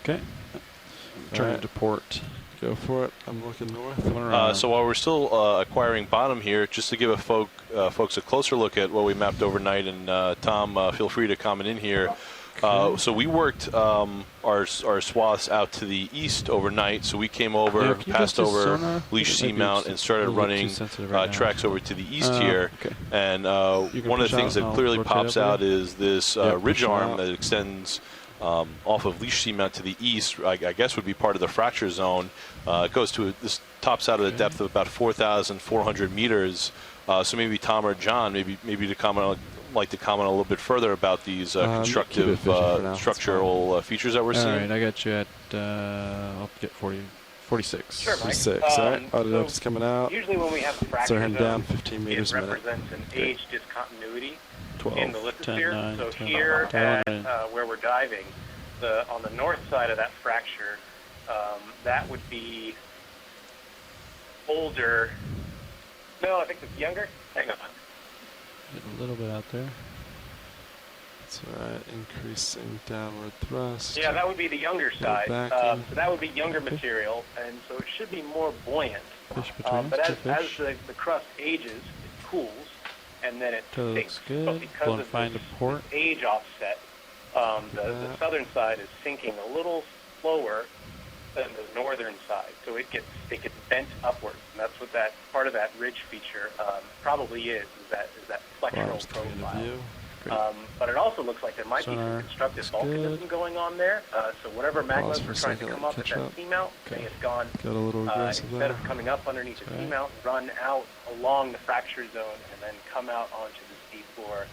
Okay. Turning to port. Go for it. I'm looking north. So while we're still acquiring bottom here, just to give folks a closer look at what we mapped overnight, and Tom, feel free to comment in here. So we worked our swaths out to the east overnight. So we came over, passed over Leash Seamount, and started running tracks over to the east here. Okay. And one of the things that clearly pops out is this ridge arm that extends off of Leash Seamount to the east. I guess would be part of the fracture zone. It goes to this tops out at a depth of about 4,400 meters. So maybe Tom or John, maybe to comment. Like to comment a little bit further about these constructive structural features that we're seeing. All right, I got you at I'll get 46. Sure, Mike. 46. All right. Autodop's coming out. Usually when we have a fracture zone, down 15 meters it represents an age discontinuity 12, in the lithosphere. 10, 9, so 10, here 10, at where we're diving, on the north side of that fracture, that would be older. No, I think it's younger. Hang on. Get a little bit out there. That's right. Increasing downward thrust. Yeah, that would be the younger side. So that would be younger material, and so it should be more buoyant. But as the crust ages, it cools, and then it sinks. But because of this age offset, the southern side is sinking a little slower than the northern side, so it gets bent upwards, and that's what that part of that ridge feature probably is that flexural profile. But it also looks like there might be some constructive volcanism going on there. So whatever magma is trying to come up at that seamount, it's gone. Instead of coming up underneath the seamount, run out along the fracture zone and then come out onto the sea floor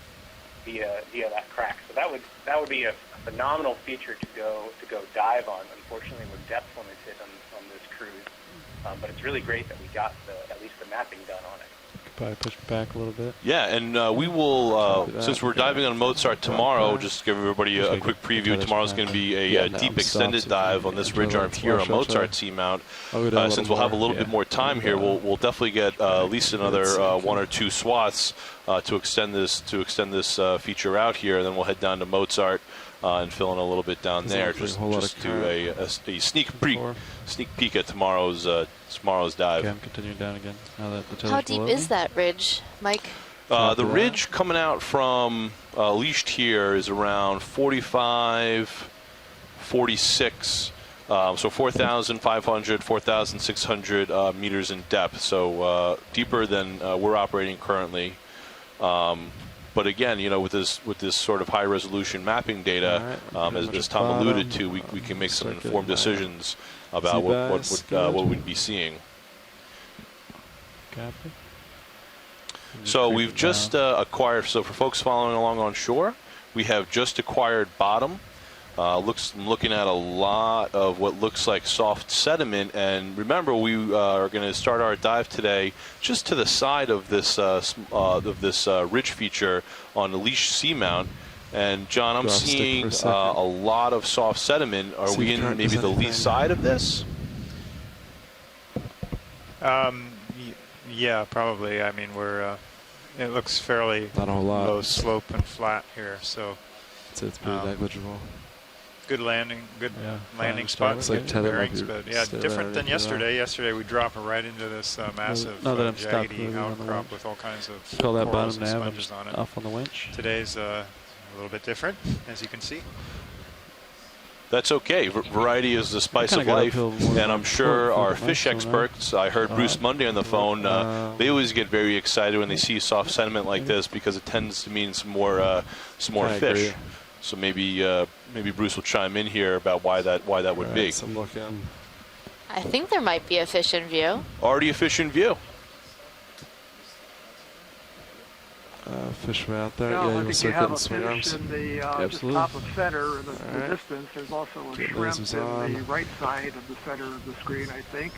via that crack. So that would be a phenomenal feature to go dive on. Unfortunately, we're depth limited on this cruise, but it's really great that we got at least the mapping done on it. Probably push back a little bit. Yeah, and we will, since we're diving on Mozart tomorrow, just to give everybody a quick preview, tomorrow's going to be a deep extended dive on this ridge arm here on Mozart Seamount. Since we'll have a little bit more time here, we'll definitely get at least another one or two swaths to extend this feature out here, and then we'll head down to Mozart and fill in a little bit down there, just do a sneak peek at tomorrow's dive. Okay, I'm continuing down again. How deep is that ridge, Mike? The ridge coming out from Leashed here is around 45, 46, so 4,500, 4,600 meters in depth, so deeper than we're operating currently. But again, with this sort of high resolution mapping data, as Tom alluded to, we can make some informed decisions about what we'd be seeing. So we've just acquired. So for folks following along on shore, we have just acquired bottom. Looking at a lot of what looks like soft sediment, and remember, we are going to start our dive today just to the side of this ridge feature on the Leash Seamount. And John, I'm seeing a lot of soft sediment. Are we in maybe the lee side of this? Yeah, probably. I mean, we're it looks fairly low slope and flat here, so it's pretty negligible. Good landing spots, like bearings, but yeah, different than yesterday. Yesterday we drop right into this massive jaggedy outcrop with all kinds of corals and sponges on it. Off on the winch. Today's a little bit different, as you can see. That's okay. Variety is the spice of life, and I'm sure our fish experts, I heard Bruce Monday on the phone, they always get very excited when they see soft sediment like this because it tends to mean some more fish. So maybe Bruce will chime in here about why that would be. I think there might be a fish in view. Already a fish in view. Fish way out there. Yeah, I think you have a fish in the just top of center in the distance. There's also a shrimp in the right side of the center of the screen, I think.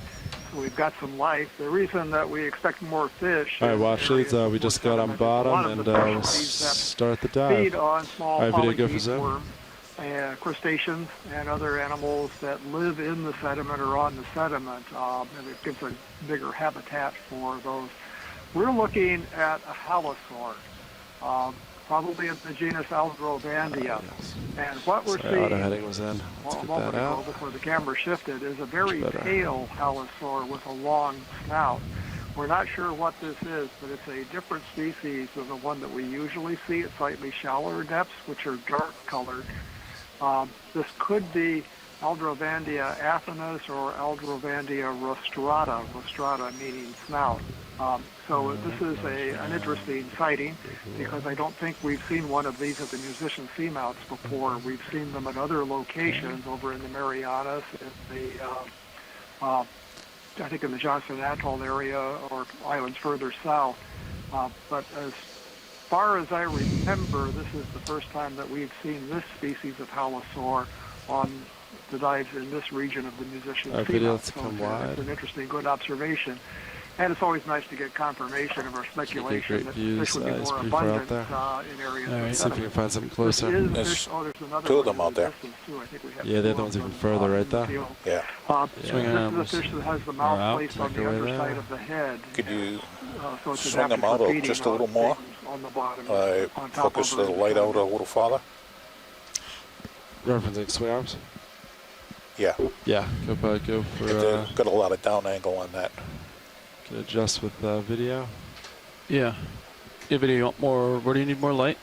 So we've got some life. The reason that we expect more fish. All right, watch leads. We just got on bottom and we'll start the dive. Feed on small Polychaete worms and crustaceans and other animals that live in the sediment or on the sediment, and it gives a bigger habitat for those. We're looking at a halosaur. probably in the genus Aldrovandia. And what we're seeing auto heading was in. Let's a get moment that ago out. before the camera shifted is a very pale halosaur with a long snout. We're not sure what this is, but it's a different species than the one that we usually see at slightly shallower depths, which are dark colored. This could be Aldrovandia affinis or Aldrovandia rostrata, rostrata meaning snout. So this is an interesting sighting because I don't think we've seen one of these at the musician seamounts before. We've seen them at other locations over in the Marianas, in the I think in the Johnston Atoll area or islands further south. But as far as I remember, this is the first time that we've seen this species of halosaur on the dives in this region of the musician seamount. So it's an interesting, good observation. And it's always nice to get confirmation of our speculation that fish would be more abundant in areas. All right, see if we can find something closer. There's two of them out there. Yeah, the other one's even further right there. Yeah. This is a fish that has the mouth placed on the underside of the head. Could you so it's swing them out just a little more? On the bottom, Focus the light out a little farther? Referencing swing arms? Yeah. Yeah, go for... got a lot of down angle on that. Can adjust with video. Yeah. Yeah, video. You want more? Where do you need more light?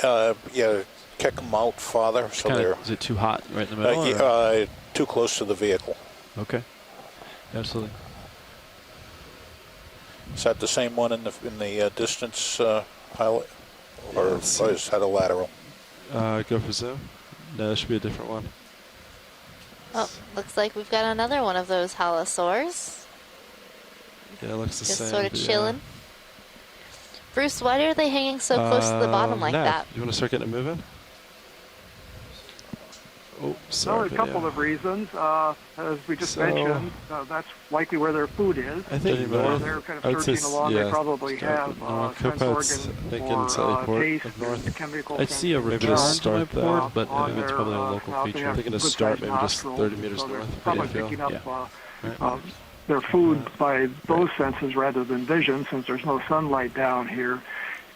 Yeah, kick them out farther so they're. Is it too hot right in the middle? Too close to the vehicle. Okay. Absolutely. Is that the same one in the distance pilot, or is that a lateral? Go for zoom. No, that should be a different one. Oh, looks like we've got another one of those halosaurs. Yeah, it looks the same. Just sort of chilling. Bruce, why are they hanging so close to the bottom like that? You want to start getting it moving? Oh, sorry. Well, a couple of reasons. As we just mentioned, that's likely where their food is. I think they're kind of searching along. They probably have sense organs or taste and chemical. I'd see a return to my port, but I think it's probably a local feature. I'm thinking to start maybe just 30 meters north. Probably picking up their food by those senses rather than vision, since there's no sunlight down here.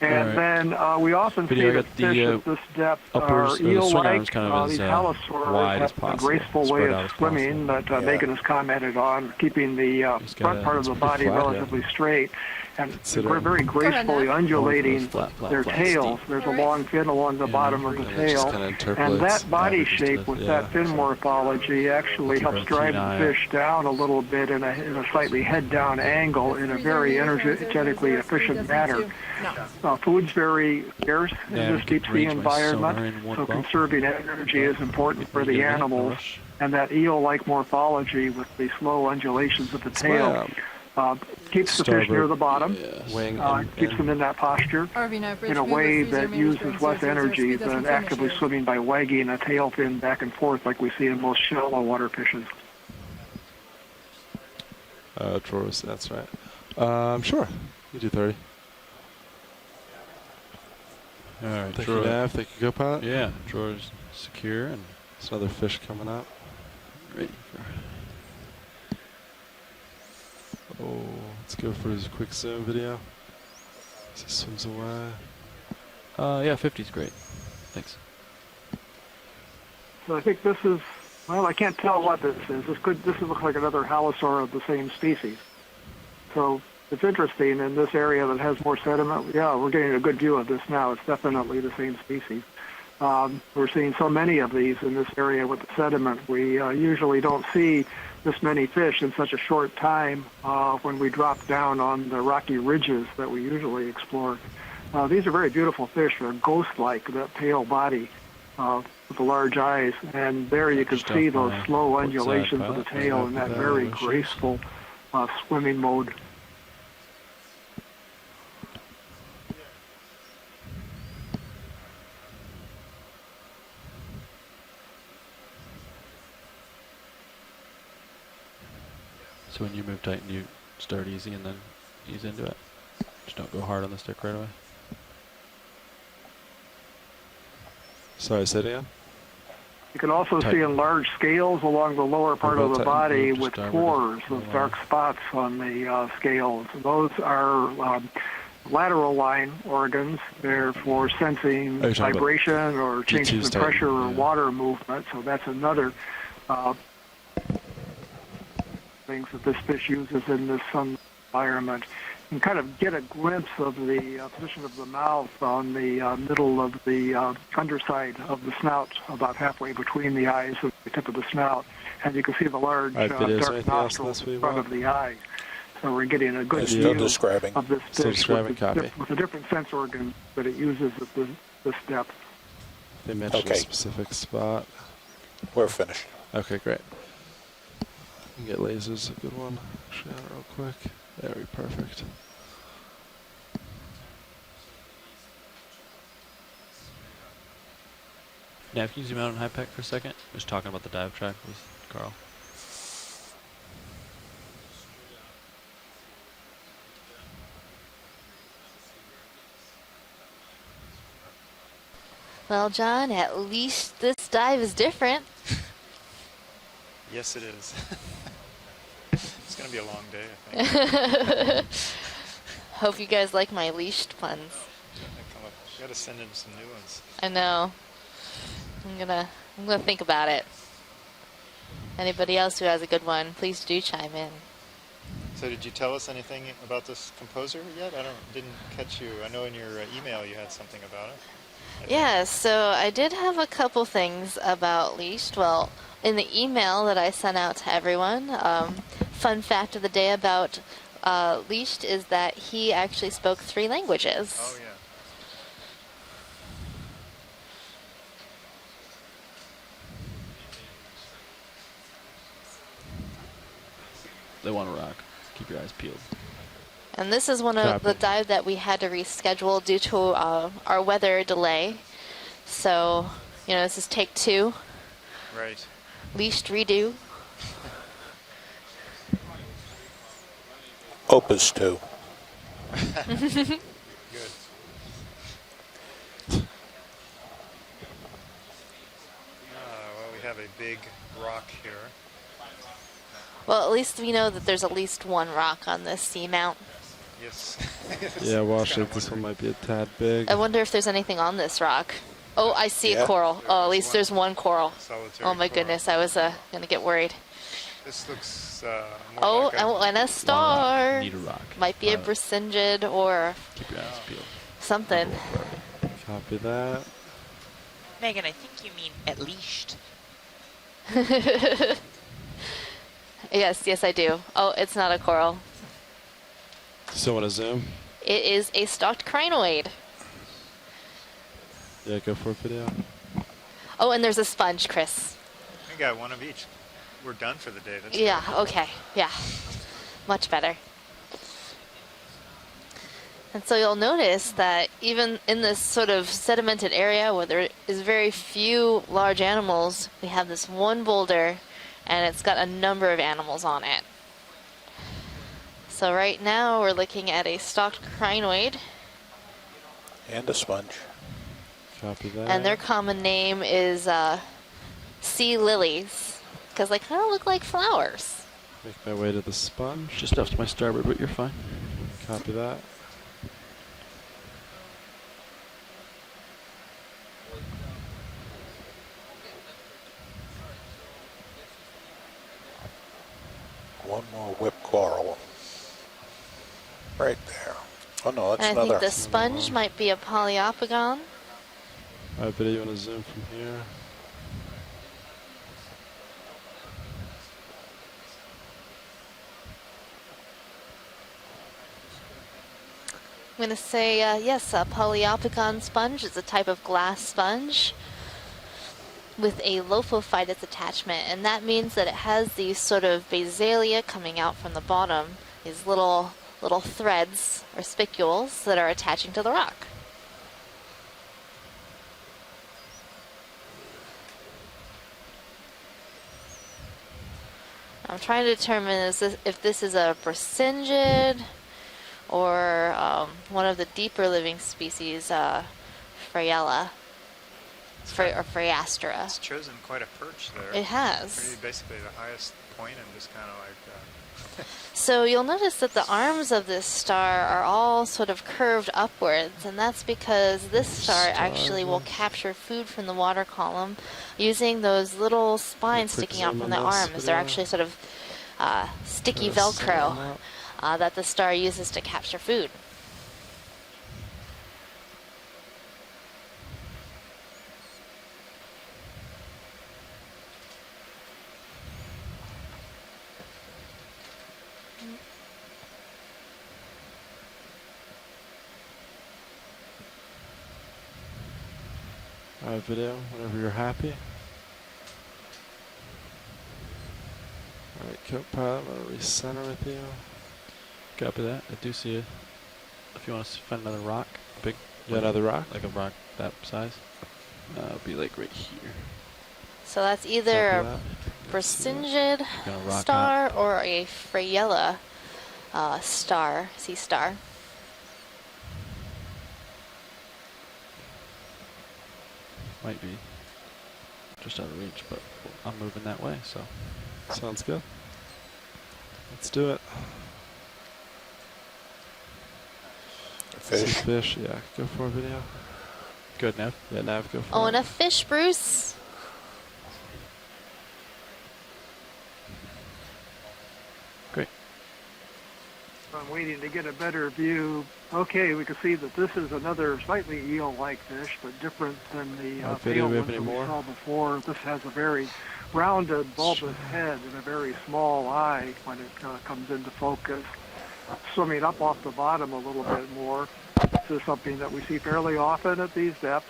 And then we often see that fish at this depth are eel-like. These halosaurs have a graceful way of swimming that Megan has commented on, keeping the front part of the body relatively straight. And we're very gracefully undulating their tails. There's a long fin along the bottom of the tail. And that body shape with that fin morphology actually helps drive the fish down a little bit in a slightly head-down angle in a very energetically efficient manner. Food's very scarce in this deep sea environment, so conserving energy is important for the animals. And that eel-like morphology with the slow undulations of the tail keeps the fish near the bottom, keeps them in that posture in a way that uses less energy than actively swimming by wagging a tail fin back and forth like we see in most shallow water fishes. Drawers, that's right. Sure, you do 30. All right, thank you, Nav. Thank you, GoPilot. Yeah, drawers secure, and there's another fish coming up. Ready for. Oh, let's go for his quick zoom video. As he swims away. Yeah, 50's great. Thanks. So I think this is, well, I can't tell what this is. This looks like another halosaur of the same species. So it's interesting in this area that has more sediment. Yeah, we're getting a good view of this now. It's definitely the same species. We're seeing so many of these in this area with the sediment. We usually don't see this many fish in such a short time when we drop down on the rocky ridges that we usually explore. These are very beautiful fish. They're ghost-like, that pale body with the large eyes. And there you can see those slow undulations of the tail in that very graceful swimming mode. So when you move tight, you start easy and then ease into it. Just don't go hard on the stick right away. Sorry, say it again. You can also see in large scales along the lower part of the body with pores, those dark spots on the scales. Those are lateral line organs. They're for sensing vibration or changes in pressure or water movement. So that's another things that this fish uses in this sun environment. You can kind of get a glimpse of the position of the mouth on the middle of the underside of the snout, about halfway between the eyes and the tip of the snout. And you can see the large dark nostrils in front of the eye. So we're getting a good view of this fish with the different sense organs that it uses at this depth. They mentioned a specific spot. We're finished. Okay, great. You can get lasers, a good one. Shot real quick. There we perfect. Nav, can you zoom out on HiPAC for a second? Just talking about the dive track with Carl. Well, John, at least this dive is different. Yes, it is. It's going to be a long day, I think. Hope you guys like my leashed puns. You got to send in some new ones. I know. I'm gonna think about it. Anybody else who has a good one, please do chime in. So did you tell us anything about this composer yet? Didn't catch you. I know in your email you had something about it. Yeah, so I did have a couple things about Leashed. Well, in the email that I sent out to everyone, fun fact of the day about Leashed is that he actually spoke 3 languages. Oh, yeah. They want to rock. Keep your eyes peeled. And this is one of the dive that we had to reschedule due to our weather delay. So, this is take 2. Right. Leashed redo. Opus 2. Good. Well, we have a big rock here. Well, at least we know that there's at least one rock on this seamount. Yes. Yeah, well, this one might be a tad big. I wonder if there's anything on this rock. Oh, I see a coral. Oh, at least there's one coral. Oh my goodness, I was going to get worried. This looks more like and a star. Need a rock. Might be a Brisingid or Keep your eyes peeled. something. Copy that. Megan, I think you mean at least. Yes, I do. Oh, it's not a coral. Still want to zoom? It is a stalked crinoid. Yeah, go for a video. Oh, and there's a sponge, Chris. We got one of each. We're done for the day. That's Yeah, good. okay. Yeah. Much better. And so you'll notice that even in this sort of sedimented area where there is very few large animals, we have this one boulder and it's got a number of animals on it. So right now we're looking at a stalked crinoid. And a sponge. Copy that. And their common name is sea lilies, because they kind of look like flowers. Make my way to the sponge. Just off to my starboard, but you're fine. Copy that. One more whip coral. Right there. Oh no, that's and I another. think the sponge might be a Polyopogon. I bet you want to zoom from here. I'm going to say, yes, a Polyopogon sponge is a type of glass sponge with a lophophytus attachment, and that means that it has these sort of basilia coming out from the bottom, these little threads or spicules that are attaching to the rock. I'm trying to determine if this is a Brisingid or one of the deeper living species, Frayella. Phrastra. It's chosen quite a perch there. It has. Pretty basically the highest point and just kind of like... So you'll notice that the arms of this star are all sort of curved upwards, and that's because this star actually will capture food from the water column using those little spines sticking out from the arms. They're actually sort of sticky Velcro that the star uses to capture food. Alright, video, whenever you're happy. Alright, co-pilot, I'm going to recenter with you. Copy that. I do see it. If you want to find another rock, big. Yeah, another rock? Like a rock that size. It'll be like right here. So that's either a Brisingid star or a Freyella star, sea star. Might be just out of reach, but I'm moving that way, so. Sounds good. Let's do it. Fish. Fish, yeah. Go for a video. Good, Nav. Yeah, Nav, go for Oh, it. and a fish, Bruce. Great. I'm waiting to get a better view. Okay, we can see that this is another slightly eel-like fish, but different than the pale ones that we saw before. This has a very rounded, bulbous head and a very small eye when it comes into focus. Swimming up off the bottom a little bit more. This is something that we see fairly often at these depths.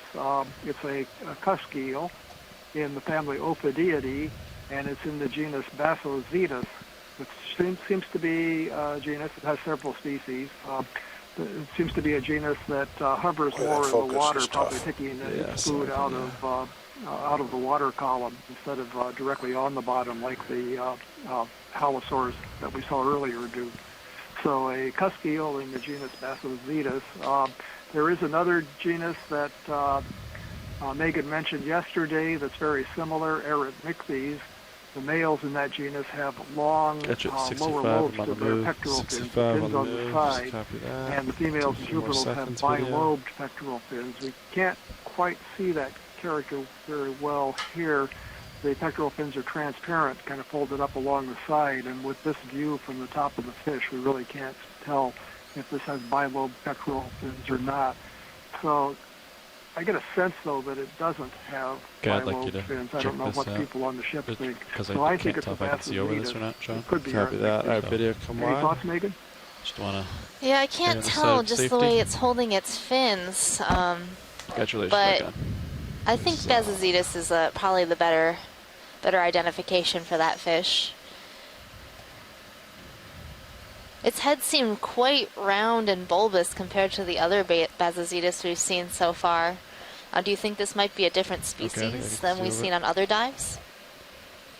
It's a cusk eel in the family Ophidiidae, and it's in the genus Basozetus, which seems to be a genus that has several species. It seems to be a genus that hovers more in the water, probably taking its food out of the water column instead of directly on the bottom like the halosaurs that we saw earlier do. So a cusk eel in the genus Basozetus. There is another genus that Megan mentioned yesterday that's very similar, Eretmictes. The males in that genus have long lower lobes of their pectoral fins, fins on the side, and the females and juveniles have bilobed pectoral fins. We can't quite see that character very well here. The pectoral fins are transparent, kind of folded up along the side, and with this view from the top of the fish, we really can't tell if this has bilobed pectoral fins or not. So I get a sense, though, that it doesn't have bilobed fins. I don't know what people on the ship think. So I think it's a Basozetus. It could be Copy that. All right, video, come on. Any thoughts, Megan? Just wanna. Yeah, I can't tell just the way it's holding its fins. Congratulations, but back on. I think Basozetus is probably the better identification for that fish. Its head seemed quite round and bulbous compared to the other Basozetus we've seen so far. Do you think this might be a different species than we've seen on other dives?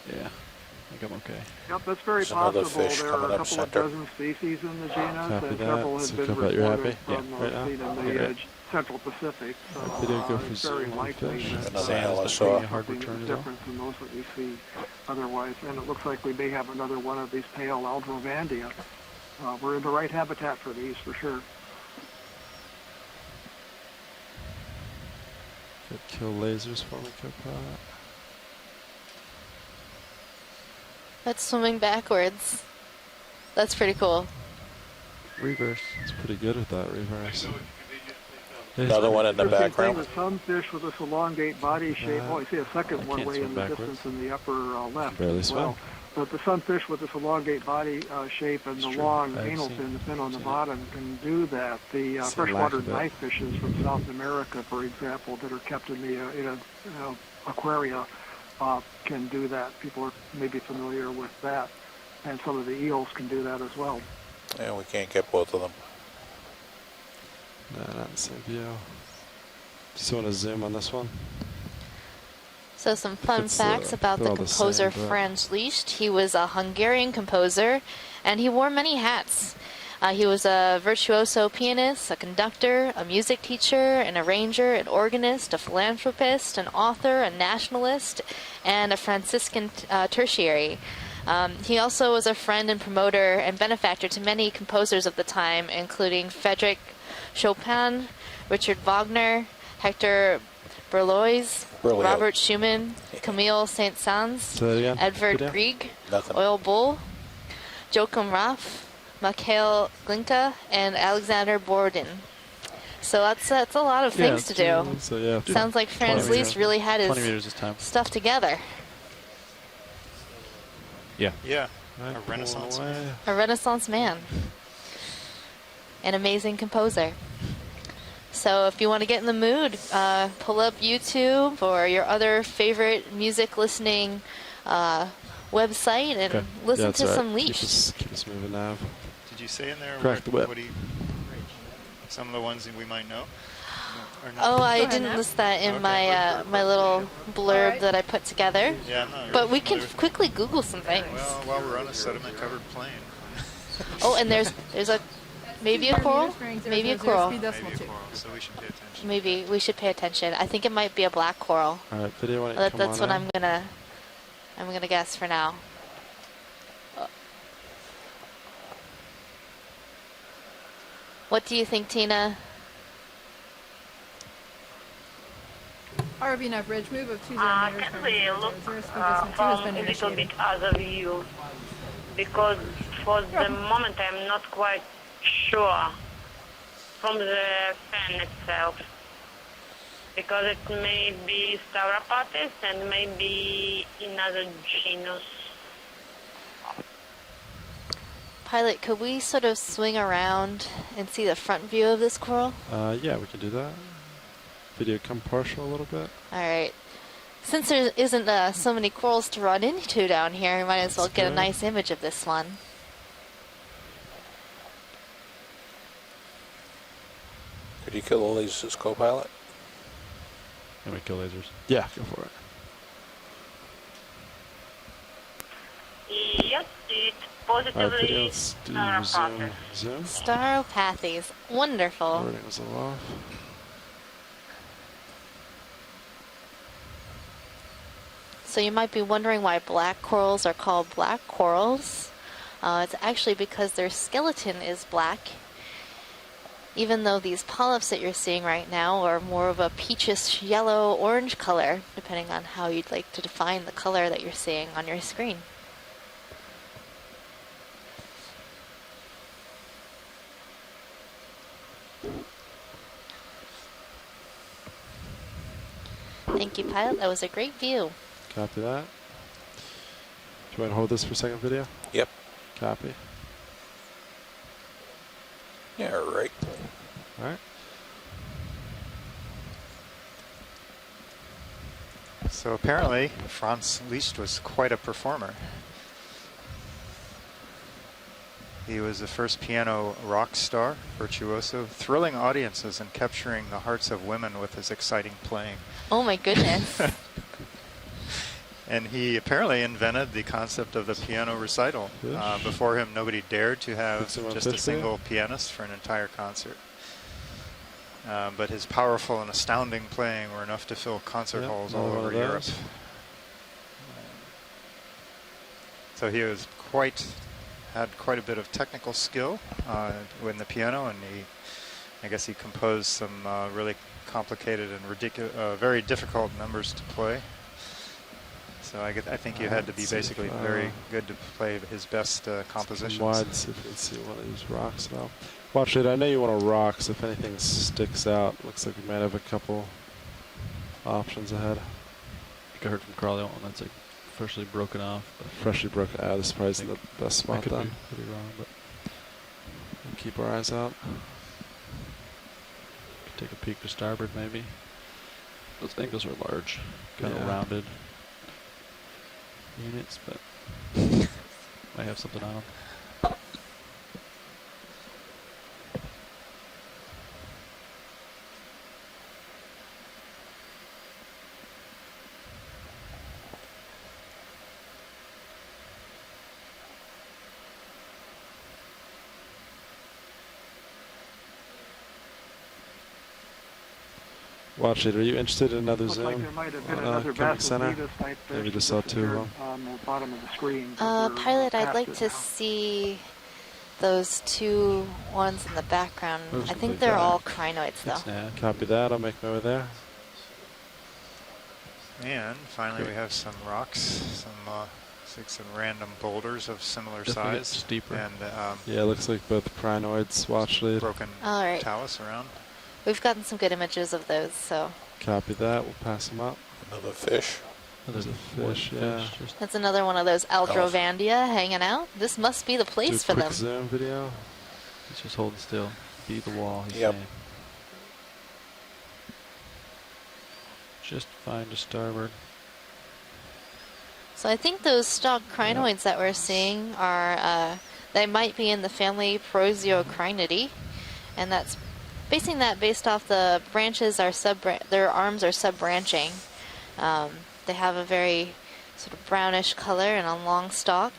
Yeah, I think I'm okay. Yep, that's very possible. There are a couple of dozen species in the genus, and several have been reported from seen in the Central Pacific. So it's very likely that something is different than those that we see otherwise. And it looks like we may have another one of these pale Aldrovandia. We're in the right habitat for these, for sure. Good kill lasers for me, co-pilot. That's swimming backwards. That's pretty cool. Reverse. It's pretty good with that reverse. Another one in the background. With some fish with this elongate body shape. Oh, I see a second one way in the distance in the upper left as well. But the sunfish with this elongate body shape and the long anal fin, the fin on the bottom, can do that. The freshwater knife fishes from South America, for example, that are kept in the aquaria, can do that. People are maybe familiar with that. And some of the eels can do that as well. Yeah, we can't get both of them. No, not the same view. Just want to zoom on this one. So some fun facts about the composer Franz Liszt. He was a Hungarian composer, and he wore many hats. He was a virtuoso pianist, a conductor, a music teacher, an arranger, an organist, a philanthropist, an author, a nationalist, and a Franciscan tertiary. He also was a friend and promoter and benefactor to many composers of the time, including Frédéric Chopin, Richard Wagner, Hector Berlioz, Robert Schumann, Camille Saint-Saëns, Edvard Grieg, Oil Bull, Joachim Raff, Mikhail Glinka, and Alexander Bordin. So that's a lot of things to do. So yeah, Sounds like Franz Liszt really had his stuff together. Yeah. A Renaissance man. A Renaissance man. An amazing composer. So if you want to get in the mood, pull up YouTube or your other favorite music listening website and listen to some Liszt. Keep us moving now. Did you say in there Crack the whip. Some of the ones that we might know? Oh, I didn't list that in my my little blurb that I put together. Yeah, but we can quickly Google some things. Well, while we're on a sediment-covered plane. Oh, and there's a maybe a coral, maybe a coral. So we should pay attention. Maybe we should pay attention. I think it might be a black coral. All right, video. That's what I'm gonna guess for now. What do you think, Tina? ROV nav bridge move of 20 meters. Can we look from a little bit other view? Because for the moment I'm not quite sure from the fan itself. Because it may be Stauropathis and maybe another genus. Pilot, could we sort of swing around and see the front view of this coral? Yeah, we can do that. Video come partial a little bit. All right. Since there isn't so many corals to run into down here, we might as well get a nice image of this one. Could you kill the lasers, co-pilot? Can we kill lasers? Yeah, go for it. Yes, it positively zoom. Stauropathes. Wonderful. Wording was a little off. So you might be wondering why black corals are called black corals. It's actually because their skeleton is black, even though these polyps that you're seeing right now are more of a peachish yellow-orange color, depending on how you'd like to define the color that you're seeing on your screen. Thank you, Pilot. That was a great view. Copy that. Do you want to hold this for a second, video? Yep. Copy. Yeah, right. All right. So apparently, Franz Liszt was quite a performer. He was the first piano rock star, virtuoso, thrilling audiences and capturing the hearts of women with his exciting playing. Oh my goodness. And he apparently invented the concept of the piano recital. Before him, nobody dared to have just a single pianist for an entire concert. But his powerful and astounding playing were enough to fill concert halls all over Europe. So he was had quite a bit of technical skill in the piano, and I guess he composed some really complicated and very difficult numbers to play. So I think you had to be basically very good to play his best compositions. Wide, see if we can see one of these rocks now. Watch it. I know you want a rock, so if anything sticks out, looks like we might have a couple options ahead. I think I heard from Carl, one that's like freshly broken off. Freshly broken out. This probably isn't the best spot. I could be pretty wrong, but we'll keep our eyes out. Could take a peek to starboard, maybe. Those angles are large, kind of rounded units, but might have something on them. Watch it. Are you interested in another Looks zoom? like there might have been on, another Comic vessel Center? type fish Maybe that just saw two of them. on the bottom of the screen. but we're Pilot, I'd past like it to now. see those two ones in the background. Moves I think completely they're all back. crinoids, though. It's now. Copy that. I'll make my way there. And finally, we have some rocks, some random boulders of similar Definitely get size, steeper. and Yeah, it looks like both crinoids. Watch lead. broken All right. talus around. We've gotten some good images of those, so Copy that. We'll pass them up. Another fish. There's a fish, yeah. Just that's another one of those Aldrovandia hanging out. This must be the Do a place for quick them. zoom video. he's just holding still. Be the wall, he's Yep. saying. Just fine to starboard. So I think those stock crinoids that we're seeing are, they might be in the family Prosiocrinidae, and that's basing that based off the branches are their arms are sub-branching. They have a very sort of brownish color and a long stalk.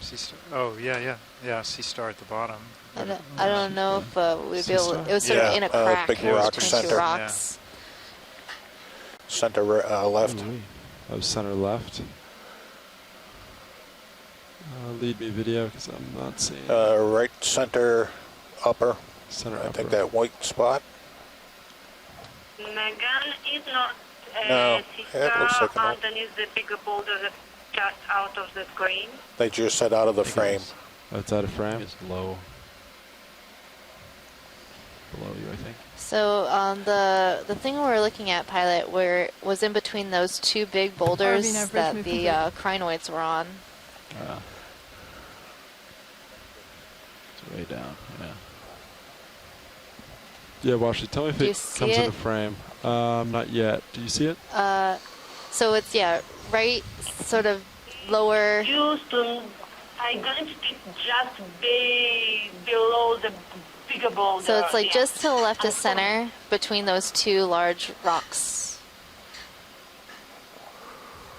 Sea star. Oh, yeah, sea star at the bottom. I don't know if we'd be able. It was sort Yeah, of in a crack big between rock two center. rocks. Center left. That was center left. Lead me video because I'm not seeing Right center upper. center I upper. think that white spot. Megan is not No, sea it looks star like an underneath the bigger boulder that's just out of the screen. They just said out of the I think frame. Oh, it's out of I frame. think it's low. Below you, I think. So the thing we're looking at, Pilot, was in between those two big boulders that the crinoids were on. It's way down, yeah. Yeah, watch it. Tell me if Do you it see comes in it? the frame. Not yet. Do you see it? So it's, right sort of lower. Houston, I'm going to stick just below the bigger boulder. So it's like yeah. just to the left of center between those two large rocks.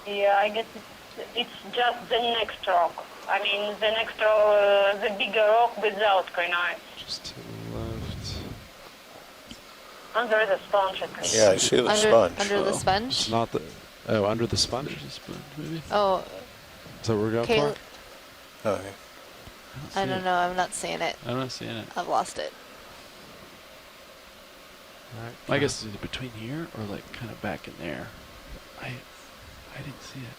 Yeah, I guess it's just the next rock. I mean, the next rock, the bigger rock without crinoid. Just to the left. Under the sponge, I think. Yeah, I see the sponge. Under the It's sponge? not the. Oh, under the sponge? There's a sponge, maybe? Oh, Is that what we're going okay. for? Okay. I don't know. I'm not seeing it. I'm not seeing it. I've lost it. Alright, I guess it's either between here or like kind of back in there. I didn't see it.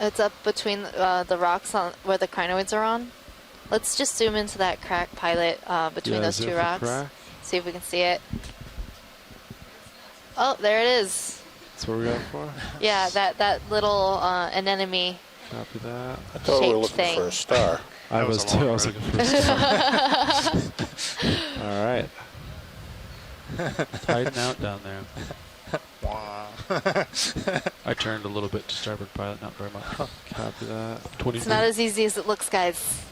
It's up between the rocks on where the crinoids are on. Let's just zoom into that crack, Pilot, between Yeah, those zoom two for rocks. crack. See if we can see it. Oh, there it is. That's what we're going for? Yeah, that little anemone. Copy that. I thought we were Shaped looking for a thing. star. I That was was a too. long I was road. looking for a star. Alright. Tighten out down there. Wow. I turned a little bit to starboard, Pilot, not very much. Copy that. 20 It's not as easy as it looks, guys.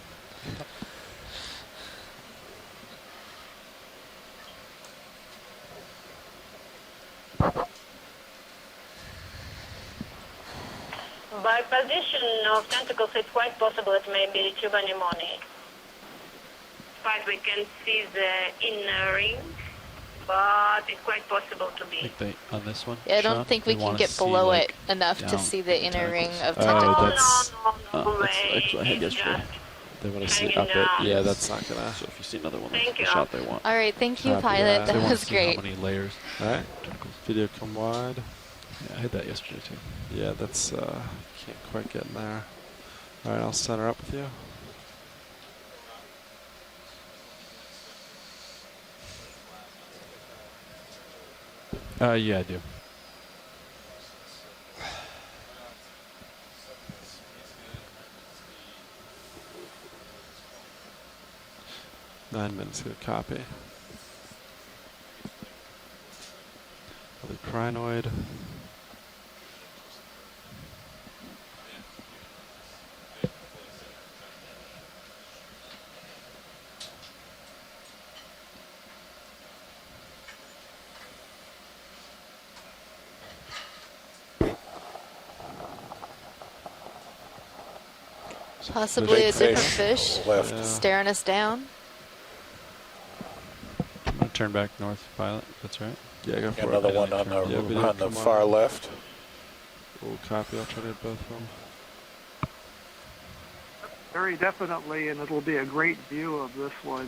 By position of tentacles, it's quite possible it may be tube anemone. But we can see the inner ring, but it's quite possible to be. Like on this one? Yeah, I don't Sean? think we can wanna get see, below like, it enough to down see the inner ring tentacles. of Oh, tentacles. that's- no that's way. what I had It's yesterday. just- They want to see Hanging up it. down. Yeah, that's not gonna. So if you see another one, Thank that's the you. shot they want. All right, thank you, Copy Pilot. that. They That want was to see great. how many layers. Alright. Tentacles. Video come wide. Yeah, I had that yesterday too. Yeah, that's can't quite get in there. Alright, I'll center up with you. Yeah, I do. Nine minutes to copy. The crinoid. Possibly a Big different fish. fish Left. Yeah. staring us down. turn back north, pilot. That's right. Yeah, go for it. Another one on the far left. We'll copy. I'll try to hit both of them. Very definitely, and it'll be a great view of this one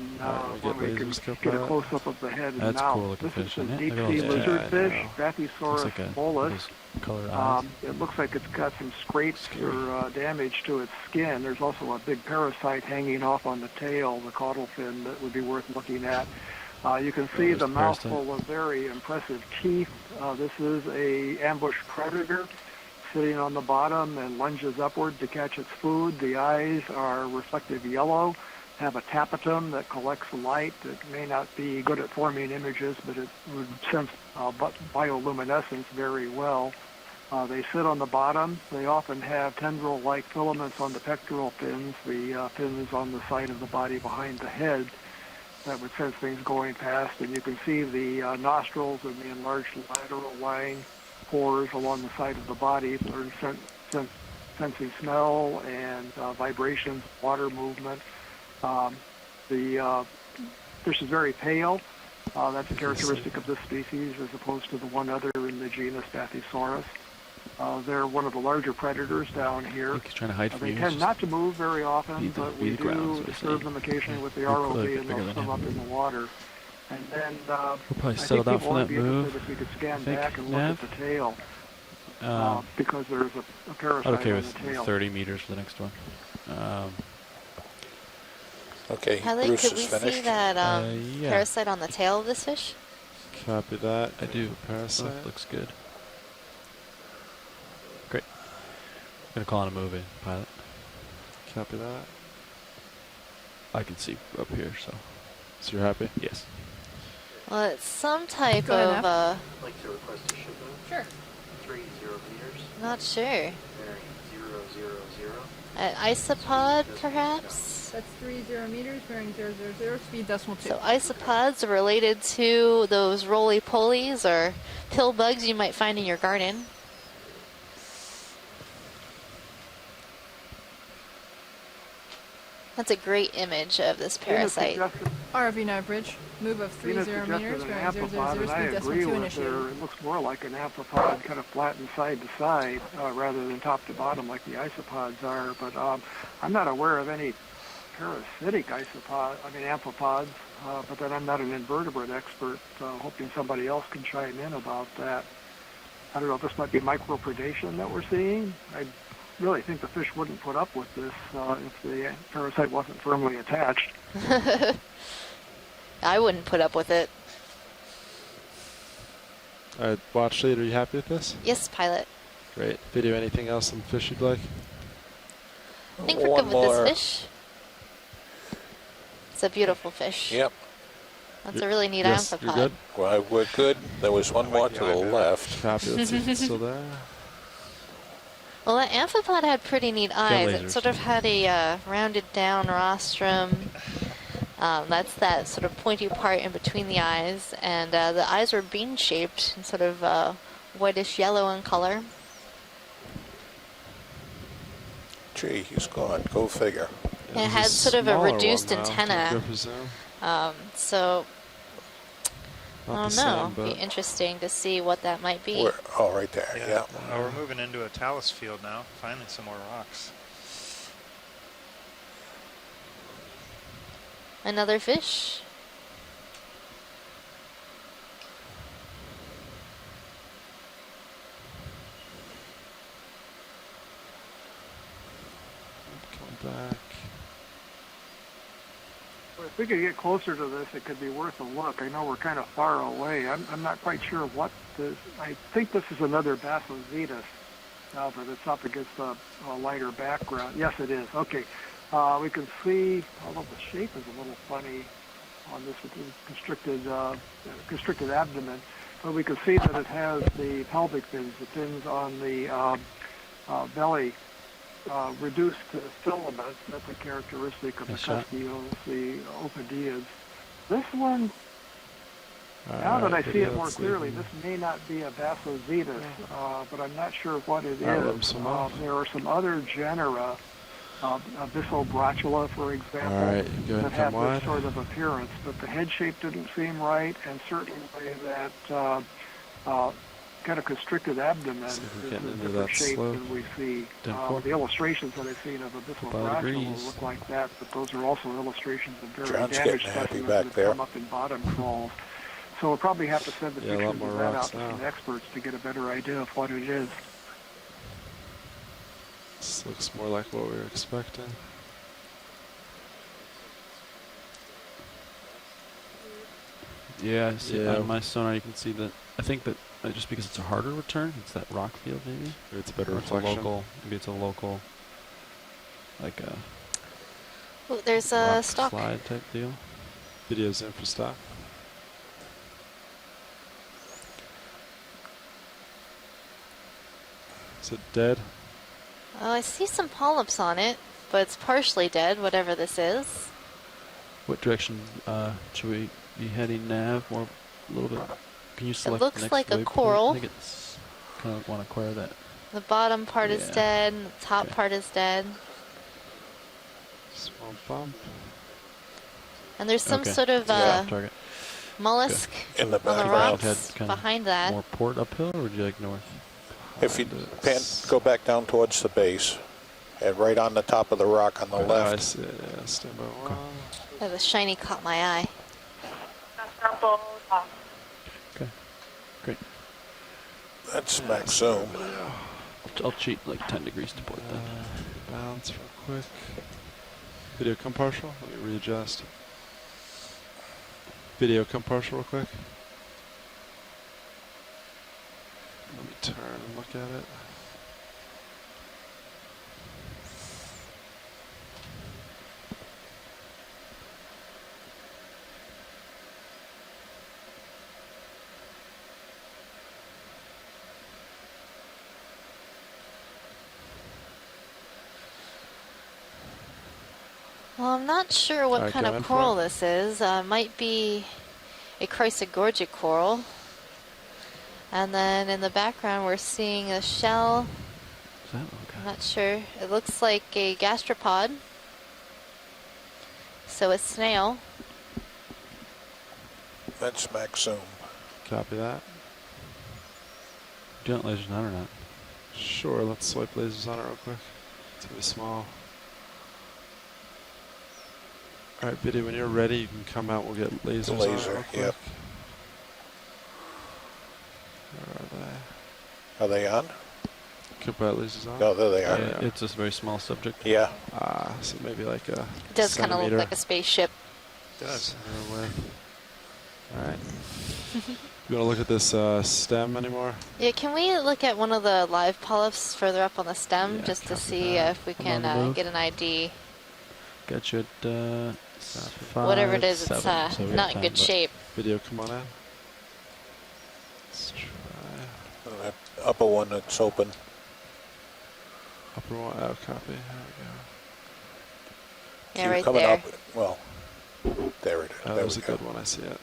when we can get a close-up of the head and That's mouth. cool looking This fish, is isn't a it? deep-sea lizard fish, Bathysaurus bolus. Colored eyes. It looks like it's got some scrapes or damage to its skin. There's also a big parasite hanging off on the tail, the caudal fin, that would be worth looking at. You can see the mouthful of very impressive teeth. This is a ambushed predator sitting on the bottom and lunges upward to catch its food. The eyes are reflective yellow, have a tapetum that collects light. It may not be good at forming images, but it would sense bioluminescence very well. They sit on the bottom. They often have tendril-like filaments on the pectoral fins, the fins on the side of the body behind the head that would sense things going past. And you can see the nostrils and the enlarged lateral line pores along the side of the body for sensing smell and vibrations, water movement. The fish is very pale. That's a characteristic of this species as opposed to the one other in the genus Bathysaurus. They're one of the larger predators down here. He's trying to hide from They you. tend not to move very often, but we do disturb them occasionally with the ROV and they'll swim up in the water. And then we'll probably I settle think down people for would that be move. interested if we could scan back and look at the tail, because there's a parasite okay on with the tail. 30 meters for the next one. Okay, Pilot, Bruce could is we finished. see that Yeah. parasite on the tail of this fish? Copy that. I do. Parasite. Oh, looks good. Great. I'm gonna call on a movie, pilot. Copy that. I can see up here, so. So you're happy? Yes. Well, it's some type Go ahead, of, I'd like to request a shipment. Sure. 30 meters. Not sure. Bearing 000. An isopod, perhaps? That's 30 meters, bearing 000, speed decimal 2. So isopods are related to those roly-polies or pill bugs you might find in your garden. That's a great image of this parasite. ROV nav bridge, move of 30 meters, bearing 000, speed decimal 2 initiated. It looks more like an amphipod, kind of flattened side to side, rather than top to bottom like the isopods are. But I'm not aware of any parasitic amphipods, but then I'm not an invertebrate expert, hoping somebody else can chime in about that. I don't know if this might be micropredation that we're seeing. I really think the fish wouldn't put up with this if the parasite wasn't firmly attached. I wouldn't put up with it. Alright, watch lead, are you happy with this? Yes, pilot. Great. Video, anything else on fish you'd like? I think we're good with this fish. It's a beautiful fish. Yep. That's a really neat yes, amphipod. You're good? Well, we're good. There was one more to the left. Copy, let's see if it's still there. Well, that amphipod had pretty neat eyes. It lasers. sort of had a rounded down rostrum. That's that sort of pointy part in between the eyes. And the eyes were bean-shaped and sort of whitish yellow in color. Gee, he's gone. Go figure. And it had sort of a reduced antenna. So, I don't know. It'd be interesting to see what that might be. Oh, right there, yeah. We're moving into a talus field now, finding some more rocks. Another fish. Come back. If we could get closer to this, it could be worth a look. I know we're kind of far away. I'm not quite sure what this. I think this is another Bassozetus, now that it's up against a lighter background. Yes, it is. Okay. We can see, although the shape is a little funny on this constricted abdomen, but we can see that it has the pelvic fins, the fins on the belly, reduced to filaments. That's a characteristic of the Custios, the Ophidiids. This one, now that I see it more clearly, this may not be a Bassozetus, but I'm not sure what it is. There are some other genera abyssal brachula, for example, All right, go ahead that and have come wide. this sort of appearance. But the head shape didn't seem right, and certainly that kind of constricted abdomen is a different shape than we see. The illustrations that I've seen of abyssal brachula look like that, but those are also illustrations of very damaged specimens that have come up in bottom trawls. So we'll probably have to send the pictures of that out to some experts to get a better idea of what it is. This looks more like what we were expecting. Yeah, on my sonar you can see that. I think that just because it's a harder return, it's that rock field maybe. Maybe it's a better reflection. Maybe it's a local, like a there's a stock slide type deal. Videos in for stock. Is it dead? Oh, I see some polyps on it, but it's partially dead, whatever this is. What direction should we be heading nav? More, a little bit. Can you select it looks the next like a waypoint? coral. I think it's kind of want to acquire that. The bottom part is dead, and the top part is dead. Small bump. And there's some sort of mollusk on the rocks behind that. More port uphill, or would you like north? If you go back down towards the base, and right on the top of the rock on the left. I see it, yeah, stand by one. Oh, the shiny caught my eye. Okay, great. That's max zoom. I'll cheat like 10 degrees to port that. Balance real quick. Video come partial. Let me readjust. Video come partial real quick. Let me turn and look at it. Well, I'm not sure what kind of coral this is. Might be a Chrysogorgic coral. And then in the background we're seeing a shell. Is that okay? I'm not sure. It looks like a gastropod. So a snail. That's max zoom. Copy that. Do you want lasers on or not? Sure, let's swipe lasers on it real quick. It's gonna be small. Alright, video, when you're ready, you can come out. We'll get lasers on it real quick. Yep. Where are they on? Can put lasers on? No, there they are. Yeah, it's a very small subject. Yeah. So maybe like a It does kind of look like a spaceship. It does. Alright. You want to look at this stem anymore? Yeah, can we look at one of the live polyps further up on the stem just to see if we can get an ID? Got you at 5, whatever it is, 7, it's so not in good shape. Video, come on in. Let's try. That upper one that's open. Upper one, oh, copy. There we go. Yeah, right coming there. Up, well, there it is. Oh, there that was we a go. good one, I see it.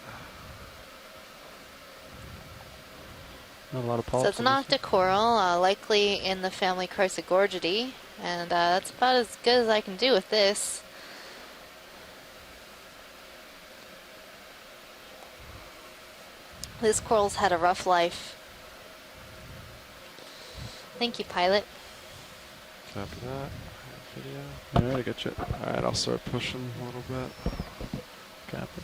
Not a lot of polyps. So it's an octocoral, likely in the family Chrysogorgidae, and that's about as good as I can do with this. This coral's had a rough life. Thank you, pilot. Copy that. Video. Alright, I got you. Alright, I'll start pushing a little bit. Copy.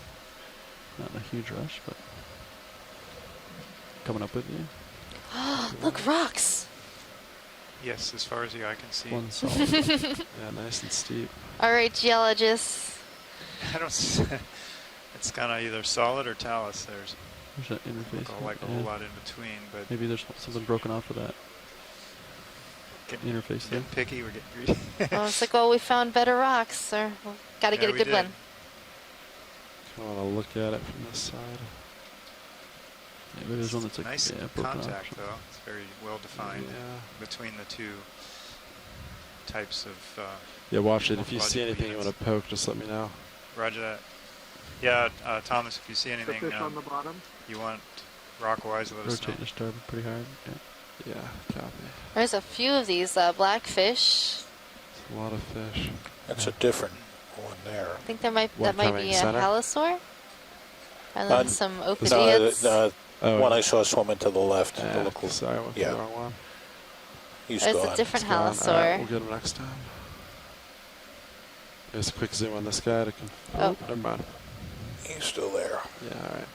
Not in a huge rush, but coming up with you. Look, rocks! Yes, as far as the eye can see. One solid. Yeah, nice and steep. Alright, geologists. I don't. It's kind of either solid or talus. There's that interface. Like a whole lot in between, but maybe there's something broken off of that interface there. Getting picky, we're getting greedy. I was like, well, we found better rocks, or we've got to get a good one. I want to look at it from this side. Maybe there's one that's like nice broken contact, off. though. It's very well defined between the two types of. Yeah, watch it. If you see anything you want to poke, just let me know. Roger that. Yeah, Thomas, if you see anything The fish on the bottom. you want rock-wise, let us know. Rotate the starboard pretty hard. Yeah, copy. There's a few of these blackfish. A lot of fish. That's a different one there. I think that might be a center? halosaur. And then some ophidiids. One I saw swim into the left. Sorry, I went for the wrong one. He's There's gone. a different All halosaur. right, we'll get him next time. There's a quick zoom on this guy to confirm. Never mind. He's still there. Yeah, all right.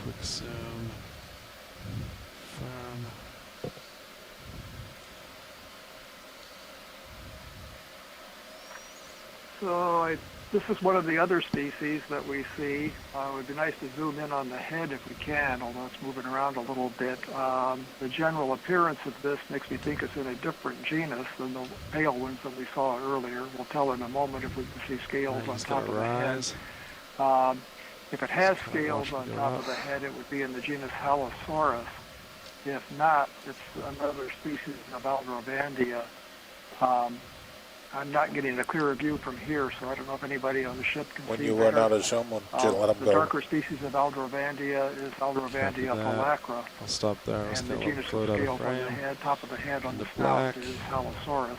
Quick zoom. Confirm. So this is one of the other species that we see. It would be nice to zoom in on the head if we can, although it's moving around a little bit. The general appearance of this makes me think it's in a different genus than the pale ones that we saw earlier. We'll tell in a moment if we can see scales on top of the head. If it has scales on top of the head, it would be in the genus Halosaurus. If not, it's another species of Aldrobandia. I'm not getting a clearer view from here, so I don't know if anybody on the ship can see When you better. run out of zoom, let them The go. darker species of Aldrobandia is Aldrobandia phalacra. I'll stop there. And the genus with scales on the head, top of the head on the snout is Halosaurus.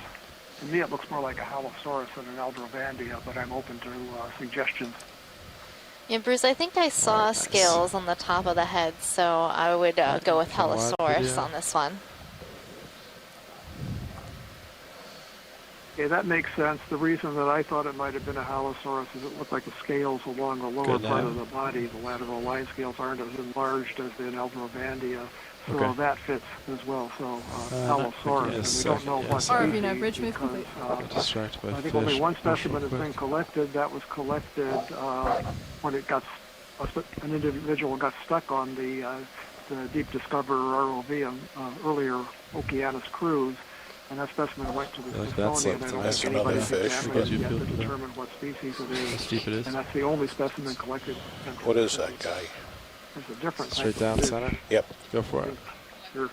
To me, it looks more like a Halosaurus than an Aldrobandia, but I'm open to suggestions. Yeah, Bruce, I think I saw scales on the top of the head, so I would go with Halosaurus on this one. Yeah, that makes sense. The reason that I thought it might have been a Halosaurus is it looked like the scales along the lower part of the body, the lateral line scales, aren't as enlarged as in Aldrobandia. So that fits as well. So Halosaurus, and we don't know what species because I think only one specimen has been collected. That was collected when it got an individual got stuck on the Deep Discoverer ROV earlier Okeanos cruise. And that specimen went to the Smithsonian. I don't think anybody examined it yet to determine what species it is. How steep it is. And that's the only specimen collected. What is that guy? It's a different Straight type down of fish. center? Yep. Go for it. Sure.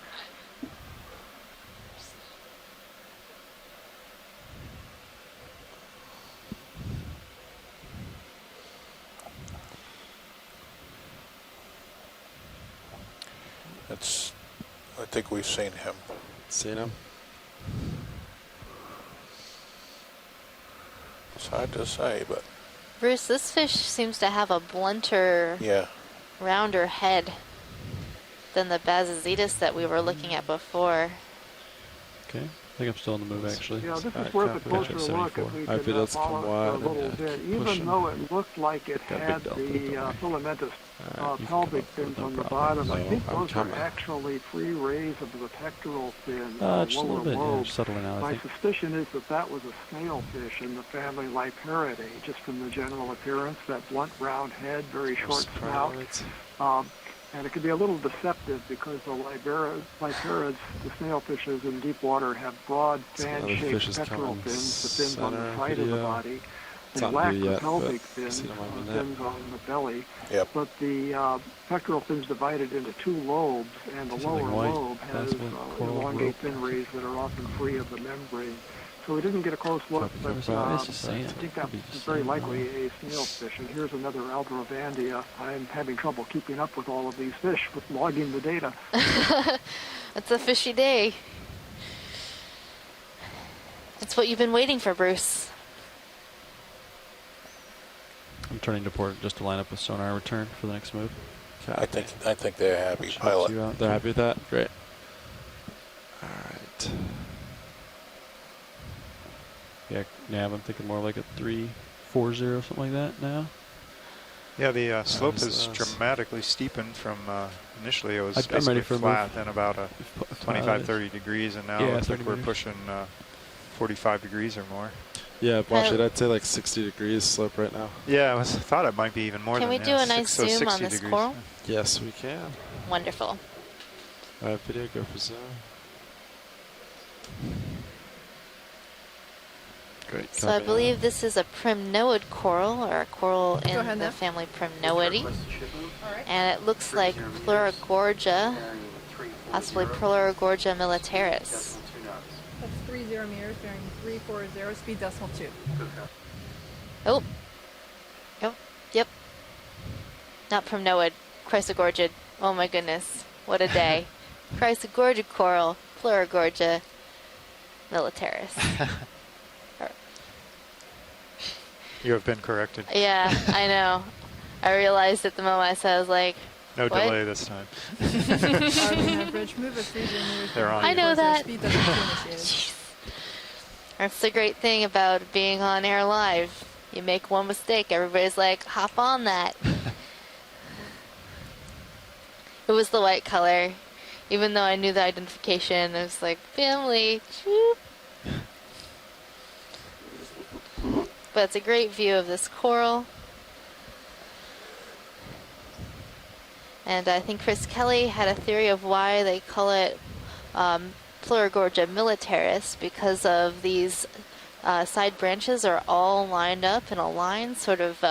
I think we've seen him. Seen him? It's hard to say, but... Bruce, this fish seems to have a blunter, rounder head than the Bazazetus that we were looking at before. Okay. I think I'm still on the move, actually. Yeah, this is worth a closer look if we can follow it for a little bit. Even though it looked like it had the filamentous pelvic fins on the bottom, I think those are actually free rays of the pectoral fin, just a little bit, lobe. settling out, I My think. suspicion is that that was a snailfish in the family Liparidae, just from the general appearance, that blunt round head, very short snout. And it can be a little deceptive because the Liparids, the snailfishes in deep water, have broad fan-shaped pectoral fins, the fins on the side of the body. They lack the pelvic fins, fins on the belly. But the pectoral fins divided into two lobes, and the lower lobe has elongate fin rays that are often free of the membrane. So we didn't get a close look, but I think that is very likely a snailfish. And here's another Aldrobandia. I'm having trouble keeping up with all of these fish with logging the data. It's a fishy day. It's what you've been waiting for, Bruce. I'm turning to port just to line up with sonar return for the next move. I think they're happy, pilot. They're happy with that? Great. All right. Yeah, nav, I'm thinking more like a 340, something like that now. Yeah, the slope has dramatically steepened from initially it was basically flat, then about 25-30 degrees, and now it looks like we're pushing 45 degrees or more. Yeah, watch it. I'd say like 60 degrees slope right now. Yeah, I thought it might be even more than that. Can we do a nice zoom on this coral? Yes, we can. Wonderful. All right, video, go for zoom. Great. So I believe this is a Crinoid coral, or a coral in the family Crinoidae. And it looks like Pleurogorgia, possibly Pleurogorgia militaris. That's 30 meters, bearing 340, speed decimal 2. Oh. Oh, yep. Not Crinoid, Chrysogorgic. Oh my goodness, what a day. Chrysogorgic coral, Pleurogorgia militaris. You have been corrected. Yeah, I know. I realized at the moment I said, I was like, no what? delay this time. Average move of 30 meters. They're on. I know that. Speed doesn't initiated. Jeez. That's the great thing about being on air live. You make one mistake, everybody's like, hop on that. It was the white color. Even though I knew the identification, it was like, family. Choop. But it's a great view of this coral. And I think Chris Kelly had a theory of why they call it Plurigorgia militaris, because of these side branches are all lined up in a line, sort of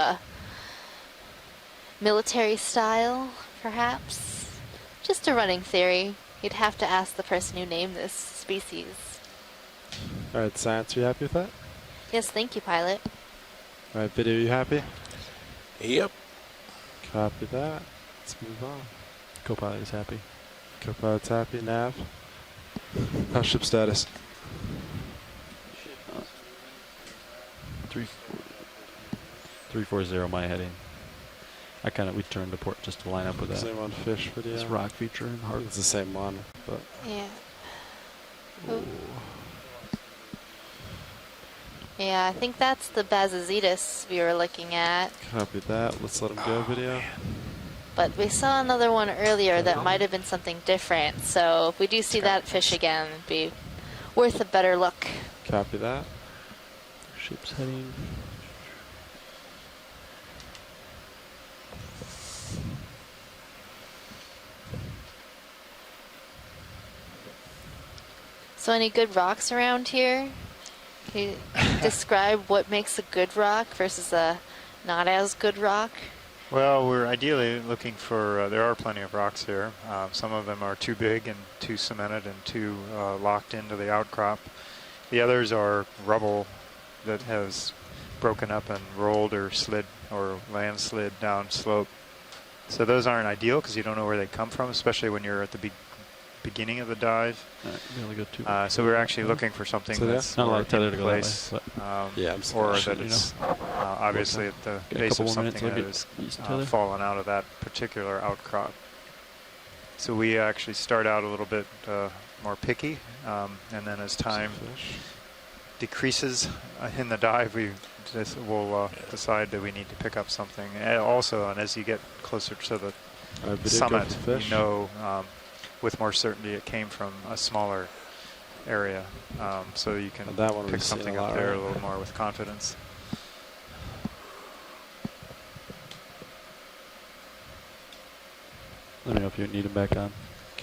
military style, perhaps. Just a running theory. You'd have to ask the person who named this species. Alright, science, you happy with that? Yes, thank you, pilot. Alright, video, you happy? Yep. Copy that. Let's move on. Co-pilot is happy. Co-pilot's happy. Nav? How's ship status? 340 my heading. We turned to port just to line up with that. Same on fish video. This rock feature in hard. It's the same one, but Yeah. Ooh. Yeah, I think that's the Bazazetus we were looking at. copy that. Let's let him go video. But we saw another one earlier that might have been something different. So if we do see that fish again, it'd be worth a better look. Copy that. Ship's heading. So any good rocks around here? Can you describe what makes a good rock versus a not as good rock? Well, we're ideally looking for, there are plenty of rocks here. Some of them are too big and too cemented and too locked into the outcrop. The others are rubble that has broken up and rolled or slid or landslid down slope. So those aren't ideal because you don't know where they come from, especially when you're at the beginning of the dive. Really good too. So we're actually looking for something that's not a lot of tether in to go place, that way, yeah, or that it's obviously at the base of something that is fallen out of that particular outcrop. So we actually start out a little bit more picky, and then as time decreases in the dive, we'll decide that we need to pick up something. And also, and as you get closer to the summit, you know with more certainty it came from a smaller area, so you can pick something up there a little more with confidence. Let me know if you need him back on.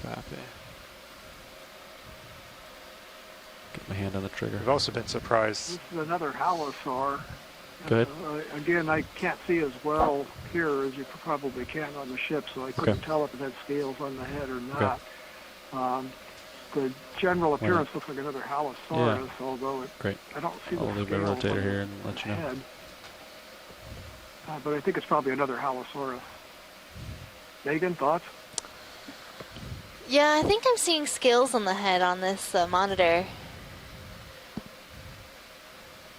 Copy. Get my hand on the trigger. We've also been surprised. This is another halosaur. Go ahead. Again, I can't see as well here as you probably can on the ship, so I couldn't tell if it had scales on the head or not. The general appearance looks like another halosaurus, although I don't see the scales. I'll leave my rotator here and let you know. Head. But I think it's probably another halosaurus. Megan, thoughts? Yeah, I think I'm seeing scales on the head on this monitor.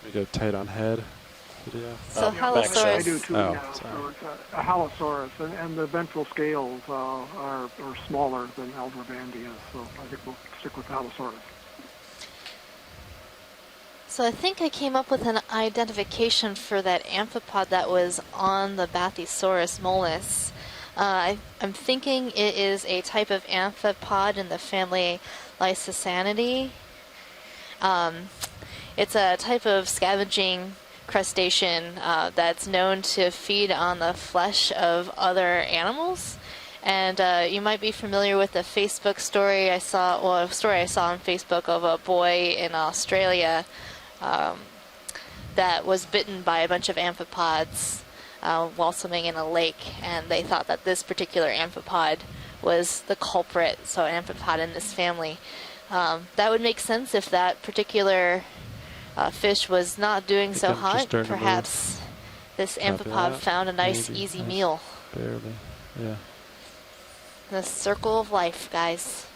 We go tight on head video. So halosaurus. I do too, yeah. So it's a halosaurus, and the ventral scales are smaller than Aldrobandia, so I think we'll stick with halosaurus. So I think I came up with an identification for that amphipod that was on the Bathysaurus mollis. I'm thinking it is a type of amphipod in the family Lysosanidae. It's a type of scavenging crustacean that's known to feed on the flesh of other animals. And you might be familiar with the Facebook story I saw, well, a story I saw on Facebook of a boy in Australia that was bitten by a bunch of amphipods while swimming in a lake, and they thought that this particular amphipod was the culprit, so an amphipod in this family. That would make sense if that particular fish was not doing so hot. Perhaps this amphipod found a nice, easy meal. Barely, yeah. The circle of life, guys.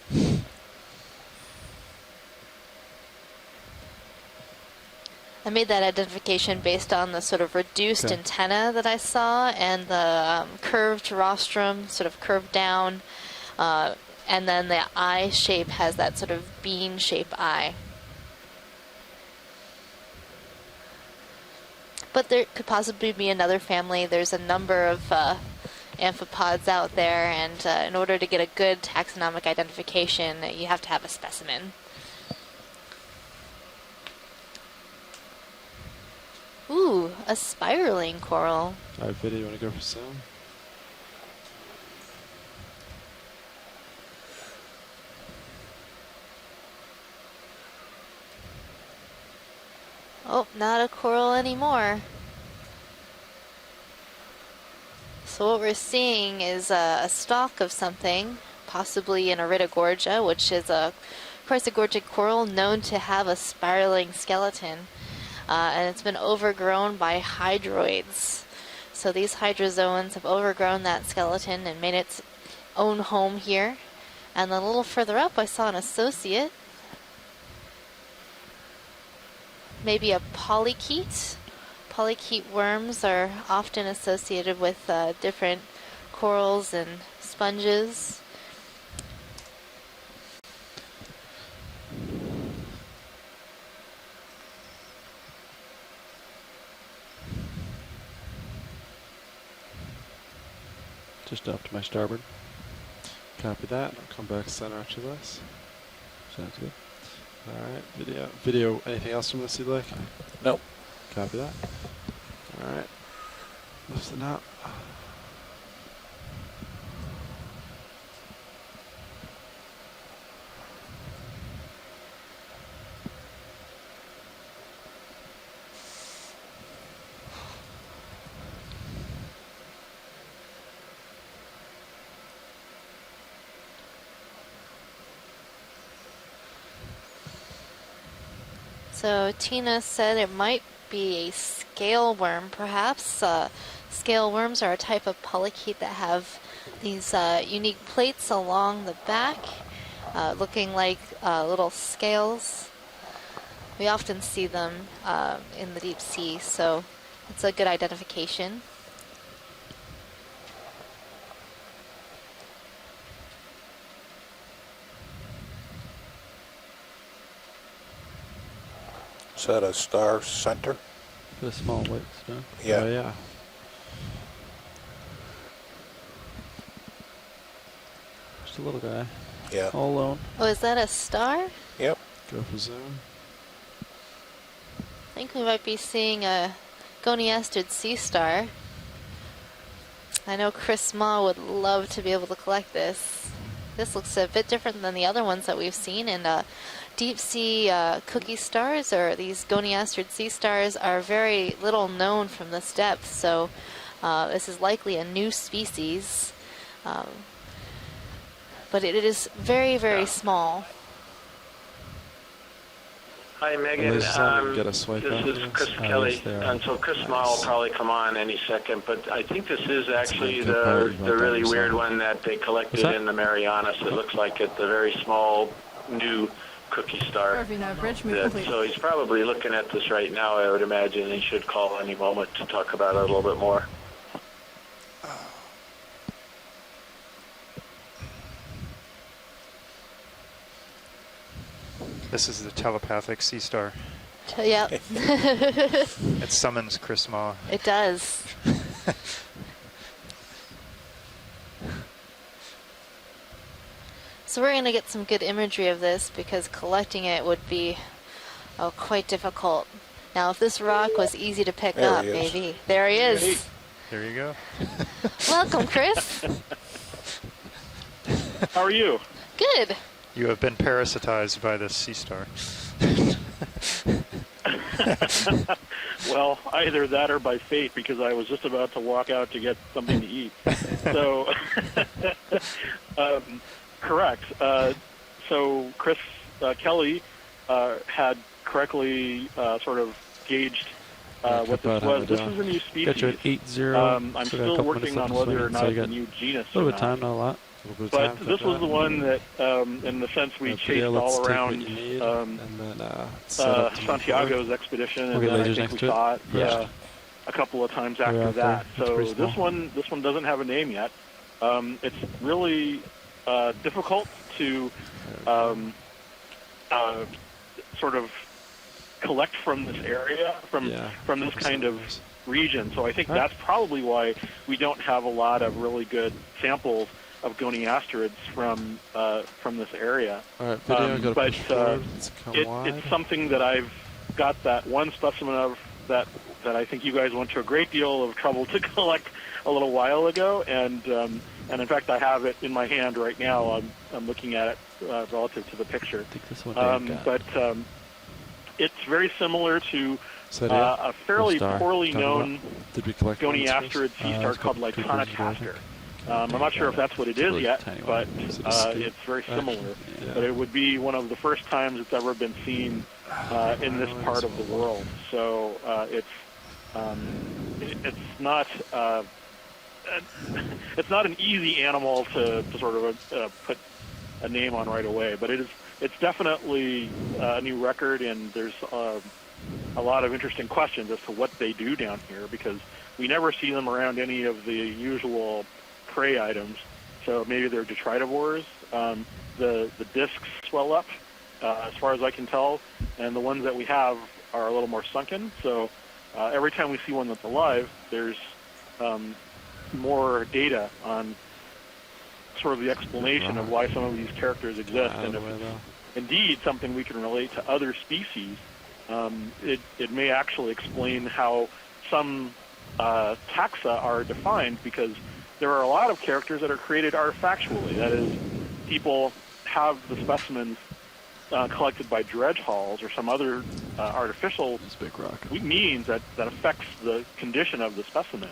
I made that identification based on the sort of reduced antenna that I saw and the curved rostrum, sort of curved down, and then the eye shape has that sort of bean-shaped eye. But there could possibly be another family. There's a number of amphipods out there, and in order to get a good taxonomic identification, you have to have a specimen. Ooh, a spiraling coral. Alright, video, you want to go for some? Oh, not a coral anymore. So what we're seeing is a stalk of something, possibly an Iridogorgia, which is a Chrysogorgic coral known to have a spiraling skeleton. And it's been overgrown by hydroids. So these hydrozoans have overgrown that skeleton and made its own home here. And then a little further up I saw an associate. Maybe a polychaete. Polychaete worms are often associated with different corals and sponges. Just up to my starboard. Copy that. I'll come back center after this. Sounds good. Alright, video. Video, anything else from the sea lake? Nope. Copy that. Alright. Listen up. So Tina said it might be a scale worm, perhaps. Scale worms are a type of polychaete that have these unique plates along the back, looking like little scales. We often see them in the deep sea, so it's a good identification. Is that a star center? The small white star. Yeah. Oh, yeah. Just a little guy. Yeah. All alone. Oh, is that a star? Yep. Go for zoom. I think we might be seeing a Goniastered Sea Star. I know Chris Ma would love to be able to collect this. This looks a bit different than the other ones that we've seen, and deep sea cookie stars, or these Goniastered Sea Stars, are very little known from this depth, so this is likely a new species. But it is very, very small. Hi, Megan. Get a swipe this is Chris Kelly. And so Chris Ma will probably come on any second, but I think this is actually the really weird one that they collected in the Marianas. It looks like it's a very small, new cookie star. So he's probably looking at this right now, I would imagine. He should call any moment to talk about it a little bit more. This is the Telepathic Sea Star. Yep. It summons Chris Ma. It does. So we're going to get some good imagery of this because collecting it would be quite difficult. Now, if this rock was easy to pick up, maybe. There he is. There you go. Welcome, Chris. How are you? Good. You have been parasitized by this sea star. Well, either that or by fate, because I was just about to walk out to get something to eat. So, correct. So Chris Kelly had correctly sort of gauged what this was. This is a new species. Got you at 8-0. I'm still working on whether or not it's a new genus. A little bit of time, not a lot. But this was the one that, in the sense, we chased all around Santiago's expedition, and then I think we saw it a couple of times after that. So this one doesn't have a name yet. It's really difficult to sort of collect from this area, from this kind of region. So I think that's probably why we don't have a lot of really good samples of goniastrids from this area. But it's something that I've got that one specimen of that I think you guys went to a great deal of trouble to collect a little while ago, and in fact I have it in my hand right now. I'm looking at it relative to the picture. I think this one but it's very similar to a fairly poorly known goniastrid sea star called Lyconocastor. I'm not sure if that's what it is yet, but it's very similar. But it would be one of the first times it's ever been seen in this part of the world. So it's not an easy animal to sort of put a name on right away, but it's definitely a new record, and there's a lot of interesting questions as to what they do down here, because we never see them around any of the usual prey items. So maybe they're detritivores. The discs swell up, as far as I can tell, and the ones that we have are a little more sunken. So every time we see one that's alive, there's more data on sort of the explanation of why some of these characters exist, and if it's indeed something we can relate to other species, it may actually explain how some taxa are defined, because there are a lot of characters that are created artifactually. That is, people have the specimens collected by dredge hauls or some other artificial means that affects the condition of the specimen.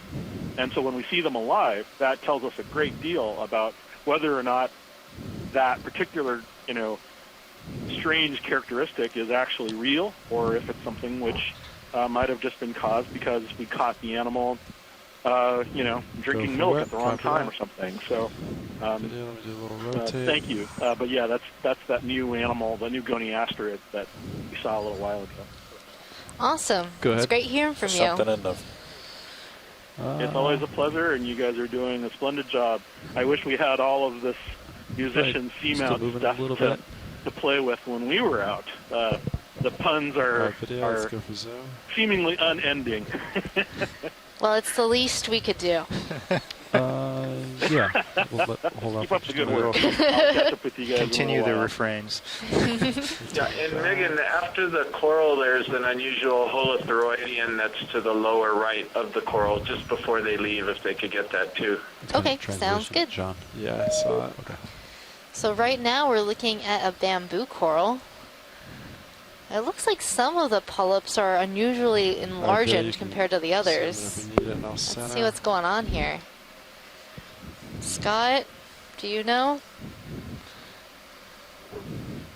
And so when we see them alive, that tells us a great deal about whether or not that particular, strange characteristic is actually real, or if it's something which might have just been caused because we caught the animal, drinking milk at the wrong time or something. So, thank you. But yeah, that's that new animal, the new goniastrid that we saw a little while ago. Awesome. Go ahead. It's great hearing from you. Something in the... It's always a pleasure, and you guys are doing a splendid job. I wish we had all of this musician seamount stuff to play with when we were out. The puns are seemingly unending. Well, it's the least we could do. Yeah. Hold on. Keep up the good work. I'll catch up with you guys. Continue the refrains. Yeah, and Megan, after the coral, there's an unusual holothroidian that's to the lower right of the coral, just before they leave, if they could get that too. Okay, sounds good. John. Yeah, I saw it. Okay. So right now we're looking at a bamboo coral. It looks like some of the polyps are unusually enlarged compared to the others. Let's see what's going on here. Scott, do you know?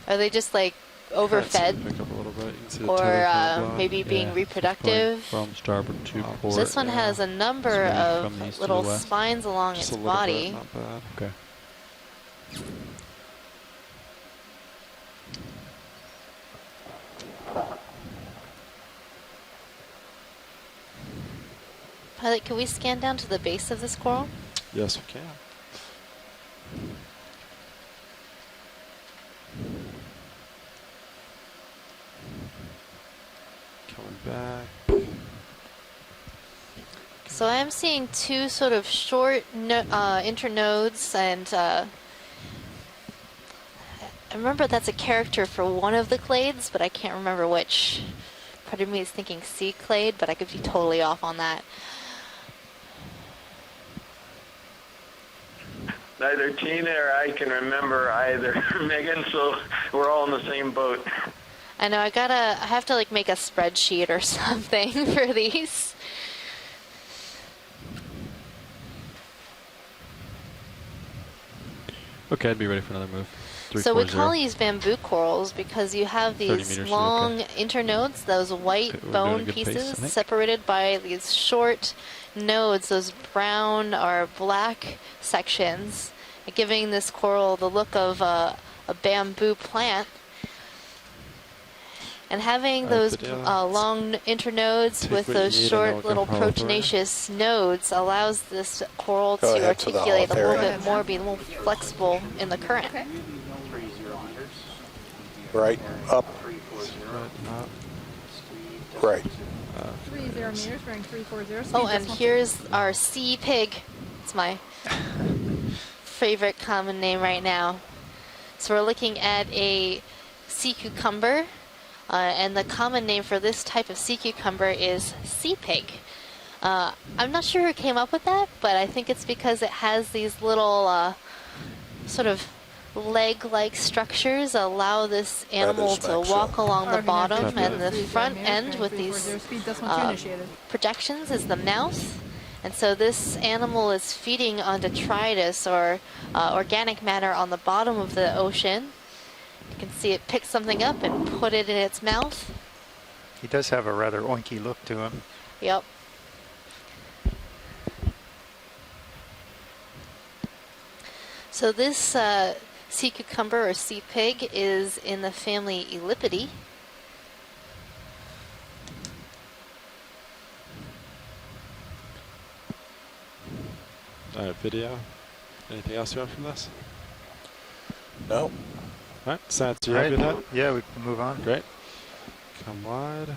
Are they just like overfed? Or maybe being reproductive? From starboard to port. This one has a number of little spines along its body. Not bad. Okay. Pilot, can we scan down to the base of this coral? Yes, we can. Coming back. So I am seeing two sort of short internodes, and I remember that's a character for one of the clades, but I can't remember which. Part of me is thinking sea clade, but I could be totally off on that. Neither Tina or I can remember either, Megan, so we're all in the same boat. I know, I have to like make a spreadsheet or something for these. Okay, I'd be ready for another move. So we call these bamboo corals because you have these long internodes, those white bone pieces separated by these short nodes, those brown or black sections, giving this coral the look of a bamboo plant. And having those long internodes with those short little proteinaceous nodes allows this coral to articulate a little bit more, be a little flexible in the current. Okay. Right, up, right. 30 meters, bearing 340. Oh, and here's our sea pig. It's my favorite common name right now. So we're looking at a sea cucumber. And the common name for this type of sea cucumber is sea pig. I'm not sure who came up with that, but I think it's because it has these little sort of leg-like structures allow this animal to walk along the bottom, and the front end with these projections is the mouth. And so this animal is feeding on detritus or organic matter on the bottom of the ocean. You can see it pick something up and put it in its mouth. He does have a rather oinky look to him. Yep. So this sea cucumber or sea pig is in the family Elliptidae. Video. Anything else you want from this? No. All right, Sats, you happy with that? Yeah, we can move on. Great. Come wide.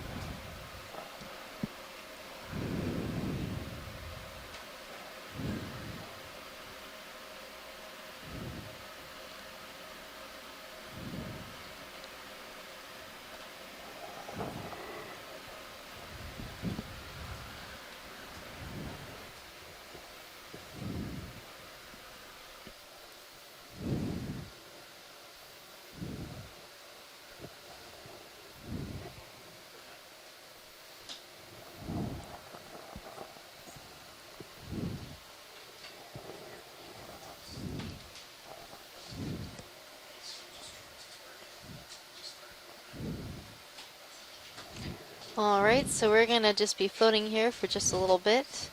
Alright, so we're going to just be floating here for just a little bit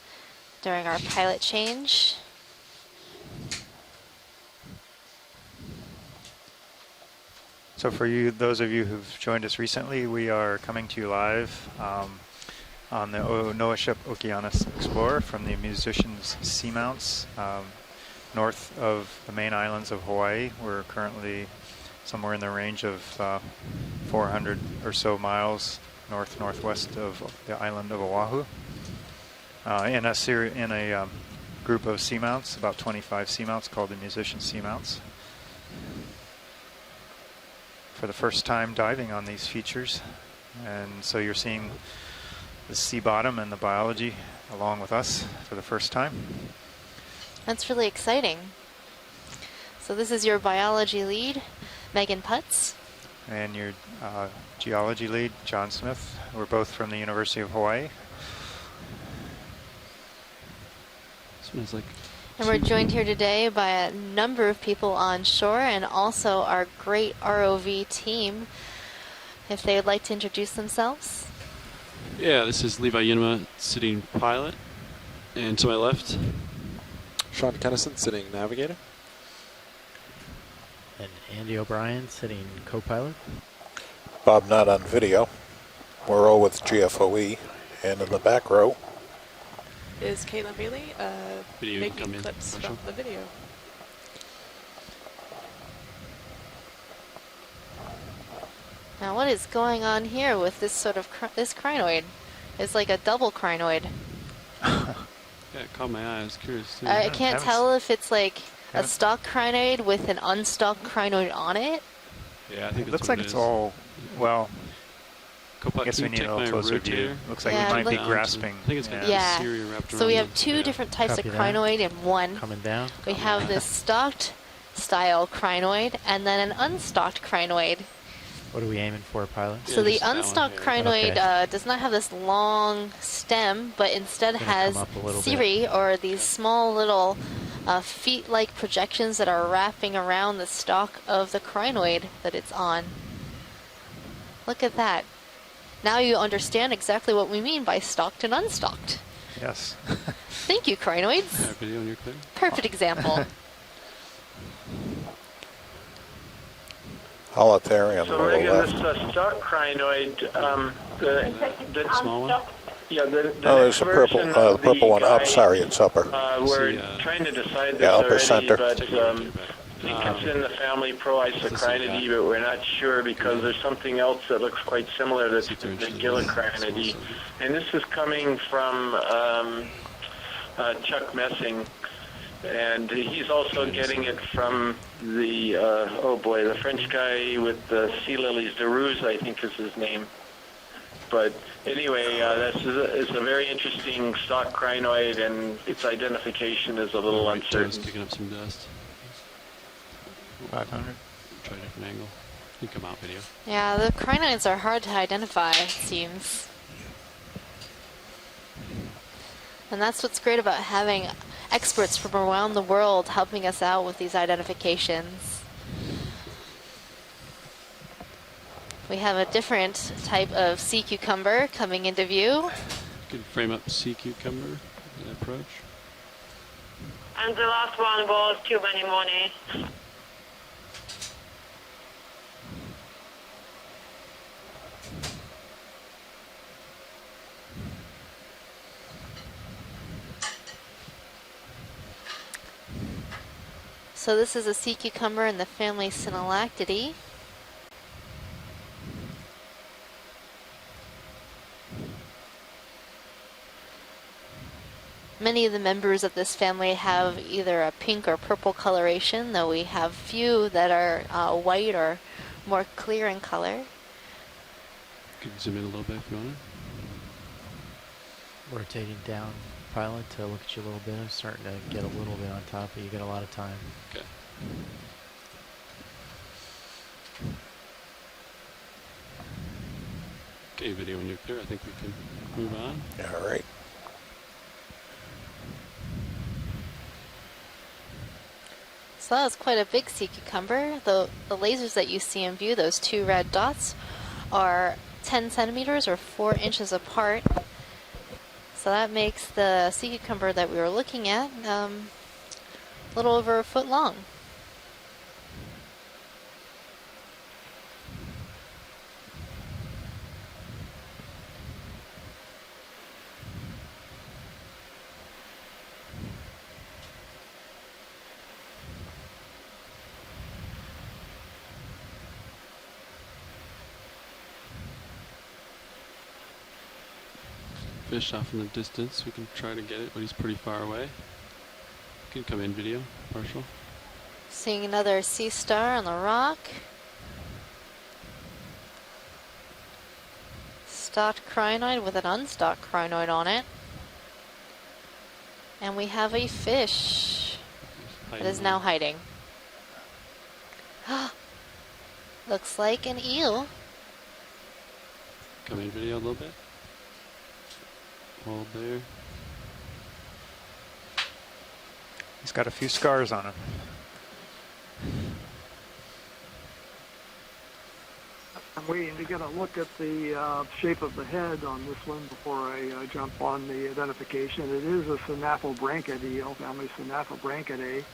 during our pilot change. So for you, those of you who've joined us recently, we are coming to you live on the NOAA ship Okeanos Explorer from the Musicians Seamounts north of the main islands of Hawaii. We're currently somewhere in the range of 400 or so miles northwest of the island of Oahu. In a group of seamounts, about 25 seamounts called the Musician Seamounts. For the first time diving on these features, and so you're seeing the sea bottom and the biology along with us for the first time. That's really exciting. So this is your biology lead, Megan Putz. And your geology lead, John Smith. We're both from the University of Hawaii. Smells like. And we're joined here today by a number of people on shore and also our great ROV team. If they would like to introduce themselves. Yeah, this is Levi Yinema, sitting pilot. And to my left, Sean Kennison, sitting navigator. And Andy O'Brien, sitting co-pilot. Bob not on video. We're all with GFOE. And in the back row is Caitlin Bailey making clips from the video. Now what is going on here with this sort of this crinoid? It's like a double crinoid. Yeah, it caught my eye. I was curious too. I can't tell if it's like a stock crinoid with an unstocked crinoid on it. Yeah, I think it looks like it's all, well, I guess we need a little closer view. Looks like it might be grasping. I think it's got Syria wrapped around. So we have two different types of crinoid in one. Coming down. We have this stocked style crinoid and then an unstocked crinoid. What are we aiming for, pilot? So the unstocked crinoid does not have this long stem, but instead has cirri, or these small little feet-like projections that are wrapping around the stalk of the crinoid that it's on. Look at that. Now you understand exactly what we mean by stocked and unstocked. Yes. Thank you, crinoids. Yeah, video and you're clear. Perfect example. Holotherian. So Megan, this stalk crinoid, the Small one? yeah, the there's a purple, purple one up. Sorry, it's upper. We're trying to decide this upper already, center. but it's in the family Proisocrinidae, but we're not sure because there's something else that looks quite similar that's the Gillicrinidae. And this is coming from Chuck Messing, and he's also getting it from the, the French guy with the sea lilies, Derouz, I think is his name. But anyway, it's a very interesting stalk crinoid, and its identification is a little uncertain. Picking up some dust. 500. Try a different angle. You can come out video. Yeah, the crinoids are hard to identify, it seems. And that's what's great about having experts from around the world helping us out with these identifications. We have a different type of sea cucumber coming into view. You can frame up sea cucumber and approach. And the last one was tube anemone. So this is a sea cucumber in the family Synallactidae. Many of the members of this family have either a pink or purple coloration, though we have few that are white or more clear in color. You can zoom in a little bit if you want to. Rotating down, pilot, to look at you a little bit. I'm starting to get a little bit on top, but you get a lot of time. Okay. Okay, video when you're clear, I think we can move on. All right. So that was quite a big sea cucumber. The lasers that you see in view, those two red dots, are 10 centimeters or 4 inches apart. So that makes the sea cucumber that we were looking at a little over a foot long. Fish off in the distance. We can try to get it, but he's pretty far away. You can come in video, partial. Seeing another sea star on the rock. Stalked crinoid with an unstalked crinoid on it. And we have a fish that is now hiding. Looks like an eel. Come in video a little bit. Hold there. He's got a few scars on him. I'm waiting to get a look at the shape of the head on this one before I jump on the identification. It is a Synaphobranchid eel, family Synaphobranchidae.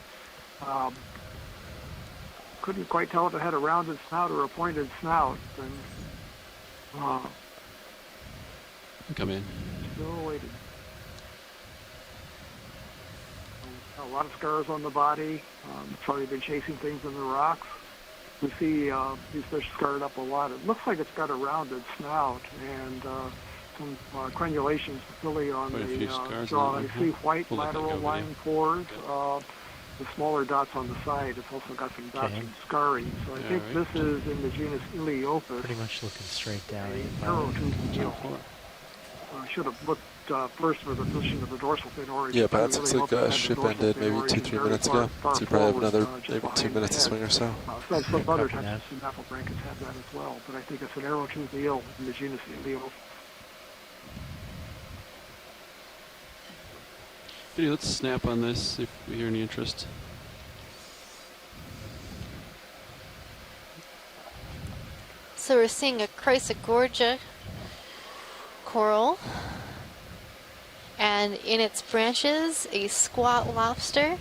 Couldn't quite tell if it had a rounded snout or a pointed snout. And, come in. still waiting. A lot of scars on the body. Probably been chasing things in the rocks. We see these fish scarred up a lot. It looks like it's got a rounded snout and some crenulations really on the jaw. I see white lateral line pores. The smaller dots on the side. It's also got some dots of scarring. So I think this is in the genus Iliophis. Pretty much looking straight down. Arrow-toothed eel. I should have looked first for the position of the dorsal fin origin. Yeah, but it looks like ship ended maybe 2-3 minutes ago. So you probably have another maybe 2 minutes to swing or so. Some other types of Synaphobranchids have that as well, but I think it's an arrow-toothed eel in the genus Iliophis. Video, let's snap on this if we hear any interest. So we're seeing a Chrysogorgic coral, and in its branches a squat lobster,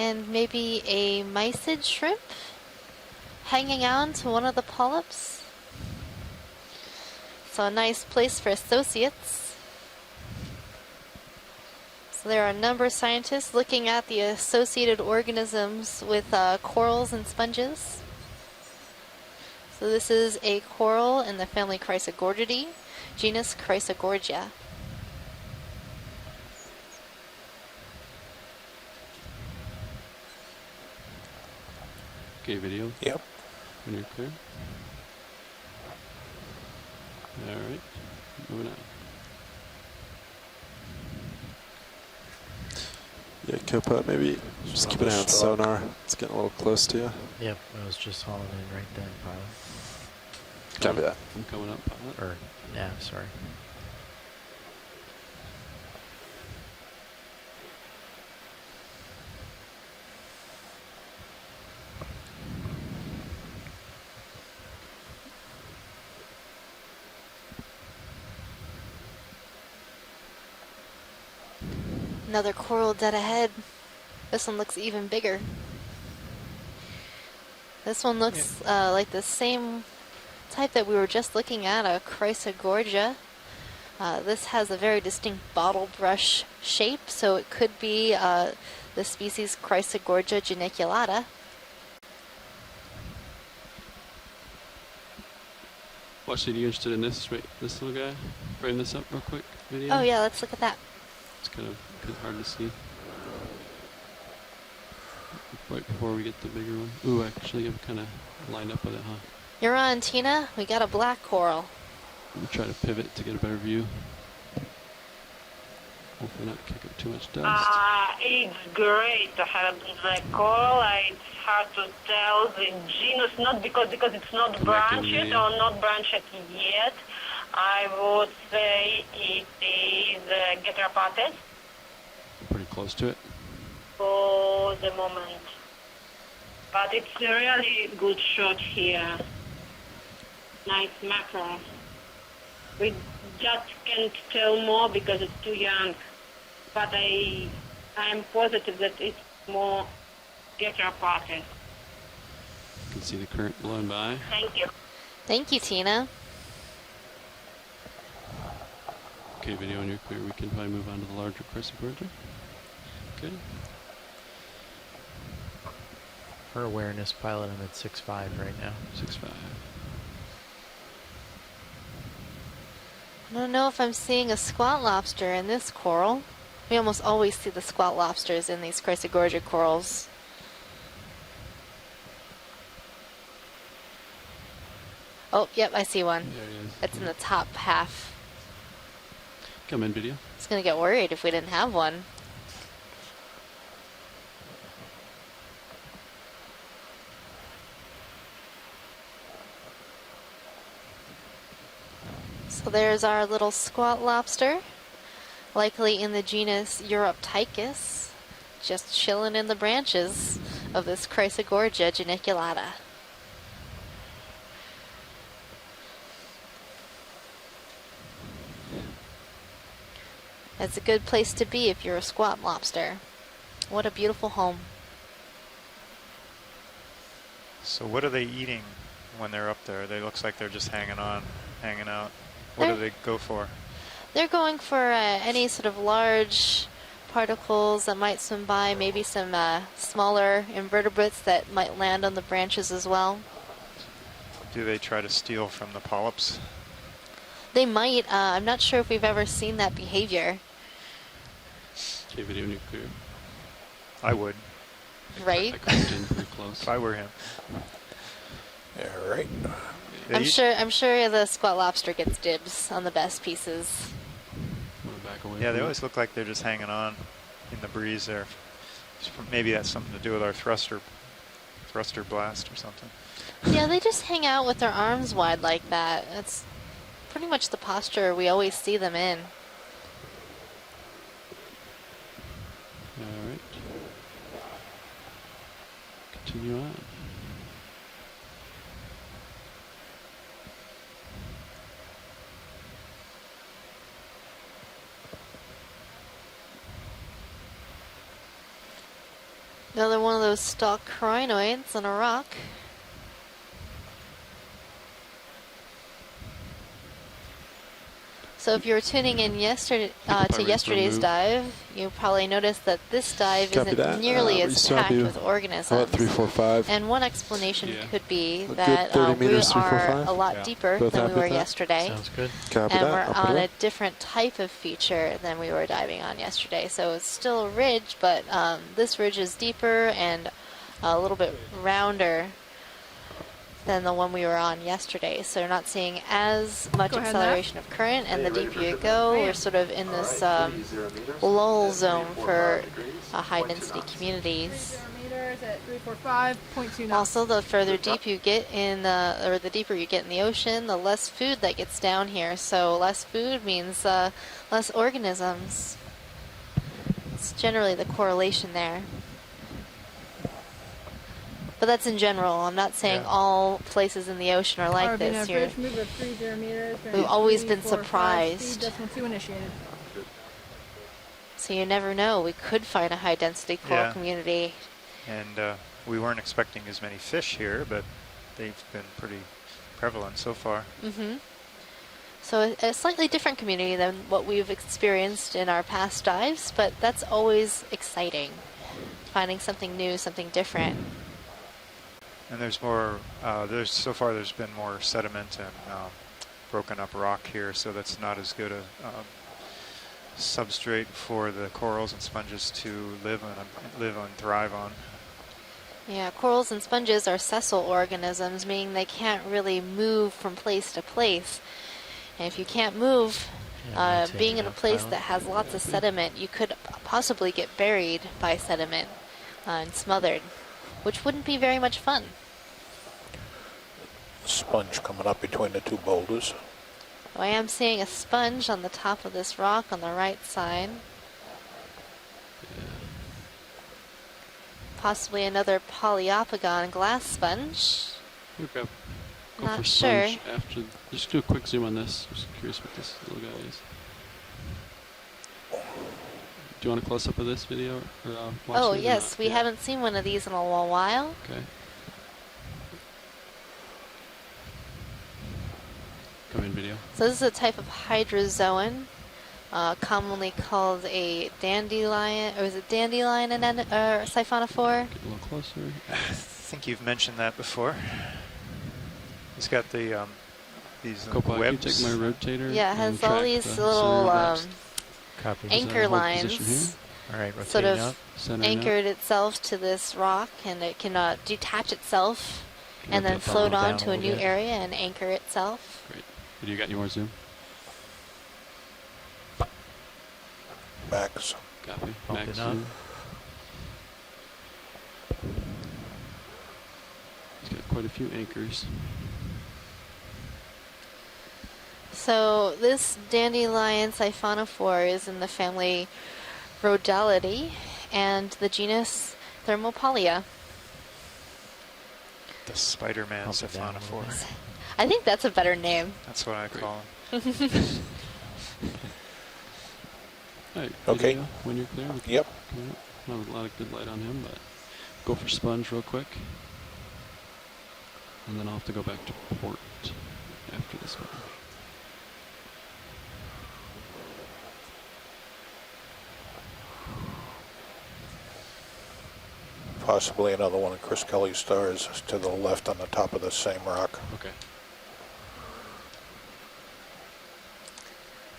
And maybe a mysid shrimp hanging on to one of the polyps. So a nice place for associates. So there are a number of scientists looking at the associated organisms with corals and sponges. So this is a coral in the family Chrysogorgidae, genus Chrysogorgia. Okay, video. Yep. When you're clear. Alright, moving on. Yeah, Copilot, maybe just keep an eye on sonar. It's getting a little close to you. Yep, I was just hauling in right then, pilot. Copy that. I'm coming up, pilot. Or, yeah, sorry. Another coral dead ahead. This one looks even bigger. This one looks like the same type that we were just looking at, a Chrysogorgia. This has a very distinct bottle brush shape, so it could be the species Chrysogorgia geniculata. Watch it, you interested in this? Wait, this little guy? Frame this up real quick, video. Oh yeah, let's look at that. It's kind of hard to see. Right before we get the bigger one. Ooh, actually, I'm kind of lined up with it, huh? You're on, Tina. We got a black coral. I'm gonna try to pivot to get a better view. Hopefully not kick up too much dust. It's great to have a black coral. It's hard to tell the genus, not because it's not branched or not branched yet. I would say it is Telepathic. Pretty close to it. For the moment. But it's a really good shot here. Nice macro. We just can't tell more because it's too young. But I'm positive that it's more Telepathic. You can see the current blowing by. Thank you. Thank you, Tina. Okay, video, when you're clear, we can probably move on to the larger Chrysogorgia. Okay. For awareness, pilot, I'm at 6.5 right now. 6.5. I don't know if I'm seeing a squat lobster in this coral. We almost always see the squat lobsters in these Chrysogorgic corals. Oh, yep, I see one. There he is. It's in the top half. Come in, video. I was gonna get worried if we didn't have one. So there's our little squat lobster, likely in the genus Untitled, just chilling in the branches of this Chrysogorgia geniculata. It's a good place to be if you're a squat lobster. What a beautiful home. So what are they eating when they're up there? They looks like they're just hanging out. What do they go for? They're going for any sort of large particles that might swim by, maybe some smaller invertebrates that might land on the branches as well. Do they try to steal from the polyps? They might. I'm not sure if we've ever seen that behavior. Okay, video nuclear. I would. Right? I clicked in pretty close. If I were him. Yeah, right. I'm sure the squat lobster gets dibs on the best pieces. Back away Yeah, they always look like they're just hanging on in the breeze there. Maybe that's something to do with our thruster blast or something. Yeah, they just hang out with their arms wide like that. It's pretty much the posture we always see them in. All right. Continue on. Another one of those stalk crinoids on a rock. So if you were tuning in yesterday to yesterday's dive, you probably noticed that this dive isn't nearly as packed with organisms. 345. And one explanation could be that we are a lot deeper than we were yesterday. Sounds good. And we're on a different type of feature than we were diving on yesterday. So it's still a ridge, but this ridge is deeper and a little bit rounder than the one we were on yesterday. So you're not seeing as much acceleration of current, and the deeper you go, we're sort of in this lull zone for high density communities. At 345.2 knots. Also, the further deep you get in or the deeper you get in the ocean, the less food that gets down here. So less food means less organisms. It's generally the correlation there. But that's in general. I'm not saying all places in the ocean are like this here. We've always been surprised. So you never know. We could find a high density coral community. And we weren't expecting as many fish here, but they've been pretty prevalent so far. So a slightly different community than what we've experienced in our past dives, but that's always exciting. Finding something new, something different. And there's more, so far there's been more sediment and broken up rock here, so that's not as good a substrate for the corals and sponges to live and thrive on. Yeah, corals and sponges are sessile organisms, meaning they can't really move from place to place. And if you can't move, being in a place that has lots of sediment, you could possibly get buried by sediment and smothered, which wouldn't be very much fun. Sponge coming up between the two boulders. I am seeing a sponge on the top of this rock on the right side. Possibly another Polyopogon glass sponge. Go Not for sure. Sponge after. Just do a quick zoom on this. Just curious what this little guy is. Do you want a close up of this video? Or, oh yes, we haven't seen one of these in a while. Okay. Come in video. So this is a type of hydrozoan, commonly called a dandelion, or is it dandelion and siphonophore? Get a little closer. I think you've mentioned that before. He's got the these webs. Can you take my rotator? Yeah, it has all these little anchor lines. All right, sort of anchored itself to this rock, and it can detach itself and then float on to a new area and anchor itself. Great. Do you got any more zoom? Max. Copy. Bump Max it up. zoom. He's got quite a few anchors. So this dandelion siphonophore is in the family Rhodalidae and the genus Thermopolia. The Spider-Man siphonophore. I think that's a better name. That's what I call him. Alright, okay. Video, when you're clear. Yep. Not a lot of good light on him, but go for sponge real quick. And then I'll have to go back to port after this one. Possibly another one of Chris Kelly's stars to the left on the top of the same rock. Okay.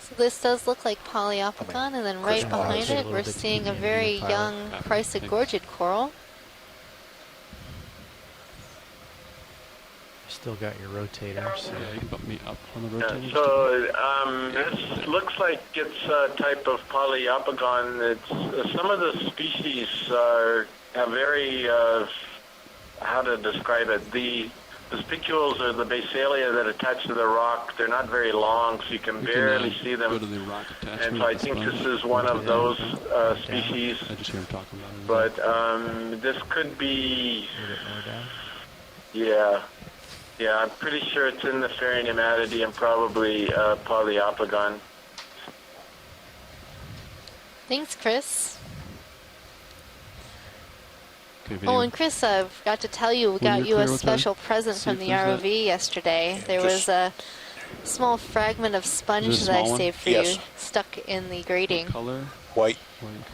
So this does look like Polyopogon, and then right behind it we're seeing a very young Chrysogorgic coral. Still got your rotator. So yeah, you can bump me up on the rotator. This looks like it's a type of Polyopogon. It's some of the species have very how to describe it. The spicules or the basalia that attach to the rock, they're not very long, so you can barely see them. Go to the rock attachment. And so I think this is one of those species. I just hear him talking about it. But this could be. Yeah. Yeah, I'm pretty sure it's in the Pheronematidae and probably Polyopogon. Thanks, Chris. Oh, and Chris, I forgot to tell you, we got you a special present from the ROV yesterday. Yeah, there was a small fragment of sponge that I saved for you, stuck in the grating. What color? White.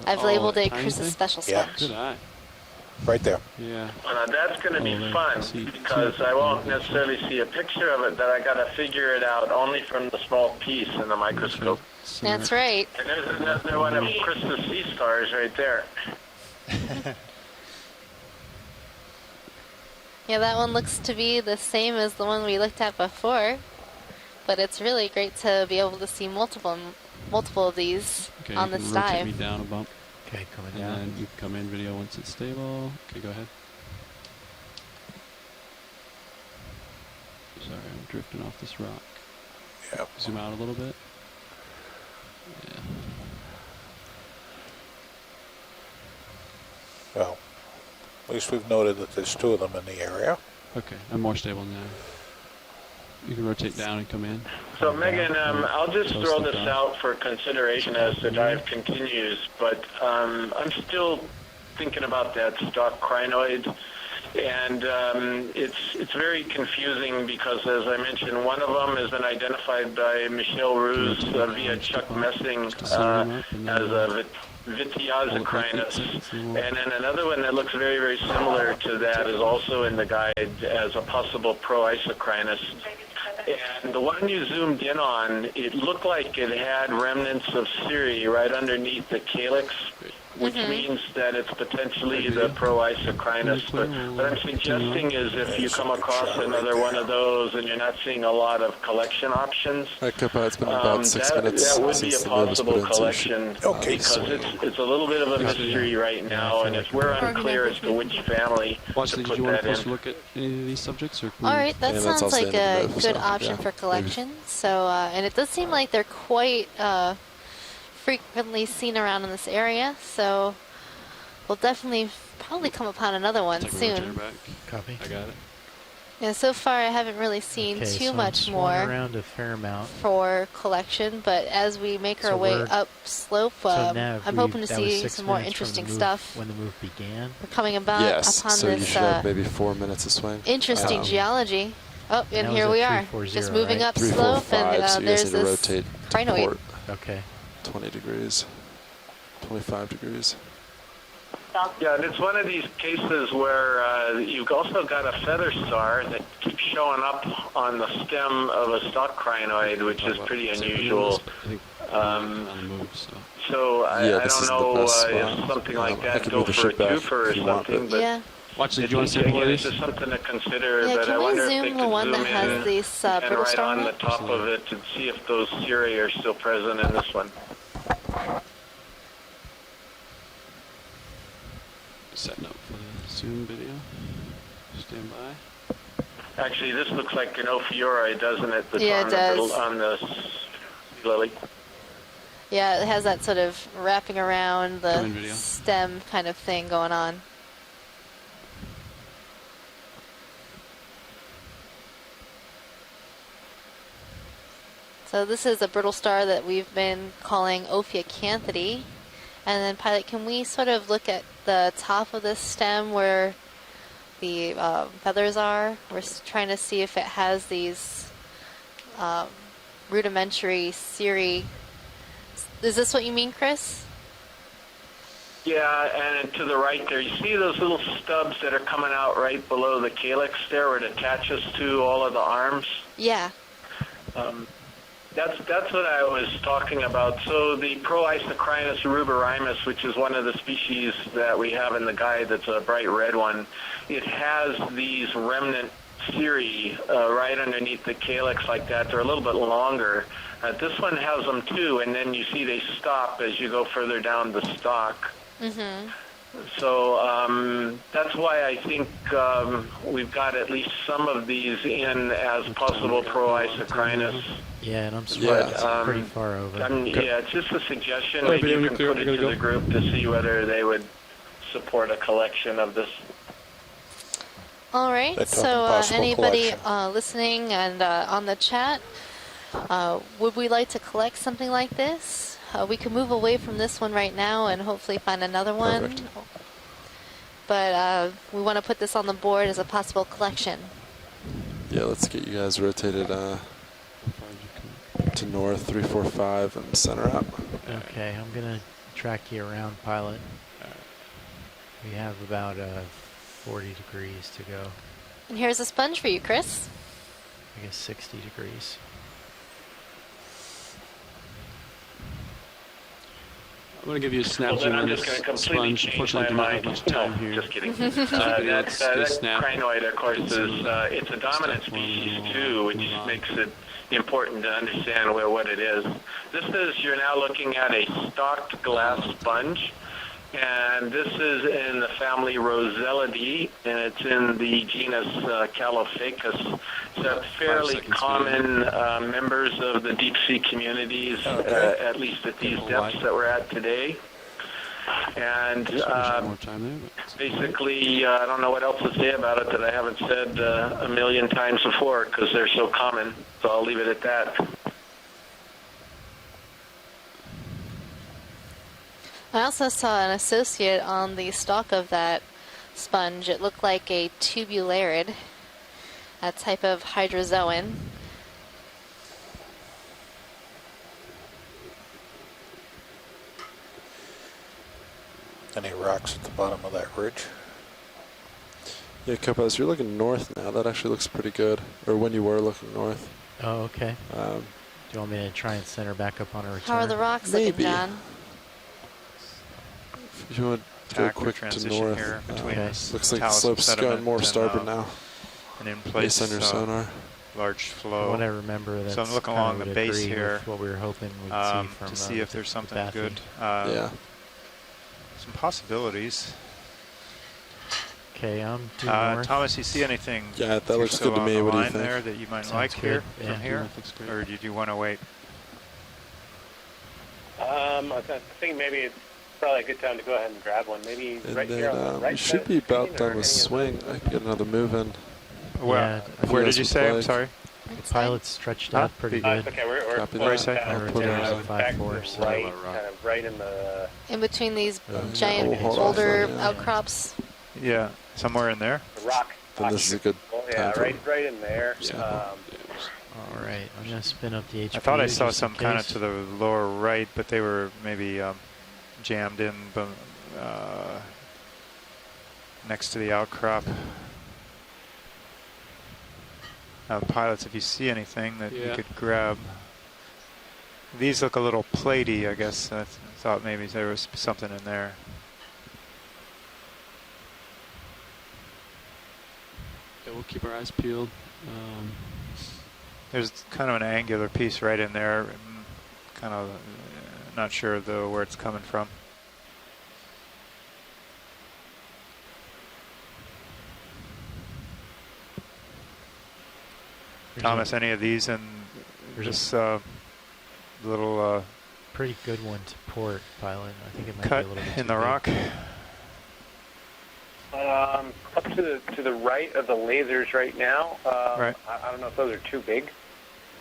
I've labeled it Chris's special sponge. Good eye. Right there. Yeah. That's going to be fun because I won't necessarily see a picture of it, but I got to figure it out only from the small piece in the microscope. That's right. And there's another one of Chrysler Sea Stars right there. Yeah, that one looks to be the same as the one we looked at before, but it's really great to be able to see multiple of these on this dive. Me down a bump. Okay, coming and down. And then you can come in video once it's stable. Okay, go ahead. Sorry, I'm drifting off this rock. Yeah. Zoom out a little bit. Yeah. Well, at least we've noted that there's 2 of them in the area. Okay, I'm more stable now. You can rotate down and come in. So Megan, I'll just throw this out for consideration as the dive continues, but I'm still thinking about that stock crinoid, and it's very confusing because, as I mentioned, one of them has been identified by Michelle Ruse via Chuck Messing as a Vitiazocrinus, and then another one that looks very, very similar to that is also in the guide as a possible Proisocrinus. And the one you zoomed in on, it looked like it had remnants of cirri right underneath the calyx, which means that it's potentially the Proisocrinus. But what I'm suggesting is if you come across another one of those and you're not seeing a lot of collection options, it's been about 6 minutes that would be a since the nerve was put possible in, so collection because it's a little bit of a mystery right now, and if we're unclear as to which family to put did you want that us to in. look at any of these subjects? Or All right, that sounds like a good so, option for collection. So, and it does seem like they're quite frequently seen around in this area. So, we'll definitely probably come upon another one soon. Copy. I got it. Yeah, so far I haven't really seen too much more around a fair amount for collection, but as we make our way up slope, I'm hoping to see some more interesting stuff. When the move began, we're coming about upon so this you should have maybe 4 minutes of swing. interesting geology. Oh, and here we are, just moving up 3, 4, slope, 5, and so you there's guys need to this rotate crinoid. port. Okay. 20 degrees, 25 degrees. Yeah, and it's one of these cases where you've also got a feather star that keeps showing up on the stem of a stock crinoid, which is pretty unusual. So I don't know if something like that go for a twofer or something, but yeah. Watch, do you want to sample it's just something to consider. Yeah, but can I we wonder if zoom they the could one zoom that has in this and brittle right star on on the it? top of it to see if those cirri are still present in this one. Setting up for the Zoom video. Stand by. Actually, this looks like an ophiuroid, doesn't it? That's Yeah, it does. On the lily. Yeah, it has that sort of wrapping around the stem kind of thing going on. So this is a brittle star that we've been calling Ophiacanthide. And then, Pilot, can we sort of look at the top of this stem where the feathers are? We're trying to see if it has these rudimentary cirri. Is this what you mean, Chris? Yeah, and to the right there, you see those little stubs that are coming out right below the calyx there where it attaches to all of the arms? Yeah. That's what I was talking about. So the Proisocrinus ruberimus, which is one of the species that we have in the guide that's a bright red one, it has these remnant cirri right underneath the calyx like that. They're a little bit longer. This one has them too, and then you see they stop as you go further down the stalk. Mm-hmm. So that's why I think we've got at least some of these in as possible Proisocrinus. Yeah, and I'm surprised it's pretty far over. Yeah, it's just a suggestion. Maybe you can put it to the group to see whether they would support a collection of this. All right, so anybody listening and on the chat, would we like to collect something like this? We can move away from this one right now and hopefully find another one. but we want to put this on the board as a possible collection. Yeah, let's get you guys rotated to north 345 and center up. Okay, I'm gonna track you around, pilot. We have about 40 degrees to go. And here's a sponge for you, Chris. I guess 60 degrees. I'm going to give you a snapshot on this sponge. Unfortunately, I don't have much time here. Just kidding. that crinoid, of course, is it's a dominant species too, which makes it important to understand what it is. This is, you're now looking at a stalked glass sponge, and this is in the family Roselidae, and it's in the genus Calophacus. So fairly common members of the deep sea communities, at least at these depths that we're at today. And basically, I don't know what else to say about it that I haven't said a million times before, because they're so common. So I'll leave it at that. I also saw an associate on the stalk of that sponge. It looked like a tubularid, a type of hydrozoan. Any rocks at the bottom of that ridge? Yeah, Copaz, you're looking north now. That actually looks pretty good. Or when you were looking north. Oh, okay. Do you want me to try and center back up on a return? How are the rocks looking, John? If you want to go quick to north, here between looks like the slope's going more starboard now. And in place based on your sonar. Large flow. From what I remember, that's so I'm looking along the base here what we were hoping we'd see from to see if there's something good. Yeah. Some possibilities. Okay, I'm due north. Thomas, you see anything? Yeah, that looks good to me. What do you think? There that you might Sounds like good. here Yeah. from here, or did you want to wait? I think maybe it's probably a good time to go ahead and grab one. Maybe And right then here on the right you side should of be the screen, about done or with any of swing. I can get another move in. Well, where did you say? I'm sorry. The pilot's stretched out pretty good. Okay, we're Copy pulling that. down I'll to put it the on back 5-4, to so the right, kind of right in the In between these Yeah, giant we'll hold boulder off on, yeah. outcrops. Yeah, somewhere in there. rock. Then this is a good Yeah, time right in there. All right, I'm going to spin up the HP. I thought I saw just in some kind of case. to the lower right, but they were maybe jammed in next to the outcrop. Pilots, if you see anything that you could grab. These look a little platey, I guess. I thought maybe there was something in there. Yeah, we'll keep our eyes peeled. There's kind of an angular piece right in there. Kind of not sure though where it's coming from. Thomas, any of these in this little pretty good one to port, pilot. I think it might cut be a little bit in too the big. rock? Up to the right of the lasers right now. Right. I don't know if those are too big.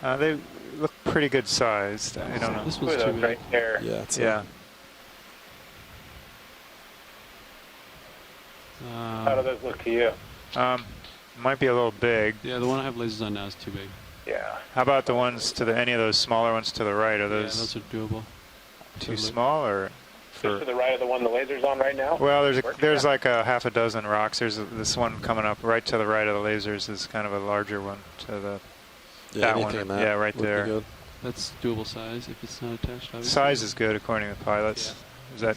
They look pretty good sized. I don't know. This one's too big. Right there. Yeah, it's Yeah. How do those look to you? Might be a little big. Yeah, the one I have lasers on now is too big. Yeah. How about the ones to the any of those smaller ones to the right? Are those, those are doable. too small or? Just to the right of the one the laser's on right now? Well, there's like a half a dozen rocks. There's this one coming up right to the right of the lasers is kind of a larger one to the that one. Yeah, right there. Good. That's doable size if it's not attached. Obviously. Size is good according to the pilots. Yeah. Is that?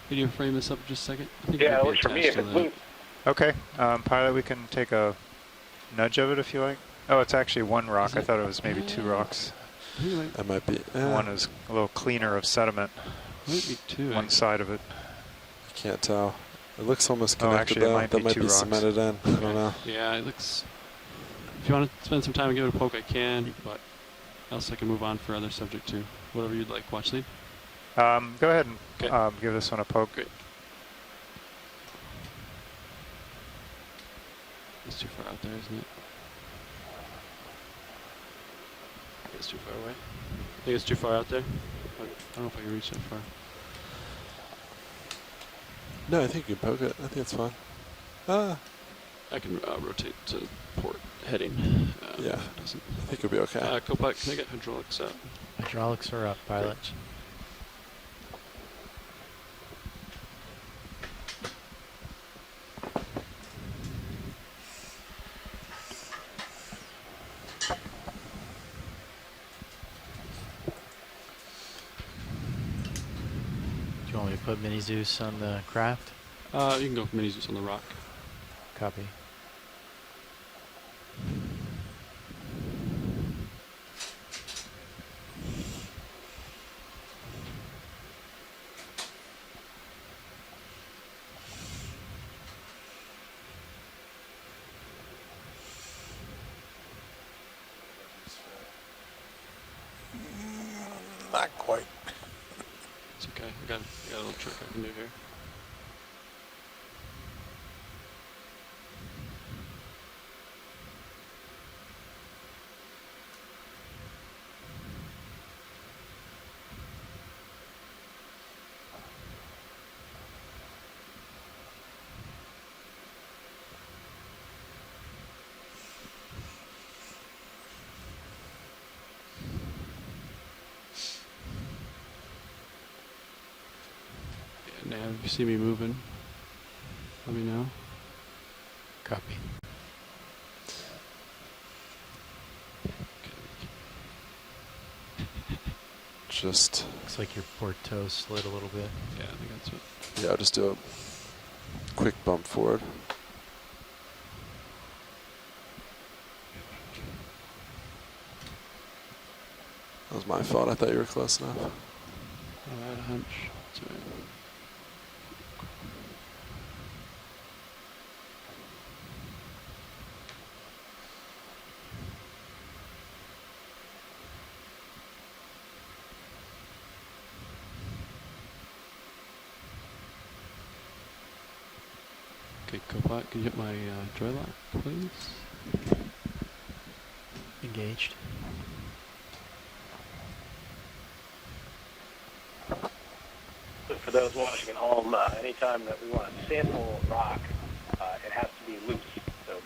Can you frame this up just a second? I think Yeah, it it might be works for me attached if to it's that. loose. Okay, pilot, we can take a nudge of it if you like. Oh, it's actually one rock. I thought it was maybe two rocks. That might be. One is a little cleaner of sediment. Might be two. One side of it. I can't tell. It looks almost Oh, connected actually, it though. might That be might two be rocks. cemented in. I don't know. Yeah, it looks. If you want to spend some time and give it a poke, I can, but else I can move on for other subject too. Whatever you'd like. Watch lead. Go ahead and give this one a poke. Great. It's too far out there, isn't it? I think it's too far away. I think it's too far out there. I don't know if I can reach that far. No, I think you can poke it. I think it's fine. Ah. I can rotate to port heading. Yeah, I think you'll be okay. Copilot, can I get hydraulics up? Hydraulics are up, pilot. Great. Do you want me to put Mini Zeus on the craft? You can go Mini Zeus on the rock. Copy. Not quite. It's okay. I got a little trick I can do here. Now, if you see me moving, let me know. Copy. Just. Looks like your port toe slid a little bit. Yeah, I think that's it. Yeah, I'll just do a quick bump forward. That was my fault. I thought you were close enough. Oh, I had a hunch. That's right. Okay, Copilot, can you hit my dry lock, please? Engaged. So for those watching at home, anytime that we want to sample a rock, it has to be loose. So the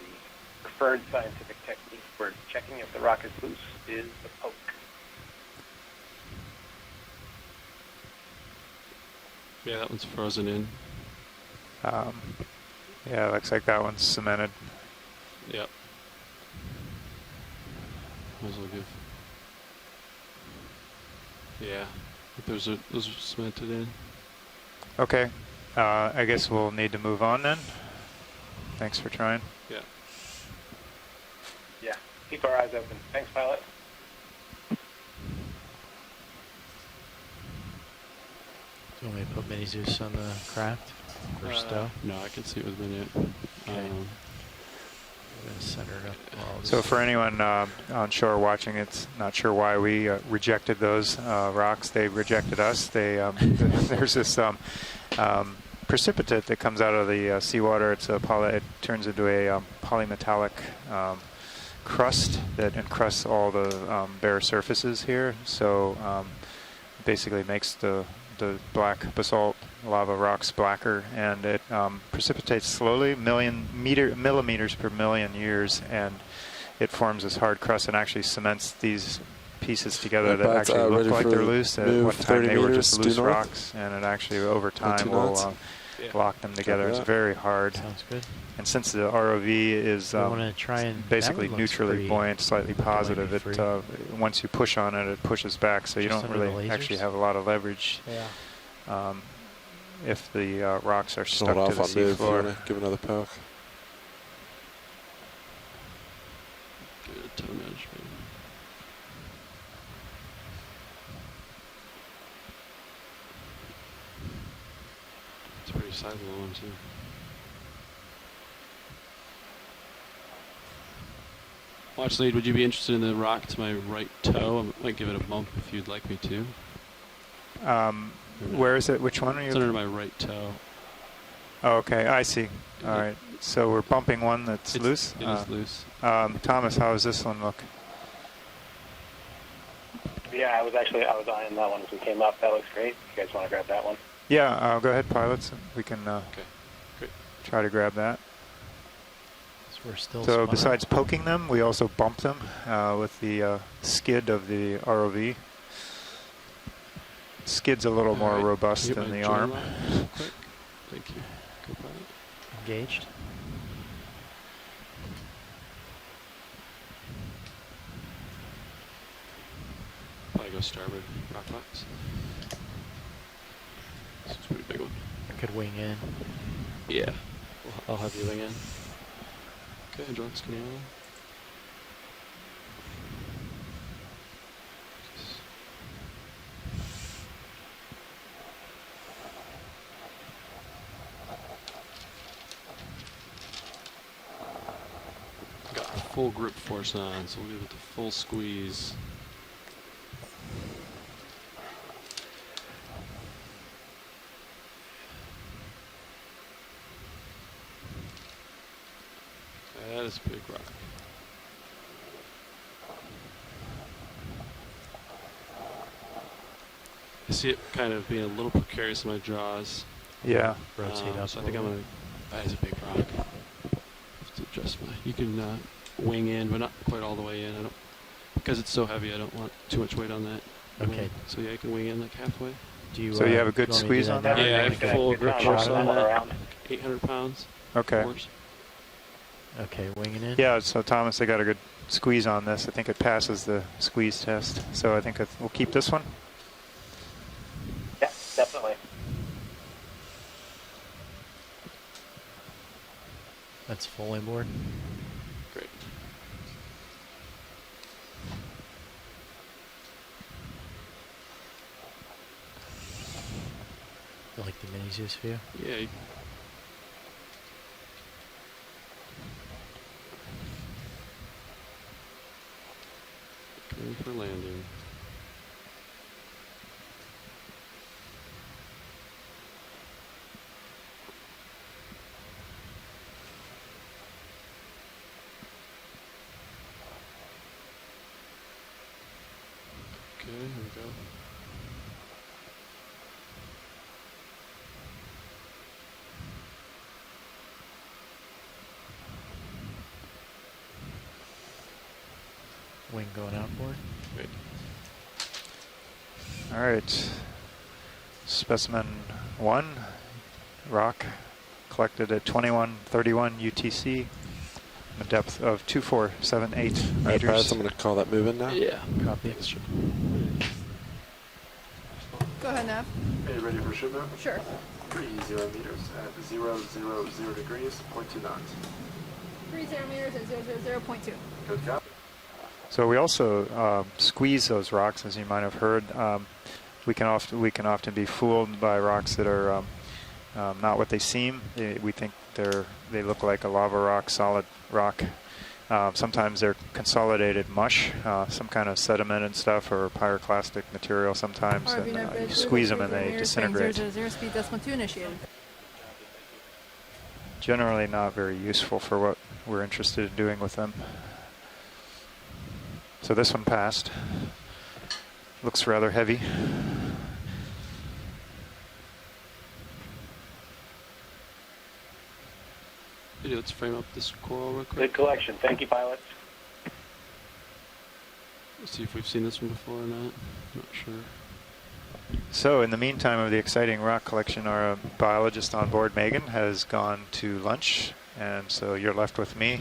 preferred scientific technique for checking if the rock is loose is the poke. Yeah, that one's frozen in. Yeah, looks like that one's cemented. Yep. Might as well give. Yeah, those are cemented in. Okay, I guess we'll need to move on then. Thanks for trying. Yeah. Yeah, keep our eyes open. Thanks, pilot. Do you want me to put Mini Zeus on the craft? Or stow? No, I can see it with Minute. Okay. I'm going to center it up. So for anyone on shore watching, it's not sure why we rejected those rocks. They rejected us. They there's this precipitate that comes out of the seawater. It turns into a polymetallic crust that encrusts all the bare surfaces here. So basically makes the black basalt lava rocks blacker, and it precipitates slowly, millimeters per million years, and it forms this hard crust and actually cements these pieces together that actually look like they're loose. At one time they were just loose rocks, and it actually over time will lock them together. It's very hard. Sounds good. And since the ROV is basically neutrally buoyant, slightly positive, it once you push on it, it pushes back, so you don't really actually have a lot of leverage. Yeah. If the rocks are stuck Hold to the off on move. seafloor. Give another poke. Good toe nudge, maybe. It's a pretty sizable one, too. Watch lead, would you be interested in the rock to my right toe? I might give it a bump if you'd like me to. Where is it? Which one are you? It's under my right toe. Oh, okay, I see. All right, so we're bumping one that's loose? It is loose. Thomas, how does this one look? Yeah, I was eyeing that one as we came up. That looks great. You guys want to grab that one? Yeah, go ahead, pilots. We can try to grab that. So we're still So besides poking them, we also bump them with the skid of the ROV. Skid's a little more robust than the arm. Quick. Thank you. Go pilot. Engaged. Probably go starboard rock box. This is a pretty big one. I could wing in. Yeah. I'll have you wing in. Okay, hydraulics canal. Got full grip force on, so we'll give it the full squeeze. That is a big rock. I see it kind of being a little precarious in my jaws. Yeah. Rotate up. So I think I'm gonna. That is a big rock. Have to adjust my. You can wing in, but not quite all the way in. I don't, because it's so heavy. I don't want too much weight on that. Okay. So yeah, I can wing in like halfway. Do you? So you have a good squeeze on that? Yeah, I have full grip force on that. 800 pounds. Okay. Force. Okay, winging in. Yeah, so Thomas, they got a good squeeze on this. I think it passes the squeeze test. So I think we'll keep this one. Yeah, definitely. That's full inboard. Great. You like the mini Zeus view? Yeah. Ready for landing. Okay, here we go. Wing going outboard. Great. All right. Specimen 1, rock, collected at 2131 UTC, a depth of 2478 meters. All right, pilots, I'm going to call that move in now. Yeah. Copy. Go ahead, Nav. Are you ready for ship move? Sure. 30 meters at 000 degrees, 0.2 knots. 30 meters at 000.2. Good job. So we also squeeze those rocks, as you might have heard. We can often be fooled by rocks that are not what they seem. We think they look like a lava rock, solid rock. Sometimes they're consolidated mush, some kind of sediment and stuff, or pyroclastic material sometimes. And you squeeze them and they disintegrate. 000 speed decimal 2 initiated. Generally not very useful for what we're interested in doing with them. So this one passed. Looks rather heavy. Hey, let's frame up this coral real quick. Good collection. Thank you, pilots. Let's see if we've seen this one before or not. Not sure. So in the meantime of the exciting rock collection, our biologist on board, Megan, has gone to lunch. And so you're left with me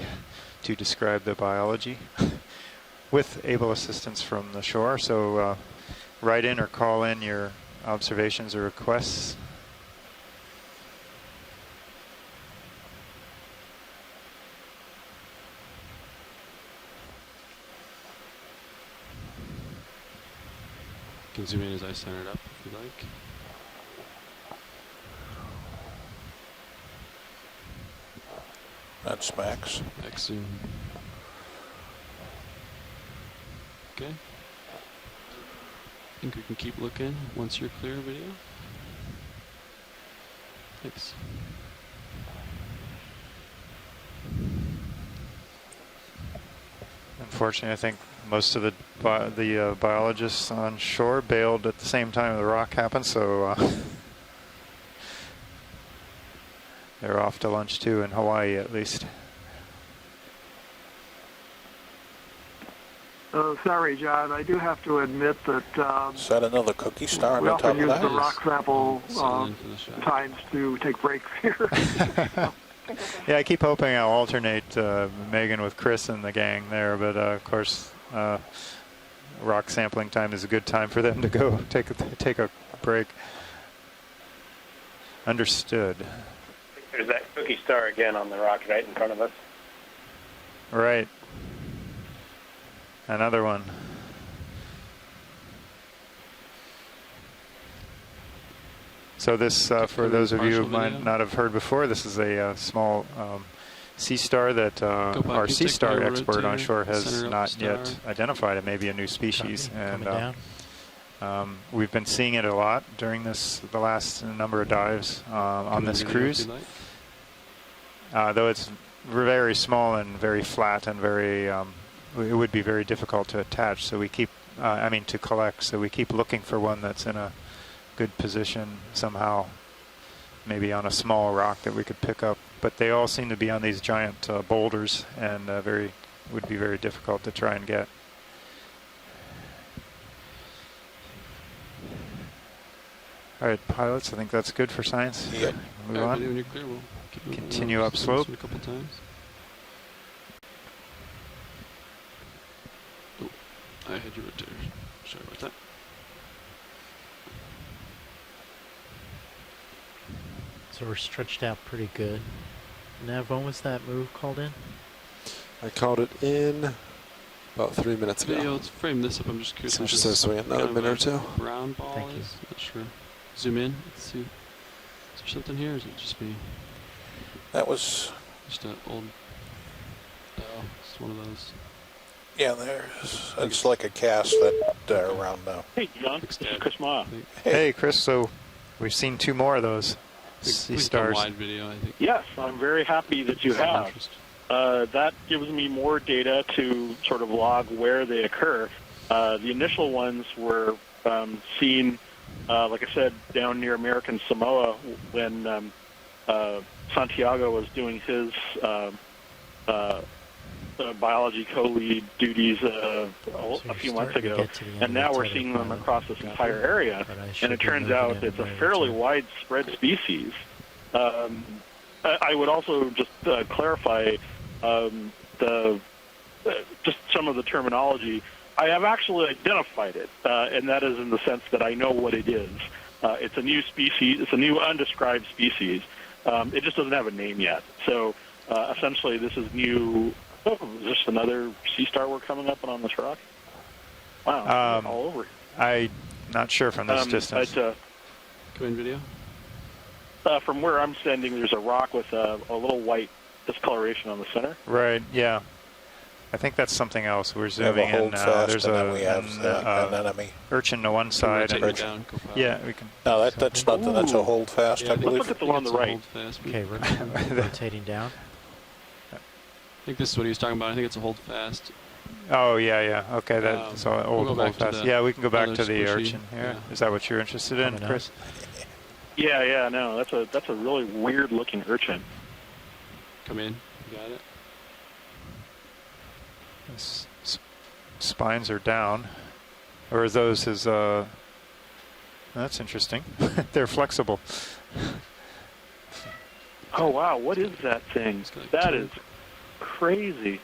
to describe the biology with able assistance from the shore. So write in or call in your observations or requests. You can zoom in as I center it up if you like. That's max. Max zoom. Okay. I think we can keep looking once you're clear video. Thanks. Unfortunately, I think most of the biologists on shore bailed at the same time the rock happened, so They're off to lunch too, in Hawaii at least. Sorry, John. I do have to admit that is that another cookie star on we the top often of use that? the rock sample times to take breaks here. Yeah, I keep hoping I'll alternate Megan with Chris and the gang there, but of course, rock sampling time is a good time for them to go take a break. Understood. There's that cookie star again on the rock right in front of us. Right. Another one. So this, for those of you who might not have heard before, this is a small sea star that our sea star expert on shore has not yet identified. It may be a new species, and we've been seeing it a lot during the last number of dives on this cruise. Though it's very small and very flat and very, it would be very difficult to attach. So we keep, to collect. So we keep looking for one that's in a good position somehow, maybe on a small rock that we could pick up. But they all seem to be on these giant boulders, and would be very difficult to try and get. All right, pilots, I think that's good for science. Yep. Move on. When you're clear, we'll continue upslope. A couple times. Oh, I had you rotator. Sorry about that. So we're stretched out pretty good. Nav, when was that move called in? I called it in about 3 minutes ago. Video, let's frame this up. I'm just curious. So just so swing it another minute or two. Round ball Thank you. Not sure. Zoom in. Let's see. Is there something here? Or is it just me? That was Just an old. Oh, it's one of those. yeah. There's it's like a cast that around now. Hey, John. This is Chris Ma. Hey, Chris. So we've seen 2 more of those sea stars. Wide video, I think. Yes, I'm very happy that you have. That gives me more data to sort of log where they occur. The initial ones were seen, like I said, down near American Samoa when Santiago was doing his biology co-lead duties a few months ago, and now we're seeing them across this entire area, and it turns out it's a fairly widespread species. I would also just clarify just some of the terminology. I have actually identified it, and that is in the sense that I know what it is. It's a new species. It's a new undescribed species. It just doesn't have a name yet. So essentially, this is new. Oh, is this another sea star we're coming up on this rock? Wow, all over. I'm not sure from this distance. Come in video. From where I'm standing, there's a rock with a little white discoloration on the center. Right. Yeah. I think that's something else. We're zooming in. There's an enemy. Urchin to one side. Yeah, we can. No, that's not. That's a hold fast. Yeah, I believe. Let's look at the one on the right. Okay, we're rotating down. I think this is what he was talking about. I think it's a hold fast. Oh yeah. Okay, that's so old we'll hold fast. Yeah, we can go back to the squishy, urchin here. Yeah. Is that what you're interested in, Chris? Yeah. No, that's a really weird looking urchin. Come in. You got it. His spines are down, or are those his? That's interesting. They're flexible. Oh wow, what is that thing? That is crazy.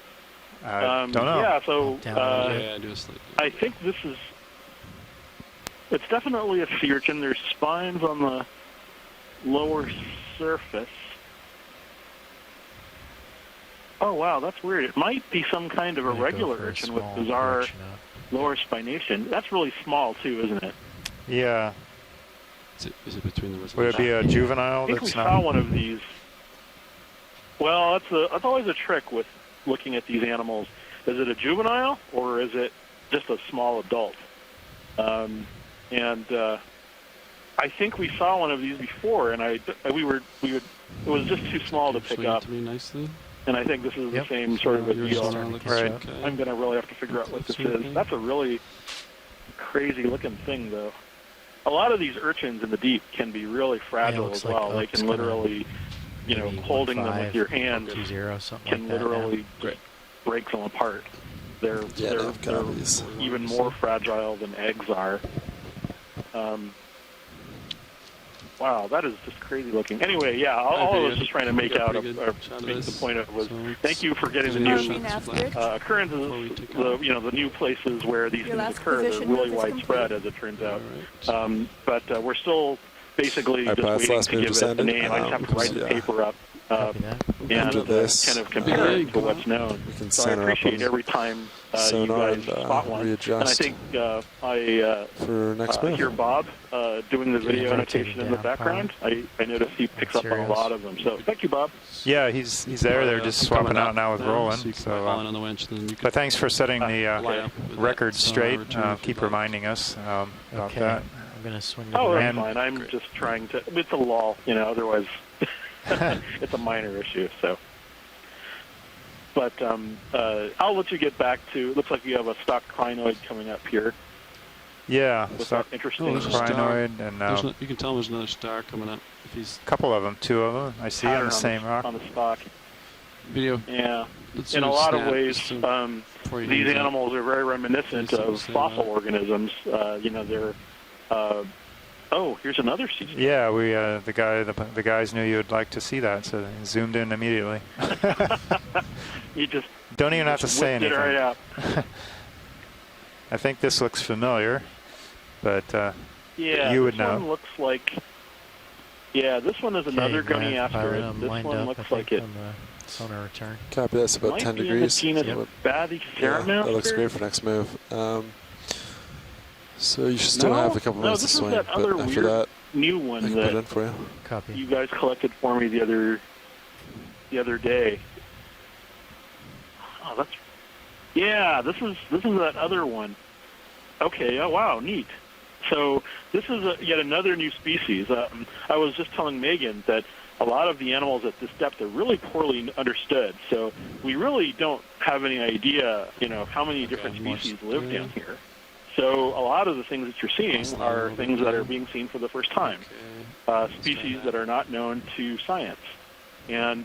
I don't know. Yeah, so I think this is. It's definitely a sea urchin. There's spines on the lower surface. Oh wow, that's weird. It might be some kind of a regular urchin with bizarre lower spination. That's really small too, isn't it? Yeah. Is it between the Would it be a juvenile? I think we saw one of these. Well, that's always a trick with looking at these animals. Is it a juvenile or is it just a small adult? I think we saw one of these before, and it was just too small to pick up. Nicely. And I think this is the same sort of a deal. Right. I'm going to really have to figure out what this is. That's a really crazy-looking thing, though. A lot of these urchins in the deep can be really fragile as well. They can literally holding them with your hands 2-0, something can like that literally break them apart. They're even more fragile than eggs are. Wow, that is just crazy looking. Anyway, yeah, all I was just trying to make out, or make the point of was, thank you for getting the new occurrences, the new places where these things occur. They're really widespread, as it turns out. But we're still basically just waiting to give it the name. I just have to write the paper up. And kind of compare it to what's known. So I appreciate every time you guys spot one. And I think I hear Bob doing the video annotation in the background. I notice he picks up on a lot of them. So thank you, Bob. Yeah, he's there. They're just swapping out now with Roland. On the winch, but thanks for setting the record straight. Keep reminding us about that. I'm going to swing the that's fine. I'm just trying to... It's a lull, otherwise... it's a minor issue, so. But I'll let you get back to. It looks like you have a stock Crinoid coming up here. Yeah, stock interesting Crinoid, and you can tell there's another star coming up. If he's a couple of them, 2 of them. I see on the same rock. On the stock. Video. Yeah. In a lot of ways, these animals are very reminiscent of fossil organisms. They're. Oh, here's another sea star. Yeah, we the guys knew you'd like to see that, so they zoomed in immediately. You just don't even have to say anything. Right out. I think this looks familiar, but yeah, you would know. This one looks like. Yeah, this one is another gunny asteroid. This one looks like it. Sonar return. Copy. That's about 10 degrees. That looks great for next move. So you should still have a couple minutes to swing, but after that, new one I can put it in for you. Copy. You guys collected for me the other day. Oh, that's. Yeah, this is that other one. Okay. Oh, wow, neat. So this is yet another new species. I was just telling Megan that a lot of the animals at this depth are really poorly understood. So we really don't have any idea, how many different species live down here. So a lot of the things that you're seeing are things that are being seen for the first time, species that are not known to science. And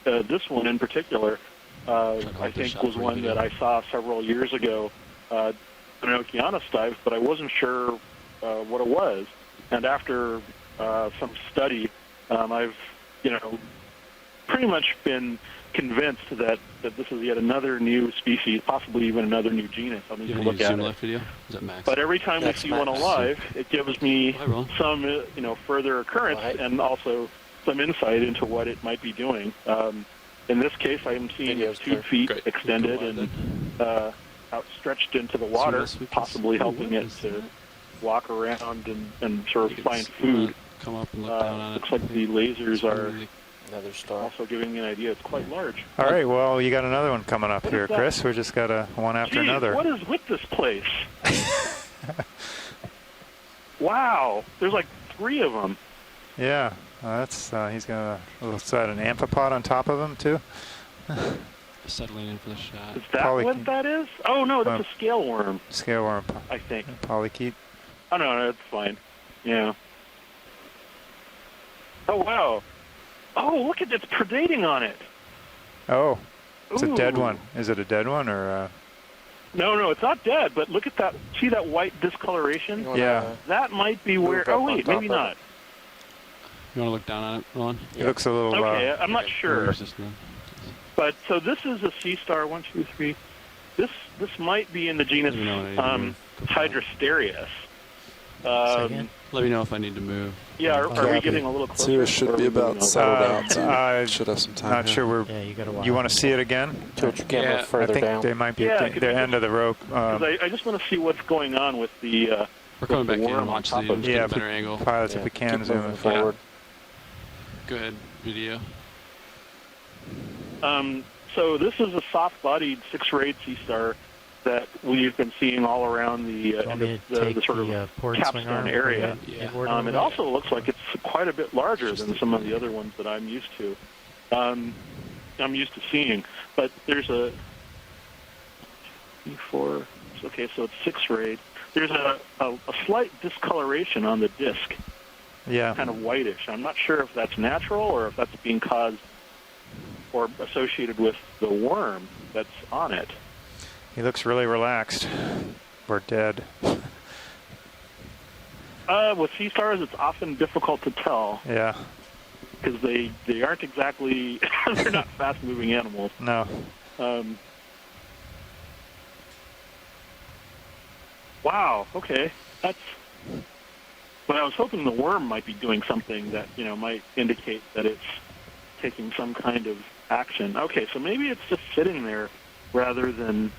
this one in particular, I think, was one that I saw several years ago on an Okeanos dive, but I wasn't sure what it was. And after some study, I've, pretty much been convinced that this is yet another new species, possibly even another new genus. I need to look at it. Video? Is that Max? But every time we see one alive, it gives me some, further occurrence and also some insight into what it might be doing. In this case, I am seeing its 2 feet extended and outstretched into the water, possibly helping it to walk around and sort of find food. Come up and look down on it. Looks like the lasers are another star. Also giving me an idea, it's quite large. All right, well, you got another one coming up here, Chris. We just got one after another. What is with this place? Wow, there's like 3 of them. Yeah, that's he's got looks like an amphipod on top of him too. Settling in for the shot. Is that what that is? Oh no, that's a scale worm. Scale worm, I think. Polychaete. Oh no, that's fine. Yeah. Oh wow. Oh, look at it's predating on it. Oh, it's a dead one. Is it a dead one or? No, it's not dead. But look at that. See that white discoloration? Yeah. That might be where. Oh wait, maybe not. You want to look down on it, Ron? It looks a little. Okay, I'm not sure. But so this is a sea star. 1, 2, 3. This might be in the genus Hydrosterius. Let me know if I need to move. Yeah, are we getting a little closer? It should be about settled out. Should have some time. Not sure we're. Yeah, you got to watch. You want to see it again? George, you can't move further I think down. they might be at the end of the rope. I just want to see what's going on with the. We're coming back in and watch the yeah, better angle. Pilots, if we can zoom it forward. Go ahead, video. So this is a soft-bodied 6-rayed sea star that we've been seeing all around the sort of capstone area. It also looks like it's quite a bit larger than some of the other ones that I'm used to. I'm used to seeing, but there's a 4. Okay, so it's 6-rayed. There's a slight discoloration on the disc. kind of whitish. I'm not sure if that's natural or if that's being caused or associated with the worm that's on it. He looks really relaxed. Or dead. With sea stars, it's often difficult to tell. Yeah. Because they aren't exactly, they're not fast-moving animals. No. Wow, okay. That's... But I was hoping the worm might be doing something that, might indicate that it's taking some kind of action. Okay, so maybe it's just sitting there rather than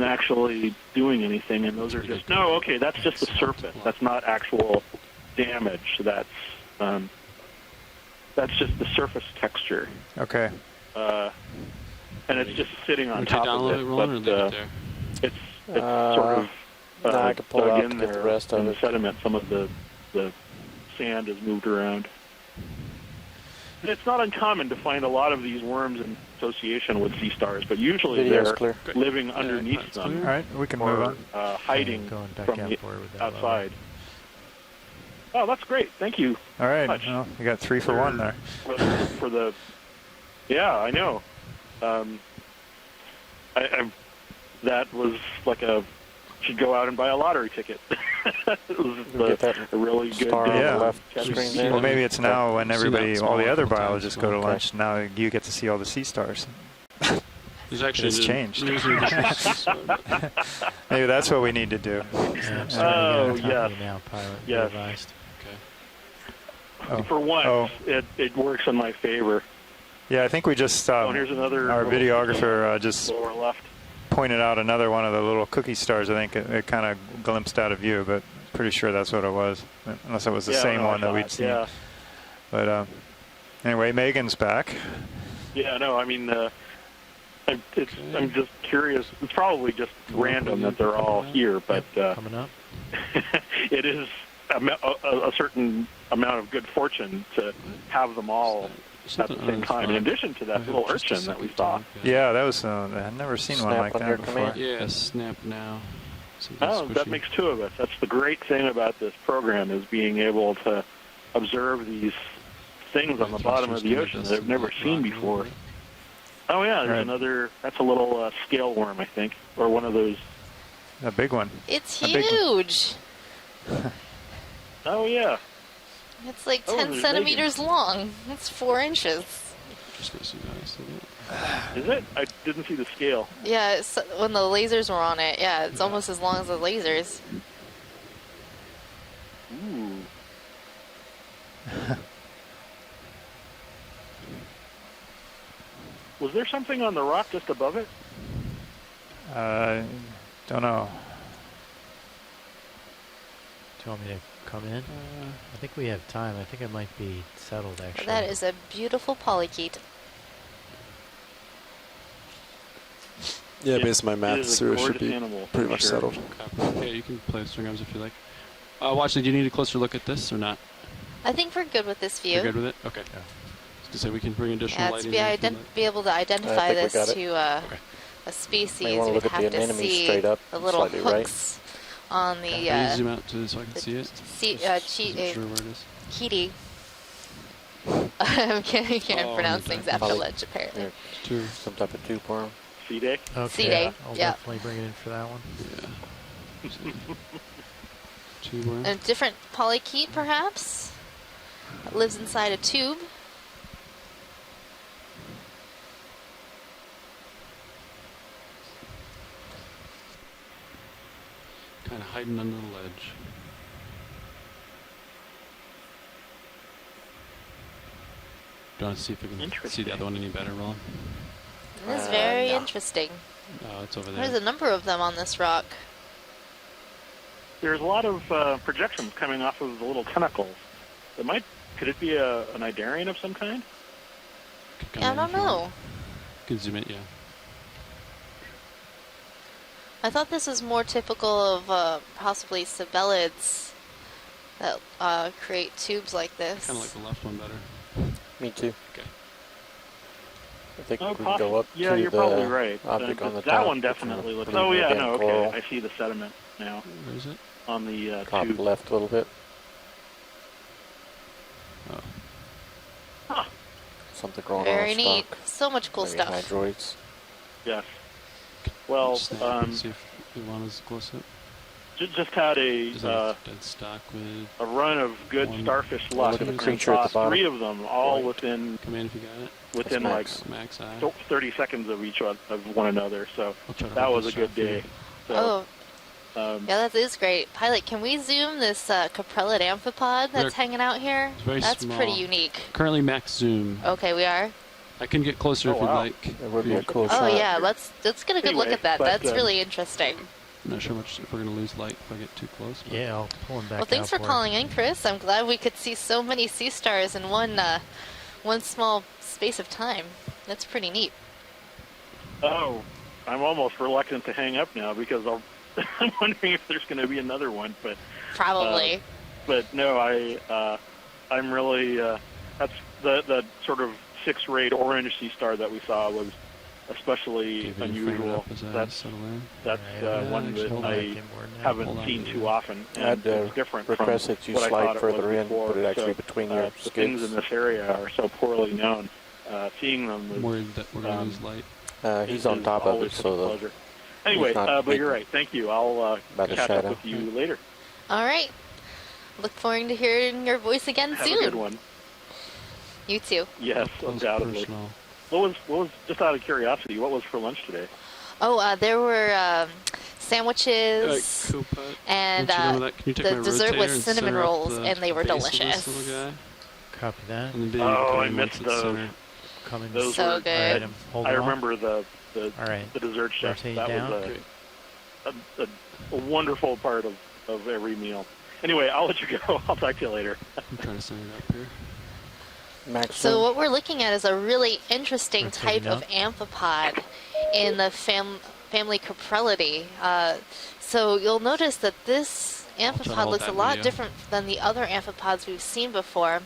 actually doing anything, and those are just... No, okay, that's just the surface. That's not actual damage. That's just the surface texture. Okay. And it's just sitting on top of it. But it's sort of I can pull dug out in to get there the rest of in the it. sediment. Some of the sand has moved around. It's not uncommon to find a lot of these worms in association with sea stars, but usually they're living underneath them. All right, we can move on. Hiding from the outside. Oh, that's great. Thank you. All right. Much. Well, you got 3 for 1 there. For the, yeah, I know. That was like should go out and buy a lottery ticket. It was a really good star on the left screen there. Well, maybe it's now when all the other biologists go to lunch. Now you get to see all the sea stars. There's actually it's changed. Maybe that's what we need to do. Oh, yes. Yes. Oh. For once, it works in my favor. Yeah, I think we just here's another our videographer just lower left. Pointed out another one of the little cookie stars. I think it kind of glimpsed out of view, but pretty sure that's what it was, unless it was the same one that we'd seen. Yeah. But anyway, Megan's back. Yeah, no, I mean, I'm just curious. It's probably just random that they're all here, but coming up. It is a certain amount of good fortune to have them all at the same time, in addition to that little urchin that we saw. Yeah, that was, I've never seen one like that before. Yeah, snap now. Oh, that makes 2 of us. That's the great thing about this program, is being able to observe these things on the bottom of the ocean that I've never seen before. Oh, yeah, there's another, that's a little scale worm, I think, or one of those. A big one. It's huge. Oh, yeah. It's like 10 centimeters long. That's 4 inches. Is it? I didn't see the scale. Yeah, when the lasers were on it, yeah, it's almost as long as the lasers. Ooh. Was there something on the rock just above it? Don't know. Do you want me to come in? I think we have time. I think it might be settled, actually. That is a beautiful polychaete. Yeah, based on my math, it should be pretty much settled. Okay, you can play string arms if you like. Watch, do you need a closer look at this or not? I think we're good with this view. You're good with it? Okay. Yeah. To say we can bring additional lighting. Be able to identify this to a species. You look at the have to see straight up, the little right. hooks on the. Can you zoom out so I can see it? Sure where it is. Keaty. I can't pronounce things after lunch, apparently. Some type of tube worm. C-Day? Okay. C-Day, I'll yeah. definitely bring it in for that one. Yeah. Tube worm. A different polychaete, perhaps? That lives inside a tube. Kind of hiding under the ledge. Do you want to see if we can see the other one any better, Roland? It is very interesting. Oh, it's over there. There's a number of them on this rock. There's a lot of projections coming off of the little tentacles. Could it be an idarian of some kind? I don't know. You can zoom in, yeah. I thought this was more typical of possibly sabellids that create tubes like this. Kind of like the left one better. Me too. Okay. I think we can go up yeah, to you're the probably right. object on the top. That one definitely looks... Oh, yeah, no, okay. I see the sediment now. Where is it? On the top tube. left a little bit. Oh. Huh. Something growing Very on neat. stock. So much cool Maybe stuff. hydroids. Yes. Well, See if Ivana's close up. just had a Dead stock with a run of good starfish luck. Look at the And creature at the saw bottom. 3 of them, all within come in if you got it. within like Max eye. 30 seconds of each of one another. So I'll try to that hold was a this good shot for you. day. So, Yeah, that is great. Pilot, can we zoom this caprellid amphipod that's hanging out here? It's very That's small. pretty unique. Currently max zoom. Okay, we are. I can get closer if you'd like. That would be a cool Oh shot. yeah, let's get a good look Anyway, at that. but, That's really interesting. I'm not sure much if we're gonna lose light if I get too close. But Yeah, I'll pull him back Well, thanks for out calling in, Chris. I'm glad we could see so many sea stars in one small space of time. That's pretty neat. oh, I'm almost reluctant to hang up now because I'm wondering if there's going to be another one. But Probably. but no, I'm really that's the sort of 6-rayed orange sea star that we saw was especially Give it a unusual. frame up as I That's settle in. one that hold I haven't Hold on seen to too it. often, and I'd it's different from request that you what I slide thought it further was in, before. put it actually So, between your the things skids. in this area are so poorly known. Seeing them I'm is, worried that we're gonna lose light. He's on top of it, always such a so pleasure. Anyway, he's not but big you're right. Thank you. I'll by the catch up shadow. with you later. All right. Look forward to hearing your voice again Have soon. a good one. You too. Yes, That was undoubtedly. personal. What was just out of curiosity? What was for lunch today? Oh, there were sandwiches, Koopa, and don't you remember that? Can you take the my dessert rotator was and cinnamon center up rolls, the and they were base of this delicious. little guy? Copy that. And then Oh, I once missed it's those. centered. Coming Those So were, good. Item. Hold I on. remember the All right. the dessert chef. Rotate That down. was a wonderful part of every meal. Anyway, I'll let you go. I'll talk to you later. I'm trying to center it up here. Max So zoom. what we're looking at is a really interesting Rotating type of amphipod in the family Caprellidae. So you'll notice that this try to amphipod hold looks a that lot video. different than the other amphipods we've seen before,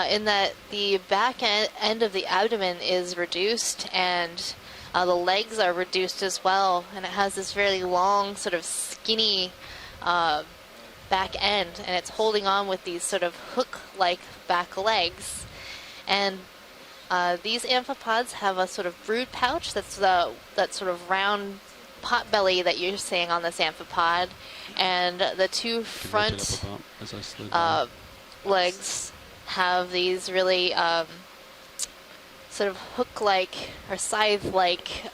in that the back end of the abdomen is reduced and the legs are reduced as well, and it has this very long, sort of skinny back end, and it's holding on with these sort of hook-like back legs. And these amphipods have a sort of brood pouch that's that sort of round pot belly that you're seeing on this amphipod, and the two front As I slid down. legs have these really sort of hook-like or scythe-like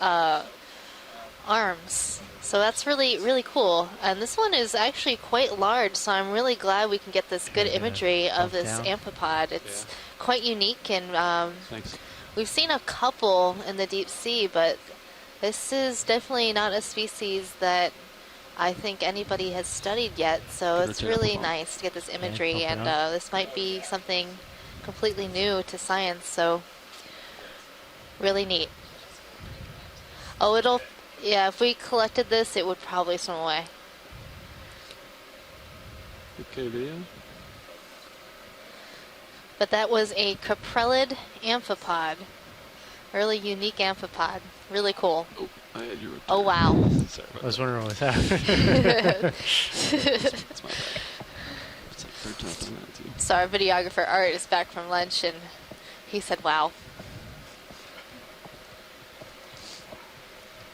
arms. So that's really, really cool. And this one is actually quite large, so I'm really glad we can get this good imagery of this amphipod. It's quite unique, and Thanks. we've seen a couple in the deep sea, but this is definitely not a species that I think anybody has studied yet. So it's really nice to get this imagery, and this might be something completely new to science, so really neat. Oh, yeah, if we collected this, it would probably swim away. Okay, video. But that was a caprellid amphipod. Really unique amphipod. Really cool. Oh, I had you. Oh, wow. Sorry about I was that. wondering what was happening. That's my bad. It's like third time doing that too. So our videographer Art is back from lunch, and he said, wow.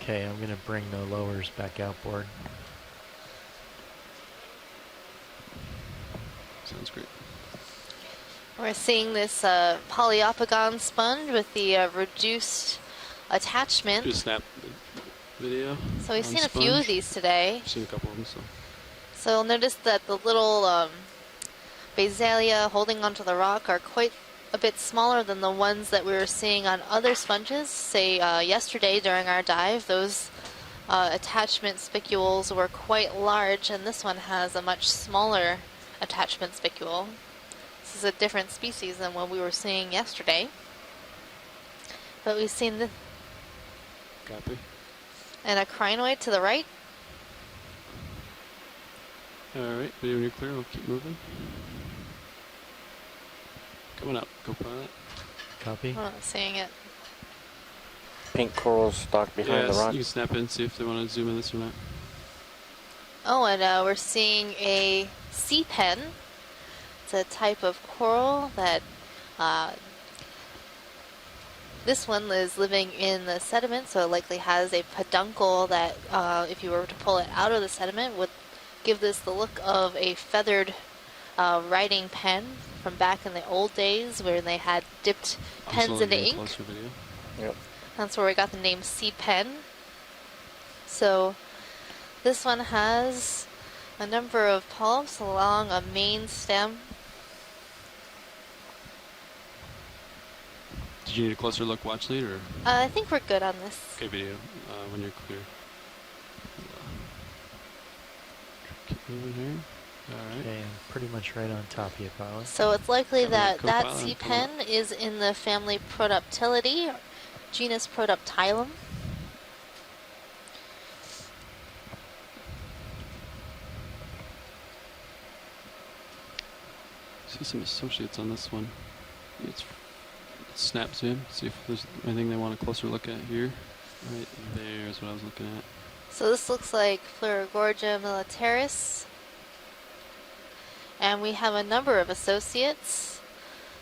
Okay, I'm gonna bring the lowers back outboard. Sounds great. We're seeing this Polyopogon sponge with the reduced attachment. Just snap the video. So we've on seen a few sponge. of these today. I've seen a couple of them, so. So you'll notice that the little Basalia holding onto the rock are quite a bit smaller than the ones that we were seeing on other sponges. Say yesterday during our dive, those attachment spicules were quite large, and this one has a much smaller attachment spicule. This is a different species than what we were seeing yesterday. But we've seen the Copy. and a crinoid to the right. Alright, video when you're clear, we'll keep moving. Coming up, go pilot. Copy. I'm not seeing it. Pink coral stock behind the rock. You can snap in, see if they want to zoom in this or not. Oh, and we're seeing a sea pen It's a type of coral that this one is living in the sediment, so it likely has a peduncle that, if you were to pull it out of the sediment, would give this the look of a feathered writing pen from back in the old days where they had dipped pens into ink. Yep. That's where we got the name sea pen. So this one has a number of polyps along a main stem. Did you need a closer look, watch lead, or? I think we're good on this. Okay, video, when you're clear. Keep moving here. Alright. Okay, I'm pretty much right on top of you, Pilot. So it's likely that that sea pen is in the family Protoptilidae, genus Protoptilum. See some associates on this one. Let's snap zoom, see if there's anything they want a closer look at here. Right there is what I was looking at. So this looks like Chrysogorgia militaris. And we have a number of associates,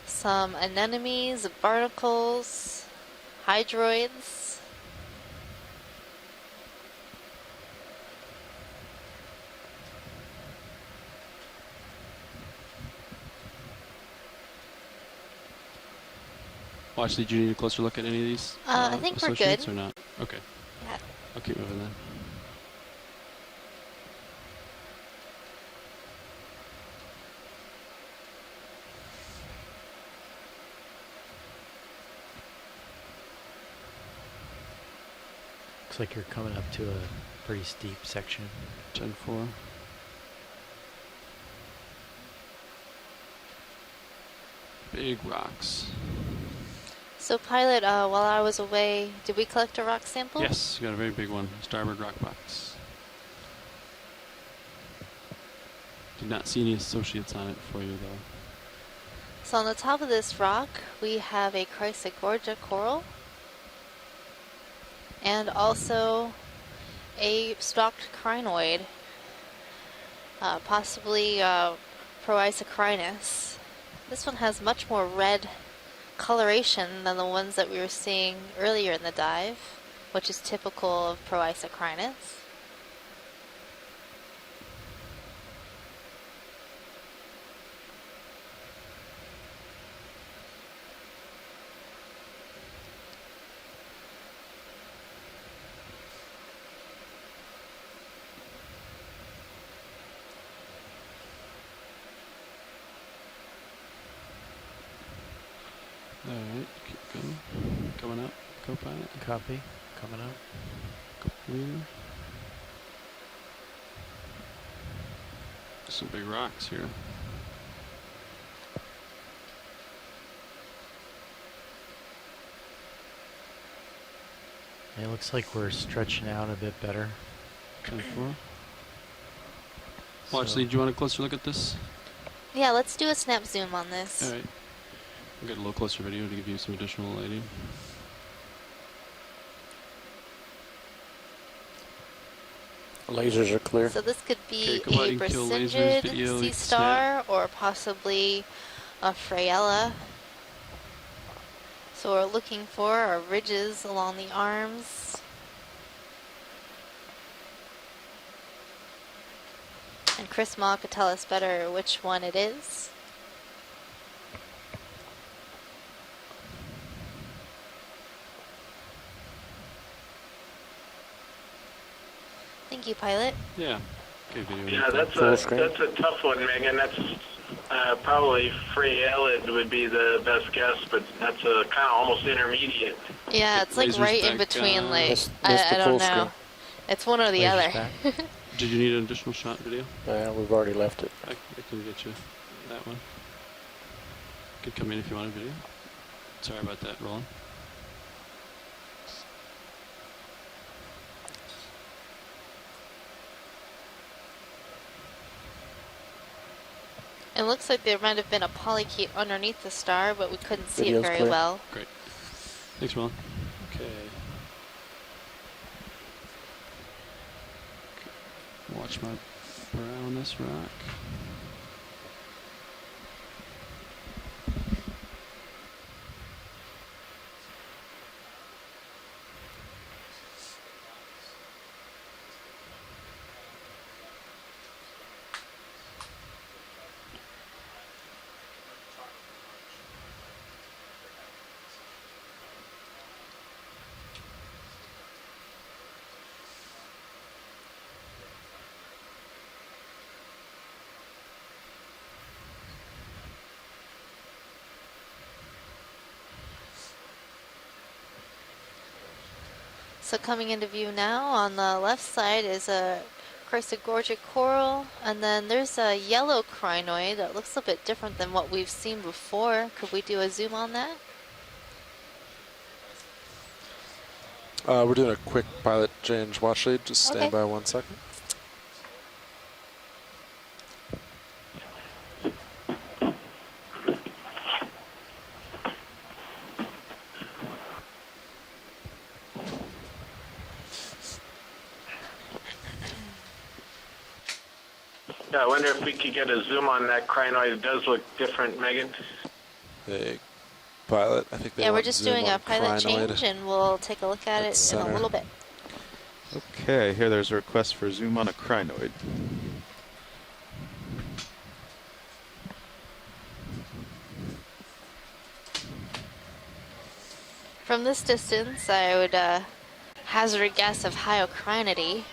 some anemones, barnacles, hydroids. Watch, did you need a closer look at any of these? I think we're good. Or not? Okay. Yeah. I'll keep moving then. Looks like you're coming up to a pretty steep section. 10-4. Big rocks. So pilot, while I was away, did we collect a rock sample? Yes, you got a very big one. Starboard rock box. Did not see any associates on it for you though. So on the top of this rock, we have a Chrysogorgic Coral. And also a stalked crinoid, possibly Proisocrinus. This one has much more red coloration than the ones that we were seeing earlier in the dive, which is typical of Proisocrinus. Alright, keep going. Coming up, co-pilot. Copy, coming up. Clear. Some big rocks here. It looks like we're stretching out a bit better. 10-4. Watch, Lee, do you want a closer look at this? Yeah, let's do a snap zoom on this. Alright. We'll get a little closer video to give you some additional lighting. Lasers are clear. So this could be okay, a Chrysogorgic Sea Star or possibly a Frayella. So what we're looking for are ridges along the arms. And Chris Ma could tell us better which one it is. Thank you, pilot. Yeah. Okay, video. Yeah, that's a tough one, Megan. That's probably Frayella would be the best guess, but that's a kind of almost intermediate. Yeah, it's like right in between, like, I don't know. It's one or the other. Did you need an additional shot video? Yeah, we've already left it. I can get you that one. Could come in if you want a video. Sorry about that, Roland. It looks like there might have been a polychaete underneath the star, but we couldn't see it very clear. well. Great. Thanks, Roland. Okay. Watch my brow on this rock. So coming into view now, on the left side is a Chrysogorgic Coral, and then there's a yellow Crinoid that looks a bit different than what we've seen before. Could we do a zoom on that? We're doing a quick pilot change watch lead. Just stand by 1 second. Yeah, I wonder if we could get a zoom on that crinoid. It does look different, Megan. Hey, pilot. I think they we're just doing a pilot change, and we'll take a look at it in a little bit. Okay, here there's a request for zoom on a crinoid. From this distance, I would hazard a guess of hyocrinity.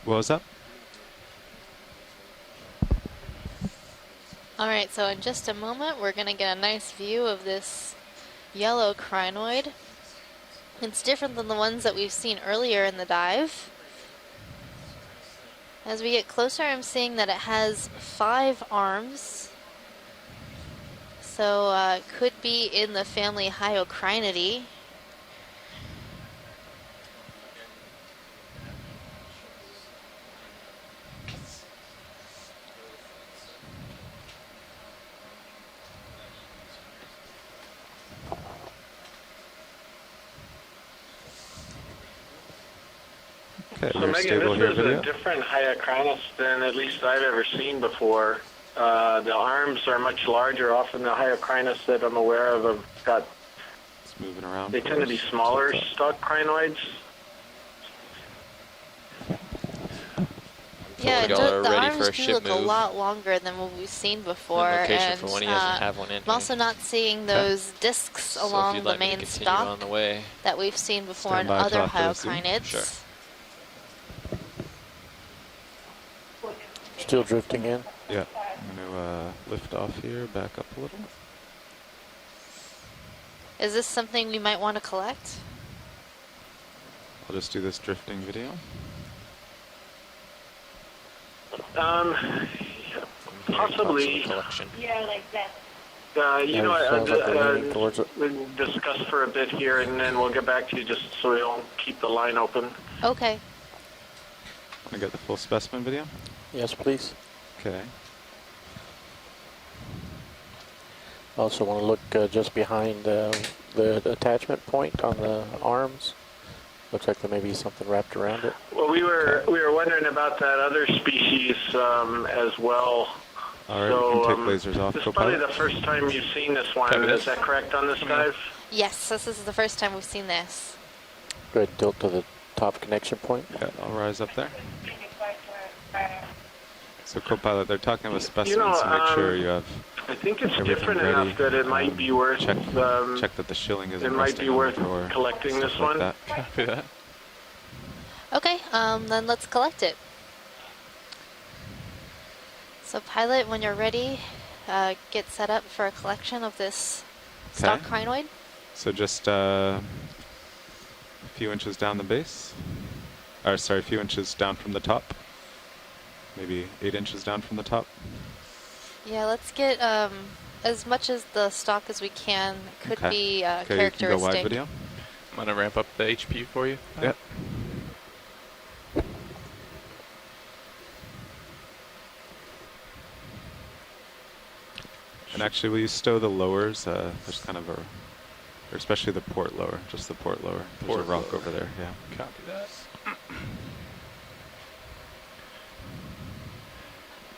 What was that? Alright, so in just a moment we're going to get a nice view of this yellow crinoid. It's different than the ones that we've seen earlier in the dive. As we get closer, I'm seeing that it has 5 arms. So could be in the family Hyocrinidae. So Megan, this is a different Hyocrinus than at least I've ever seen before. The arms are much larger. Often the Hyocrinus that I'm aware of have got, it's moving around. They tend to be smaller stalk crinoids. Yeah, the arms do look a lot longer than what we've seen before, and for when he doesn't have one I'm also not seeing those discs along the main stalk on the way. that we've seen before in other hyocrinids. Sure. Still drifting in? Yeah, I'm going to lift off here, back up a little. Is this something we might want to collect? I'll just do this drifting video. Possibly. Yeah, like that. You know, we'll discuss for a bit here, and then we'll get back to you just so we don't keep the line open. Okay. Want to get the full specimen video? Yes, please. Okay. Also want to look just behind the attachment point on the arms. Looks like there may be something wrapped around it. Well, we were wondering about that other species as well. All right, so, we can take lasers off. This is probably the first time you've seen this one. Is that correct on this dive? Yes, this is the first time we've seen this. Go ahead and tilt to the top connection point. Yeah, I'll rise up there. So, co-pilot, they're talking about specimens to make sure you have. I think it's different enough that it might be worth. Check that the shilling isn't. It might be worth collecting this one. Like that. Copy that. Okay, then let's collect it. So, pilot, when you're ready, get set up for a collection of this stock crinoid. So just a few inches down the base. Or sorry, a few inches down from the top. Maybe 8 inches down from the top. Yeah, let's get as much as the stock as we can. Could be characteristic. You can go wide video. I'm going to ramp up the HP for you. Yep. And actually, will you stow the lowers? There's kind of a, or especially the port lower, just the port lower. There's a rock over there, yeah. Copy that.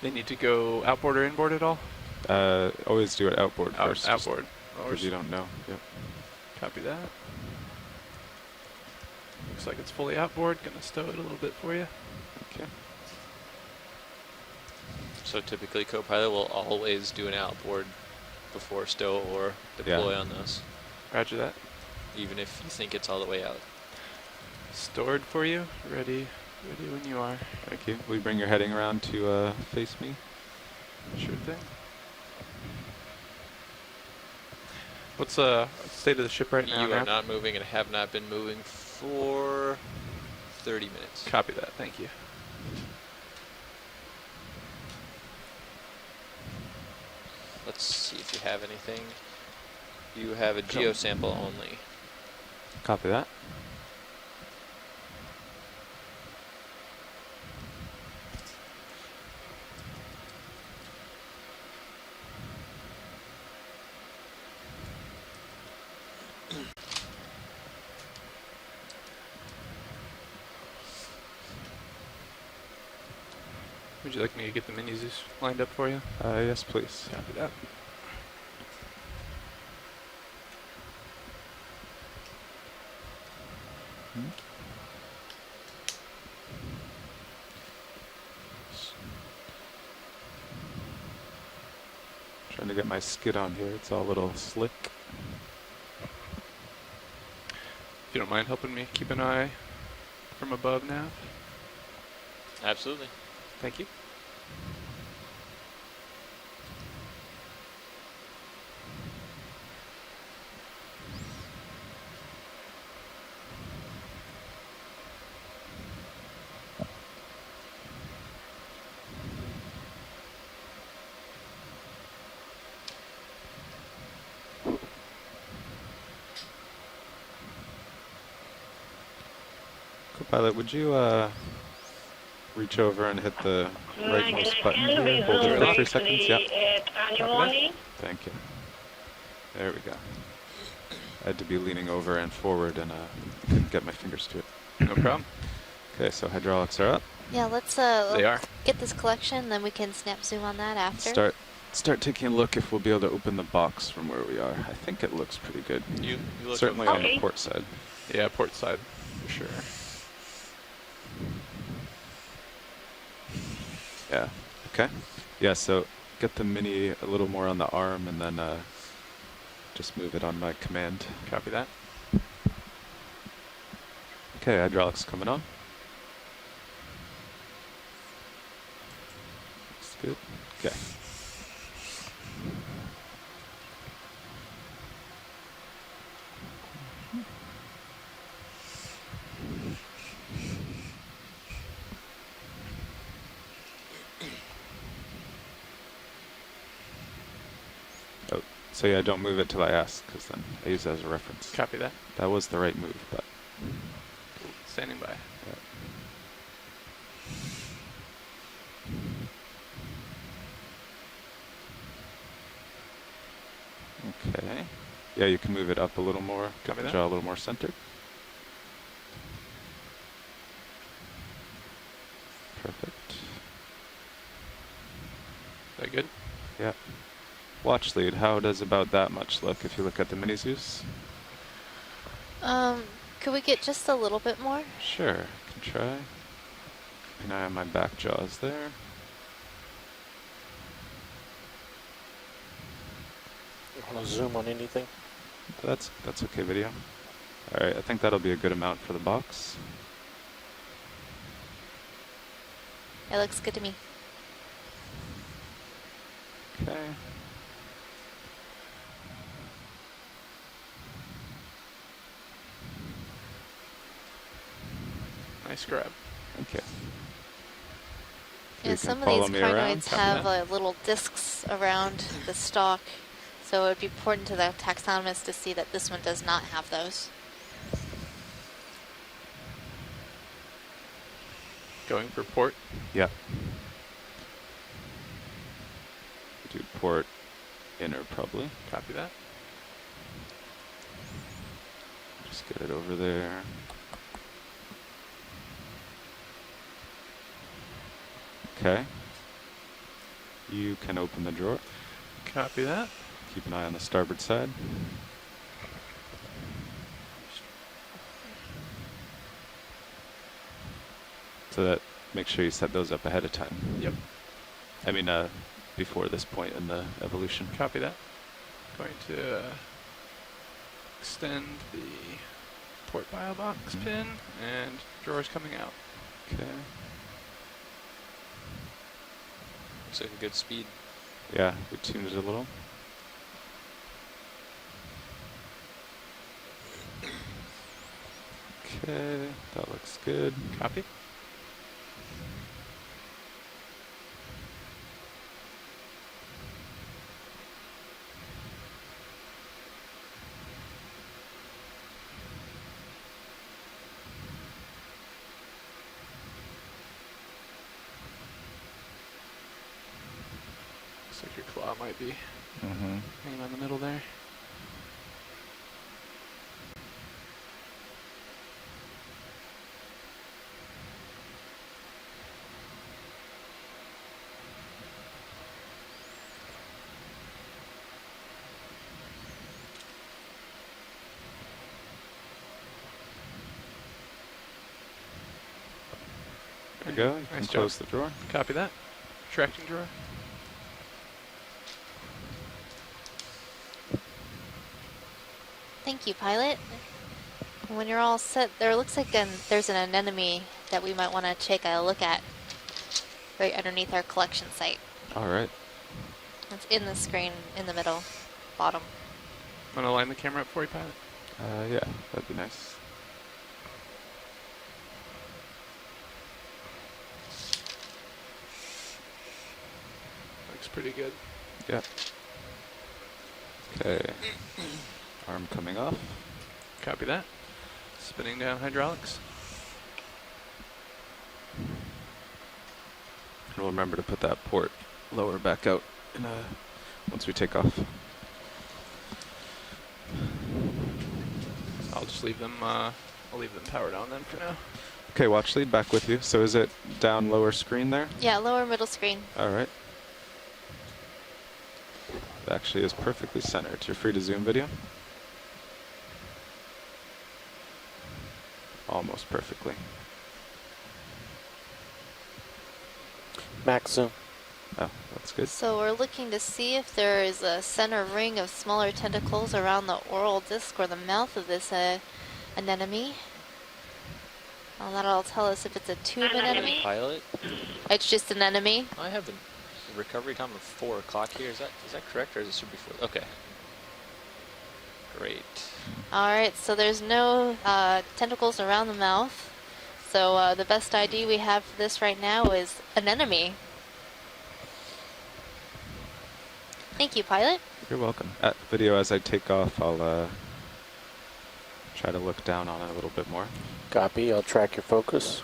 They need to go outboard or inboard at all? Always do it outboard first. Outboard. Because you don't know. Yep. Copy that. Looks like it's fully outboard. Gonna stow it a little bit for you. Okay. So typically Copilot will always do an outboard before stow or deploy on those. Roger that. Even if you think it's all the way out. Stored for you. Ready when you are. Thank you. Will you bring your heading around to face me? Sure thing. What's the state of the ship right now? You are not moving and have not been moving for 30 minutes. Copy that. Thank you. Let's see if you have anything. You have a geosample only. Copy that. Would you like me to get the minis lined up for you? Yes, please. Copy that. Trying to get my skid on here. It's all a little slick. If you don't mind helping me keep an eye from above now. Absolutely. Thank you. Copilot, would you reach over and hit the rightmost button here? Hold it for 3 seconds. Yep. Thank you. There we go. I had to be leaning over and forward, and couldn't get my fingers to it. No problem. Okay, so hydraulics are up. Yeah, let's get this collection, then we can snap zoom on that after. Start taking a look if we'll be able to open the box from where we are. I think it looks pretty good. You look certainly okay. On the port side. Yeah, port side for sure. Yeah. Okay. Yeah, so get the mini a little more on the arm and then just move it on my command. Copy that. Okay, hydraulics coming on. Looks good. Okay. So yeah, don't move it till I ask, because then I use it as a reference. Copy that. That was the right move, but... Standing by. Yeah. Okay. Yeah, you can move it up a little more. Get the jaw a little more centered. Perfect. Is that good? Yeah. Watch lead, how does about that much look if you look at the mini Zeus? Could we get just a little bit more? Sure, can try. Keep an eye on my back jaws there. You want to zoom on anything? That's okay, video. All right, I think that'll be a good amount for the box. It looks good to me. Okay. Nice grab. Okay. Yeah, some of these crinoids have little discs around the stalk, so it would be important to the taxonomist to see that this one does not have those. Going for port? Yeah. Do port inner probably. Copy that. Just get it over there. Okay. You can open the drawer. Copy that. Keep an eye on the starboard side. So that make sure you set those up ahead of time. Yep. I mean, before this point in the evolution. Copy that. Going to extend the port bio box pin, and drawers coming out. Okay. Looks like a good speed. Yeah, we tuned it a little. Okay, that looks good. Copy. Looks like your claw might be hanging on the middle there. There we go. You can Nice close job. the drawer. Copy that. Retracting drawer. Thank you, pilot. When you're all set, there looks like there's an anemone that we might want to take a look at right underneath our collection site. All right. It's in the screen in the middle, bottom. Want to line the camera up for you, pilot? Yeah, that'd be nice. Looks pretty good. Yeah. Okay. Arm coming off. Copy that. Spinning down hydraulics. And we'll remember to put that port lower back out in once we take off. I'll just leave them. I'll leave them powered on then for now. Okay, watch lead back with you. So is it down lower screen there? Yeah, lower middle screen. All right. It actually is perfectly centered. You're free to zoom video. Almost perfectly. Max zoom. Oh, that's good. So we're looking to see if there is a center ring of smaller tentacles around the oral disc or the mouth of this anemone. Well, that'll tell us if it's a tube anemone. Pilot? It's just an anemone. I have a recovery time of 4 o'clock here. Is that correct, or is it super before? Okay. Great. All right, so there's no tentacles around the mouth. So the best ID we have for this right now is an anemone. Thank you, pilot. You're welcome. At video, as I take off, I'll try to look down on it a little bit more. Copy. I'll track your focus.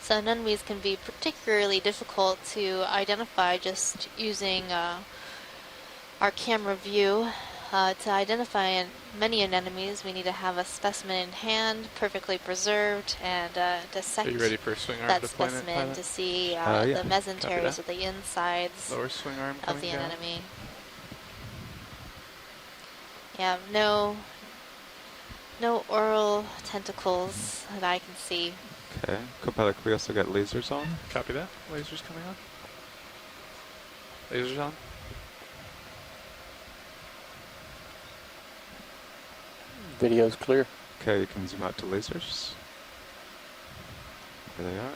So anemones can be particularly difficult to identify just using our camera view. To identify many anemones, we need to have a specimen in hand, perfectly preserved, and dissect Are you ready for swing arm that deployment, specimen pilot? to see Yeah. the mesenteries or the insides Lower swing arm of the coming down. anemone. Yeah, no oral tentacles that I can see. Okay. Copilot, we also got lasers on. Copy that. Lasers coming on. Lasers on. Video's clear. Okay, you can zoom out to lasers. There they are.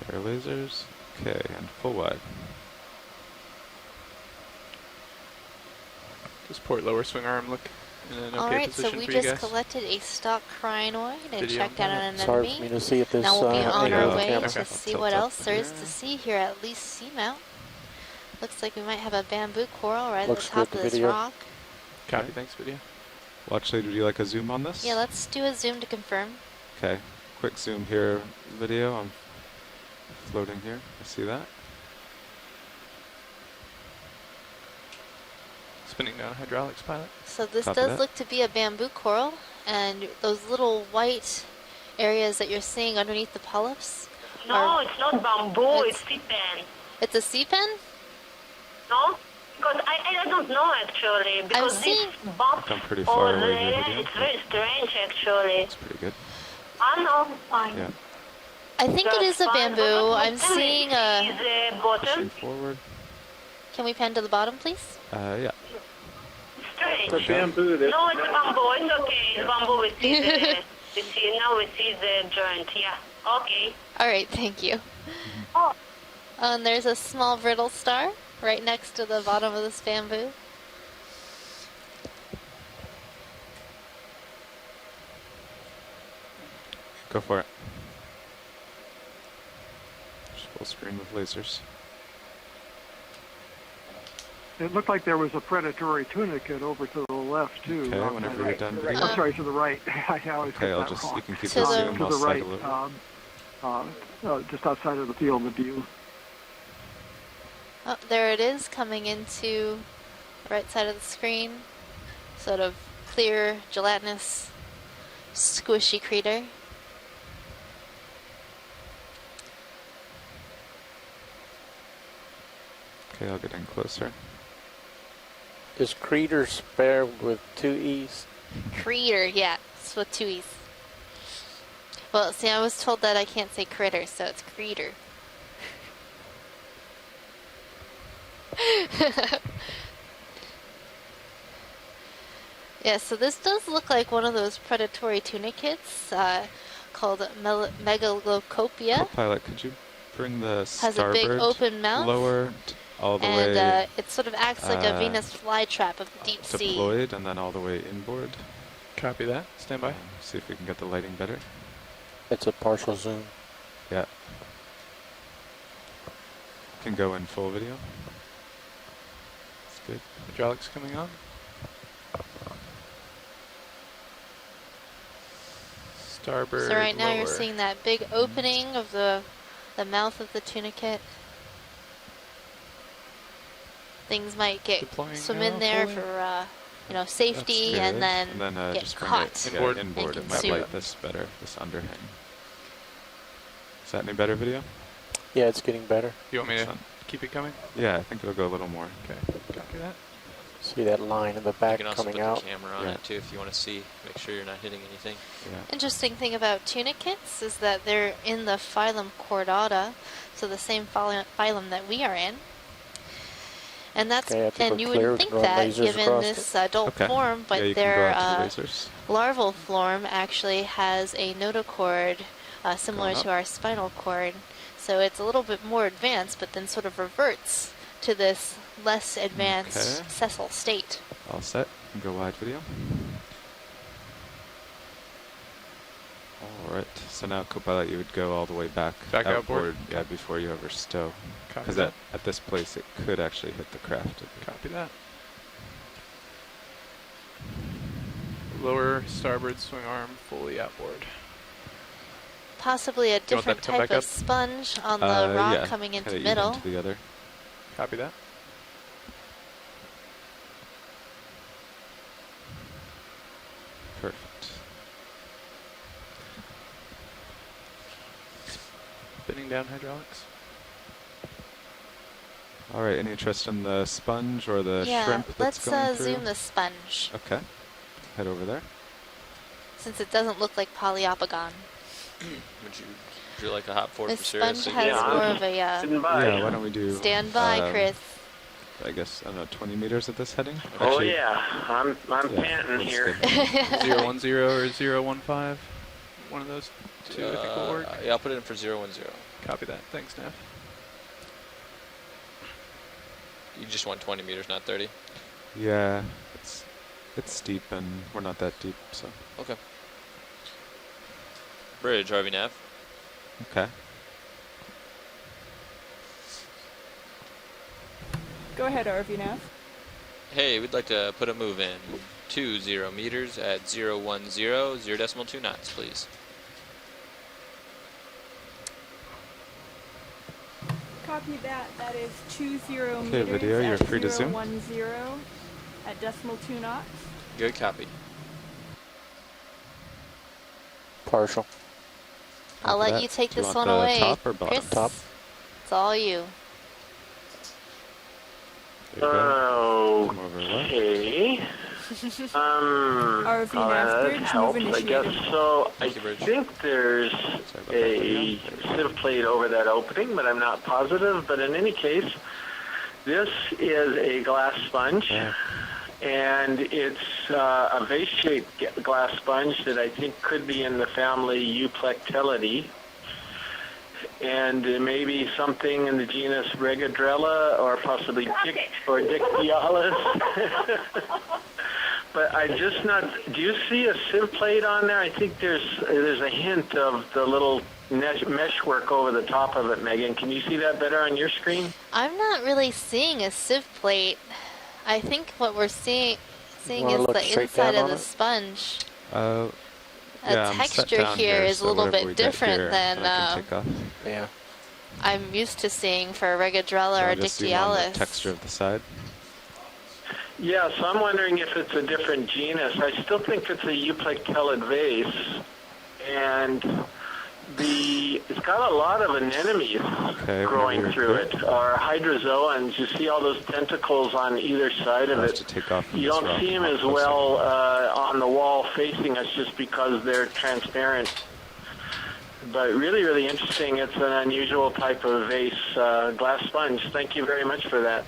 There are lasers. Okay, and full wide. Does port lower swing arm look in an All okay right, so position we for you just guys? collected a stock crinoid and Video checked out an Sorry anemone. for me to see if this. Now we'll be on video our way camera. to see what else there is to see here at least seamount. Looks like we might have a bamboo coral right Looks at the top good, of the this video. rock. Copy, thanks, video. Watch lead, would you like a zoom on this? Yeah, let's do a zoom to confirm. Okay, quick zoom here, video. I'm floating here. I see that. Spinning down hydraulics, pilot. So this Copy does that. look to be a bamboo coral, and those little white areas that you're seeing underneath the polyps? No, it's not bamboo, it's sea pen. It's a sea pen? No? Because I don't know actually. Because this box I'm pretty far over away there, here. it's very strange actually. It's pretty good. I know, fine. Yeah. I think it is a bamboo. I'm Tell me, seeing is the bottom Pushing forward. Can we pan to the bottom, please? Yeah. strange? It's bamboo. No, it's bamboo. It's okay. It's bamboo. We see the, now we see the joint. Yeah. Okay. All right. Thank you. Oh. And there's a small brittle star right next to the bottom of this bamboo. Go for it. Just full screen with lasers. It looked like there was a predatory tunicate over to the left too. Okay, whenever you're done. I'm sorry, to the right. I always Okay, get I'll that just wrong. you can keep To the the- zoom. To I'll the slide right, a little. just outside of the field of view. Oh, there it is, coming into the right side of the screen. Sort of clear, gelatinous, squishy crater. Okay, I'll get in closer. Is crater spelled with 2 E's? Crater, yeah, it's with 2 E's. Well, see, I was told that I can't say critter, so it's crater. Yeah, so this does look like one of those predatory tunicates called Megalocopia. Pilot, could you bring the Has a big starboard open mouth. lower all the And way it sort of acts like a Venus flytrap of the deep sea. deployed and then all the way inboard? Copy that. Stand by. See if we can get the lighting better. It's a partial zoom. Yeah. Can go in full video. That's good. Hydraulics coming on. Starboard. So right now lower. you're seeing that big opening of the mouth of the tunicate. Things might get Deploying swim now in there fully. for you know, safety, That's and good. then, and then get just bring caught. it Inboard. inboard. and It might consume. light this better, this underhang. Is that any better video? Yeah, it's getting better. You want me to Excellent. keep it coming? Yeah, I think it'll go a little more. Okay. Copy that. See that line in the You back can also coming put out? the camera on Yeah. it too if you want to see. Make sure you're not hitting anything. Yeah. Interesting thing about tunicates is that they're in the phylum Chordata, so the same phylum that we are in. And that's Okay, I have to and go you clear, wouldn't think run that lasers given across this it. adult Okay. form, but yeah, you can their go out to the lasers. larval form actually has a notochord similar Going to up. our spinal cord. So it's a little bit more advanced, but then sort of reverts to this less advanced Okay. sessile state. All set. Go wide video. All right. So now, Copilot, you would go all the way back outboard? Yeah, before you ever stow. Copy Because that. at this place, it could actually hit the craft. Copy that. Lower starboard swing arm fully outboard. Possibly a want that different to come type back of up? sponge on the rock Yeah, coming into kinda even middle. to the other. Copy that. Perfect. Spinning down hydraulics. All right. Any interest in the sponge or the Yeah, shrimp that's let's going through? zoom the sponge, Okay. Head over there. since it doesn't look like Polyopogon. Would you like a hot forward This for serious? sponge has more of a Yeah. Why don't we do? stand by, Chris. I guess I don't know, 20 meters at this heading. Oh Actually, yeah, I'm panting let's here. go. 010 or 015. One of those two I think will work. Yeah, I'll put it in for 010. Copy that. Thanks, Nav. You just want 20 meters, not 30. Yeah, it's steep and we're not that deep, so. Okay. Bridge, RV nav. Okay. Go ahead, RV Nav. Hey, we'd like to put a move in 20 meters at 010, 0.2 knots, please. Copy that. That is 20 Okay, meters video, you're at free to zoom. 010 at decimal 2 knots. Good copy. Partial. I'll let you take this one away, top or bottom? Chris. Top. It's all you. Okay. ROV nav bridge, helps, move I initiated. guess. So I think there's a sieve plate over that opening, but I'm not positive. But in any case, this is a glass sponge. Yeah. And it's a vase-shaped glass sponge that I think could be in the family Euplectellidae. And maybe something in the genus Regadrella or possibly Dictyalis. But I just not. Do you see a sieve plate on there? I think there's a hint of the little meshwork over the top of it, Megan. Can you see that better on your screen? I'm not really seeing a sieve plate. I think what we're seeing is the inside of the sponge. Yeah, the texture here is a little bit different than yeah. I'm used to seeing for Regadrella or Dictyalis. The texture of the side. Yeah, so I'm wondering if it's a different genus. I still think it's a Euplectellid vase, and it's got a lot of anemones growing through it, or hydrozoans. You see all those tentacles on either side of it. You don't see them as well on the wall facing us just because they're transparent. But really, really interesting. It's an unusual type of vase glass sponge. Thank you very much for that.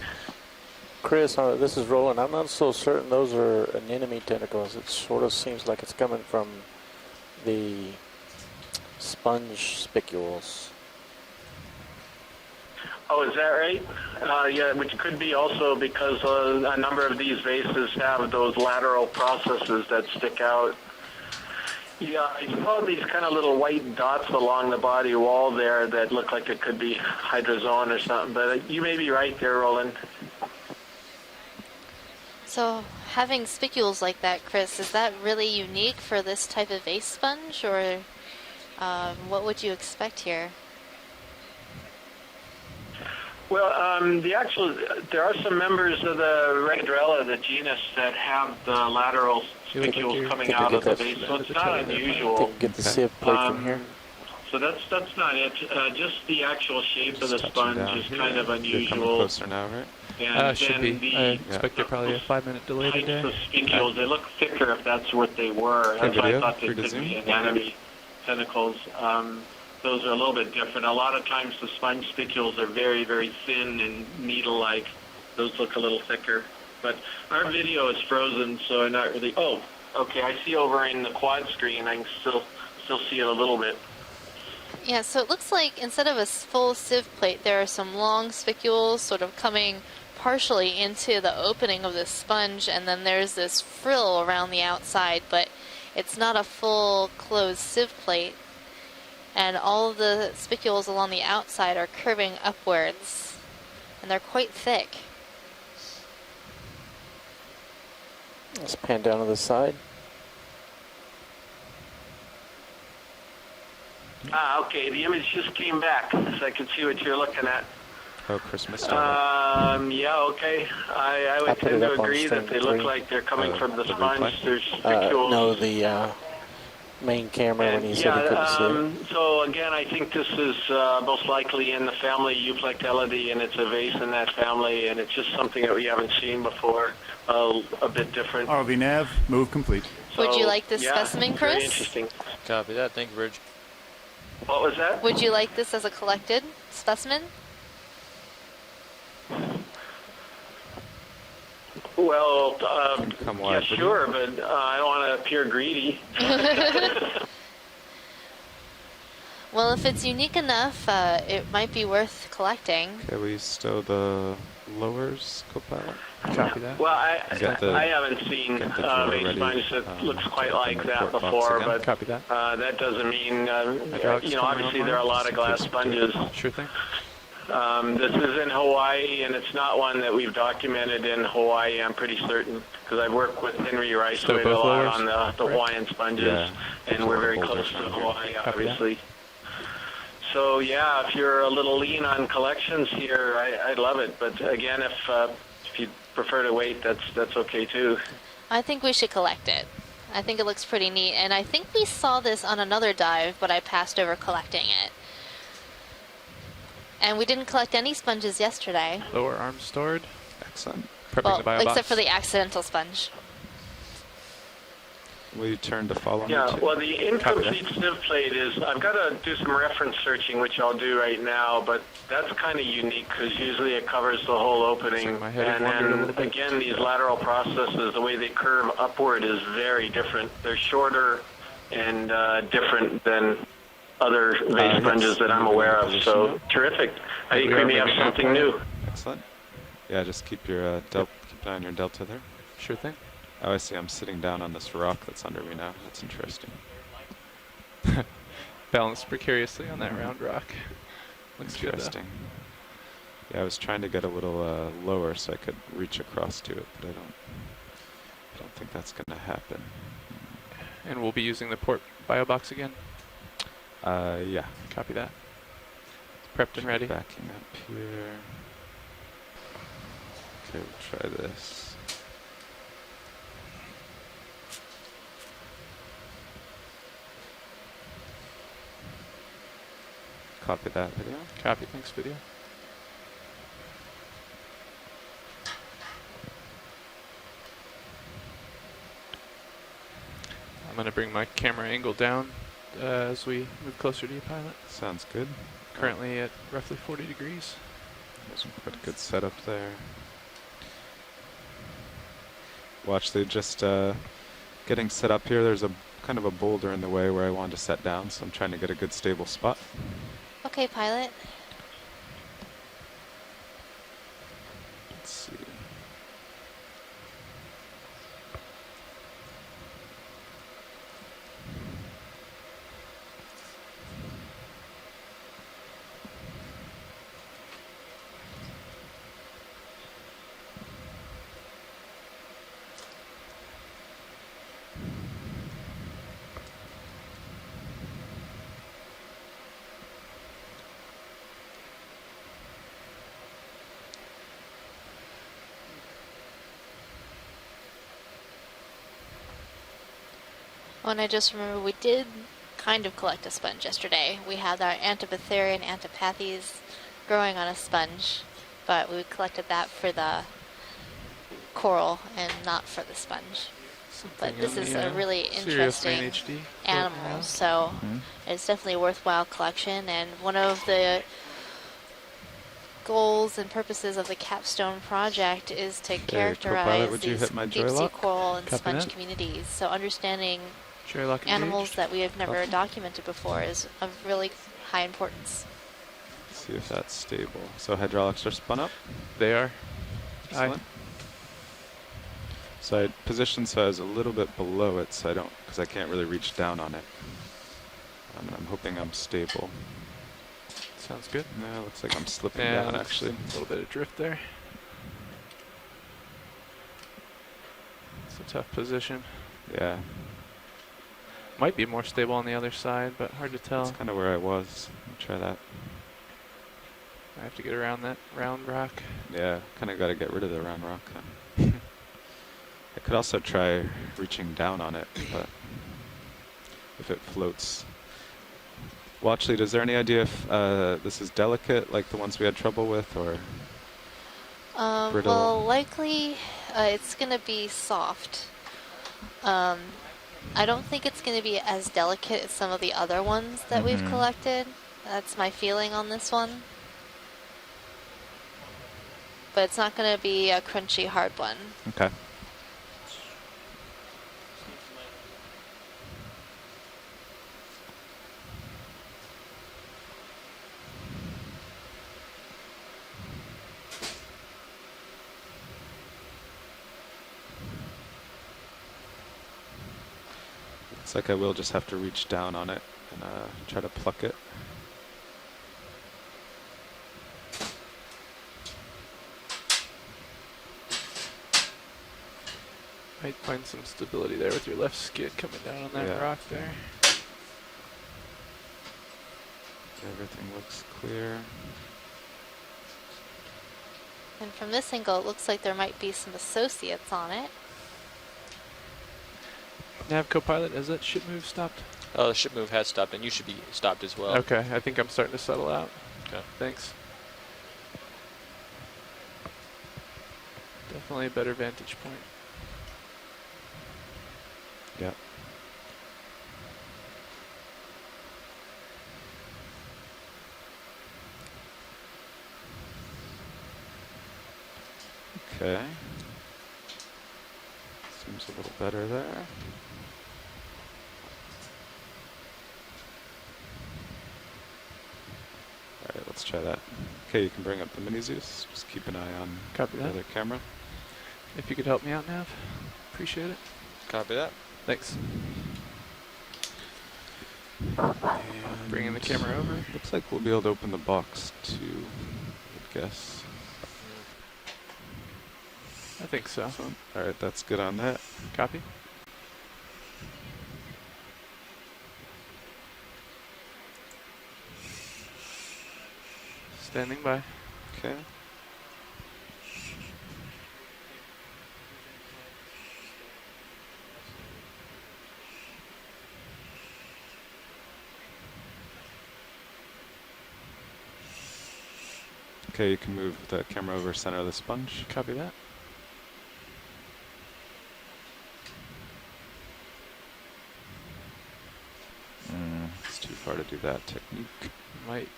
Chris, this is Roland. I'm not so certain those are anemone tentacles. It sort of seems like it's coming from the sponge spicules. Oh, is that right? Yeah, which could be also because a number of these vases have those lateral processes that stick out. Yeah, I saw these kind of little white dots along the body wall there that look like it could be hydrozoan or something, but you may be right there, Roland. So having spicules like that, Chris, is that really unique for this type of vase sponge, or what would you expect here? Well, there are some members of the Regadrella, the genus, that have the lateral spicules coming out of the base, so it's not unusual. Get the sieve plate from here. So that's not it. Just the actual shape of the sponge is kind of unusual. Closer now, right? And should be. I expect probably a 5-minute delay today. The spicules, they look thicker if that's what they were. That's why I thought they could be anemone tentacles. Those are a little bit different. A lot of times the sponge spicules are very, very thin and needle-like. Those look a little thicker. But our video is frozen, so I'm not really... Oh, okay, I see over in the quad screen. I can still see it a little bit. Yeah, so it looks like instead of a full sieve plate, there are some long spicules sort of coming partially into the opening of this sponge, and then there's this frill around the outside, but it's not a full closed sieve plate. And all of the spicules along the outside are curving upwards, and they're quite thick. Let's pan down to the side. Okay, the image just came back, so I can see what you're looking at. Oh, Christmas. Yeah, okay. I would tend to agree that they look like they're coming from the sponge. There's spicules. No, the main camera when he said he couldn't see it. So again, I think this is most likely in the family Euplectellidae, and it's a vase in that family, and it's just something that we haven't seen before, a bit different. ROV nav, move complete. So, would you like this specimen, Chris? Very interesting. Copy that. Thank you, Bridge. What was that? Would you like this as a collected specimen? Well, yeah, sure, but I don't want to appear greedy. Well, if it's unique enough, it might be worth collecting. Okay, we stow the lowers, Copilot. Copy that. Well, I haven't seen a vase sponge that looks quite like that before, but copy that. That doesn't mean, obviously there are a lot of glass sponges. Sure thing. This is in Hawaii, and it's not one that we've documented in Hawaii, I'm pretty certain, because I've worked with Henry Rice a lot on the Hawaiian sponges, and we're very close to Hawaii, obviously. So, yeah, if you're a little lean on collections here, I'd love it. But again, if you prefer to wait, that's okay too. I think we should collect it. I think it looks pretty neat, and I think we saw this on another dive, but I passed over collecting it. And we didn't collect any sponges yesterday. Lower arm stored. Excellent. Prepping Well, the bio box. except for the accidental sponge. Will you turn to follow me? Yeah, too? well, the incomplete sieve plate is, I've got to do some reference searching, which I'll do right now, but that's kind of unique because usually it covers the whole opening. my head had wandered a And little then, bit. again, these lateral processes, the way they curve upward is very different. They're shorter and different than other vase sponges that I'm aware of. So, terrific. I think we may have something new. Excellent. Yeah, just keep your keep an eye on your delta there. Sure thing. Oh, I see. I'm sitting down on this rock that's under me now. That's interesting. Balanced precariously on that round rock. Looks Interesting. Yeah, I was trying to get a little lower so I could reach across to it, but I don't think that's going to happen. And we'll be using the port bio box again? Yeah. Copy that. Prepped and ready. Backing up here. Okay, we'll try this. Copy that video. Copy, thanks video. I'm going to bring my camera angle down as we move closer to you, pilot. Sounds good. Currently at roughly 40 degrees. There's quite a good setup there. Watch, they just getting set up here. There's a kind of a boulder in the way where I wanted to set down, so I'm trying to get a good stable spot. Okay, pilot. Let's see. Oh, and I just remember we did kind of collect a sponge yesterday. We had our Antipathere and Antipathes growing on a sponge, but we collected that for the coral and not for the sponge. But this is a really interesting animal, so it's definitely a worthwhile collection. And one of the goals and purposes of the capstone project is to characterize these deep sea coral and sponge communities. So understanding animals that we have never documented before is of really high importance. Let's see if that's stable. So hydraulics are spun up? They are. Excellent. So I positioned so I was a little bit below it, so I don't, because I can't really reach down on it. I'm hoping I'm stable. Sounds good. Yeah, looks like I'm slipping down actually. A little bit of drift there. It's a tough position. Yeah. Might be more stable on the other side, but hard to tell. That's kind of where I was. Let me try that. I have to get around that round rock. Yeah, kind of got to get rid of the round rock then. I could also try reaching down on it, but if it floats. Well, actually, is there any idea if this is delicate, like the ones we had trouble with, or brittle? Well, likely it's going to be soft. I don't think it's going to be as delicate as some of the other ones that we've collected. That's my feeling on this one. But it's not going to be a crunchy, hard one. Okay. Looks like I will just have to reach down on it and try to pluck it. Might find some stability there with your left skid coming down on that rock there. Everything looks clear. And from this angle, it looks like there might be some associates on it. Nav co-pilot, has that ship move stopped? Oh, the ship move has stopped, and you should be stopped as well. Okay, I think I'm starting to settle out. Okay. Thanks. Definitely a better vantage point. Yeah. Okay. Seems a little better there. Alright, let's try that. Okay, you can bring up the mini Zeus. Just keep an eye on Copy the that. other camera. If you could help me out, Nav, appreciate it. Copy that. Thanks. And bringing the camera over. Looks like we'll be able to open the box too, I would guess. I think so. Alright, that's good on that. Copy. Standing by. Okay. Okay, you can move the camera over center of the sponge. Copy that. It's too far to do that technique. Might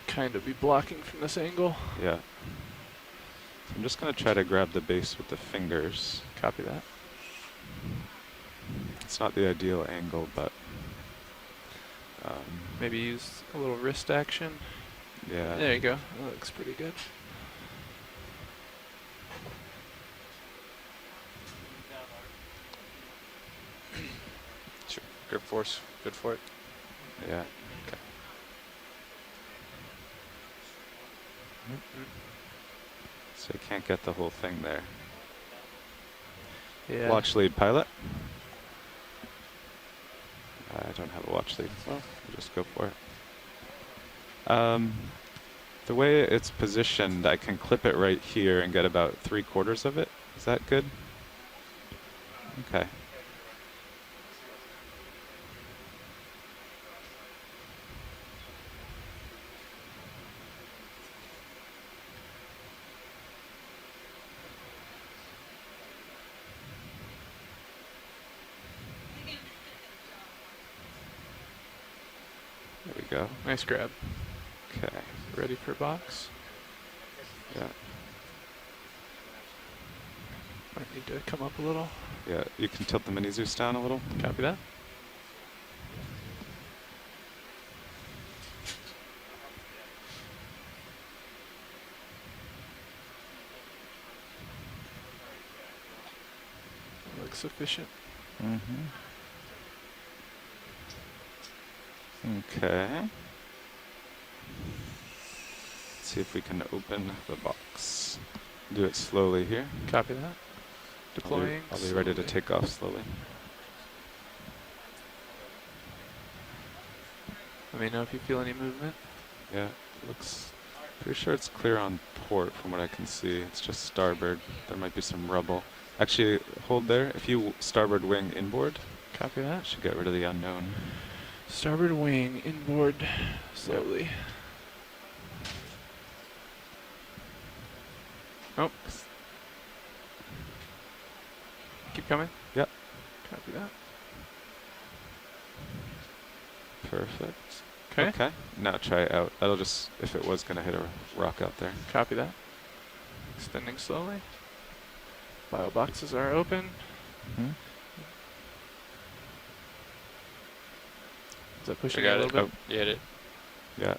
kind of be blocking from this angle. Yeah. So I'm just going to try to grab the base with the fingers. Copy that. It's not the ideal angle, but... maybe use a little wrist action. Yeah. There you go. That looks pretty good. Sure. Grip force. Good for it. Yeah. Okay. So you can't get the whole thing there. Yeah. Watch lead pilot. I don't have a watch lead. Well, we'll just go for it. The way it's positioned, I can clip it right here and get about 3/4 of it. Is that good? Okay. There we go. Nice grab. Okay. Ready for box? Yeah. Might need to come up a little. Yeah, you can tilt the mini Zeus down a little. Copy that. Looks sufficient. Okay. Let's see if we can open the box. Do it slowly here. Copy that. Deploying. I'll be ready to take off slowly. Let me know if you feel any movement. Yeah, looks pretty sure it's clear on port from what I can see. It's just starboard. There might be some rubble. Actually, hold there. If you starboard wing inboard, copy that. Should get rid of the unknown. Starboard wing inboard slowly. Yep. Oh. Keep coming. Yep. Copy that. Perfect. Okay. Okay. Now try it out. That'll just, if it was going to hit a rock out there. Copy that. Extending slowly. Bio boxes are open. Is that pushing it a little bit? Oh, you hit it. Yeah.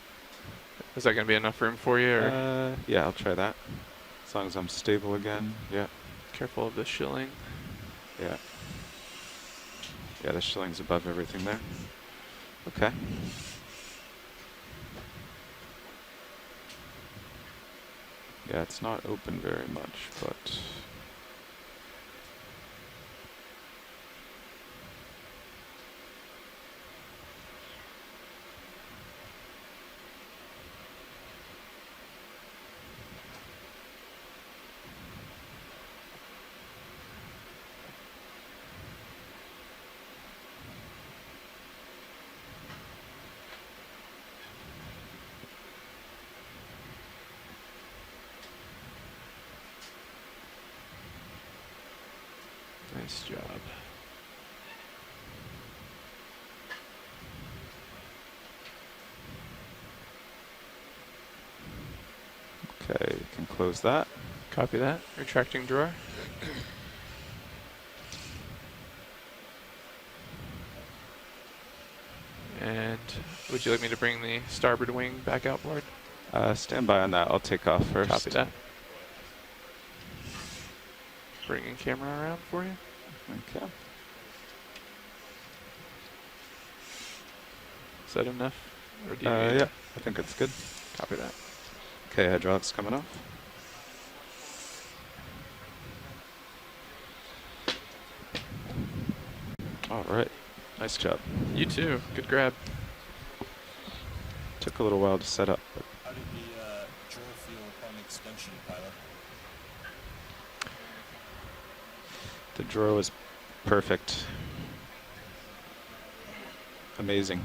Is that going to be enough room for you? Or? Yeah, I'll try that. As long as I'm stable again. Yeah. Careful of the shilling. Yeah. Yeah, the shilling's above everything there. Okay. Yeah, it's not open very much, but... Nice job. Okay, you can close that. Copy that. Retracting drawer. And would you like me to bring the starboard wing back outboard? Stand by on that. I'll take off first. Copy that. Bringing camera around for you. Okay. Is that enough? Or do you yeah, I think it's good. Copy that. Okay, hydraulics coming off. All right, nice job. You too. Good grab. Took a little while to set up. But How did the drawer feel upon extension, pilot? the drawer was perfect. Amazing.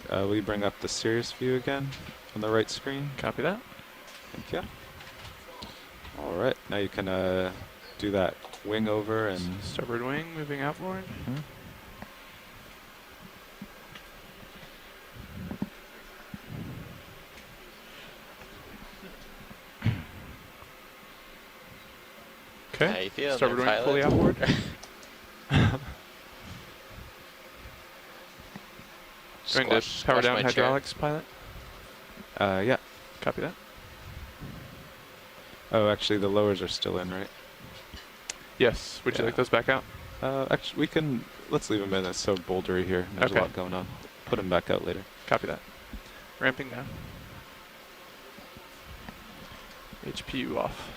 Will you bring up the Sirius view again on the right screen? Copy that. Thank you. All right, now you can do that wing over and starboard wing moving outboard. Okay. Starboard wing fully outboard. Going to power down hydraulics, pilot? Yeah. Copy that. Oh, actually, the lowers are still in, right? Yes. Would you like those back out? Actually, we can. Let's leave them in. It's so bouldery here. There's a lot going on. Put them back out later. Copy that. Ramping down. HPU off.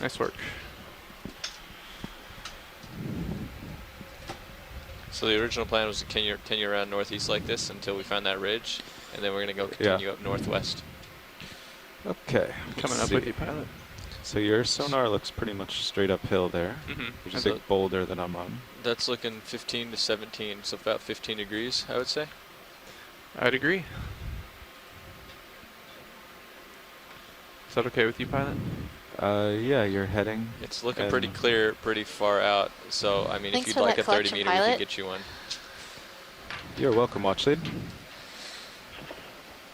Nice work. So the original plan was to continue around northeast like this until we find that ridge, and then we're going to go continue up northwest. Okay. Coming up with you, pilot. So your sonar looks pretty much straight uphill there, which is a big boulder that I'm on. That's looking 15 to 17, so about 15 degrees, I would say. I'd agree. Is that okay with you, pilot? Yeah, you're heading. It's looking pretty clear, pretty far out. So, I mean, if you'd like a 30 meter, we could get you one. You're welcome, watch lead.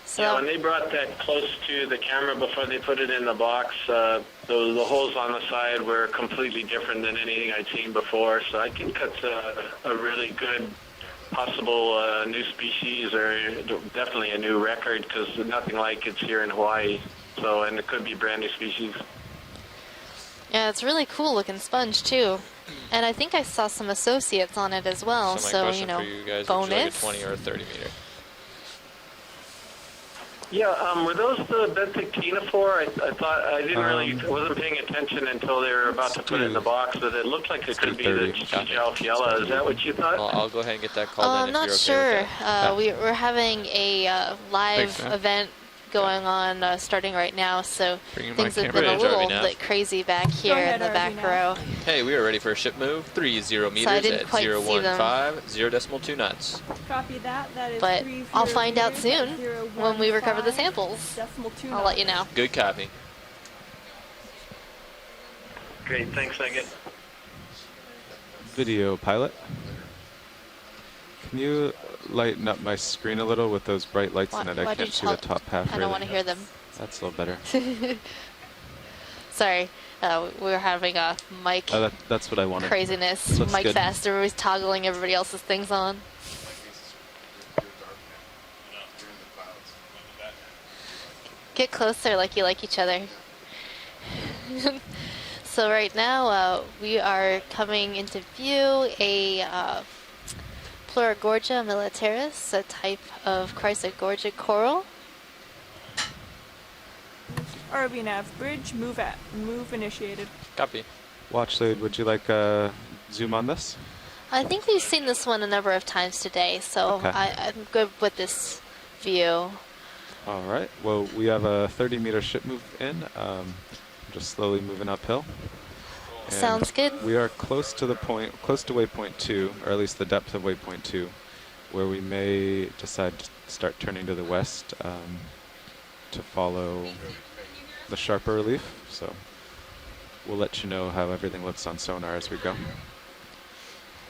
So yeah, when they brought that close to the camera before they put it in the box, the holes on the side were completely different than anything I'd seen before. So I think that's a really good possible new species, or definitely a new record, because nothing like it's here in Hawaii. So, and it could be brand new species. Yeah, it's a really cool looking sponge too. And I think I saw some associates on it as well. So, you know, for you guys, bonus. would you like a 20 or a 30 meter? Yeah, were those the benthic ctenophore? I thought I didn't really, wasn't paying attention until they were about to put it in the box, but it looked like it could be the Jalfiella. Is that what you thought? Well, I'll go ahead and get that called in if you're okay with that. We're having a live event going on starting right now, so things have been a little bit crazy back here in the back row. Hey, we are ready for a ship move, 30 meters at 0.2 knots. Copy that. That is but I'll find out soon when we recover the samples. I'll let you know. Good copy. Great, thanks, Megan. Video pilot. Can you lighten up my screen a little with those bright lights in it? I can't see the top half. I don't want to hear them. That's a little better. Sorry, we were having a mic that's what I wanted. Craziness. Mic fast. Everybody's toggling everybody else's things on. Get closer like you like each other. So right now we are coming into view a Pleurogorgia militaris, a type of Chrysogorgic coral. ROV nav bridge, move initiated. Copy. Watch lead, would you like zoom on this? I think we've seen this one a number of times today, so I'm good with this view. All right, well, we have a 30 meter ship move in. Just slowly moving uphill. Sounds good. We are close to waypoint 2, or at least the depth of waypoint 2, where we may decide to start turning to the west to follow the sharper relief. So we'll let you know how everything looks on sonar as we go.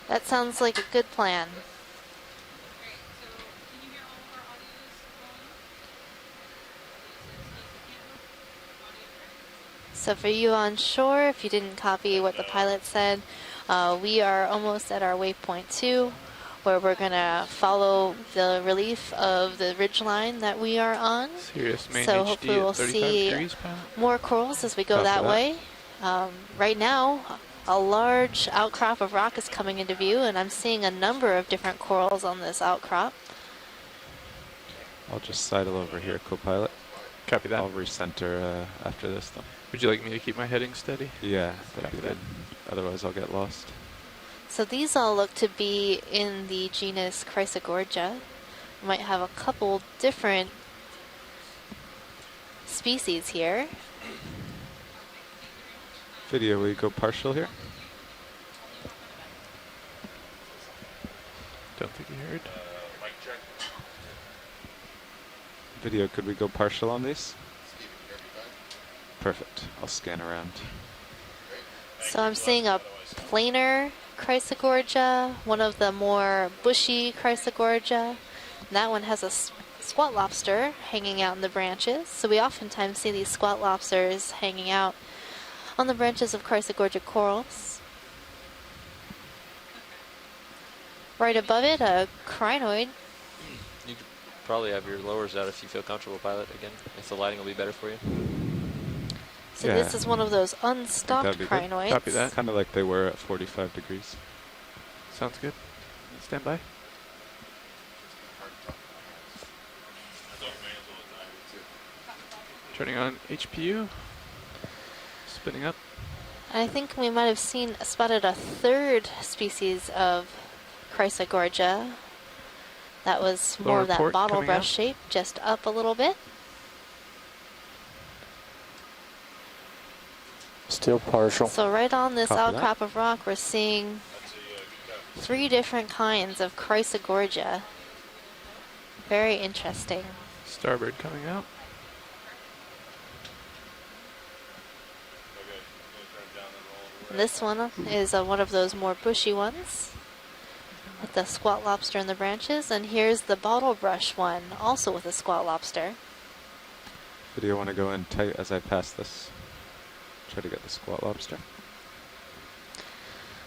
That sounds like a good plan. So for you on shore, if you didn't copy what the pilot said, we are almost at our waypoint 2, where we're going to follow the relief of the ridgeline that we are on. Serious main so HD hopefully we'll see degrees, more corals as we go that way. Right now, a large outcrop of rock is coming into view, and I'm seeing a number of different corals on this outcrop. I'll just sidle over here, co-pilot. Copy that. I'll recenter after this, though. Would you like me to keep my heading steady? Yeah, that'd be good. Otherwise, I'll get lost. So these all look to be in the genus Chrysogorgia. Might have a couple different species here. Video, will you go partial here? Don't think you heard. Video, could we go partial on these? Perfect. I'll scan around. So I'm seeing a planar Chrysogorgia, one of the more bushy Chrysogorgia. That one has a squat lobster hanging out in the branches. So we oftentimes see these squat lobsters hanging out on the branches of Chrysogorgic corals. Right above it, a crinoid. You could probably have your lowers out if you feel comfortable, pilot, again, if the lighting will be better for you. So this is one of those unstopped crinoids. Copy that. Kind of like they were at 45 degrees. Sounds good. Stand by. Turning on HPU. Spinning up. I think we might have spotted a third species of Chrysogorgia. That was more of that bottle brush shape, just up a little bit. Still partial. So right on this outcrop of rock, we're seeing 3 different kinds of Chrysogorgia. Very interesting. Starboard coming out. And this one is one of those more bushy ones with the squat lobster in the branches. And here's the bottle brush one, also with a squat lobster. Video, want to go in tight as I pass this? Try to get the squat lobster.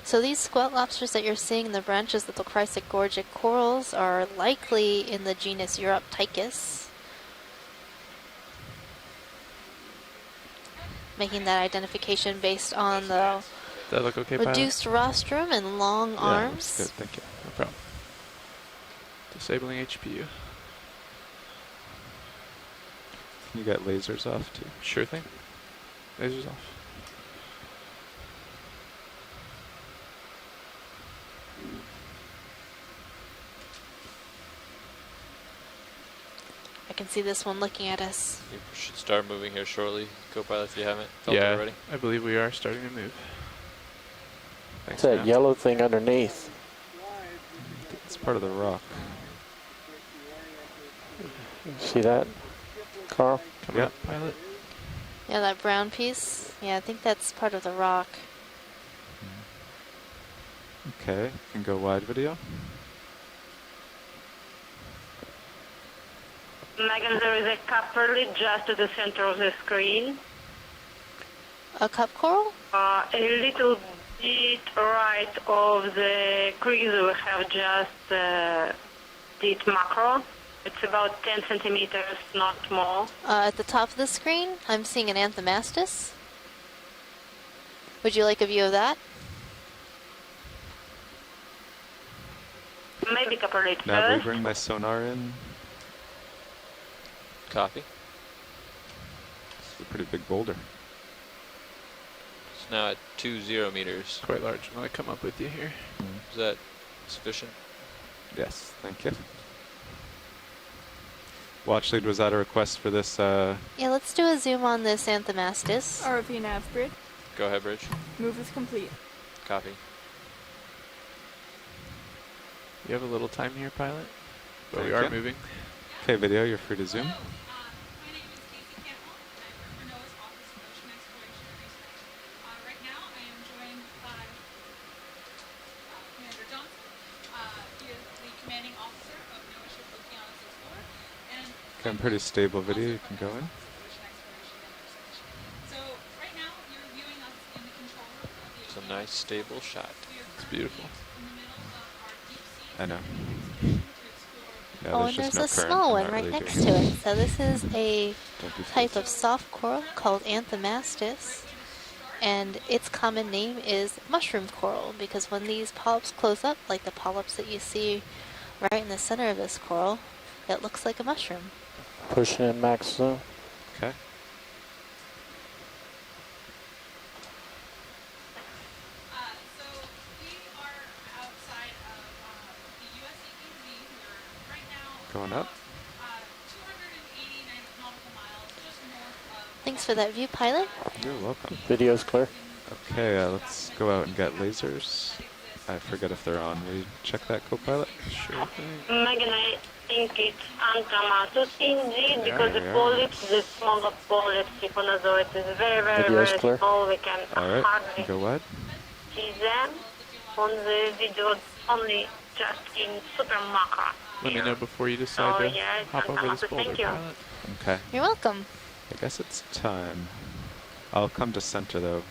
So these squat lobsters that you're seeing in the branches of the Chrysogorgic corals are likely in the genus Europtychus, making that identification based on the that look okay, reduced rostrum and long arms. Good, thank you. No problem. Disabling HPU. Can you get lasers off too? Sure thing. Lasers off. I can see this one looking at us. You should start moving here shortly, co-pilot, if you haven't felt yeah, already. I believe we are starting to move. What's that yellow thing underneath? It's part of the rock. See that, Carl? Coming up, pilot. Yeah, that brown piece. Yeah, I think that's part of the rock. Okay, can go wide video. Megan, there is a copperlet just at the center of the screen. A cup coral? A little bit right of the crease we have just did macro. It's about 10 centimeters, not more. At the top of the screen, I'm seeing an Anthomastus. Would you like a view of that? Maybe copperlet Now first. bring my sonar in. Copy. It's a pretty big boulder. It's now at 20 meters. Quite large. When I come up with you here. Is that sufficient? Yes, thank you. Watch lead, was that a request for this? Yeah, let's do a zoom on this Anthomastus. ROV nav grid. Go ahead, Bridge. Move is complete. Copy. You have a little time here, pilot, but we are moving. Okay, video, you're free to zoom. Okay, I'm pretty stable video, you can go in. It's a nice, stable shot. It's beautiful. I know. Yeah, Oh, and there's a small one right next to it. So this is a type of soft coral called Anthomastus, and its common name is mushroom coral because when these polyps close up, like the polyps that you see right in the center of this coral, it looks like a mushroom. Pushing in max zoom. Okay. Going up. Thanks for that view, pilot. You're welcome. Video's clear. Okay, let's go out and get lasers. I forget if they're on. Will you check that, co-pilot? Sure thing. Megan, I think it's Anthomastus indeed, because the polyps, the smaller polyps, Siphonozoids, is very, very, very clear. small. We can hardly go wide. See them on the video, only just in super macro. Let me know before you decide to hop over this boulder, thank you. pilot. Okay. You're welcome. I guess it's time. I'll come to center though.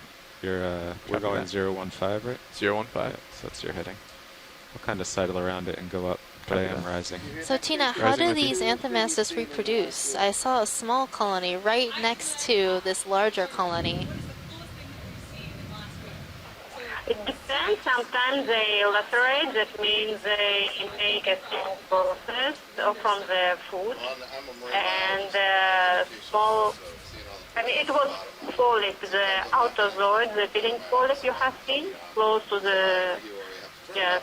You're we're going 015, right? 015. Yeah, so that's your heading. I'll kind of sidle around it and go up, but I am rising. So Tina, how do these Anthomastus reproduce? I saw a small colony right next to this larger colony. It depends. Sometimes they lacerate. That means they make a small process from the food. And small, I mean, it was polyp, the autozoid, the feeding polyp you have seen, close to the, yes.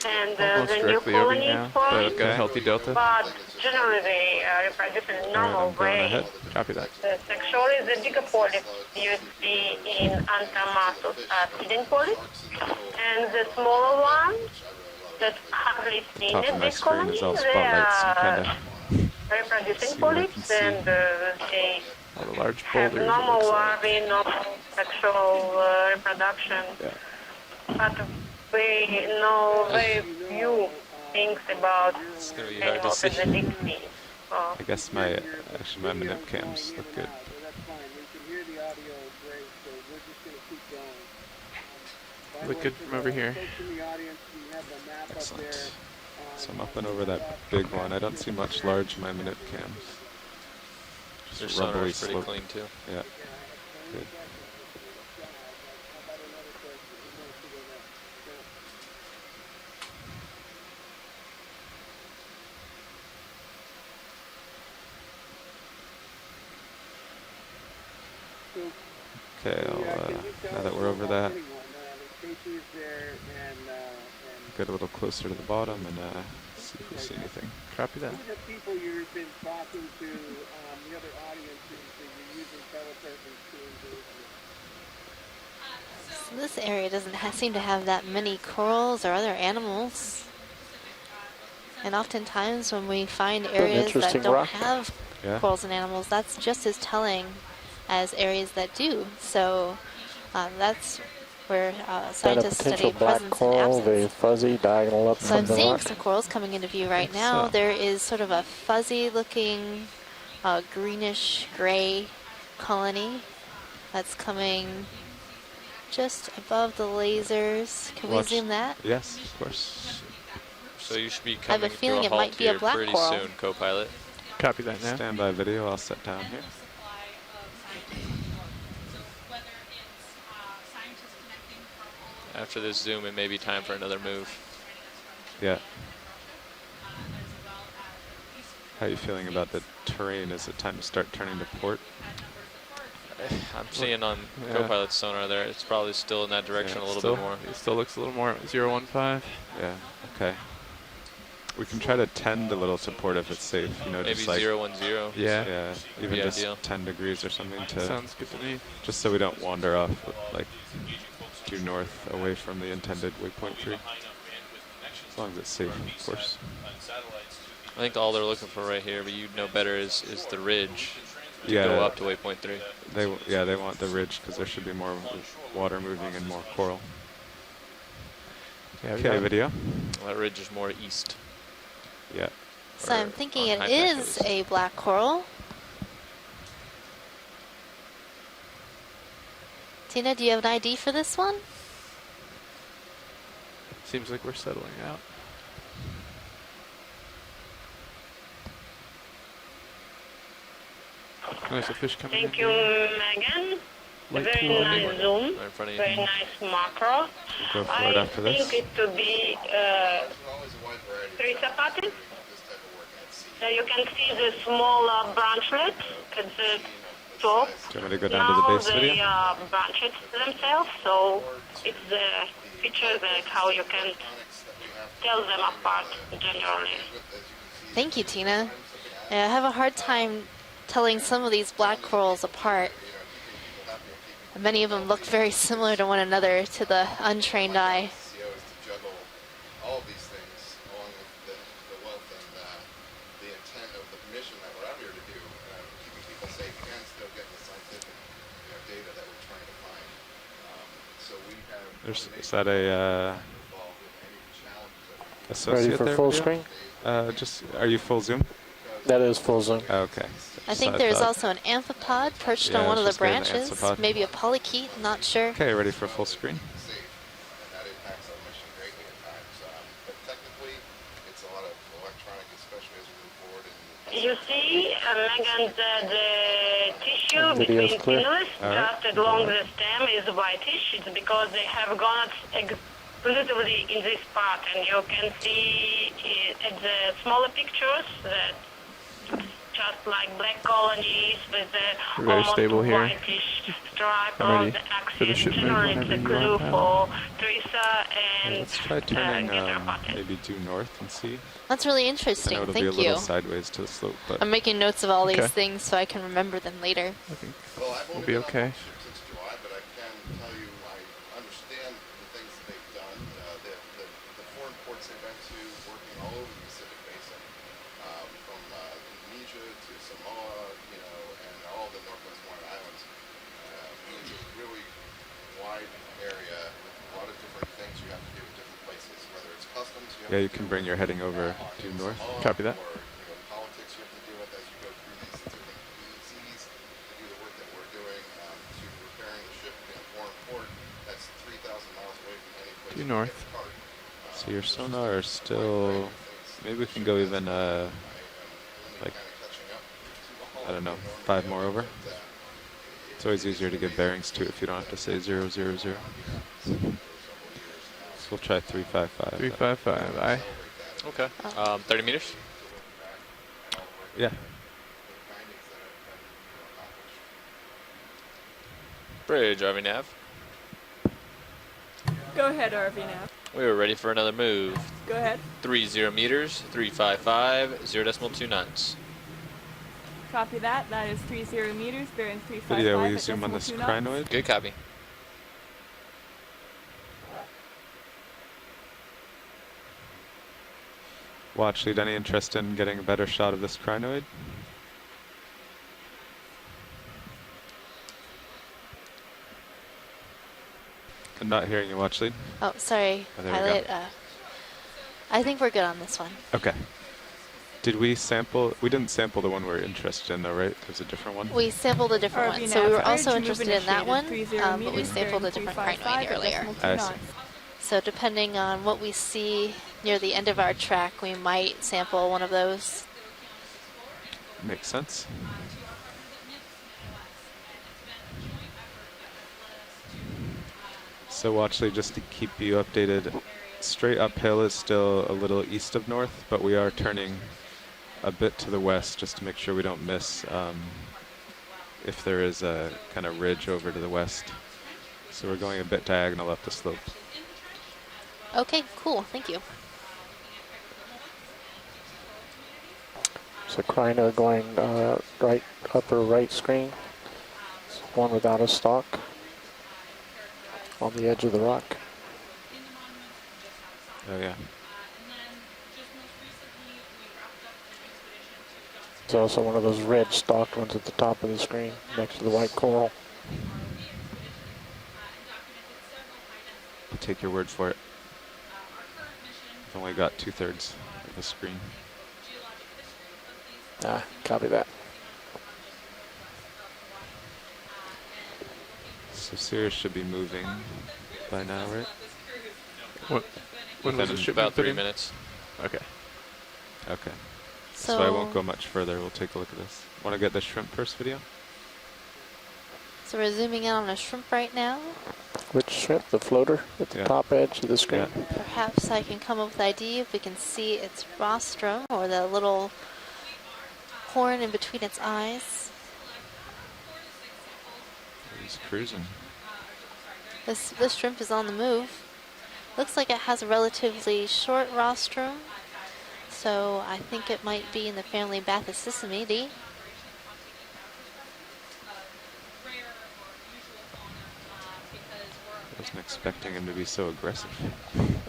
And the new colony is formed. Got a healthy delta. But generally they reproduce in a normal way. Copy that. The sexually, the bigger polyps you see in Anthomastus are feeding polyps, and the smaller ones that hardly seen in this colony, they are reproducing polyps, and they have normal larvae, normal sexual reproduction. But we know very few things about animals in the deep sea. I guess my minute cams look good. Look good from over here. Excellent. So I'm up and over that big one. I don't see much large in my minute cams. Their Just sonar rumbly is pretty slope. clean too. Yeah. Good. Okay, now that we're over that, get a little closer to the bottom and see if we see anything. Copy that. People you've been talking to, the other audiences that you're using telepresence to engage with? So this area doesn't seem to have that many corals or other animals. And oftentimes when we find areas that don't have corals and animals, that's just as telling as areas that do. So that's where scientists study presence and absence. Very fuzzy, diagonal up So I'm from the seeing left. some corals coming into view right now. There is sort of a fuzzy looking greenish gray colony that's coming just above the lasers. Can we zoom that? Yes, of course. So you should be I have a coming to feeling a it halt might be a here black pretty coral. soon, co-pilot. Copy that now. Standby video, I'll set down here. After this zoom, it may be time for another move. Yeah. How are you feeling about the terrain? Is it time to start turning to port? I'm seeing on co-pilot's sonar there, it's probably still in that direction a little bit more. It still looks a little more 015. Yeah, okay. We can try to tend a little to port if it's safe. You know, Maybe just like 010. Yeah, even just ideal. 10 degrees or something to. Sounds good to me. Just so we don't wander off, like due north away from the intended waypoint 3. As long as it's safe, of course. I think all they're looking for right here, but you'd know better, is the ridge to Yeah. go up to waypoint 3. They want the ridge because there should be more water moving and more coral. Yeah, Okay, video. That ridge is more east. Yeah. So I'm thinking it high tech is a black coral. Tina, do you have an ID for this one? Seems like we're settling out. Nice, a fish coming in. Thank you, Megan. A very nice zoom, very nice macro. Go for it after this. I think it to be Chrysogorgic. So you can see the small branchlets at the top. Do you want me to go down to the base video? Now the branchlets themselves, so it's the feature that how you can tell them apart generally. Thank you, Tina. I have a hard time telling some of these black corals apart. Many of them look very similar to one another to the untrained eye. All of these things, along with the wealth and the intent of the mission that what I'm here to do, keeping people safe and still getting the scientific data that we're trying to find. So we have. Is that a associate Ready for there full video? screen? Are you full zoom? That is full zoom. Okay. I think there's also an amphipod perched on one of the branches, maybe a polychaete, not sure. Okay, ready for full screen? You see, Megan, the tissue Video's between clear. pinnules Alright. just along the stem is whitish. It's because they have gone exclusively in this part, and you can see at the smaller pictures that just like black colonies with the Very almost stable here. whitish stripe I'm on ready the for the axis. ship move Generally, it's whenever a you clue are, for Theresa and Let's try turning Gutter maybe due north and see. That's really I know interesting. it'll Thank be a little you. sideways to the slope, but I'm making notes of all Okay. these things so I can remember them later. I think we'll be okay. Since July, but I can tell you I understand the things that they've done, the foreign ports they've been to, working all over the Pacific Basin, from Indonesia to Samoa, and all the Northwest Hawaiian Islands. It's a really wide area with a lot of different things you have to do at different places, whether it's customs. yeah, you can bring your heading over due north. Copy that. Or politics you have to deal with as you go through these different seas to do the work that we're doing, to repairing the ship in a foreign port that's 3,000 miles away from any place. Due north. So your sonar are still. Maybe we can go even like I don't know, 5 more over. It's always easier to get bearings to if you don't have to say 000. So we'll try 355. 355, aye. Okay. 30 meters? Yeah. Bridge, RV nav. Go ahead, RV nav. We are ready for another move. Go ahead. 30 meters, 355, 0.2 knots. Copy that. That is 30 meters, bearing 355. Video, will at you zoom on decimal this 2 knots. crinoid? Good copy. Watch, lead any interest in getting a better shot of this crinoid? I'm not hearing you, watch lead. Oh, sorry, Oh, there we go. pilot. I think we're good on this one. Okay. Did we sample? We didn't sample the one we're interested in, though, right? There's a different one. We sampled a different RV one, so we were nav also bridge, interested move in that one, initiated, 30 but we meters, sampled a bearing different 355 crinoid at earlier. decimal 2 I see. knots. So depending on what we see near the end of our track, we might sample one of those. Makes sense. So watch, lead, just to keep you updated, straight uphill is still a little east of north, but we are turning a bit to the west just to make sure we don't miss if there is a kind of ridge over to the west. So we're going a bit diagonal up the slope. Okay, cool. Thank you. There's a Crinoid going right, upper right screen. There's one without a stalk on the edge of the rock. Oh yeah. There's also one of those red stalked ones at the top of the screen next to the white coral. I'll take your word for it. I've only got 2/3 of the screen. Ah, copy that. So Sirius should be moving by now, right? What? When was the ship? About 3 minutes. Okay. Okay. So I won't go much further. We'll take a look at this. Want to get the shrimp first video? So we're zooming in on a shrimp right now. Which shrimp? The floater at the top edge of the screen? Yeah. Perhaps I can come up with an idea if we can see its rostrum or the little horn in between its eyes. He's cruising. This shrimp is on the move. Looks like it has a relatively short rostrum, so I think it might be in the family Bathysissimidae. I wasn't expecting him to be so aggressive.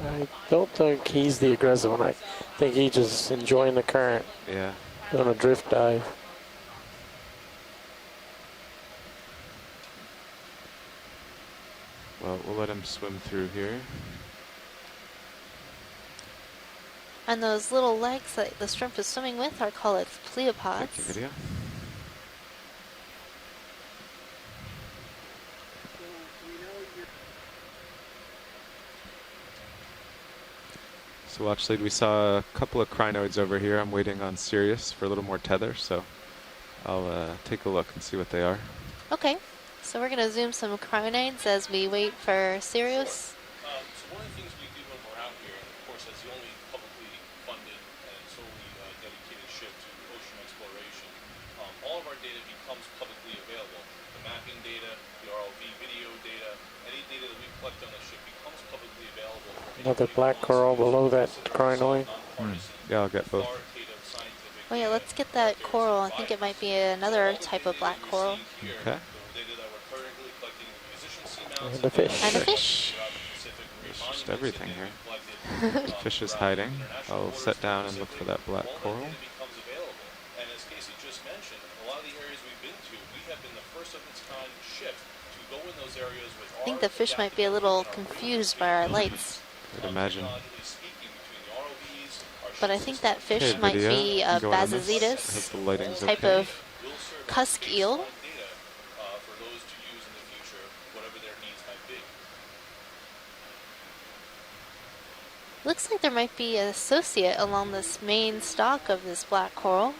I don't think he's the aggressive one. I think he's just enjoying the current. Yeah. Doing a drift dive. Well, we'll let him swim through here. And those little legs that the shrimp is swimming with are called its pleopods. Video. So watch lead, we saw a couple of crinoids over here. I'm waiting on Sirius for a little more tether, so I'll take a look and see what they are. Okay, so we're going to zoom some crinoids as we wait for Sirius. So one of the things we do when we're out here, and of course as the only publicly funded and solely dedicated ship to ocean exploration, all of our data becomes publicly available. The mapping data, the ROV video data, any data that we collect on the ship becomes publicly available. Another black coral below that crinoid. Yeah, I'll get both. Oh yeah, let's get that coral. I think it might be another type of black coral. Okay. And a fish. And a fish. There's just everything here. The fish is hiding. I'll sit down and look for that black coral. And as Casey just mentioned, a lot of the areas we've been to, we have been the first of its kind ship to go in those areas with I think the fish might be a little confused by our lights. I'd imagine. But I think that fish might be a Bazazetus type of cusk eel. Looks like there might be an associate along this main stalk of this black coral.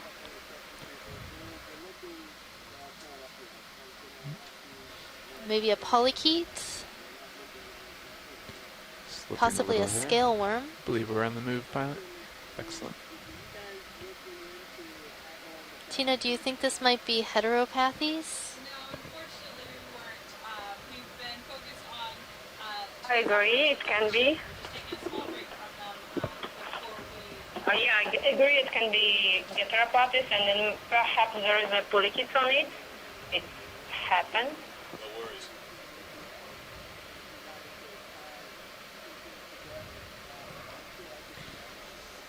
Maybe a polychaete, possibly a scale worm. I believe we're on the move, pilot. Excellent. Tina, do you think this might be heteropathes? I agree, it can be. Yeah, I agree, it can be Heteropathes, and then perhaps there is a Polychaete on it. It happens. No worries.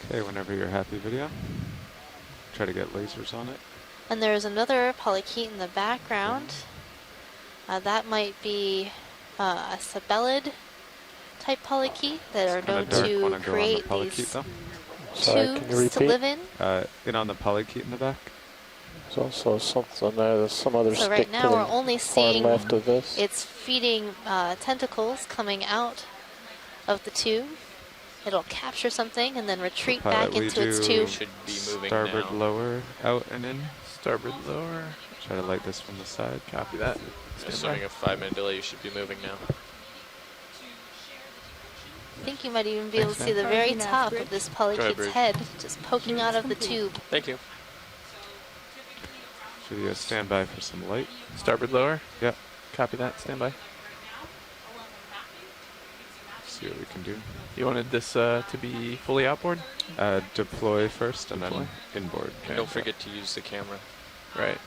Okay, whenever you're happy, video. Try to get lasers on it. And there's another polychaete in the background. That might be a sabellid type polychaete that are known to create these tubes to live in. Get on the polychaete in the back. There's also something there. There's some other so stick right now we're only seeing left of this. It's feeding tentacles coming out of the tube. It'll capture something and then retreat back into its tube. Should be moving starboard now. lower, out and in. Starboard lower. Try to light this from the side. Copy that. Assuming a 5-minute delay, you should be moving now. I think you might even be able to see the very top of this polychaete's head just poking out of the tube. Thank you. Should you stand by for some light? Starboard lower? Yep. Copy that. Stand by. see what we can do. You wanted this to be fully outboard? Deploy first and Deploy. then inboard. And don't forget to use the camera. Right.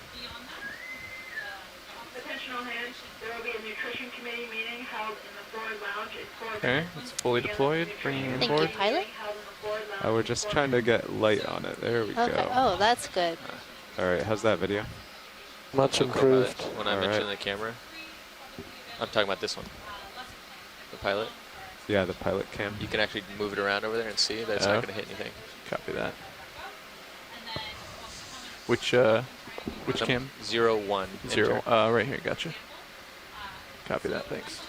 Attention all hands. There will be a nutrition committee meeting held in the forward lounge at 4. Okay, it's fully deployed. Bringing it Thank inboard. you, pilot. We're just trying to get light on it. There we Okay. go. Oh, that's good. All right, how's that video? Much improved. When I mentioned the camera, I'm talking about this one. The pilot. Yeah, the pilot cam. You can actually move it around over there and see that it's not going to hit anything. Copy that. Which cam? 01. 0. Right here. Gotcha. Copy that. Thanks.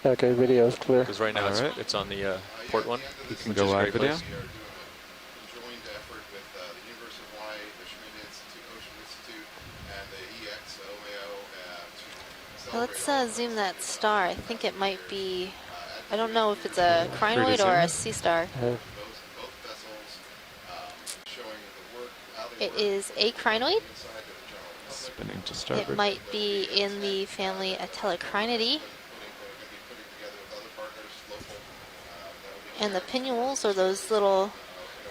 Okay, video is clear. Because right now it's on the port one. You can go live video. Joint effort with the University of Hawaii, the Schmidt Institute, Ocean Institute, and the EX1708 Let's zoom that star. I think it might be, I don't know if it's a Crinoid or a Sea Star. It is a Crinoid. Spinning to starboard. It might be in the family Telecrinidae. And the pinnules, or those little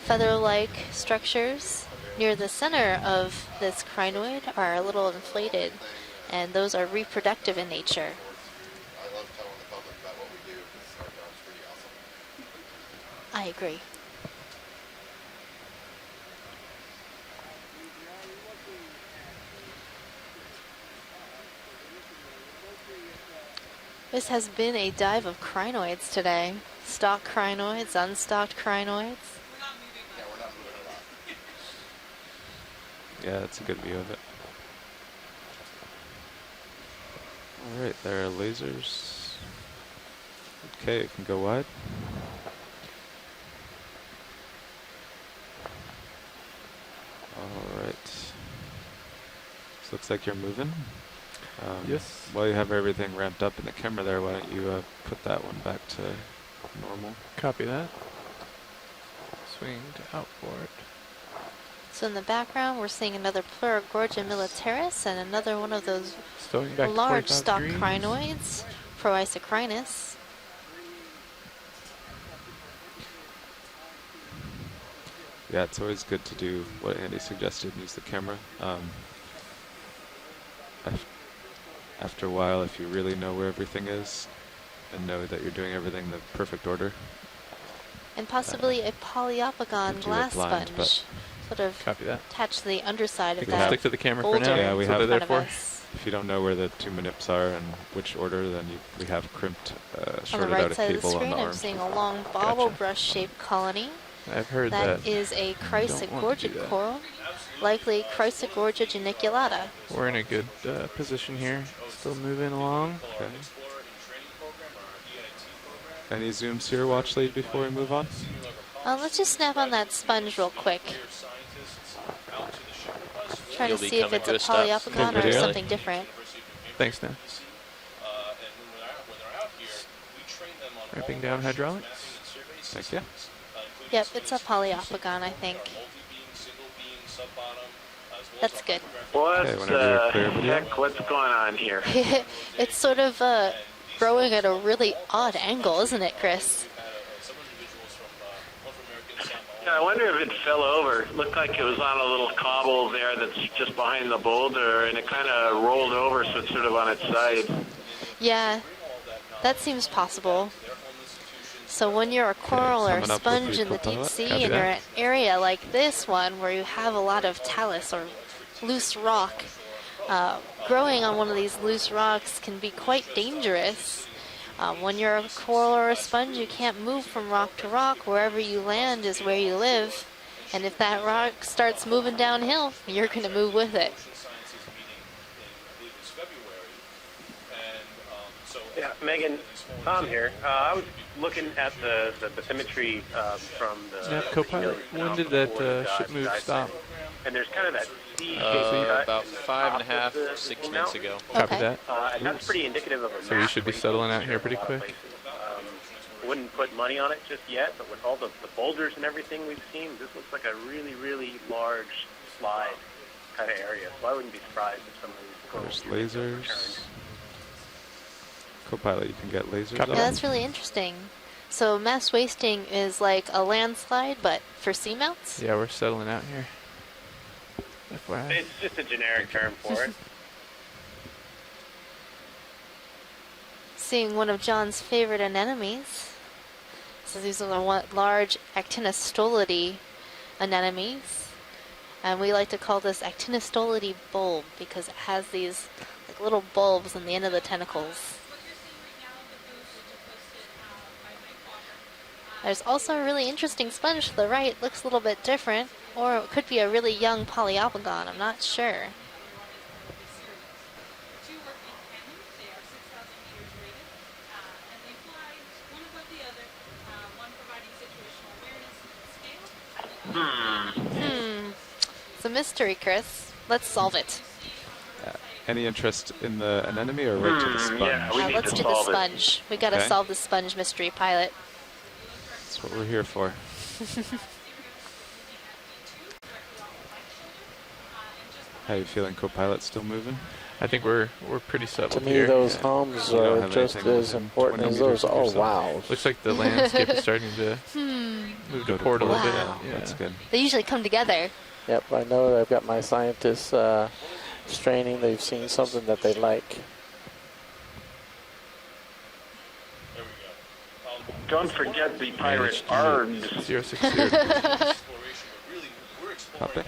feather-like structures near the center of this crinoid, are a little inflated, and those are reproductive in nature. I love telling the public about what we do because our job's pretty awesome. I agree. This has been a dive of crinoids today. Stock crinoids, unstocked crinoids. Yeah, that's a good view of it. All right, there are lasers. Okay, it can go wide. All right. This looks like you're moving. Yes. While you have everything ramped up in the camera there, why don't you put that one back to normal? Copy that. Swing to outboard. So in the background, we're seeing another Chrysogorgic militaris and another one of those large stock crinoids, Proisocrinus. Yeah, it's always good to do what Andy suggested, use the camera. After a while, if you really know where everything is and know that you're doing everything in the perfect order. And possibly a Polyopogon glass blind, sponge, sort of copy that. attached to the underside of We'll that. stick to the camera for boulder now. Yeah, we have in front of for. us. If you don't know where the two manips are and which order, then we have crimped, On the shorted right out a side of the cable on screen, the I'm arm. seeing a long bobble brush-shaped colony. I've heard that is a Chrysogorgic coral, likely Chrysogorgia geniculata. We're in a good position here. Still moving along. Okay. Any zooms here, watch lead, before we move on? Let's just snap on that sponge real quick. Trying to see if it's a Polyopogon or something different. Thanks, Dan. Ramping down hydraulics. Thank you. Yep, it's a Polyopogon, I think. That's good. What the heck? What's going on here? It's sort of growing at a really odd angle, isn't it, Chris? Yeah, I wonder if it fell over. It looked like it was on a little cobble there that's just behind the boulder, and it kind of rolled over, so it's sort of on its side. Yeah, that seems possible. So when you're a coral or a sponge in the deep sea and you're in an area like this one where you have a lot of talus or loose rock, growing on one of these loose rocks can be quite dangerous. When you're a coral or a sponge, you can't move from rock to rock. Wherever you land is where you live. And if that rock starts moving downhill, you're going to move with it. Yeah, Megan, Tom here. I was looking at the bathymetry from the... Yeah, co-pilot, when did that ship move stop? And there's kind of that C-shaped about 5.5, 6 minutes ago. Copy that. And that's pretty indicative of a So we should be settling out here pretty quick. Wouldn't put money on it just yet, but with all the boulders and everything we've seen, this looks like a really, really large slide kind of area. So I wouldn't be surprised if some of these corals... There's lasers. Co-pilot, you can get lasers. Yeah, that's really interesting. So mass wasting is like a landslide, but for seamounts? Yeah, we're settling out here. FYI. It's just a generic term for it. Seeing one of John's favorite anemones. So these are the large actinostolidae anemones. And we like to call this actinostolidae bulb because it has these like little bulbs on the end of the tentacles. There's also a really interesting sponge to the right. Looks a little bit different. Or it could be a really young Polyopogon. I'm not sure. It's a mystery, Chris. Let's solve it. Any interest in the anemone or right to the sponge? Yeah, Let's do the sponge. We gotta solve the sponge mystery, pilot. That's what we're here for. How you feeling, co-pilot? Still moving? I think we're pretty settled To me, here. those homes are just as important as those. Oh, wow. Looks like the landscape is starting to move to port a little bit. Yeah. That's good. They usually come together. Yep, I know I've got my scientists straining. They've seen something that they like. Don't forget the pirate ARGs. 060. Copy.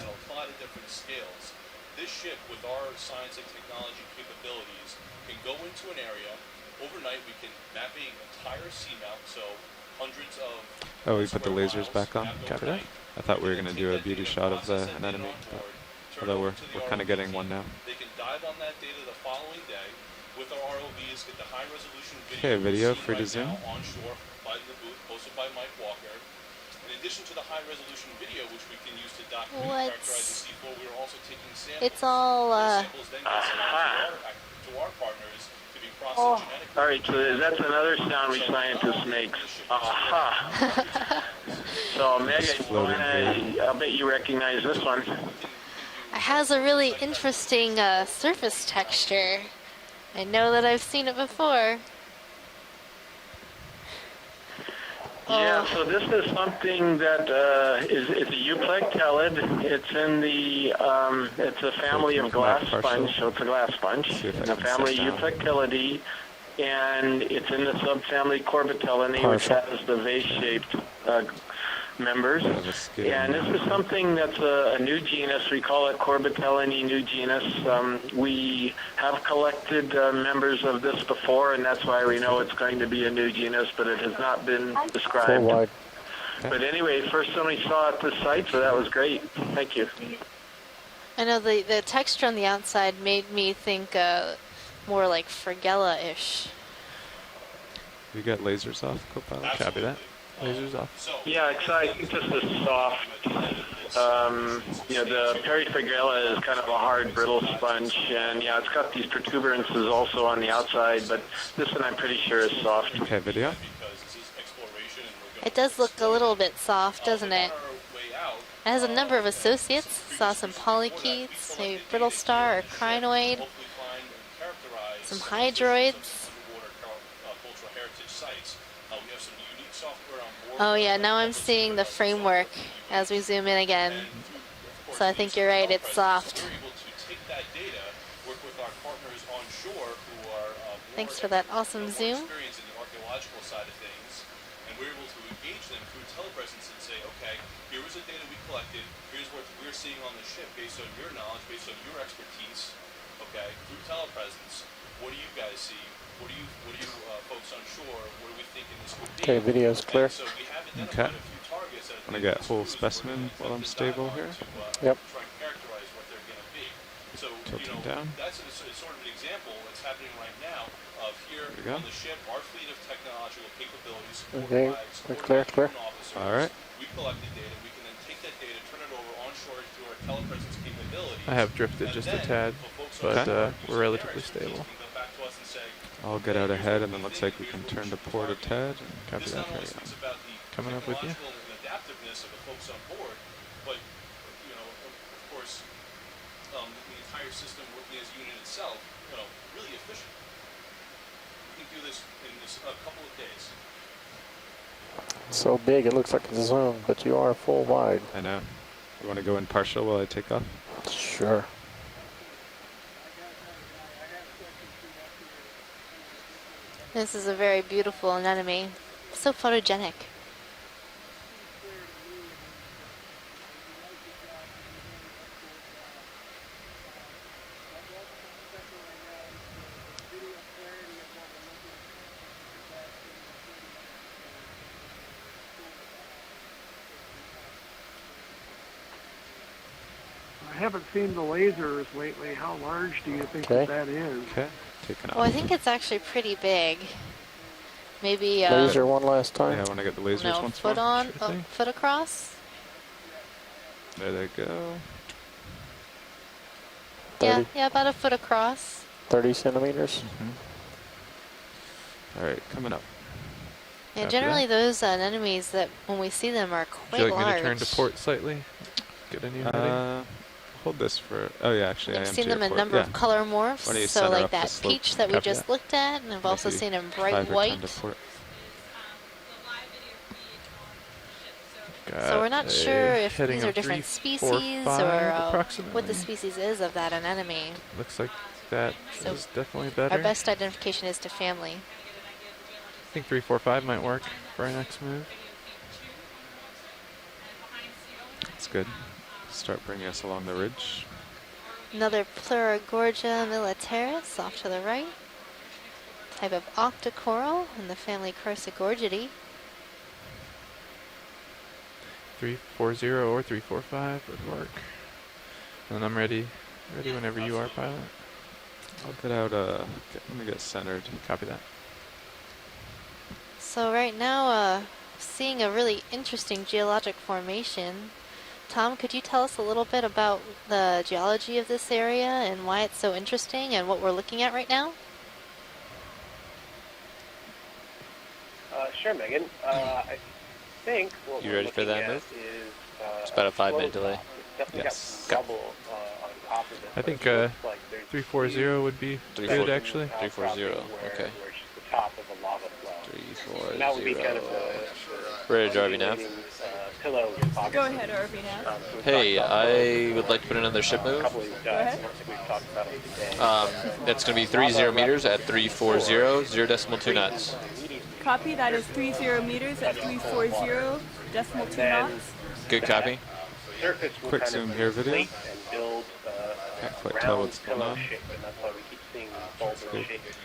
This ship, with our science and technology capabilities, can go into an area. Overnight, we can map an entire seamount, so hundreds of... Oh, we put the lasers back on? Copy that. I thought we were going to do a beauty shot of the anemone, but although we're kind of getting one now. They can dive on that data the following day with our ROVs, get the high-resolution video. Okay, video free to zoom. Onshore by the booth, posted by Mike Walker. In addition to the high-resolution video, which we can use to document and characterize the seafloor, we are also taking samples. It's all, samples then get sent to our partners to be processed genetically. All right, so that's another sound we scientists make. Aha. So, Meg, I'll bet you recognize this one. It has a really interesting surface texture. I know that I've seen it before. Yeah, so this is something that it's a euplectellid. It's in the it's a family of glass sponge, so it's a glass sponge. In the family Euplectellidae, and it's in the subfamily Corbitellinae, which has the vase-shaped members. And this is something that's a new genus. We call it Corbitellinae new genus. We have collected members of this before, and that's why we know it's going to be a new genus, but it has not been described. Okay. But anyway, first one we saw at the site, so that was great. Thank you. I know the texture on the outside made me think more like Fragella-ish. You got lasers off, co-pilot? Copy that. Lasers off. Yeah, I think this is soft. The Perifragella is kind of a hard, brittle sponge, and yeah, it's got these protuberances also on the outside, but this one I'm pretty sure is soft. Okay, video. It does look a little bit soft, doesn't it? It has a number of associates. Saw some polychaetes, maybe brittle star or crinoid, some hydroids. Oh yeah, now I'm seeing the framework as we zoom in again. So I think you're right, it's soft. Thanks for that awesome zoom. And we're able to engage them through telepresence and say, okay, here was the data we collected, here's what we're seeing on the ship based on your knowledge, based on your expertise, okay, through telepresence. What do you guys see? What do you folks on shore, what are we thinking this could be? Okay, video's clear. So we have Okay. I'm going to get whole specimen while I'm stable here. Yep. Try and characterize what they're going to be. So, Tilting down. that's sort of an example that's happening right now of here on the ship, our fleet of technological capabilities. Okay, clear. All right. We collect the data. We can then take that data, turn it over onshore through our telepresence capabilities. I have drifted just a tad, but we're relatively stable. I'll get out ahead, and then looks like we can turn to port a tad. And copy that. Carry on. Coming up with you. Adaptiveness of the folks on board, but of course, the entire system working as a unit itself, really efficient. We can do this in a couple of days. It's so big, it looks like a zone, but you are full wide. I know. You want to go in partial while I take off? Sure. This is a very beautiful anemone. So photogenic. I haven't seen the lasers lately. How large do you think that is? Okay, taking off. Well, I think it's actually pretty big. Maybe laser one last time. Yeah, I want to get the lasers no, once foot more. on, Sure thing. foot across. There they go. Yeah, about a foot across. 30 centimeters. All right, coming up. Yeah, Copy generally that. those anemones that when we see them are quite Would you like large. me to turn to port slightly? Get a new heading? Hold this for. Oh yeah, actually, I've I am seen to them your in a port. number Yeah. of color morphs, Why don't you so center like up the that slope? peach that we Copy just that. looked at, and I've also Maybe seen in bright 5 or 10 white. to port. So we're not sure if heading these are of different 3, species 4, 5 or what approximately. the species is of that anemone. Looks like that So is definitely better. Our best identification is to family. I think 3, 4, 5 might work for our next move. That's good. Start bringing us along the ridge. Another Pleurogorgia militaris off to the right. Type of octocoral in the family Chrysogorgidae. 340 or 345 would work. And I'm ready whenever you are, pilot. I'll get out. Let me get centered. Copy that. So right now, seeing a really interesting geologic formation. Tom, could you tell us a little bit about the geology of this area and why it's so interesting and what we're looking at right now? Sure, Megan. I think what You we're ready for looking that at move? is It's about a 5-minute slow delay. top. It's definitely Yes. got rubble on top of it. I but think it looks like there's 340 would be 340. good, actually. 340, okay. where it's just the top of a lava flow. 340. And that would be kind of the Ready to RV nav? pillow. Go ahead, RV now. Hey, I would like to put another ship move. Go ahead. That's going to be 30 meters at 340, 0.2 knots. Copy, that is 30 meters at 340.2 knots. Good copy. Quick zoom here, video. And build Can't quite tell what's going pillow on. shape, and that's why we keep seeing these bulbous shapes.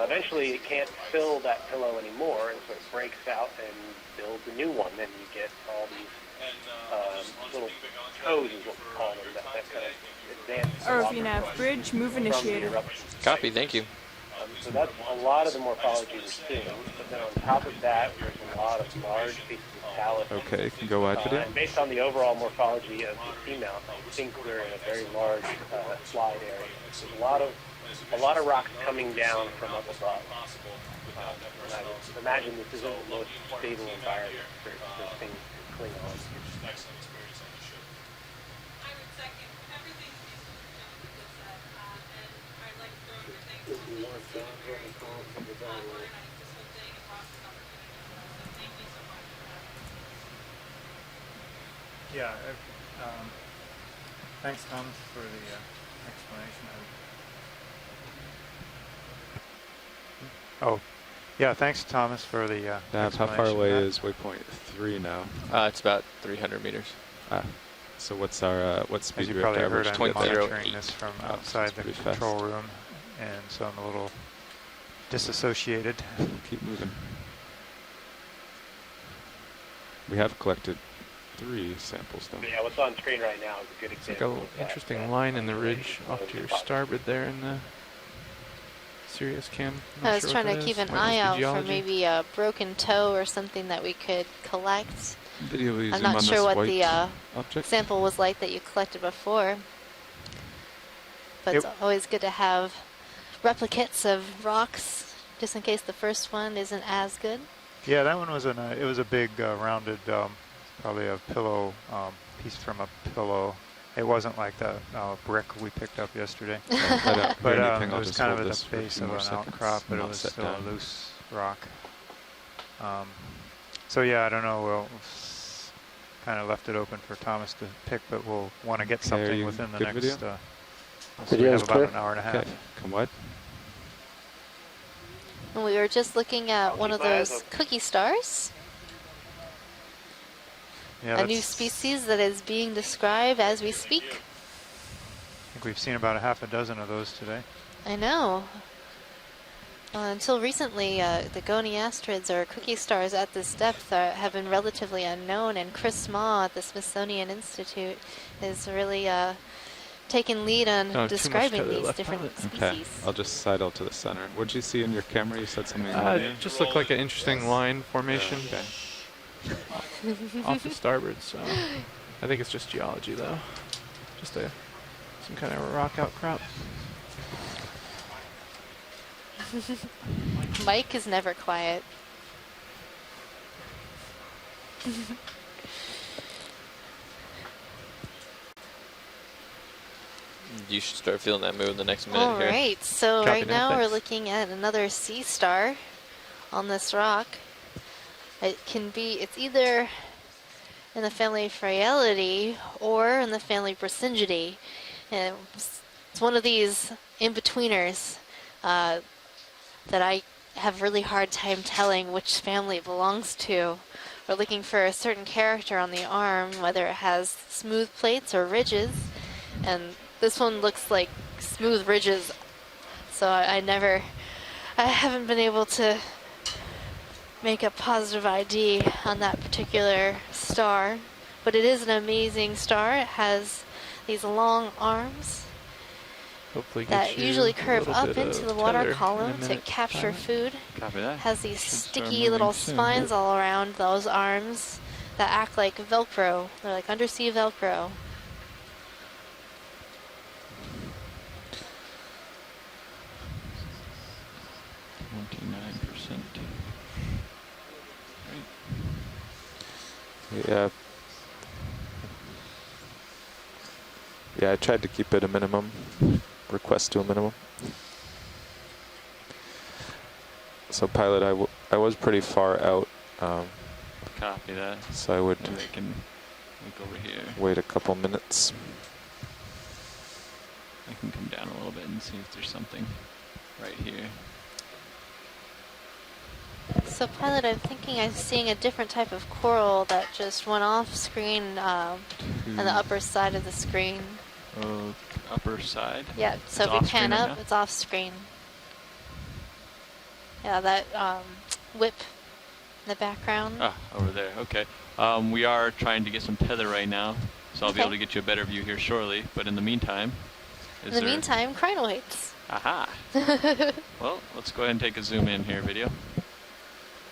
Eventually, it can't fill that pillow anymore, and so it breaks out and builds a new one. Then you get all these little toes, is what we call them, that kind of advance. RV nav bridge, move initiated. Copy, thank you. So that's a lot of the morphology we're seeing. But then on top of that, there's a lot of large pieces of talus. Okay, can go wide video. And based on the overall morphology of the seamount, I think we're in a very large slide area. There's a lot of rocks coming down from up above. And I would imagine this isn't the most stable environment for things to cling on. Yeah, thanks, Tom, for the explanation. Oh, yeah, thanks, Thomas, for the Nav, how far explanation. away is waypoint 3 now? It's about 300 meters. So what's our what speed As you do we have probably to heard, average? I'm 0.08. monitoring this from outside the pretty control fast. room, and so I'm a little disassociated. Keep moving. We have collected 3 samples though. Yeah, what's on screen right now is a good It's like example. an interesting line in the ridge off to your starboard there in the Sirius cam. I was trying to keep an eye out for maybe a broken toe or something that we could collect. Video will I'm zoom not on sure this what white the object. sample was like that you collected before. But it's always good to have replicates of rocks, just in case the first one isn't as good. Yeah, that one was it was a big rounded, probably a pillow piece from a pillow. It wasn't like the brick we picked up yesterday. But it was kind of at the base of an outcrop, but it was still a loose rock. So yeah, I don't know. We'll kind of left it open for Thomas to pick, but we'll want to get something within the next. Video? So we have about an hour and a half. Okay. Come what? We were just looking at one of those cookie stars. Yeah, a new species that is being described as we speak. I think we've seen about a half a dozen of those today. I know. Until recently, the goniastrids or cookie stars at this depth have been relatively unknown, and Chris Ma at the Smithsonian Institute is really taking lead on describing these different species. Okay, I'll just sidle to the center. What did you see in your camera? You said something. It just looked like an interesting line formation. Okay. Off the starboard, so I think it's just geology though. Just some kind of a rock outcrop. Mike is never quiet. You should start feeling that move in the next minute. All here. right, so right now we're looking at another sea star on this rock. It's either in the family Phragalidae or in the family Bracyngidae. And it's one of these in-betweeners that I have really hard time telling which family it belongs to. We're looking for a certain character on the arm, whether it has smooth plates or ridges, and this one looks like smooth ridges, so I haven't been able to make a positive ID on that particular star, but it is an amazing star. It has these long arms that usually curve up into the water column to capture food. Copy that. Has these sticky little spines all around those arms that act like Velcro. They're like undersea Velcro. Yeah. Yeah, I tried to keep it a minimum. Request to a minimum. So pilot, I was pretty far out. Copy that. So I would They can look over here. wait a couple minutes. I can come down a little bit and see if there's something right here. So pilot, I'm thinking I'm seeing a different type of coral that just went off screen on the upper side of the screen. Upper side? Yeah, so if we pan up, it's off screen. Yeah, that whip in the background. Ah, over there, okay. We are trying to get some tether right now, so I'll be able to get you a better view here shortly, but in the meantime... In the meantime, crinoids. Aha! Well, let's go ahead and take a zoom in here, video.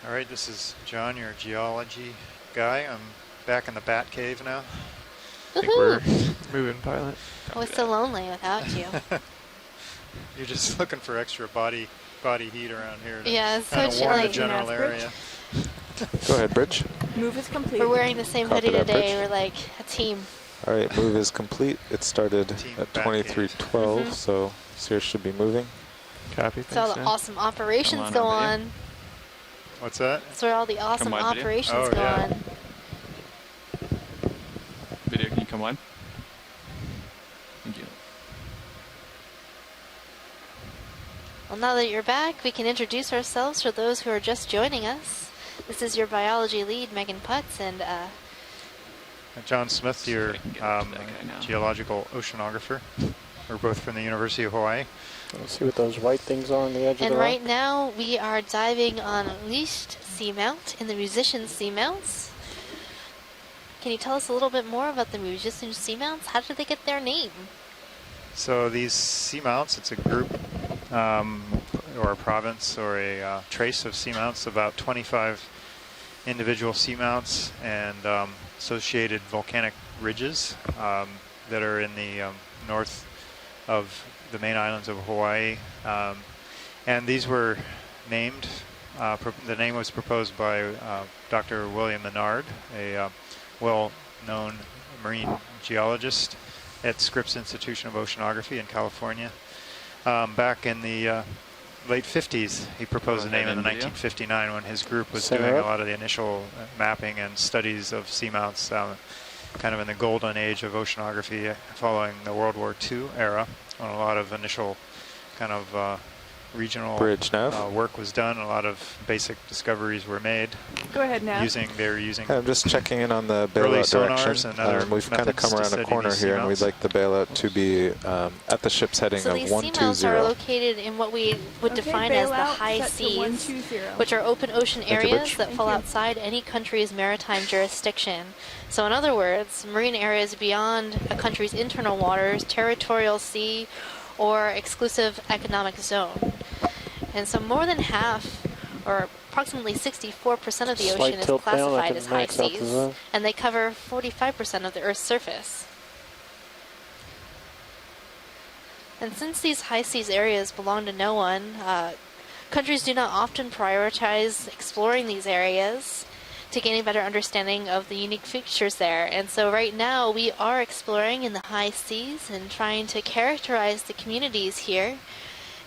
All right, this is John, your geology guy. I'm back in the bat cave now. I think we're moving, pilot. I was so lonely without you. You're just looking for extra body heat around here. Yeah, it's so kind of warm the chilly. general area. Go ahead, Bridge. Move is complete. We're wearing the same Copy hoodie that, today. Bridge. We're like a team. All right, move is complete. It started at 23:12, so Sears should be moving. Copy. That's all the awesome operations go on. What's that? That's where all the awesome operations go on. Video, can you come on? Thank you. Well, now that you're back, we can introduce ourselves for those who are just joining us. This is your biology lead, Megan Putz, and John Smith, your geological oceanographer. We're both from the University of Hawaii. Let's see what those white things are on the edge of the and rock. right now we are diving on leashed seamount in the musician seamounts. Can you tell us a little bit more about the musician seamounts? How did they get their name? So these seamounts, it's a group or a province or a trace of seamounts, about 25 individual seamounts and associated volcanic ridges that are in the north of the main islands of Hawaii. And these were named, the name was proposed by Dr. William Menard, a well-known marine geologist at Scripps Institution of Oceanography in California, back in the late 50s. He proposed the name in the 1959 when his group was doing a lot of the initial mapping and studies of seamounts, kind of in the golden age of oceanography following the World War II era, when a lot of initial kind of regional work was done. A lot of basic discoveries were made. Go ahead now. They were using I'm just checking in on the bailout direction. We've kind of come around a corner here, and we'd like the bailout to be at the ship's heading So of these 120. seamounts are located in what we would define as the high seas, which are open ocean areas that fall outside any country's maritime jurisdiction. So in other words, marine areas beyond a country's internal waters, territorial sea, or exclusive economic zone. And so more than half, or approximately 64% of the ocean is classified as high seas, and they cover 45% of the Earth's surface. And since these high seas areas belong to no one, countries do not often prioritize exploring these areas to gain a better understanding of the unique features there. And so right now we are exploring in the high seas and trying to characterize the communities here.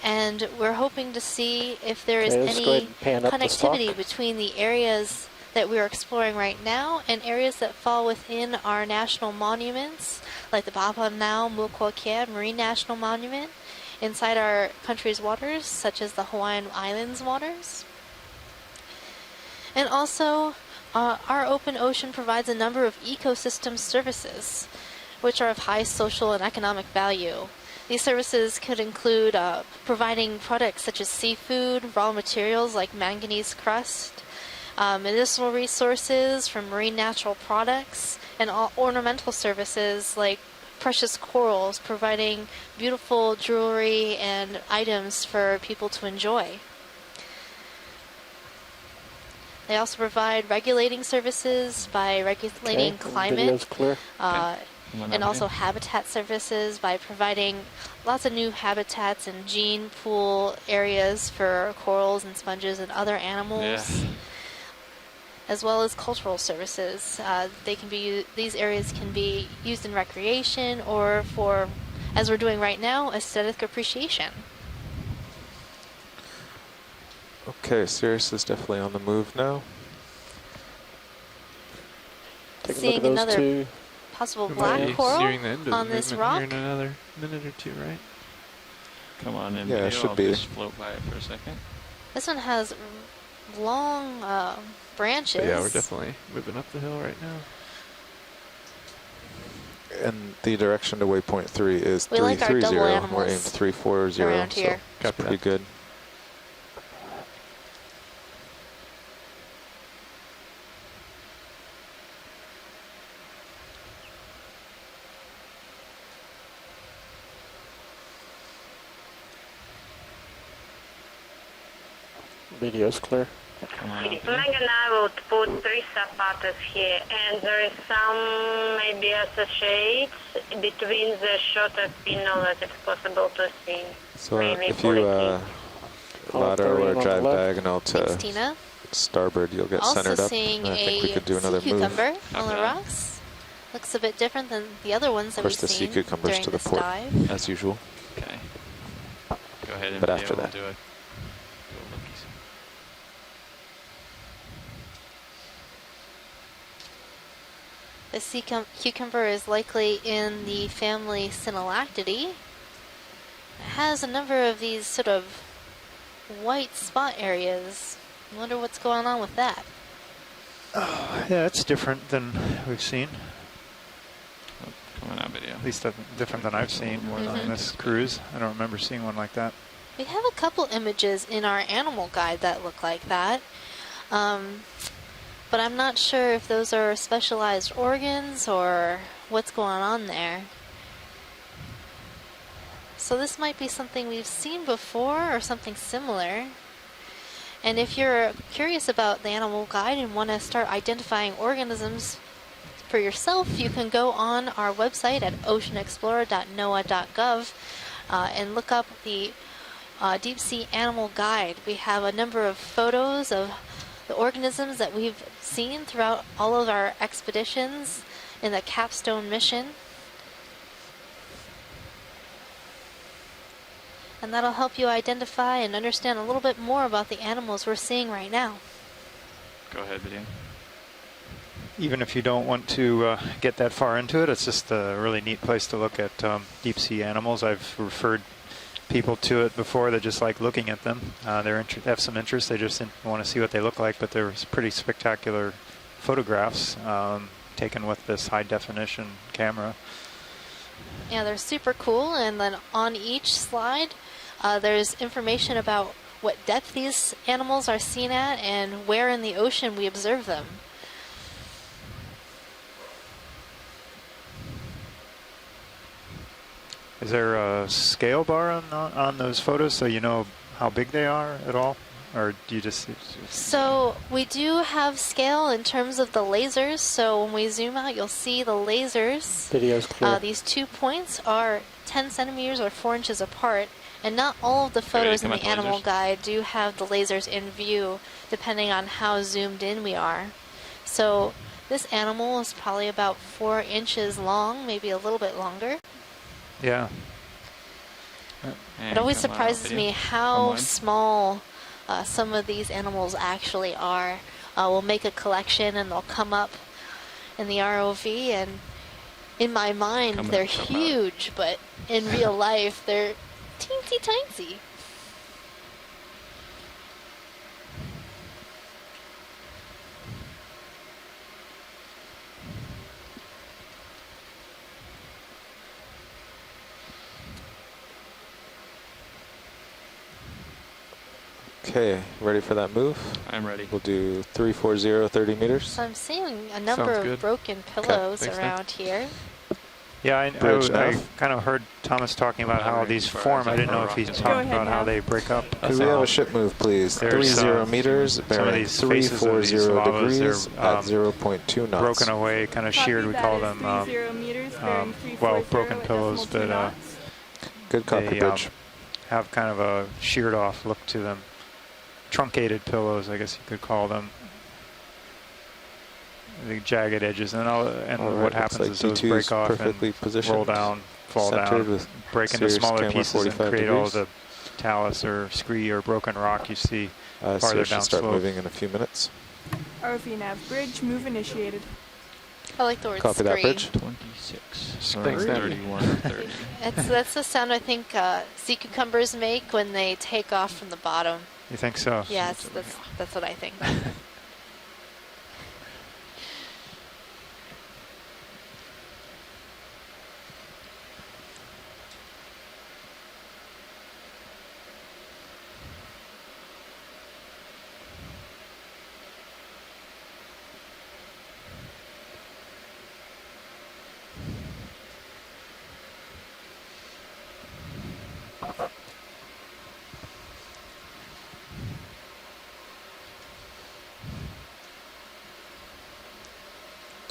And we're hoping to see if there is any connectivity between the areas that we're exploring right now and areas that fall within our national monuments, like the Papahanaumokuakea Marine National Monument, inside our country's waters, such as the Hawaiian Islands waters. And also, our open ocean provides a number of ecosystem services, which are of high social and economic value. These services could include providing products such as seafood, raw materials like manganese crust, medicinal resources from marine natural products, and ornamental services like precious corals, providing beautiful jewelry and items for people to enjoy. They also provide regulating services by regulating climate, and also habitat services by providing lots of new habitats and gene pool areas for corals and sponges and other animals, as well as cultural services. These areas can be used in recreation or for, as we're doing right now, aesthetic appreciation. Okay, Sirius is definitely on the move now. Seeing another possible black coral on this rock. Here in another minute or two, right? Come on in. Yeah, it should be. Just float by it for a second. This one has long branches. But yeah, we're definitely moving up the hill right now. And the direction to waypoint 3 is 330. Like our double animals we're aimed 340, around here. So it's pretty good. Video's clear. Meg and I would put 3 subparters here, and there is some maybe associates between the shorter pintle that it's possible to see. So maybe if you ladder or drive diagonal to starboard, you'll get also centered up. Seeing I think we could do another sea move. cucumber on the rocks. Looks a bit different than the other ones that we've seen. Of course, the sea cucumbers during to the this port, dive. as usual. Okay. Go ahead and but after that. do it. The sea cucumber is likely in the family Synallactidae. It has a number of these sort of white spot areas. I wonder what's going on with that. Yeah, it's different than we've seen. Coming out video. At least different than I've seen on this cruise. I don't remember seeing one like that. We have a couple images in our animal guide that look like that. But I'm not sure if those are specialized organs or what's going on there. So this might be something we've seen before or something similar. And if you're curious about the animal guide and want to start identifying organisms for yourself, you can go on our website at oceanexplorer.noaa.gov and look up the Deep Sea Animal Guide. We have a number of photos of the organisms that we've seen throughout all of our expeditions in the Capstone mission. And that'll help you identify and understand a little bit more about the animals we're seeing right now. Go ahead, video. Even if you don't want to get that far into it, it's just a really neat place to look at deep sea animals. I've referred people to it before that just like looking at them. They have some interest. They just want to see what they look like, but there's pretty spectacular photographs taken with this high definition camera. Yeah, they're super cool, and then on each slide there's information about what depth these animals are seen at and where in the ocean we observe them. Is there a scale bar on those photos so you know how big they are at all? Or do you just... So we do have scale in terms of the lasers. So when we zoom out, you'll see the lasers. Video's clear. These 2 points are 10 centimeters or 4 inches apart. And not all of the photos in the animal guide do have the lasers in view, depending on how zoomed in we are. So this animal is probably about 4 inches long, maybe a little bit longer. Yeah. It always surprises me how small some of these animals actually are. We'll make a collection and they'll come up in the ROV, and in my mind they're huge, but in real life they're teensy tiny. Okay, ready for that move? I'm ready. We'll do 340, 30 meters. So I'm seeing a number of broken pillows around here. Yeah, I kind of heard Thomas talking about how these form. I didn't know if he's talking about how they break up. Could we have a ship move, please? 30 meters, bearing 340 degrees at 0.2 knots. Broken away, kind of sheared, we call them, well, broken pillows, but good copy, Bridge. Have kind of a sheared off look to them. Truncated pillows, I guess you could call them. The jagged edges, and what happens is those break off and roll down, fall down, break into smaller pieces and create all the talus or scree or broken rock you see farther down start slope. moving in a few minutes. ROV nav bridge, move initiated. I like the word Copy scree. that, Bridge. 26, 31, 30. That's the sound I think sea cucumbers make when they take off from the bottom. You think so? Yes, that's what I think.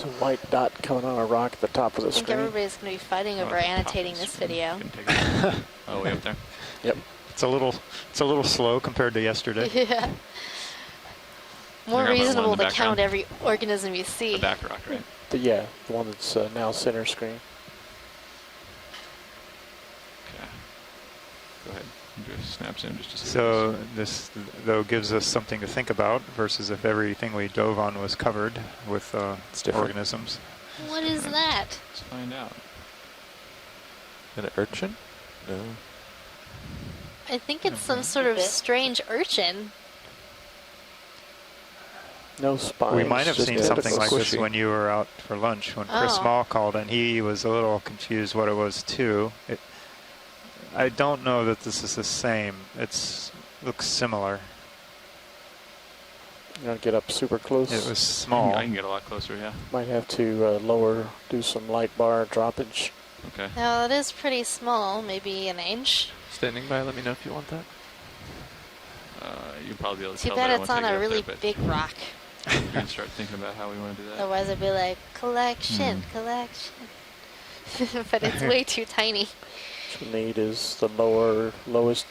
It's a white dot coming on a rock at the top of the I think screen. everybody's going to be fighting over annotating this video. Oh, way up there. Yep. It's a little slow compared to yesterday. Yeah. More reasonable to count every organism you see. The back rock, right? Yeah, the one that's now center screen. Okay. Go ahead. Do a snap zoom just to see. So this, though, gives us something to think about versus if everything we dove on was covered with organisms. What is that? Let's find out. An urchin? No. I think it's some sort of strange urchin. No spines. We might have seen something like this when you were out for lunch, when Chris Small called, and he was a little confused what it was too. I don't know that this is the same. It looks similar. You gotta get up super close. It was small. I can get a lot closer, yeah. Might have to do some light bar droppage. Okay. Now it is pretty small, maybe an inch. Standing by, let me know if you want that. You'll probably be able to Too tell bad better it's once on I a get really up there, big rock. We can start thinking about how we want to do that. Otherwise I'd be like, collection. But it's way too tiny. What you need is the lowest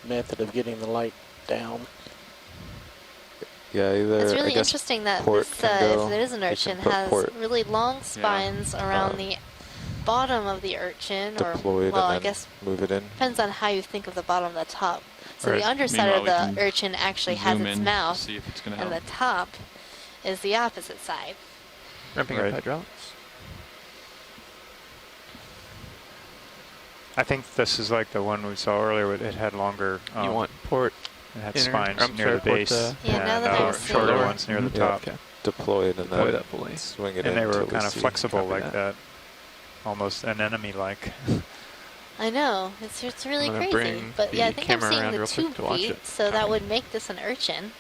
method of getting the light down. Yeah, either. It's really interesting that this, if it is an urchin, has really long spines around the bottom of the urchin, deploy it well, I and guess then move it in. depends on how you think of the bottom and the top. So Right. the underside Meanwhile, of we the can urchin actually has zoom its in to mouth, see if it's gonna and the help. top is the opposite side. Ramping Right. up hydraulics. I think this is like the one we saw earlier. It had longer. You want port. It had inner- spines I'm near sorry, the base. port, Yeah, now that and I'm seeing shorter it. ones near the Yeah. top. Okay. Deploy it and Deploy then that fully. swing it And in. they were till we kind of see. flexible Copy like that. that. Almost an enemy-like. I know, it's really I'm gonna crazy. bring But yeah, I the think I'm camera seeing around the real quick tube to watch feet, it. so that would make this an urchin.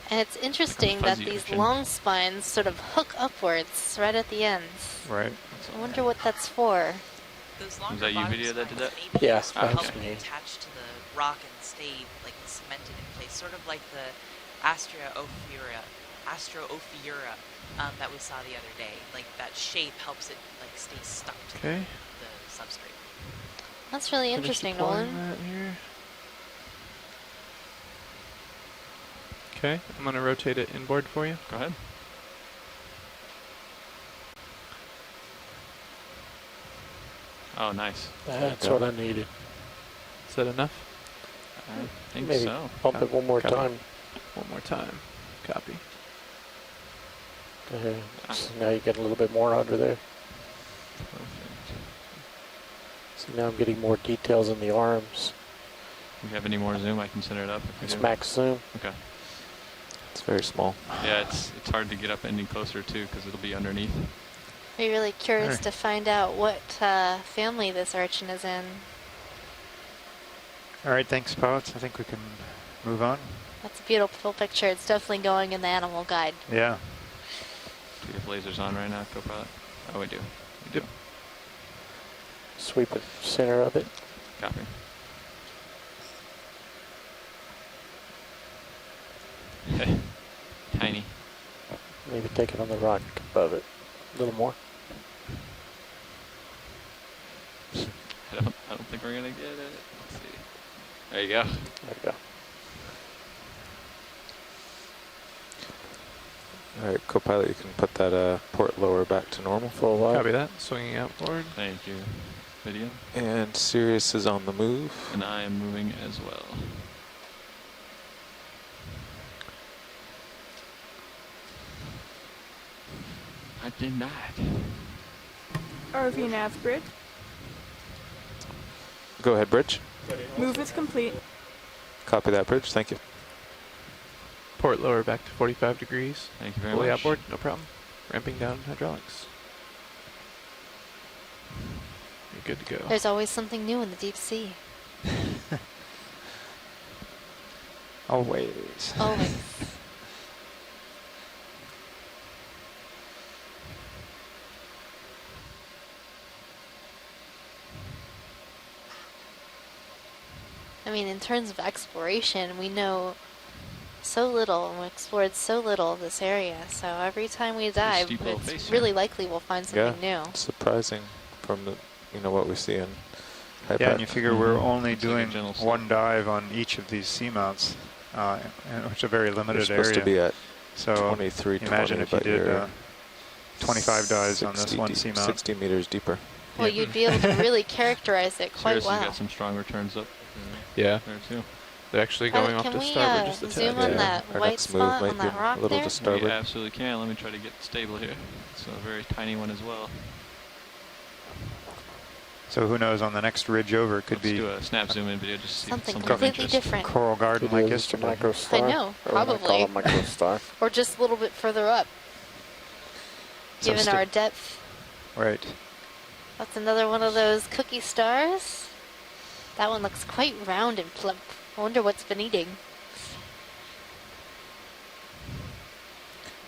And it's interesting that fuzzy these urchin. long spines sort of hook upwards right at the ends. Right. I wonder what that's for. Those longer Was that you bottom video that did that? spines maybe Yeah, used to help that's it me. attach to the rock and stay like cemented in place, sort of like the Astrophyra that we saw the other day. Like that shape helps it like stay stuck to Okay. the substrate. That's really Finish interesting, deploying Nolan. that here. Okay, I'm going to rotate it inboard for you. Go ahead. Oh, nice. That's what I needed. Is that enough? I think Maybe so. bump it one more Copy. time. One more time. Copy. Okay. So now you get a little bit more under there. Perfect. So now I'm getting more details in the arms. If you have any more zoom, I can set it up. If we It's do. max zoom. Okay. It's very small. Yeah, it's hard to get up any closer too because it'll be underneath. Be really curious Alright. to find out what family this urchin is in. All right, thanks, pilots. I think we can move on. That's a beautiful picture. It's definitely going in the animal guide. Yeah. Do you have lasers on right now, Copilot? Oh, we do. We do. Sweep it center of it. Copy. Tiny. Maybe take it on the rock above it. A little more. I don't think we're gonna get it. Let's see. There you go. There you go. All right, Copilot, you can put that port lower back to normal. Full wide. Copy that. Swinging out forward. Thank you. Video. And Sirius is on the move. And I am moving as well. I did not. ROV nav bridge. Go ahead, Bridge. Move is complete. Copy that, Bridge. Thank you. Port lower back to 45 degrees. Thank you very Fully much. outboard, no problem. Ramping down hydraulics. You're good to go. There's always something new in the deep sea. Always. Always. I mean, in terms of exploration, we know so little, and we explored so little of this area. So every time we dive, steep little it's face really here. likely we'll find something new. Surprising from the, what we see in Yeah, and you figure we're only Looks like a doing gentle slope. one dive on each of these seamounts, which is a very You're limited supposed area. to be at So 23, imagine 20, if you but did you're 25 dives on this 60 one deep- seamount. 60 meters deeper. Well, you'd be able to really characterize it quite Seriously, well. got some strong returns up Yeah. there too. They're actually Pilot, going off can to we, starboard just a zoom tad. on Yeah. that Our white next move spot might on be that rock a little there? We starboard. absolutely can. Let me try to get stable here. It's a very tiny one as well. So who knows, on the next ridge over, it could Let's be do a snap zoom in video just to see Something if it's completely of interest. different. coral garden Could like use a yesterday. micro star. I know, Or what I call probably. a micro star. Or just a little bit further up. So Given our depth. Right. That's another one of those cookie stars. That one looks quite round and plump. I wonder what's been eating.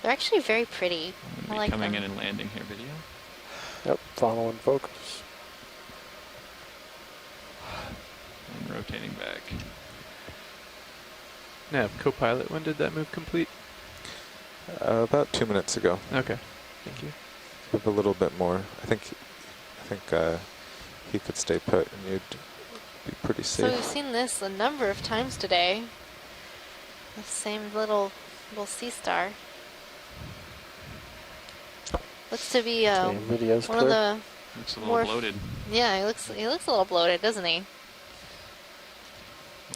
They're actually very pretty. I'm I gonna be like coming them. in and landing here video. Yep, following focus. And rotating back. Nav, Copilot, when did that move complete? About 2 minutes ago. Okay, thank you. Give a little bit more. I think he could stay put, and you'd be pretty So safe. we've seen this a number of times today. The same little sea star. Looks to be video's one clear. of the Looks a little more bloated. Yeah, he looks a little bloated, doesn't he?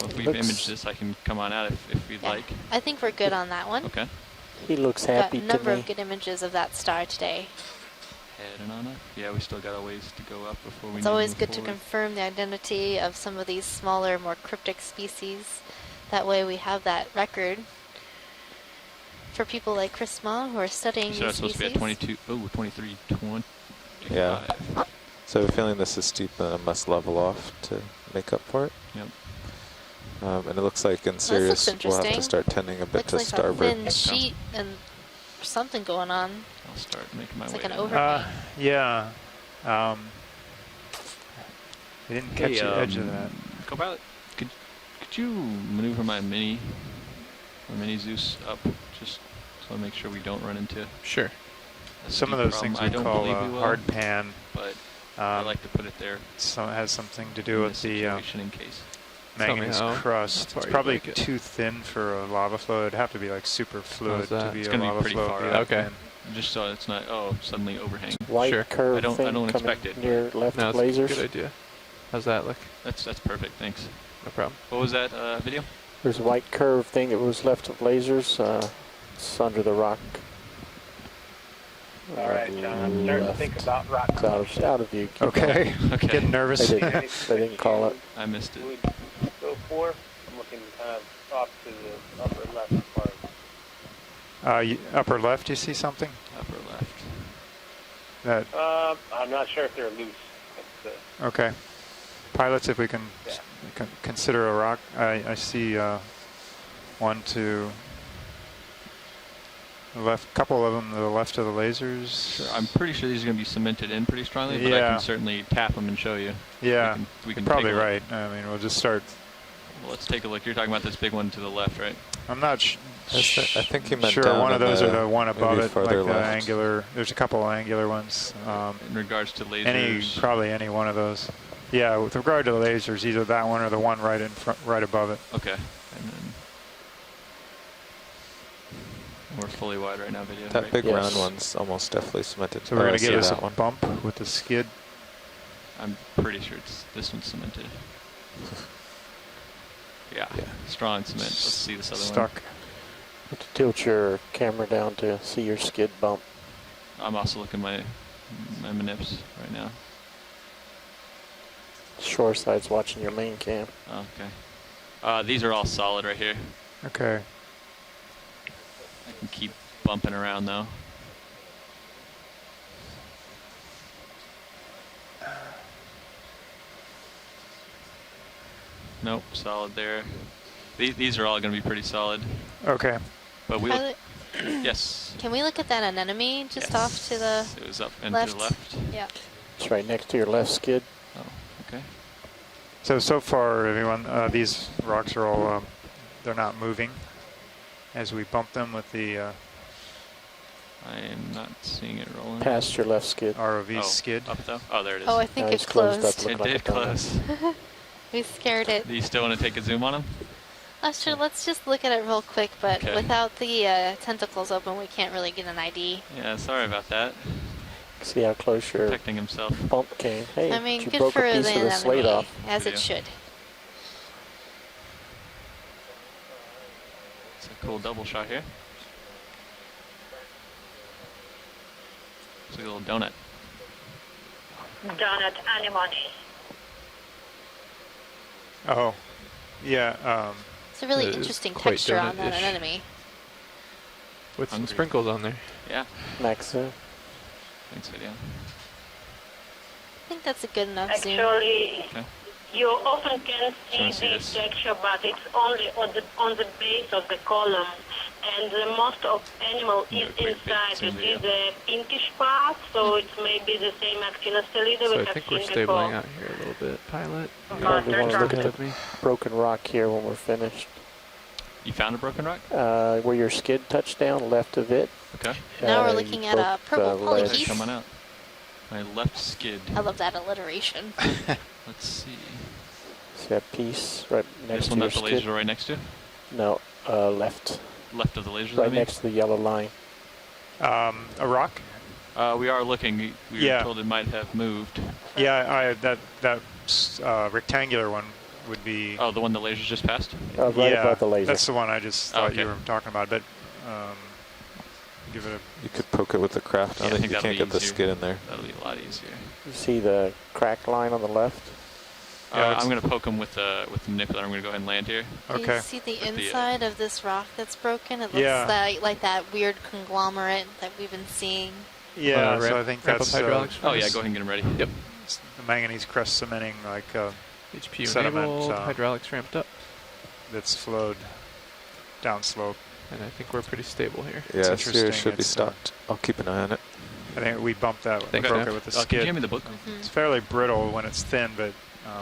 Well, if we've imaged this, I can come on out if we'd like. I think we're good on that one. Okay. He looks Got happy a to number me. of good images of that star today. Heading on up. Yeah, we still got a ways to go up before we It's always good to confirm the identity of some of these smaller, more cryptic species. That way we have that record for people like Chris Ma who are studying So these it's supposed species. to be at 23, 20. Yeah. So I have a feeling this is steep and it must level off to make up for it. Yep. And it looks like in This Sirius looks we'll have to interesting. start tending a bit Looks to like starboard. a thin sheet and something going on. I'll start making my It's way like an down. overhang. Yeah. I didn't catch Hey, the edge of that. Co-pilot, could you maneuver my mini Zeus up just so I make sure we don't run into Sure. Some of those things we call hard pan, but I like to put it there. So it has something to do with the in case. manganese Tell me crust. how It's far you probably like it. too thin for a lava flow. It'd have to be like super fluid to that? be It's a gonna be lava pretty flow. far Yeah, out. Okay. Just so it's not suddenly overhang. White Sure. curve I don't thing coming expect it. near left No, of that's a lasers. good idea. How's that look? That's perfect. Thanks. No problem. What was that video? There's a white curve thing that was left of lasers. It's under the rock. All right, John. I'm starting to think about rock. It's out of view. Keep Okay. Okay. Getting nervous. They didn't call it. I missed it. Go 4. I'm looking kind of off to the upper left part. Upper left, you see something? Upper left. That I'm not sure if they're loose. okay. Pilots, if we can consider a rock. I see one to the left, couple of them to the left of the lasers. Sure. I'm pretty sure these are going to be cemented in pretty strongly, but I Yeah. can certainly tap them and show you. Yeah, we can you're probably take a look. right. I mean, we'll just start. Well, let's take a look. You're talking about this big one to the left, right? I'm not I think he meant sure. down One of in those the- are the one above maybe it, like farther the left. angular. There's a couple of angular ones. In regards to lasers. Probably any one of those. Yeah, with regard to the lasers, either that one or the one right in front, right above it. Okay. And then we're fully wide right now, video. That right? big round one's almost definitely cemented. So we're going I to give see us a that one. bump with the skid. I'm pretty sure this one's cemented. Yeah. Strong cement. Let's see this other one. Stuck. You have to tilt your camera down to see your skid bump. I'm also looking my manips right now. Shore side's watching your main cam. Okay. These are all solid right here. Okay. I can keep bumping around though. Nope, solid there. These are all going to be pretty solid. Okay. But we'll. Pilot, Yes. can we look at that anemone just Yes. off to the It was up and left? to the left. Yeah. It's right next to your left skid. Oh, okay. So far, everyone, these rocks are all, they're not moving as we bump them with the I am not seeing it rolling. Past your left skid. ROV skid. Up though? Oh, there it is. Oh, I think Now it he's closed closed. up, It looked like did a donut. close. We scared it. Do you still want to take a zoom on them? Sure, let's just look at it real quick, but Okay. without the tentacles open, we can't really get an ID. Yeah, sorry about that. See how close your Protecting himself. bump came. Hey, I mean, you good broke for a the piece of the slate anemone, off. as Video. it should. It's a cool double shot here. It's like a little donut. Donut anemone. Oh, yeah. It's a really It is interesting quite texture on that donut-ish. anemone. With some Hungry. sprinkles on there. Yeah. Max, Thanks, video. I think that's a good enough zoom. Actually, Okay. you often can Can I see see this this? texture, but it's only on the base of the column, and the most of animal Yeah, is quick bit inside. You zoom see video. the pinkish part, so it may be the same actinostelida So we I have think we're seen stabling before. out here a little bit, pilot. You But probably want to look at with the me. broken rock here when we're finished. You found a broken rock? Where your skid touched down, left of it. Okay. Now we're you looking at a broke purple the ledge. polychaete. Come on out. My left skid. I love that alliteration. Let's see. See that piece right next This to one your that the skid? lasers are right next to? No, left. Left of the lasers, I Right mean? next to the yellow line. A rock? We are looking. We were told it might have moved. Yeah, that rectangular one would be. Oh, the one the laser's just passed? Right above the laser. That's the one I just thought you were talking about. But give it a. You could poke it with the craft on it. You can't get the skid in there. That'll be a lot easier. You see the cracked line on the left? I'm going to poke him with the manipulator. I'm going to go ahead and land here. Do you see the inside of this rock that's broken? It looks like that weird conglomerate that we've been seeing. Yeah, so I think that's... hydraulics. Oh yeah, go ahead and get them ready. Yep. The manganese crust cementing, like HPU sediment, enabled, hydraulics ramped up. That's flowed downslope. And I think we're pretty stable here. Yeah, it should be stopped. I'll keep an eye on it. I think we bumped that, broke it with the skid. Can you give me the book? It's fairly brittle when it's thin, but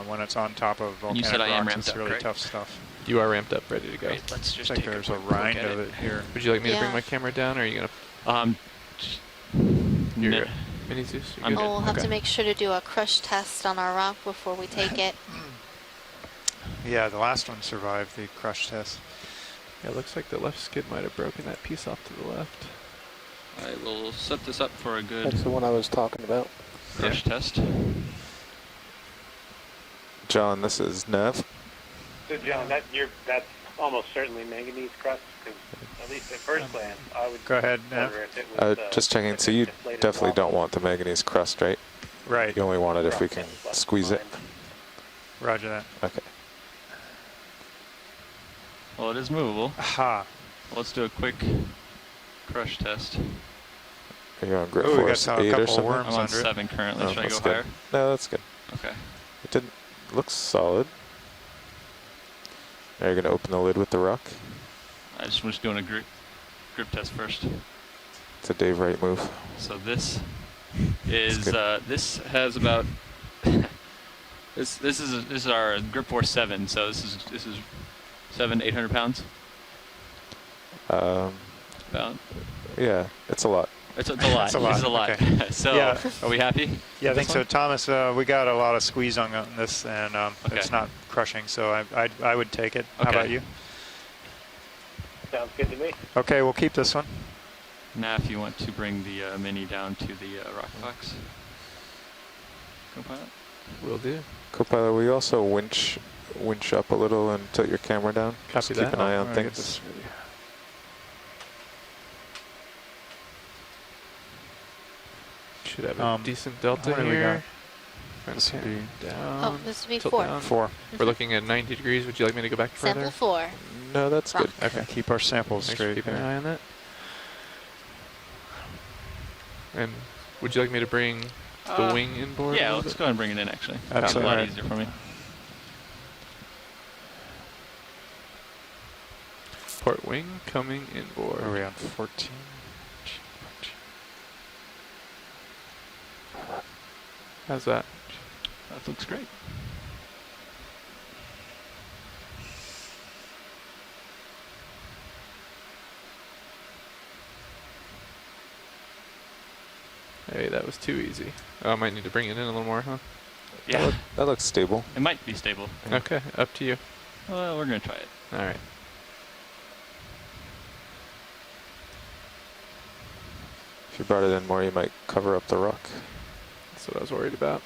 when it's on top of volcanic rocks, it's really tough stuff. You are ramped up, ready to go. Great, let's just take there's a rind of it here. Would you like me to bring my camera down, or are you gonna? Your mini Zeus. We'll have to make sure to do a crush test on our rock before we take it. Yeah, the last one survived the crush test. Yeah, it looks like the left skid might have broken that piece off to the left. I will set this up for a good. That's the one I was talking about. Crush test. John, this is Nev. So John, that's almost certainly manganese crust, because at least at first glance, I would go ahead. wonder if it was, just checking. So you definitely don't want the manganese crust, right? Right. You only want it if we can squeeze it. Roger that. Okay. Well, it is movable. Aha. Let's do a quick crush test. Are you on grip force 8 or something? I'm on 7 currently. Should I go higher? No, that's good. Okay. It didn't. Looks solid. Now you're going to open the lid with the rock. I just was doing a grip test first. It's a Dave Wright move. So this is this has about this is our grip force 7. So this is 700 to 800 pounds. About. Yeah, it's a lot. It's a lot. It's a lot. Okay. So, are we happy? Yeah, I think so. Thomas, we got a lot of squeeze on this, and it's not crushing, so I would take it. Okay. How about you? Sounds good to me. Okay, we'll keep this one. Now, if you want to bring the mini down to the rock box. Co-pilot? Will do. Co-pilot, will you also winch up a little and tilt your camera down? Copy Just that. keep an eye on things. Should have a decent delta here. This would be down. Oh, this would be 4. Down. 4. We're looking at 90 degrees. Would you like me to go back further? Sample 4. No, that's rock. good. Okay, keep our samples straight. Keep an eye on that. And would you like me to bring the wing inboard? Yeah, let's go ahead and bring it in, actually. Absolutely. A lot easier for me. Port wing coming inboard. Are we on 14? How's that? That looks great. Hey, that was too easy. Oh, I might need to bring it in a little more, huh? Yeah. That looks stable. It might be stable. Okay, up to you. Well, we're going to try it. All right. If you brought it in more, you might cover up the rock. That's what I was worried about.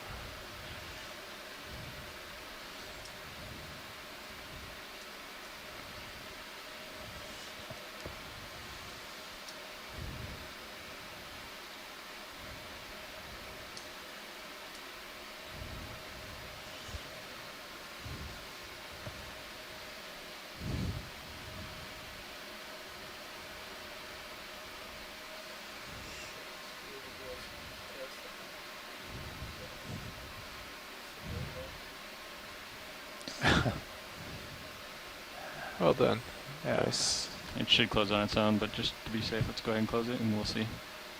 Well done. Yeah. Nice. It should close on its own, but just to be safe, let's go ahead and close it, and we'll see.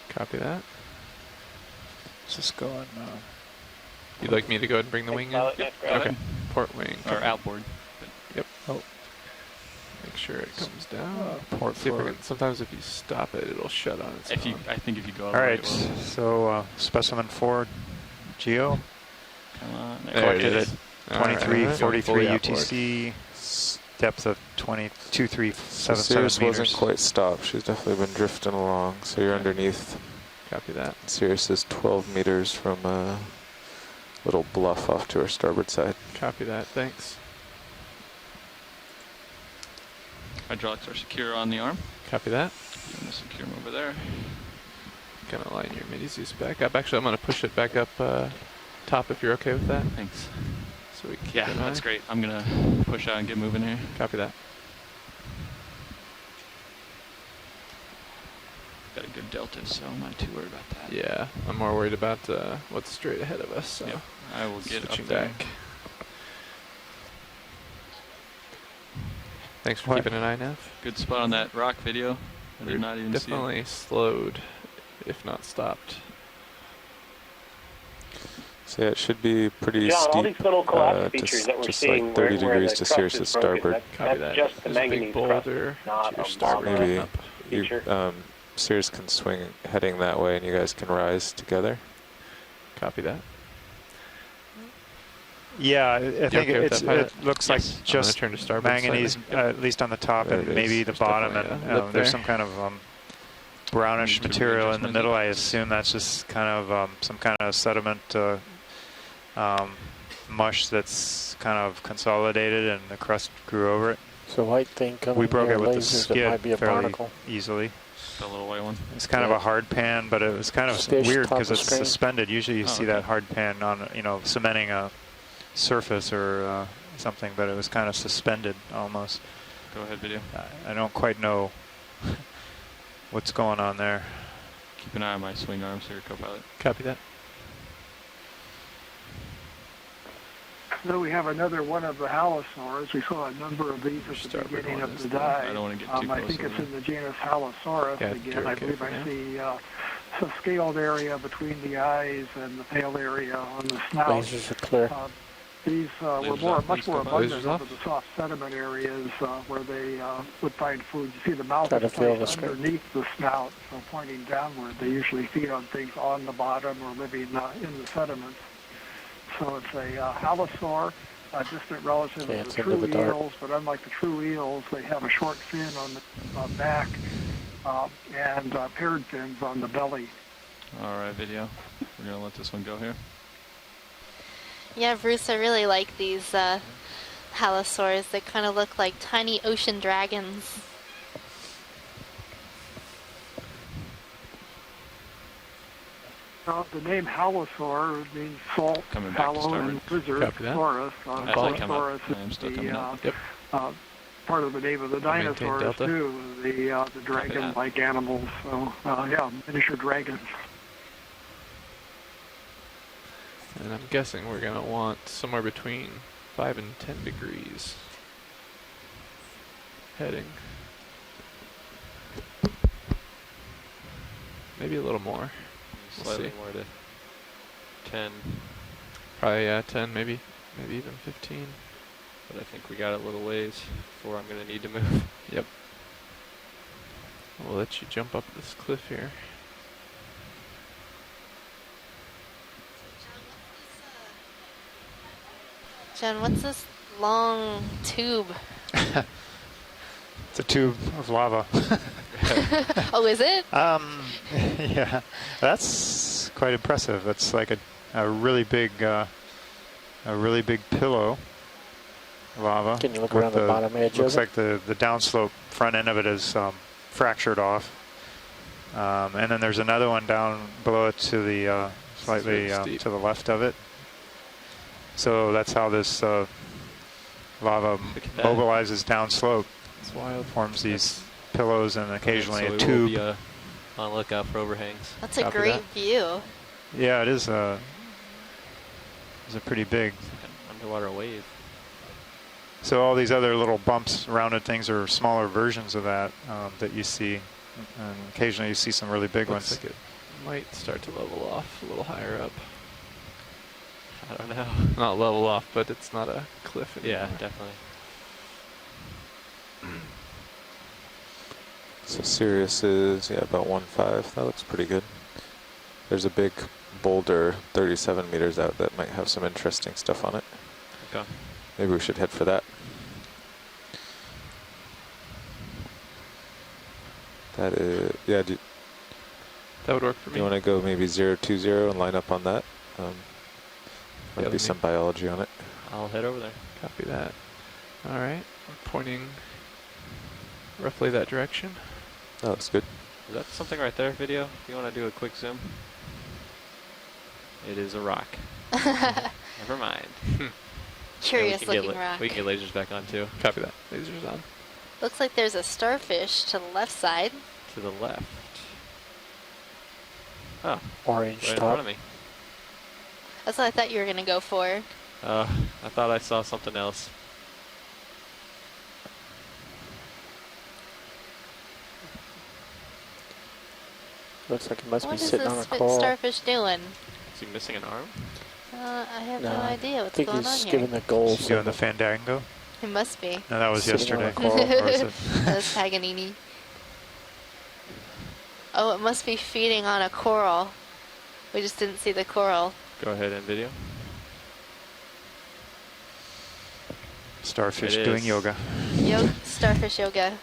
Copy that. Let's just go on. You'd like me to go ahead and bring the wing in? Yep, go ahead. Port wing. Or outboard. Yep. Oh. Make sure it comes down. Port See if I forward. can, sometimes if you stop it, it'll shut on its own. I think if you go all right, so specimen 4, Geo. Come on. There it is. 2343 Right. UTC, depth of 22,377 Sirius meters. wasn't quite stopped. She's definitely been drifting along, so you're underneath. Copy that. Sirius is 12 meters from a little bluff off to our starboard side. Copy that, thanks. Hydraulics are secure on the arm. Copy that. You want to secure them over there. Gonna line your mini Zeus back up. Actually, I'm gonna push it back up top if you're okay with that. Thanks. So we keep yeah, an that's eye. great. I'm gonna push out and get moving here. Copy that. Got a good delta, so I'm not too worried about that. Yeah, I'm more worried about what's straight ahead of us. So yep. I will get switching up there. back. Thanks for keeping an eye, Nev. Good spot on that rock video. I did not even see it. Definitely slowed, if not stopped. So yeah, it should be pretty John, all steep. these little collapse features that we're just seeing like 30 where degrees the to crust Sirius' is broken, starboard. that's just the manganese crust, not a starboard. Maybe feature. Sirius can swing heading that way, and you guys can rise together. Copy that. Yeah, I think it looks like Yes. just turn to starboard manganese, at least on the top There and it maybe is. the There's bottom, definitely and a lip there's there. some kind of brownish Maybe material in the adjustment. middle. I assume that's just kind of some kind of sediment mush that's kind of consolidated, and the crust grew over it. So white thing coming We broke here, it with the lasers, it might be skid a fairly barnacle. easily. The little white one. It's kind of a hard pan, but it was kind of Fish, weird top because of it's screen. suspended. Usually you see okay. that hard pan on, cementing a surface or something, but it was kind of suspended almost. Go ahead, video. I don't quite know what's going on there. Keep an eye on my swing arms here, co-pilot. Copy that. So we have another one of the halosaurs. We saw a number of these at the beginning of the dive. I don't want to get too I close. think it's in the genus Halosaurus. Yeah, Again, I okay believe for I now. see a scaled area between the eyes and the pale area on the snout. Lasers are clear. These were Lasers much off, more please, abundant off. over the soft sediment areas where they would find food. You see the mouth Try to is feel the placed screen. underneath the snout, so pointing downward. They usually feed on things on the bottom or living in the sediments. So it's a halosaur, a distant relative Okay, of it's the into true the dark. eels, but unlike the true eels, they have a short fin on the back and paired fins on the belly. All right, video. We're going to let this one go here. Yeah, Bruce, I really like these halosaurs. They kind of look like tiny ocean dragons. The name halosaur means salt, Coming back to hallow, and lizard, Copy that. saurus. As I come up, Halosaurus I am still is coming up. Yep. part of the name of the Maintain dinosaurs delta. too, the dragon-like animals. So yeah, miniature dragons. And I'm guessing we're gonna want somewhere between 5 and 10 degrees heading. Maybe a little more. We'll Slightly see. more to 10, Probably 10, maybe even 15. but I think we got a little ways before I'm going to need to move. Yep. We'll let you jump up this cliff here. Jen, what's this long tube? It's a tube of lava. Oh, is it? Yeah, that's quite impressive. It's like a really big pillow of lava. Can you look with around the bottom edge Looks of it? like the downslope front end of it is fractured off. And then there's another one down below it to the slightly steep. to the left of it. So that's how this lava at that. mobilizes downslope. It's wild. Forms these pillows and occasionally So a we tube. will be on lookout for overhangs. That's a Copy great that. view. Yeah, it is a pretty big. Underwater wave. So all these other little bumps, rounded things, are smaller versions of that that you see. And occasionally you see some really big Looks ones. like it might start to level off a little higher up. I don't know. Not level off, but it's not a cliff anymore. Yeah, definitely. So Sirius is, about 1.5. That looks pretty good. There's a big boulder 37 meters out that might have some interesting stuff on it. Okay. Maybe we should head for that. That is, That would work for me. You want to go maybe 020 and line up on that? Might be some biology on it. I'll head over there. Copy that. All right, we're pointing roughly that direction. That looks good. Is that something right there, video? If you want to do a quick zoom. It is a rock. Never mind. Curious looking rock. We can get lasers back on too. Copy that. Lasers on. Looks like there's a starfish to the left side. To the left. Oh. Orange right top. in front of me. That's what I thought you were going to go for. I thought I saw something else. Looks like it must What be is sitting on a this coral. starfish doing? Is he missing an arm? I have no idea what's going on here. I think he's giving the goal. He's doing the fandango. He must be. No, that was Sitting on yesterday. a coral. Or was it? That was Paganini. Oh, it must be feeding on a coral. We just didn't see the coral. Go ahead and video. Starfish doing yoga. Starfish yoga.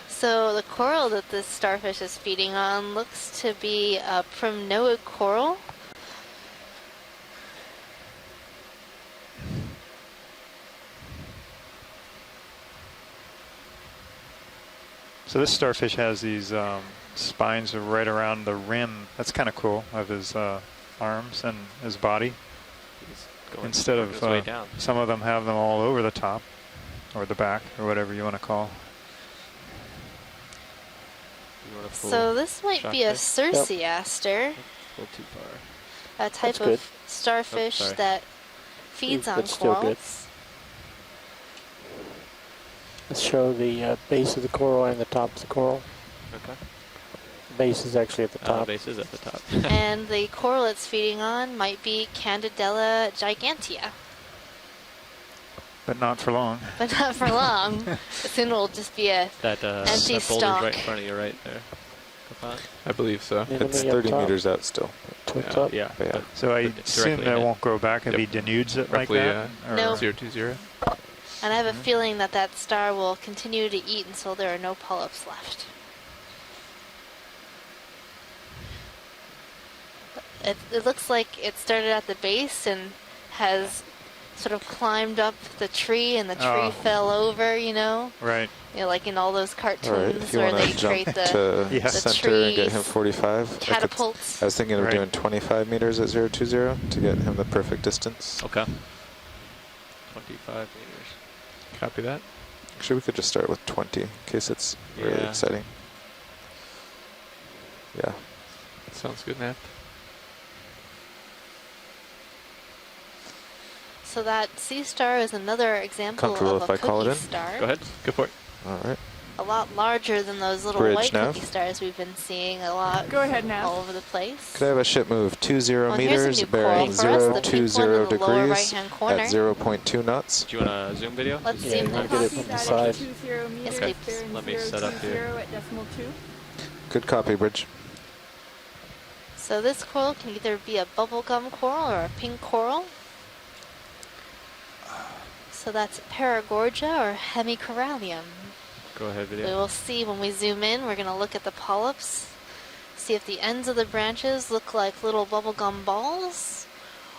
So the coral that this starfish is feeding on looks to be a primnoid coral. So this starfish has these spines right around the rim. That's kind of cool, of his arms and his body. Instead of some of them have them all over the top or the back or whatever you want to call. So this might be a Circeaster, A little too far. a type That's good. of starfish that feeds on That's still good. corals. Let's show the base of the coral and the top of the coral. Okay. The base is actually at the top. Base is at the top. And the coral it's feeding on might be Candidella gigantea. But not for long. But not for long. Soon it'll just be a that empty that boulder's stalk. right in front of you right there. I believe so. Enemy It's up 30 top. meters out still. Yeah. Yeah. So I But assume directly that in it. won't grow back if he denudes it like Roughly, that? Or- No. 020. And I have a feeling that that star will continue to eat until there are no polyps left. It looks like it started at the base and has sort of climbed up the tree, and the tree fell over, you know? Right. You know, like in all those All right, cartoons if you where want they to jump create the, to the center tree and get him 45. catapults. I was thinking of Right. doing 25 meters at 020 to get him the perfect distance. Okay. 25 meters. Copy that. Actually, we could just start with 20 in case it's really Yeah. exciting. Yeah. Sounds good, Nap. So that sea star is another example Comfortable of if a I call it cookie in? star. Go ahead. Go for it. All right. A lot larger than those little Bridge white nav. cookie stars we've been seeing a lot. Go ahead now. All over the place. Could I have a ship move 20 Well, here's a meters, new bearing coral for us, the pink one in 020 the lower degrees right-hand corner. at 0.2 knots? Do you want a zoom video? Let's Yeah, zoom you wanna this. get it from the side. 20 meters, Okay. bearing Let me set up here. 020 at decimal 2. Good copy, Bridge. So this coral can either be a bubblegum coral or a pink coral. So that's Paragorgia or Hemicorallium. Go ahead, We video. will see when we zoom in. We're going to look at the polyps, see if the ends of the branches look like little bubblegum balls,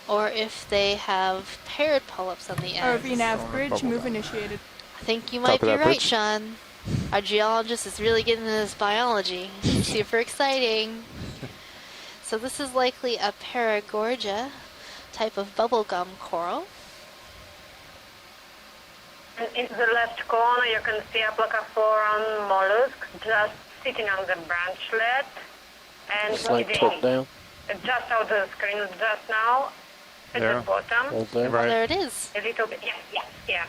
or if they have paired polyps on the ends. ROV nav bridge, move initiated. I think you might Copy be that, right, Bridge. Sean. Our geologist is really getting into this biology. Super exciting. So this is likely a Paragorgia type of bubblegum coral. And in the left corner, you can see a placophorus mollusk just sitting on the branchlet and It's like feeding tilt down. just out of the screen just now at There. the bottom. Hold there. Right. There it is. A little bit, yeah.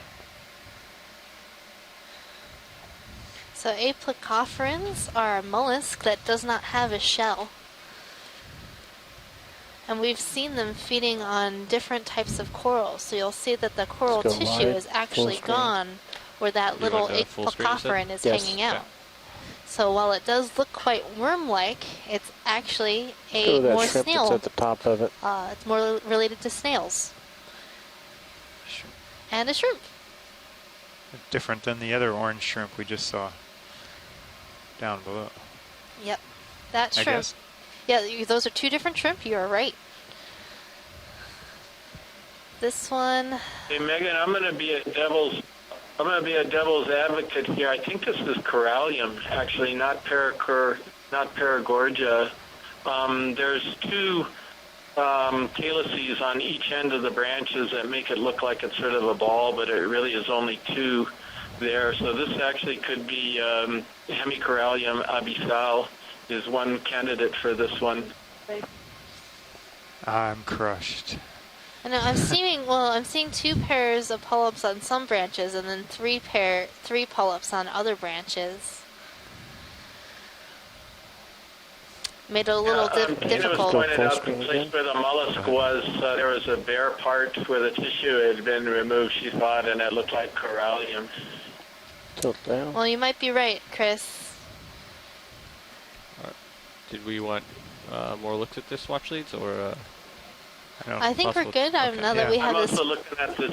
So aplacophorans are a mollusk that does not have a shell. And we've seen them feeding on different types of corals. So you'll see that the coral Let's go tissue wide, is full actually screen. gone where that You little want a full screen, you said? apacophoran is Yes. hanging out. Okay. So while it does look quite worm-like, it's actually Go a to that more shrimp that's snail. at the top of it. It's more related to snails. And a shrimp. Different than the other orange shrimp we just saw down below. Yep. That I shrimp. guess. Yeah, those are two different shrimp. You are right. This one. Hey Megan, I'm going to be a devil's advocate here. I think this is corallium, actually, not Paragorgia. There's two calyces on each end of the branches that make it look like it's sort of a ball, but it really is only two there. So this actually could be Hemicorallium abyssale is one candidate for this one. I'm crushed. I know, I'm seeing 2 pairs of polyps on some branches and then 3 polyps on other branches. Made it a little difficult. Pointed out the place where the mollusk was, there was a bare part where the tissue had been removed, she thought, and it looked like corallium. Tilt down. Well, you might be right, Chris. Did we want more looks at this watch leads, or? I think we're good now that we have I'm this. also looking at this.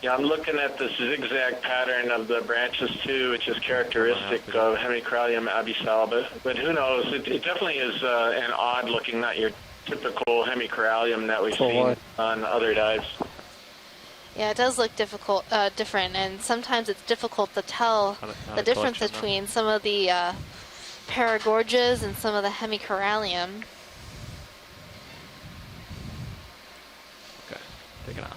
Yeah, I'm looking at this zigzag pattern of the branches too, which is characteristic of Hemicorallium abyssale. But who knows? It definitely is an odd-looking, not your typical Hemicorallium that we've seen on other dives. Yeah, it does look different, and sometimes it's difficult to tell the difference between some of the Paragorgias and some of the Hemicorallium. Okay, take it off.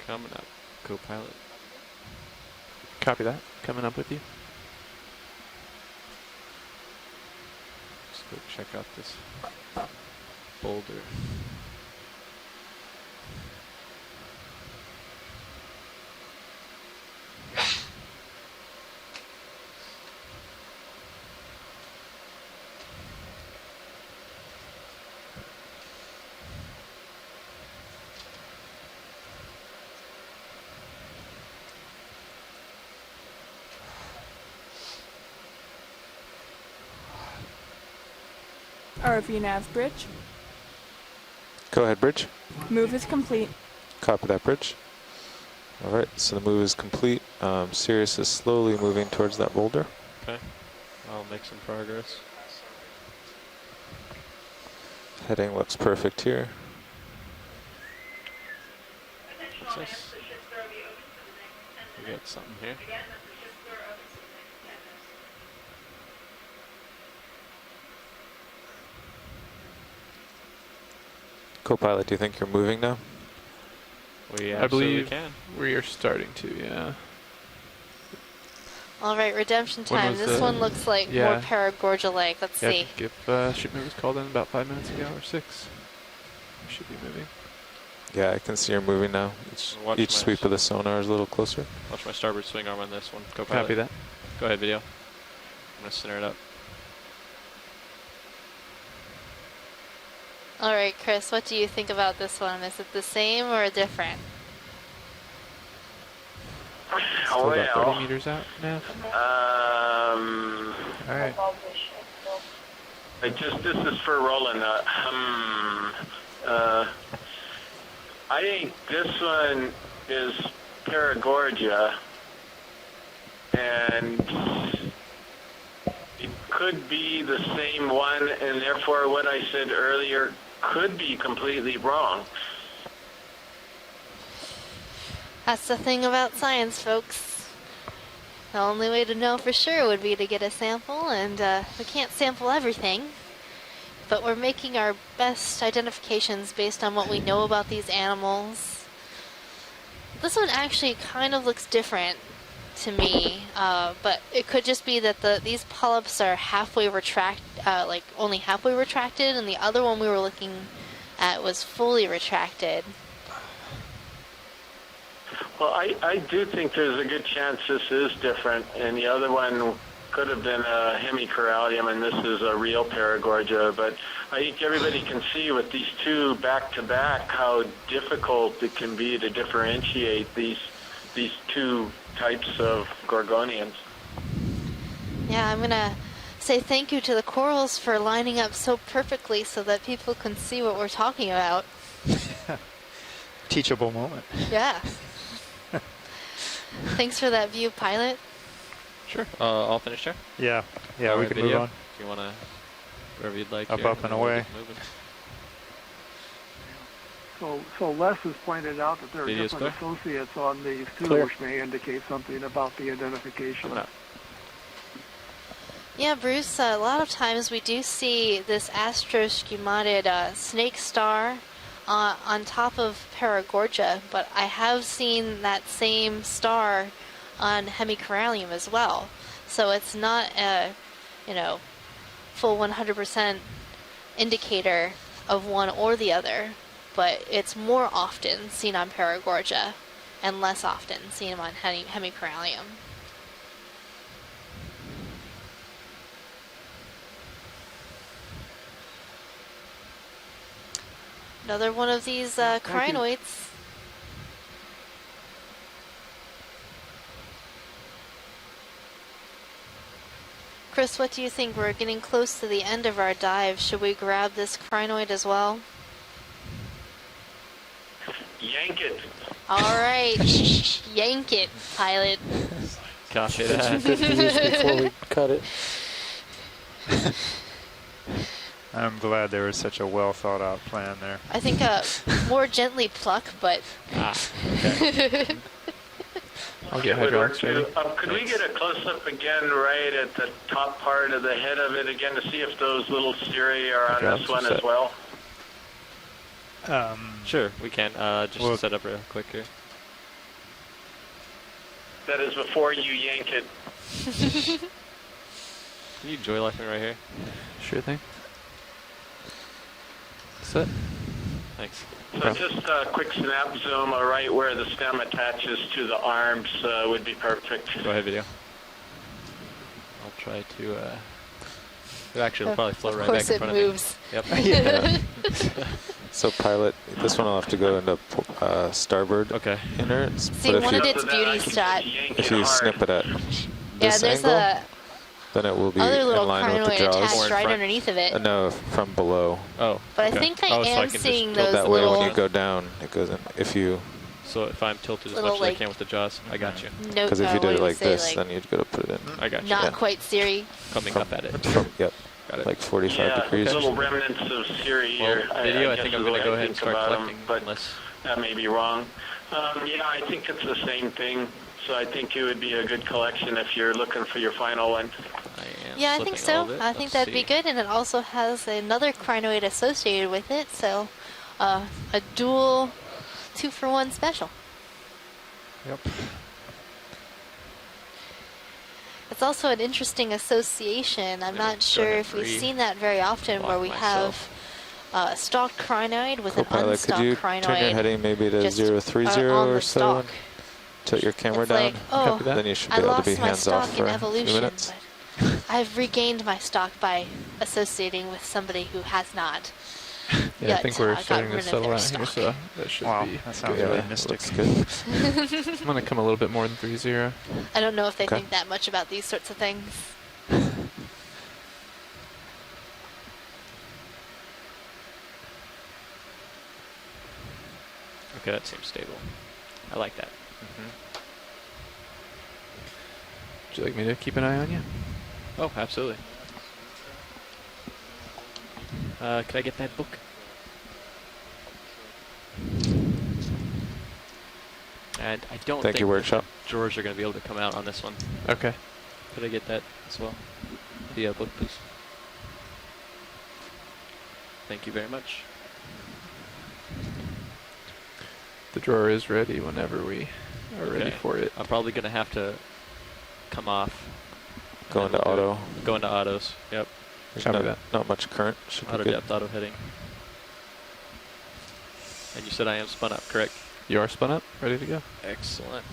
Coming up, co-pilot. Copy that. Coming up with you. Let's go check out this boulder. ROV nav bridge. Go ahead, bridge. Move is complete. Copy that, bridge. All right, so the move is complete. Sirius is slowly moving towards that boulder. Okay, I'll make some progress. Heading looks perfect here. What's this? We got something here. Co-pilot, do you think you're moving now? I believe we are starting to, yeah. All right, redemption time. This one looks like more Paragorgia-like. Let's see. Ship movers called in about 5 minutes ago or 6. We should be moving. Yeah, I can see you're moving now. Each sweep of the sonar is a little closer. Watch my starboard swing arm on this one. Co-pilot. Copy that. Go ahead, video. I'm going to center it up. All right, Chris, what do you think about this one? Is it the same or different? Still about 30 meters out now. All right. This is for Roland. I think this one is Paragorgia, and it could be the same one, and therefore what I said earlier could be completely wrong. That's the thing about science, folks. The only way to know for sure would be to get a sample, and we can't sample everything. But we're making our best identifications based on what we know about these animals. This one actually kind of looks different to me, but it could just be that these polyps are halfway like only halfway retracted, and the other one we were looking at was fully retracted. Well, I do think there's a good chance this is different, and the other one could have been a Hemicorallium, and this is a real Paragorgia. But I think everybody can see with these two back-to-back how difficult it can be to differentiate these two types of Gorgonians. Yeah, I'm gonna say thank you to the corals for lining up so perfectly so that people can see what we're talking about. Teachable moment. Yeah. Thanks for that view, Pilot. Sure. All finished here? Yeah. Yeah, we can move on. Do you want to, wherever you'd like. Up and away. So Les has pointed out that there are Video's different clear? associates on these too, Clear. which may indicate something about the identification. Yeah, Bruce, a lot of times we do see this astroscumated snake star on top of Paragorgia, but I have seen that same star on Hemicorallium as well. So it's not a, full 100% indicator of one or the other, but it's more often seen on Paragorgia and less often seen on Hemicorallium. Another one of these crinoids. Chris, what do you think? We're getting close to the end of our dive. Should we grab this crinoid as well? Yank it. All right. Yank it, Pilot. Copy that. 50 years before we cut it. I'm glad there was such a well thought out plan there. I think more gently pluck, but... Okay. I'll get hydraulics ready. Could we get a close-up again right at the top part of the head of it again to see if those little cirri are on this one as well? Sure, we can. Just set up real quick here. That is before you yank it. Can you joy life me right here? Sure thing. Set. Thanks. So just a quick snap zoom right where the stem attaches to the arms would be perfect. Go ahead, video. I'll try to... actually, it'll probably float right back in front of me. Of course Yep. Yeah. So Pilot, this one will have to go into starboard inner. See, one of its beauty shot. If you snip it at this there's angle, then it will be other in little line with the crinoid jaws. attached right underneath of it. No, from below. Oh. But I think I am seeing those that way little... when you go down, it goes in. If you... So if I'm tilted as Little, much as I can with the jaws, I got you. No, Because if you what did it do like say, this, then you'd go to put it in. I got you. Not quite Siri. Coming up at it. Yep. Got it. Like 45 degrees. Little remnants of cirri here. Video, I think I'm going to go ahead and start collecting. But that may be wrong. Yeah, I think it's the same thing. So I think it would be a good collection if you're looking for your final one. Yeah, I think so. I think that'd be good, and it also has another crinoid associated with it, so a dual 2-for-1 special. Yep. It's also an interesting association. I'm not sure if we've seen that very often, where we have a stalked crinoid with an Co-pilot, unstalked could you crinoid. turn your heading maybe to just, 030 on the or so? And stalk. tilt your camera It's down. like, oh, Then you should I be able to lost be my hands off stock for in a few evolution, minutes. but I've regained my stock by associating with somebody who has not. Yeah, I think we're got starting to rid of settle their out here, stock. so that should be that sounds good. really mystic. Looks good. I'm going to come a little bit more than 30. I don't know if they Okay. think that much about these sorts of things. Okay, that seems stable. I like that. Would you like me to keep an eye on you? Oh, absolutely. Could I get that book? And I don't Thank think you, Workshop. drawers are going to be able to come out on this one. Okay. Could I get that as well? The book, please. Thank you very much. The drawer is ready whenever we are ready Okay. for it. I'm probably going to have to come off. Go into auto. Go into autos. Yep. There's not much current. Should be Auto good. depth, auto heading. And you said I am spun up, correct? You are spun up, ready to go. Excellent.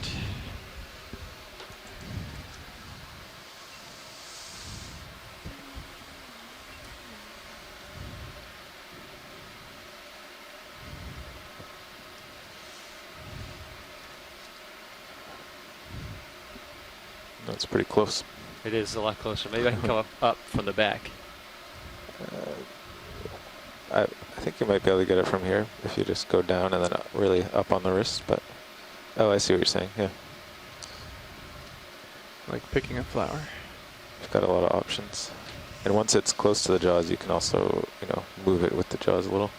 That's pretty close. It is a lot closer. Maybe I can come up from the back. I think you might be able to get it from here if you just go down and then really up on the wrist, but... Oh, I see what you're saying, yeah. Like picking a flower. You've got a lot of options. And once it's close to the jaws, you can also, move it with the jaws a little.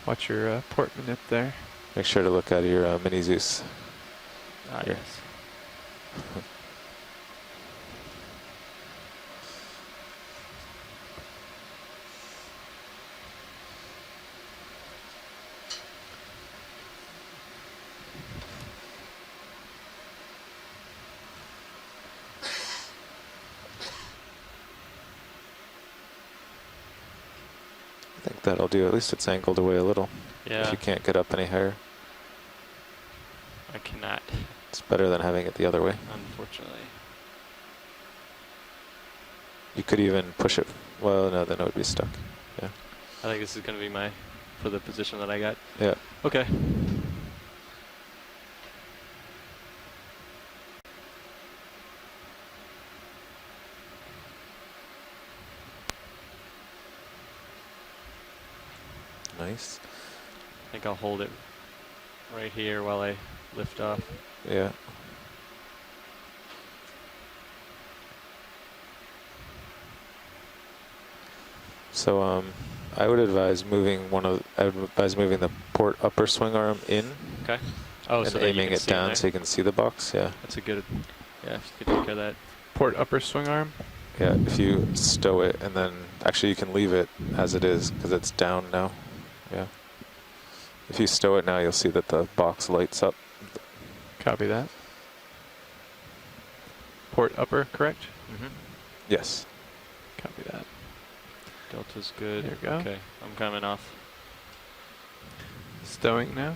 Watch your port manip there. Make sure to look at your mini Zeus. Ah, Here. yes. I think that'll do. At least it's angled away a little. Yeah. If you can't get up any higher. I cannot. It's better than having it the other way. Unfortunately. You could even push it. Well, no, then it would be stuck. Yeah. I think this is going to be for the position that I got. Yeah. Okay. Nice. I think I'll hold it right here while I lift off. Yeah. So I would advise moving the port upper swing arm in. Okay. Oh, and so that you aiming can it see in down there. so you can see the box. Yeah. That's a good. Yeah, if you could take care of that. Port upper swing arm. Yeah. If you stow it and then actually you can leave it as it is because it's down now. Yeah. If you stow it now, you'll see that the box lights up. Copy that. Port upper, correct? Mm-hmm. Yes. Copy that. Delta's good. There you go. Okay, I'm coming off. Stowing now.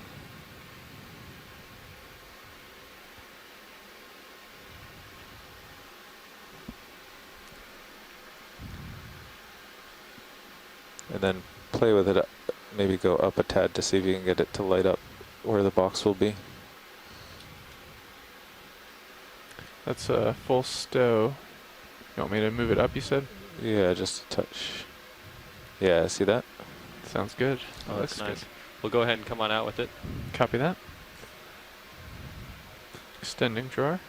And then play with it. Maybe go up a tad to see if you can get it to light up where the box will be. That's a full stow. You want me to move it up, you said? Yeah, just a touch. Yeah, see that? Sounds good. Oh, that's looks nice. good. We'll go ahead and come on out with it. Copy that. Extending drawer.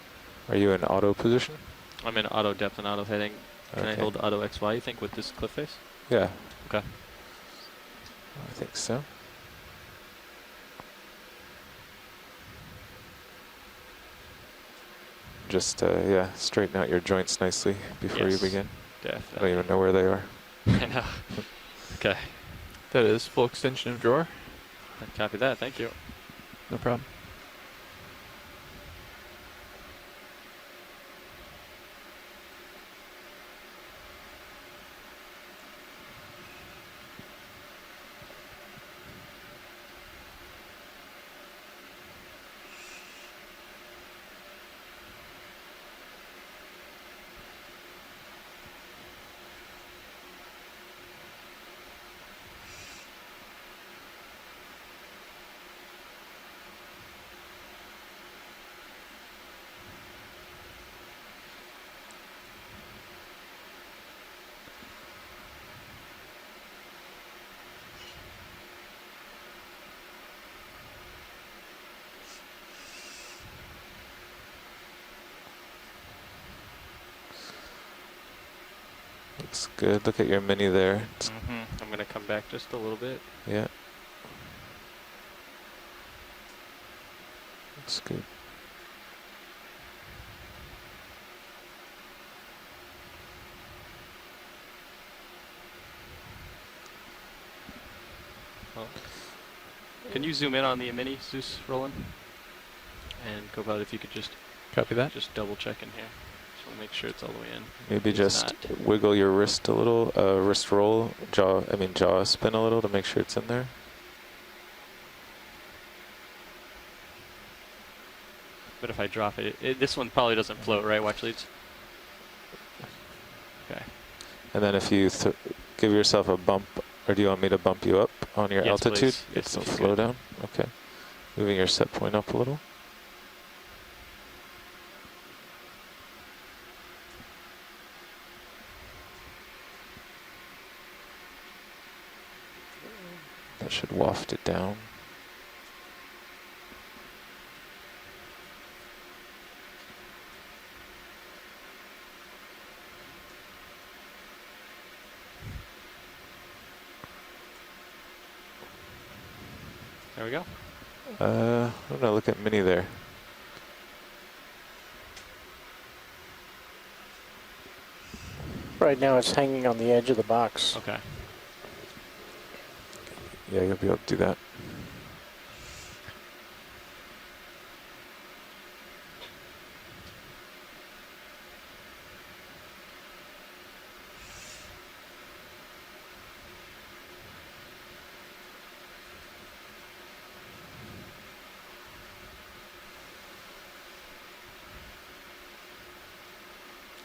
Are you in auto position? I'm in auto depth and auto heading. Can I Okay. hold auto XY, you think, with this cliff face? Yeah. Okay. I think so. Just, yeah, straighten out your joints nicely before Yes, you begin. definitely. I don't even know where they are. I know. Okay. That is full extension of drawer. Copy that. Thank you. No problem. Looks good. Look at your mini there. I'm going to come back just a little bit. Yeah. Looks good. Oh. Can you zoom in on the mini, Zeus, Roland? And Copilot, if you could just Copy that. Just double check in here. Just want to make sure it's all the way in. Maybe It's just not. wiggle your wrist a little, wrist roll, jaw spin a little to make sure it's in there. But if I drop it, this one probably doesn't float, right? Watch leads. Okay. And then if you give yourself a bump Or do you want me to bump you up on your Yes, altitude? please. Get Yes, some if you flow could. down? Okay. Moving your set point up a little. That should waft it down. There we go. I don't know, look at Mini there. Right now it's hanging on the edge of the box. Okay. Yeah, you'll be able to do that.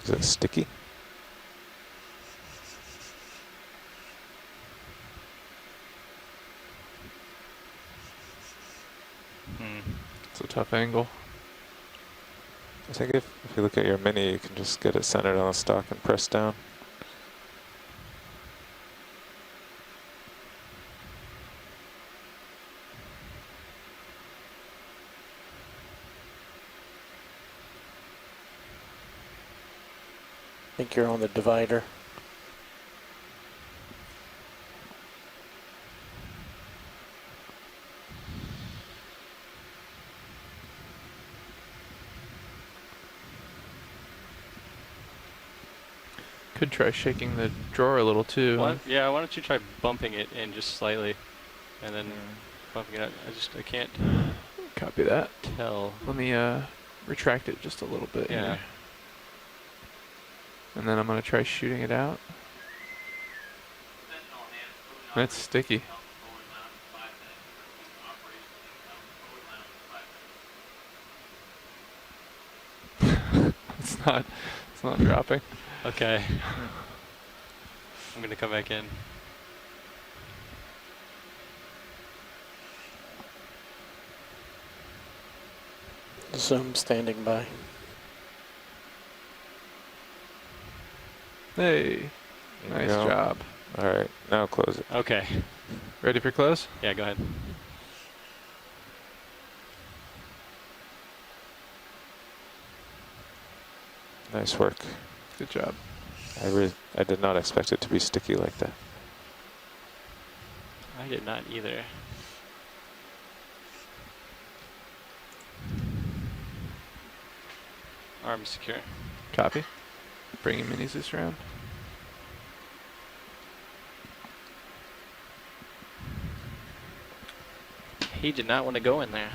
Is it sticky? It's a tough angle. I think if you look at your Mini, you can just get it centered on the stock and press down. I think you're on the divider. Could try shaking the drawer a little too. Why don't you try bumping it in just slightly, and then bumping it out. I can't. Copy that. Tell. Let me retract it just a little bit. Yeah. Here. And then I'm gonna try shooting it out. That's sticky. It's not dropping. Okay. I'm gonna come back in. Zoom standing by. Hey, nice go. job. All right, now close it. Okay. Ready for close? Yeah, go ahead. Nice work. Good job. I did not expect it to be sticky like that. I did not either. Arm secure. Copy. Bringing minis this round. He did not want to go in there.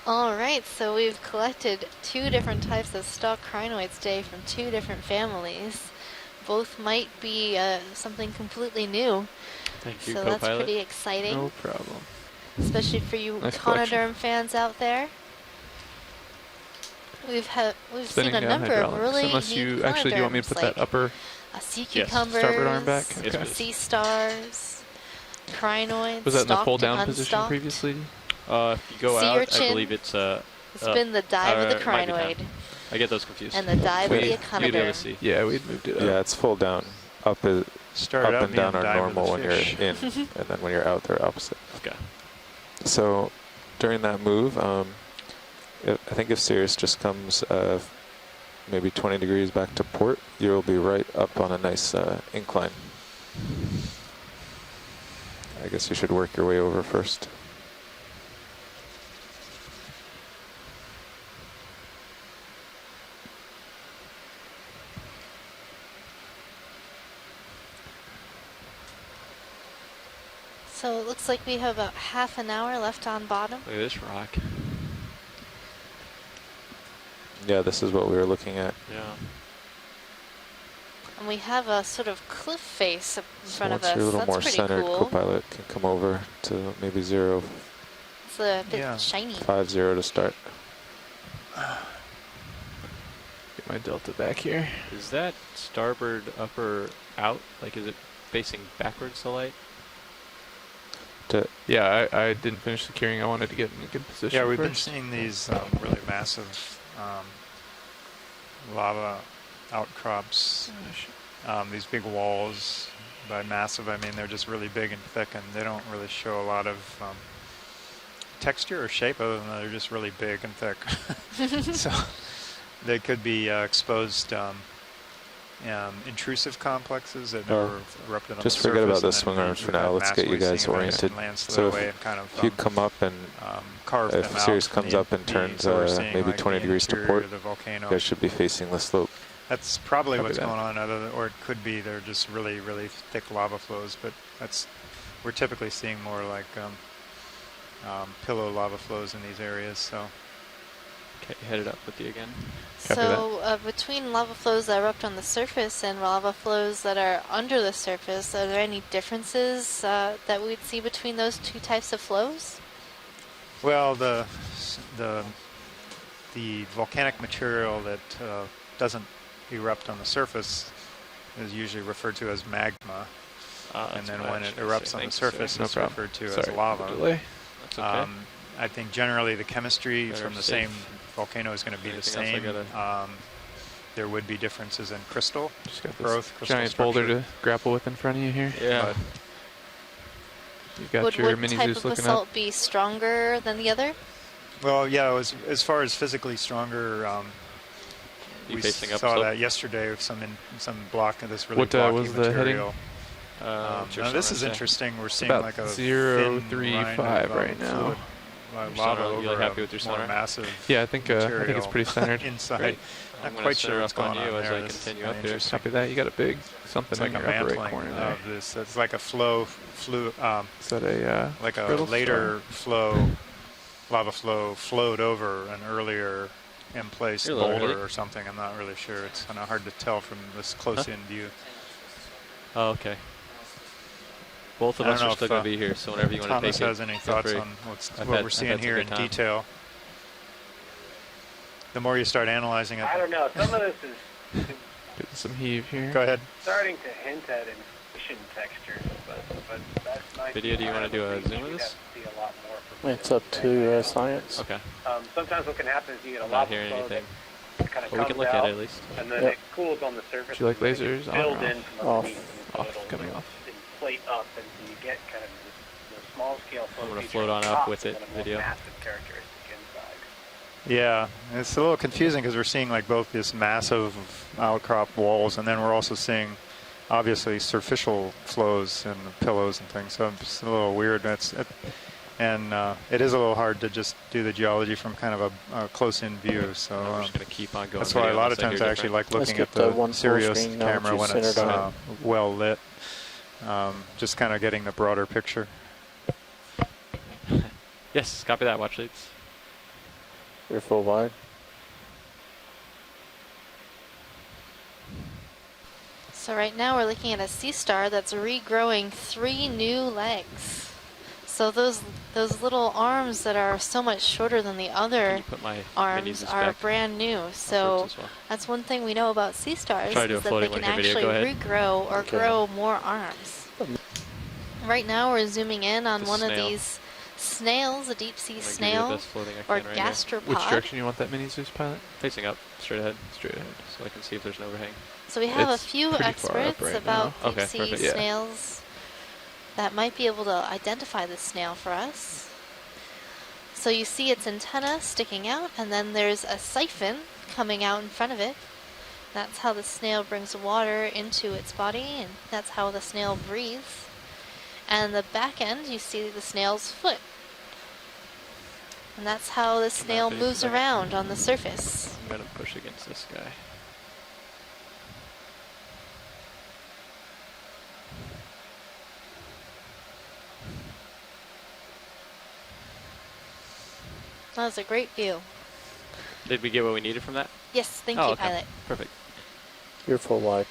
Alright, so we've collected 2 different types of stock crinoids today from 2 different families. Both might be something completely new. Thank you, so co-pilot. that's pretty exciting. No problem. Especially for you Nice Conoderm fans out there. We've seen Spinning a down number of hydraulics. really Unless neat you actually, do you want me to put like that upper sea yes, cucumbers, starboard arm back? Yes, Okay. sea stars, crinoids. Was that in the pull down stalked, position unstalked. previously? If you go Sea out, urchin. I believe it's It's been the dive of the it might be crinoid. down. I get those confused. And the dive of the You'd be able to Econoderm. see. Yeah, we'd moved it up. Yeah, it's full down. Up is Start up out and down being are dive with normal the when fish. you're in, and then when you're out, they're opposite. Okay. So during that move, I think if Sirius just comes maybe 20 degrees back to port, you'll be right up on a nice incline. I guess you should work your way over first. So it looks like we have about half an hour left on bottom. Look at this rock. Yeah, this is what we were looking at. Yeah. And we have a sort of cliff face up in So front of once us. you're a little That's more pretty centered, cool. co-pilot can come over to maybe 0. looks a bit shiny. 5-0 to start. Get my delta back here. Is that starboard upper out? Like, is it facing backwards, the light? Yeah, I didn't finish securing. I wanted to get in a good position. Yeah, we've been first. seeing these really massive lava outcrops. These big walls. By massive, I mean they're just really big and thick, and they don't really show a lot of texture or shape other than they're just really big and thick. So they could be exposed intrusive complexes that are erupted on just the forget surface, about the and swing then arms for we've now. had Let's mass get you guys wasting events oriented. and land slid So away and kind of, if you come up and carve if them Sirius out comes from up and turns so we're seeing, maybe like, 20 the degrees to interior port, of the volcano. you guys should be facing the slope. That's probably Copy what's that. going on, or it could be they're just really, really thick lava flows. But we're typically seeing more like pillow lava flows in these areas. So. Okay, headed up with you again. So between lava flows that erupt on the surface and lava flows that are under the surface, are there any differences that we'd see between those two types of flows? Well, the volcanic material that doesn't erupt on the surface is usually referred to as magma, and then when it erupts on the surface, it's referred to as lava. That's okay. I think generally the chemistry from the same volcano is going to be the same. There would be differences in crystal growth, crystal giant structure. boulder to grapple with in front of you here. Yeah. You got Would your one mini type Zeus of looking basalt up. be stronger than the other? Well, yeah, as far as physically stronger, we facing up saw slope? that yesterday with some block of this really What blocky was the heading? material. Now this is interesting. We're seeing about like a 0.035 right now. Lava Are you over happy a with your more sonar? massive Yeah, I think it's pretty centered. inside. Great. Not I'm quite center sure what's up on going you on as there. I This is continue kinda up here. interesting. Copy that. You got a big something It's like in a your upper right mantling corner there. of this. It's like a flew. Is that a like a brittle later lava flow flowed over an earlier in place You're a little boulder early. or something. I'm not really sure. It's kind of hard to tell from this close-in view. Oh, okay. Both of I us don't are know still if, going to be here, so whenever you want to take Thomas it, has any feel thoughts free. on what I've we're had seeing some here good in time. detail. The more you start analyzing it, I don't know. Some of this is Getting some heave here. Go ahead. starting to hint at emission textures, but that's nice. Video, do you want to do a zoom of this? See a lot more from It's up to science. Okay. sometimes what can happen is you get a I'm lava not hearing flow anything. that kind of Well, we comes can look out, at it at least. and then Yep. it cools on the surface. Do you like and then it lasers? gets On or filled off? in from Off. underneath, so Off, it'll coming off. inflate up, and so you get kind of the small scale flow. I'm gonna feature float at on the up top, with it, and then a more video. massive characteristic inside. Yeah, it's a little confusing because we're seeing like both this massive outcrop walls, and then we're also seeing obviously superficial flows and pillows and things. So it's a little weird. And it is a little hard to just do the geology from kind of a close-in view. So I'm just going to keep on going. that's why a lot of times I actually like looking at the Sirius camera when it's well lit. Just kind of getting the broader picture. Yes, copy that. Watch leads. You're full wide. So right now we're looking at a sea star that's regrowing 3 new legs. So those little arms that are so much shorter than the other Put my arms minis are back brand new. So as well. that's one thing we know about sea stars, Try to do a is that they floating can laser video. actually Go ahead. regrow or Okay. grow more arms. Right now we're zooming in on The one snail. of these snails, a deep sea I'm gonna give you the snail, best floating I or can right here. gastropod. Which direction you want that mini Zeus pilot? Facing up, straight ahead, Straight ahead. so I can see if there's an overhang. So we have It's a few pretty far up experts right about now. deep Okay, sea perfect. Yeah. snails that might be able to identify the snail for us. So you see its antenna sticking out, and then there's a siphon coming out in front of it. That's how the snail brings water into its body, and that's how the snail breathes. And the back end, you see the snail's foot. And that's how the snail big moves for that. around on the surface. I'm going to push against this guy. That was a great view. Did we get what we needed from that? Yes, thank Oh, you, okay. pilot. Perfect. You're full wide.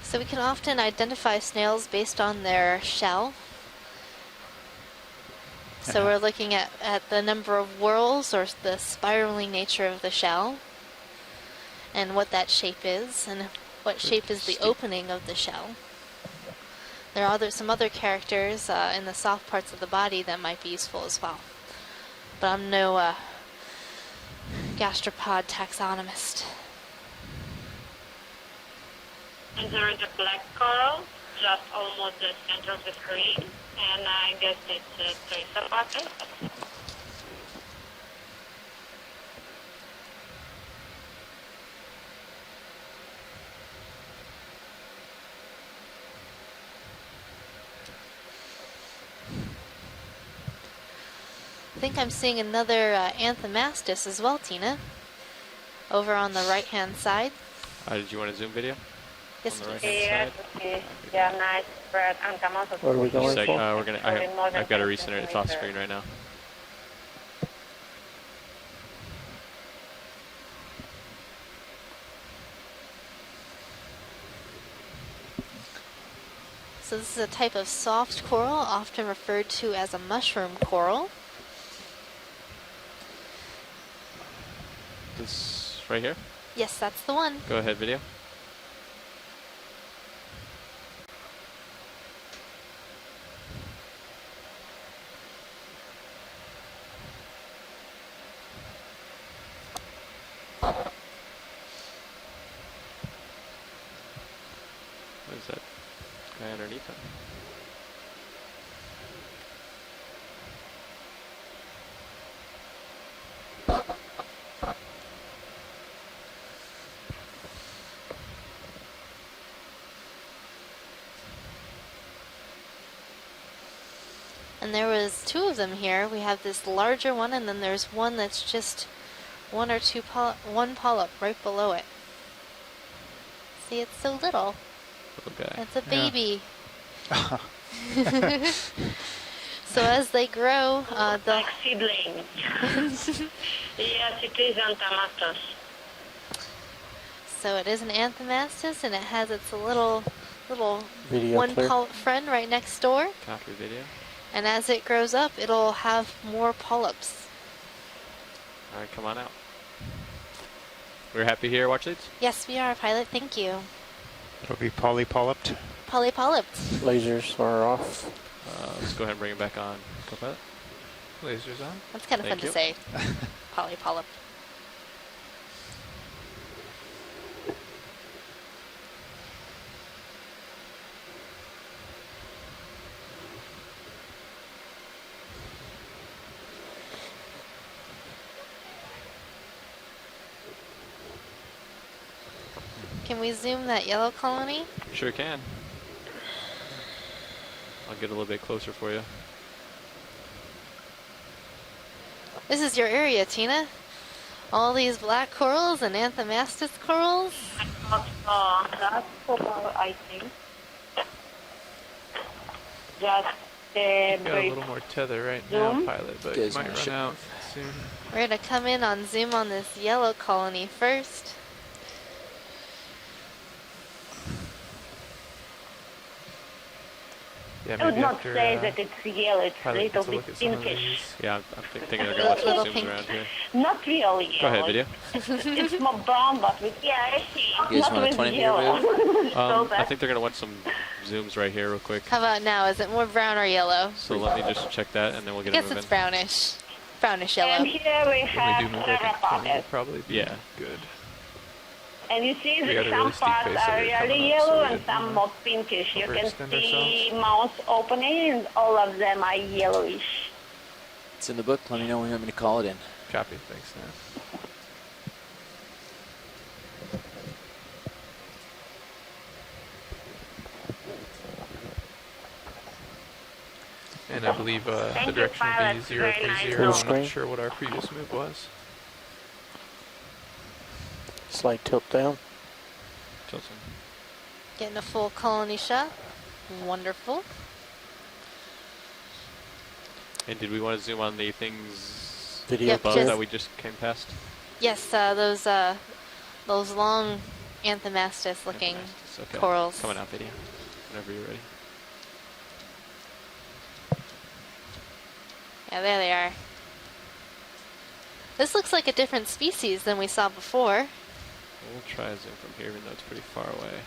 So we can often identify snails based on their shell. So we're looking at the number of whorls, or the spiraling nature of the shell, and what that shape is, and what shape is the opening of the shell. There are some other characters in the soft parts of the body that might be useful as well. But I'm no gastropod taxonomist. And there is a black coral, just almost the center of the screen, and I guess it's a Chrysogorgic. I think I'm seeing another Anthomastus as well, Tina. Over on the right-hand side. Did you want a zoom video? Yes, on the please. right-hand Yes, they are nice spread and come out of What are we going for? I've got to recenter it. It's off screen right now. So this is a type of soft coral, often referred to as a mushroom coral. This right here? Yes, that's the one. Go ahead, video. What is that guy underneath him? And there was two of them here. We have this larger one, and then there's one that's just one polyp right below it. See, it's so little. Little guy. It's a baby. So as they grow, like seedlings. Yes, it is Anthomastus. So it is an Anthomastus, and it has its little Video one clear. polyp friend right next door. Copy video. And as it grows up, it'll have more polyps. All right, come on out. We're happy here, watch leads? Yes, we are, pilot. Thank you. It'll be polypolyped. Polypolyped. Lasers are off. Let's go ahead and bring it back on. Copilot. Lasers on. That's kind of fun Thank to you. say. Polypolyp. Can we zoom that yellow colony? Sure can. I'll get a little bit closer for you. This is your area, Tina. All these black corals and Anthomastus corals. That's coral, I think. Just Got a little more tether right now, pilot, but it might run out soon. We're gonna come in on zoom on this yellow colony first. Yeah, I would maybe not after, say that it's yellow, it's a pilot little gets a bit look at some of pinkish. Yeah, I'm thinking they're gonna watch some zooms around here. Not really yellow. Go ahead, video. It's more brown, but with You guys not want a with 20 yellow. So I think they're gonna want some zooms right here real quick. How about now? Is it more brown or yellow? So let me just check that and then we'll I get guess them it's moving. brownish. Brownish yellow. And here we have do move, I think 20 Theropods. would probably be good. And you see We that got a some really steep parts face are over here really coming up, yellow so we and didn't some more pinkish. You can overextend see mouth opening and all of them are yellowish. It's in the book. Let me know when you want me to call it in. Copy. Thanks, man. And I believe the direction will be 030. I'm not sure what our previous move was. Slight tilt down. Tilting. Getting a full colony shot. Wonderful. And did we want to zoom on the things Video above just- that we just came past? Yes, those long Anthomastus looking Okay. corals. Coming out video. Whenever you're ready. Yeah, there they are. This looks like a different species than we saw before. We'll try a zoom from here, even though it's pretty far away.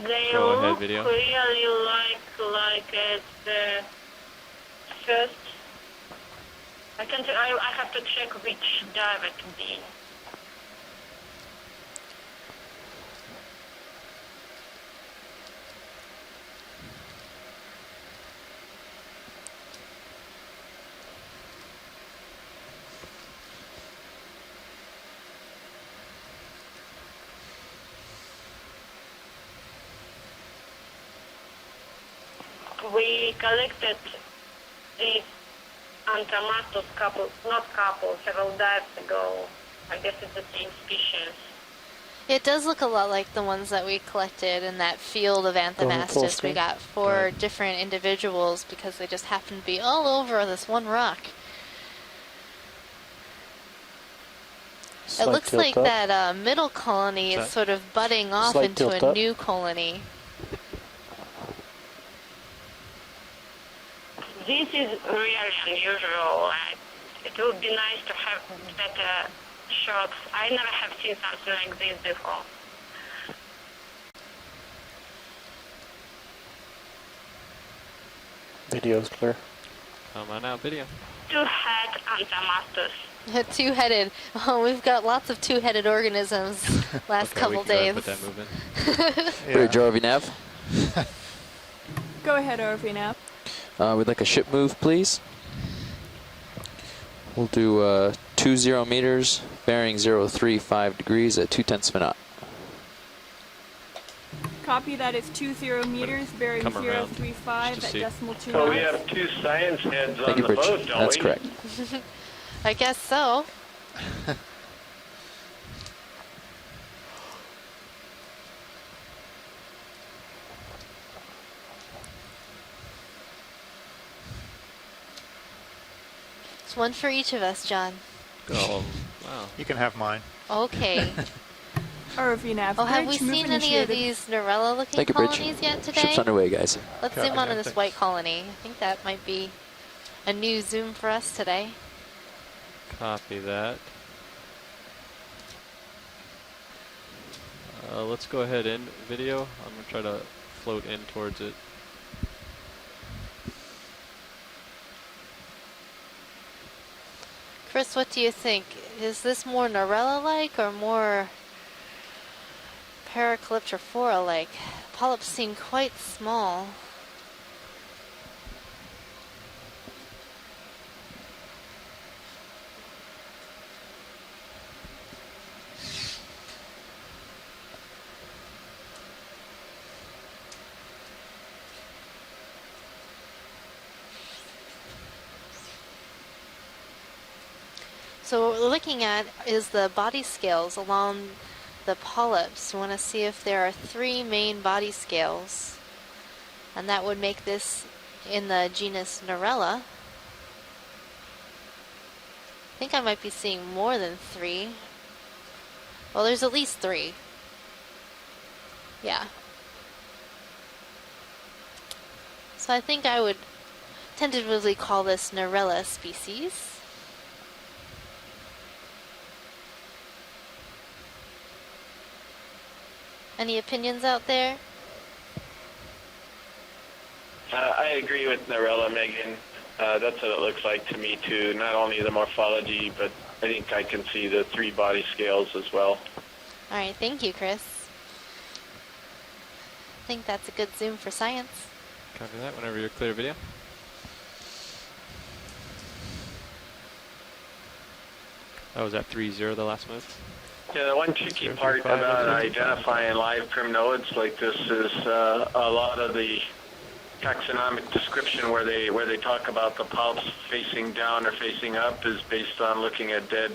They Go ahead, look video. really like at the first. I have to check which dive it could be. We collected the Antamastus several dives ago. I guess it's the same species. It does look a lot like the ones that we collected in that field of Anthomastus. We got 4 different individuals because they just happened to be all over this one rock. It looks like that middle colony is sort of budding off into a new colony. This is really unusual. It would be nice to have better shots. I never have seen something like this before. Video's clear. Come on out, video. Two-head Antamastus. Two-headed. Oh, we've got lots of two-headed organisms last couple days. Put that moving. Bridge ROV nav. Go ahead, ROV nav. We'd like a ship move, please. We'll do 20 meters, bearing 035 degrees at 0.2 of a knot. Copy that. It's 20 meters, bearing 035 at decimal 2 knots. So we have 2 science heads on the Bridge. boat, don't we? That's correct. I guess so. It's one for each of us, John. Oh, wow. You can have mine. Okay. ROV nav. Oh, have we seen any of these Norella-looking colonies yet today? Ship's underway, guys. Let's zoom on to this white colony. I think that might be a new zoom for us today. Copy that. Let's go ahead in video. I'm going to try to float in towards it. Chris, what do you think? Is this more Norella-like or more Paracalyptrophora-like? Polyps seem quite small. So what we're looking at is the body scales along the polyps. We want to see if there are 3 main body scales, and that would make this in the genus Norella. I think I might be seeing more than 3. Well, there's at least 3. Yeah. So I think I would tentatively call this Norella species. Any opinions out there? I agree with Norella, Megan. That's what it looks like to me too. Not only the morphology, but I think I can see the 3 body scales as well. All right, thank you, Chris. I think that's a good zoom for science. Copy that whenever you're clear video. That was at 3-0, the last move. Yeah, the one tricky part about identifying live crinoids like this is a lot of the taxonomic description where they talk about the polyps facing down or facing up is based on looking at dead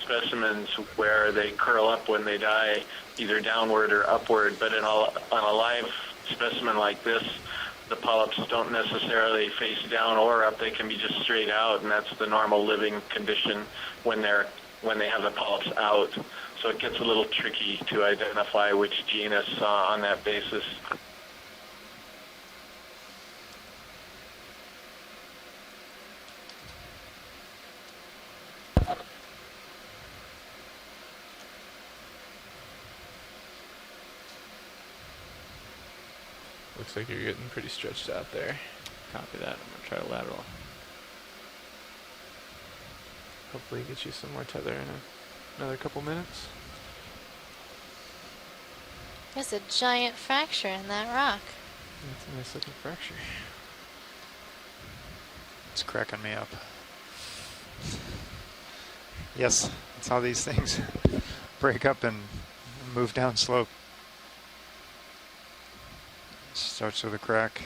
specimens where they curl up when they die, either downward or upward. But on a live specimen like this, the polyps don't necessarily face down or up. They can be just straight out, and that's the normal living condition when they have the polyps out. So it gets a little tricky to identify which genus on that basis. Looks like you're getting pretty stretched out there. Copy that. I'm going to try to lateral. Hopefully get you some more tether in another couple minutes. There's a giant fracture in that rock. That's a nice looking fracture. It's cracking me up. Yes, that's how these things break up and move down slope. Starts with a crack.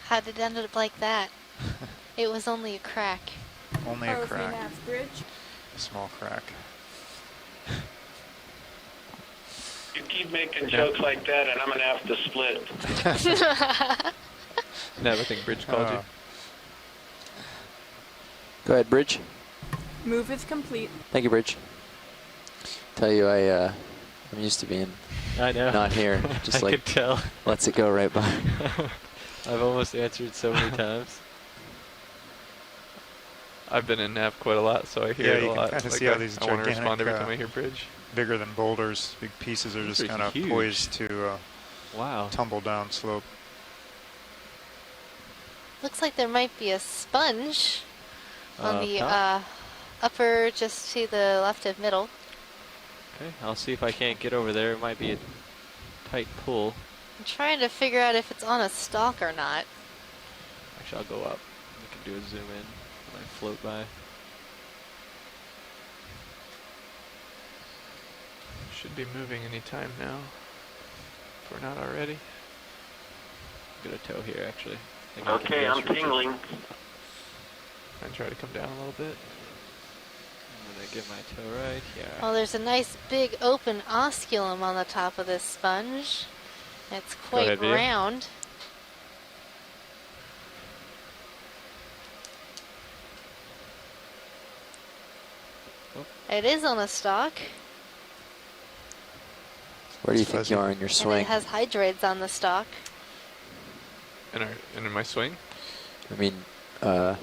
How did it end up like that? It was only a crack. Only a crack. Bridge. A small crack. You keep making jokes like that, and I'm going to have to split. Never think Bridge called you. Go ahead, Bridge. Move is complete. Thank you, Bridge. Tell you, I'm used to being not here. Just I like could tell. Lets it go right by. I've almost answered so many times. I've been in nav quite a lot, so I hear it a lot. Yeah, you can kind of see how these I want to gigantic, respond every time I hear Bridge. bigger than boulders. Big pieces are just kind of poised to tumble down slope. Looks like there might be a sponge on the top? upper, just to the left of middle. Okay, I'll see if I can't get over there. It might be a tight pull. I'm trying to figure out if it's on a stalk or not. Actually, I'll go up. I can do a zoom in when I float by. Should be moving any time now, if we're not already. I'm gonna tow here, actually. Okay, I'm tingling. And try to come down a little bit. I'm gonna get my tow right here. Oh, there's a nice big open osculum on the top of this sponge. It's quite round. Oh. It is on a stalk. Where do you think you are in your swing? And it has hydroids on the stalk. In my swing? I mean, do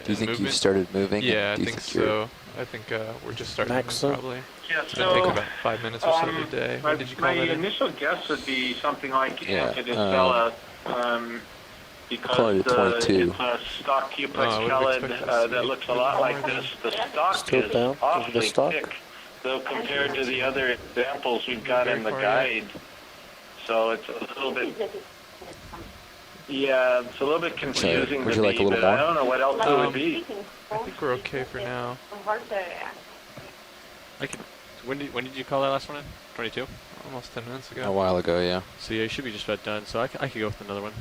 you think you've started moving? Yeah, I think so. I think we're just starting to move, probably. Yeah, it's going to take about 5 minutes or so a day. When did you call my that in? initial guess would be something like Call because it 22. it's a stock Cuplex Kelid that looks a lot like this. The stock is awfully thick, though compared to the other examples we've got in the guide. So it's a little bit... Yeah, it's a little bit confusing would to you like me, a little but more? I don't know what else it would be. I think we're okay for now. I can. When did you call that last one in? 22? Almost 10 minutes ago. A while ago, yeah. So yeah, you should be just about done. So I could go with another one.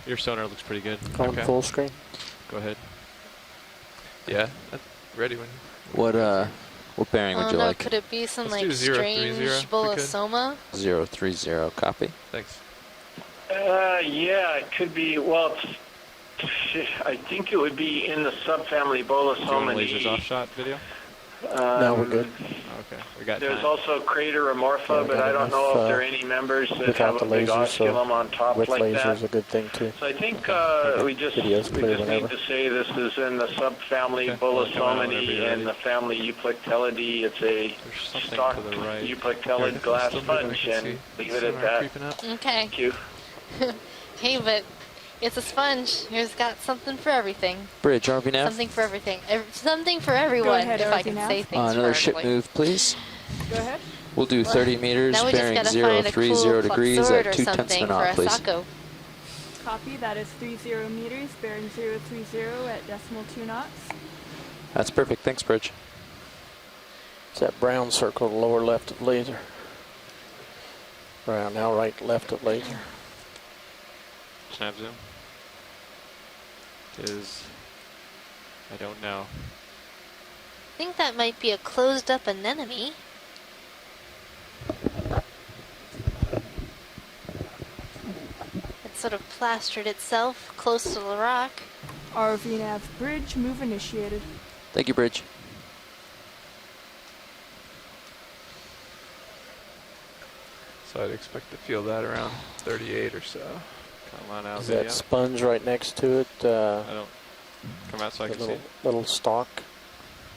Your sonar looks pretty good. On full screen. Go ahead. Yeah, ready when. What bearing would you like? Could it be some Let's like do 030 strange bolosoma? 030, copy. Thanks. Yeah, it could be. Well, I think it would be in the subfamily Bolosoma. Lasers off shot video. No, we're good. Okay, we got. There's time. also Crater Amorpha, but I don't know if there are any members that have a big osculum on top with like lasers that. Is a good thing too. So I think we just need to say this is in the subfamily Bolosomini and the family Euplectellidae. It's a stock Euplectellid glass sponge, and leave it at that. Okay. Thank you. Hey, but it's a sponge. It's got something for everything. Bridge, RV nav. Something for everything. Something for everyone, ahead, if I RV can nav. say things Another ship correctly. move, please. Go ahead. We'll do 30 meters, Now we just bearing gotta find a 030 cool degrees sword at or 2 tenths of something a for knot, a please. Sako. Copy, that is 30 meters, bearing 030 at decimal 2 knots. That's perfect. Thanks, Bridge. It's that brown circle, lower left of laser. Right now, right left of laser. Snap zoom. I don't know. I think that might be a closed up anemone. It sort of plastered itself close to the rock. ROV nav bridge, move initiated. Thank you, Bridge. So I'd expect to feel that around 38 or so. Come on out, Is video. that sponge right next to it? I don't. Come out so I can see it. Little stalk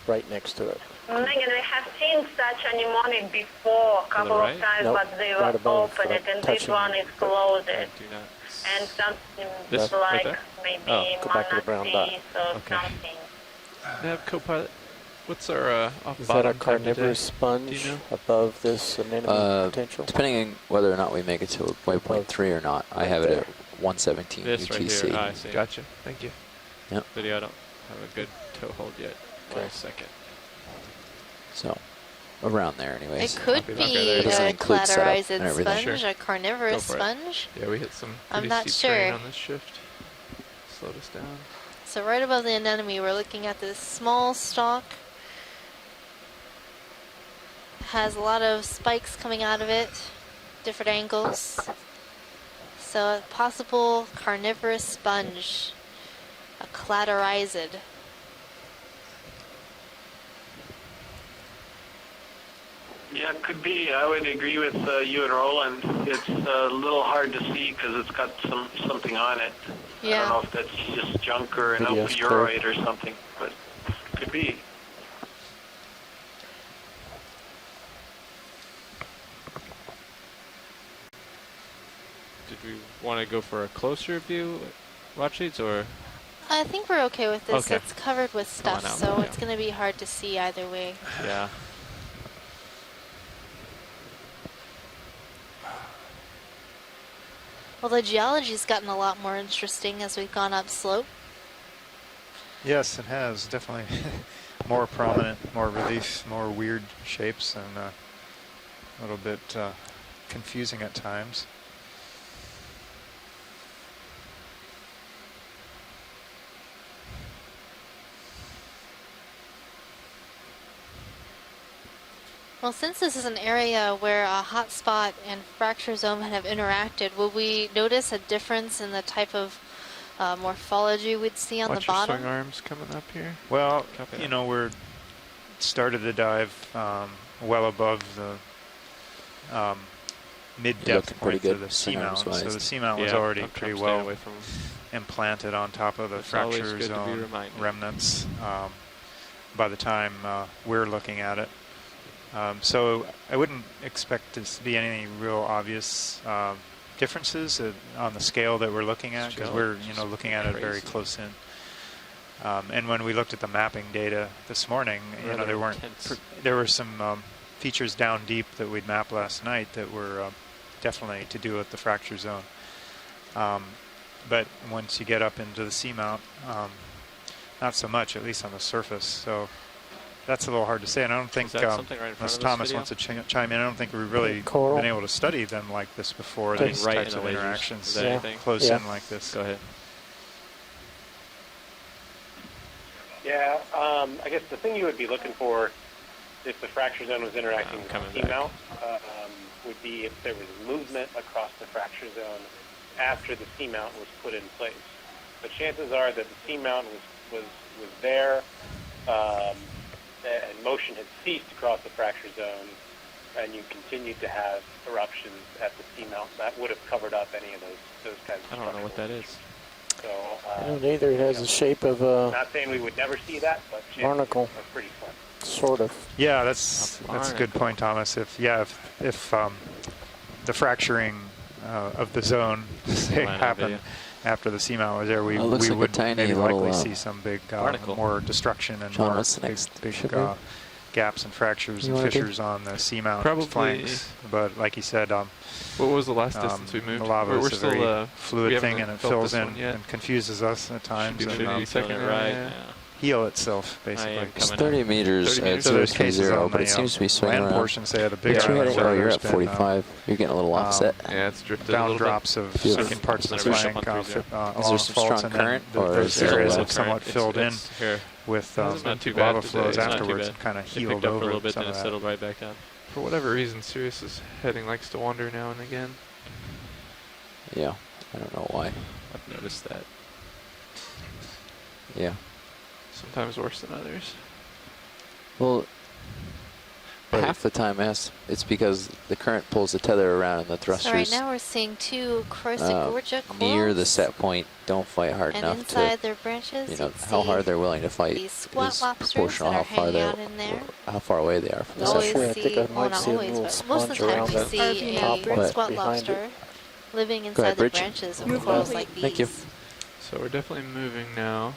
right next to it. Megan, we have seen such anemone before a couple of times, but they were open, and this one is closed. And something like maybe manatees or something. Nav co-pilot, what's our off Is bottom that a carnivorous sponge above this anemone potential? Depending on whether or not we make it to waypoint 3 or not, I have it at 117 This right UTC. here. I see. Gotcha. Thank you. Yep. Video, I don't have a good toe hold yet. Wait a second. So, around there anyways. It could be a collateralized sponge, a carnivorous sponge. Yeah, we hit some I'm not steep terrain sure. on this shift. Slowed us down. So right above the anemone, we're looking at this small stalk. Has a lot of spikes coming out of it, different angles. So a possible carnivorous sponge, a collateralized. Yeah, it could be. I would agree with you and Roland. It's a little hard to see because it's got something on it. Yeah. I don't know if that's just junk or an ophiuroid or something, but it could be. Did we want to go for a closer view, watch sheets, or? I think we're okay with this. Okay. It's covered with stuff, out, so yeah. it's going to be hard to see either way. Yeah. Well, the geology's gotten a lot more interesting as we've gone up slope. Yes, it has, definitely. More prominent, more relief, more weird shapes, and a little bit confusing at times. Well, since this is an area where a hot spot and fracture zone have interacted, will we notice a difference in the type of morphology we'd see on the bottom? Swing arms coming up here. Well, you know, we're started the dive well above the mid-depth point of the seamount. So the seamount was already pretty well implanted on top of the fracture zone remnants by the time we're looking at it. So I wouldn't expect to be any real obvious differences on the scale that we're looking at, because we're looking at it very close in. And when we looked at the mapping data this morning, there were some features down deep that we'd mapped last night that were definitely to do with the fracture zone. But once you get up into the seamount, not so much, at least on the surface. So that's a little hard to say, and I don't think, unless Thomas wants to chime in, I don't think we've really been able to study them like this before, these types of interactions close in like this. Go ahead. Yeah, I guess the thing you would be looking for if the fracture zone was interacting with the seamount would be if there was movement across the fracture zone after the seamount was put in place. But chances are that the seamount was there, and motion had ceased across the fracture zone, and you continued to have eruptions at the seamount. That would have covered up any of those kinds of I don't know what that is. So, I don't either. It has the shape of a not saying we would never see that, but barnacle. are pretty fun. Sort of. Yeah, that's a good point, Thomas. If the fracturing of the zone happened after the seamount was there, we would maybe likely see some big more destruction and more big gaps and fractures and fissures on the seamount flanks. But like you said, what was the last distance we moved? The lava is a very fluid thing, and it fills in and confuses us at times. And, heal itself, basically. It's 30 meters at 030, but it seems to be swinging around. Portions, they had a big you're at 45. You're getting a little offset. Yeah, it's drifted down a little drops of certain parts of the flank is there along some faults, strong and current, then or those is there areas a have somewhat filled in with lava flows afterwards and kind of healed over a little over bit, some then of it that. settled right back down. For whatever reason, Sirius's heading likes to wander now and again. Yeah, I don't know why. I've noticed that. Yeah. Sometimes worse than others. Well, half the time, yes. It's because the current pulls the tether around and the thrusters. So right now we're seeing two Chrysogorgic Corals. Near the set point, don't fight hard and enough inside to, their branches, you know, how hard they're willing to fight these squat is lobsters proportional that are how far hanging they're, out in there. how far away they are from the Always set see, well, not always, but most of the time we see a squat lobster living inside the branches of corals like these. Thank you. So we're definitely moving now.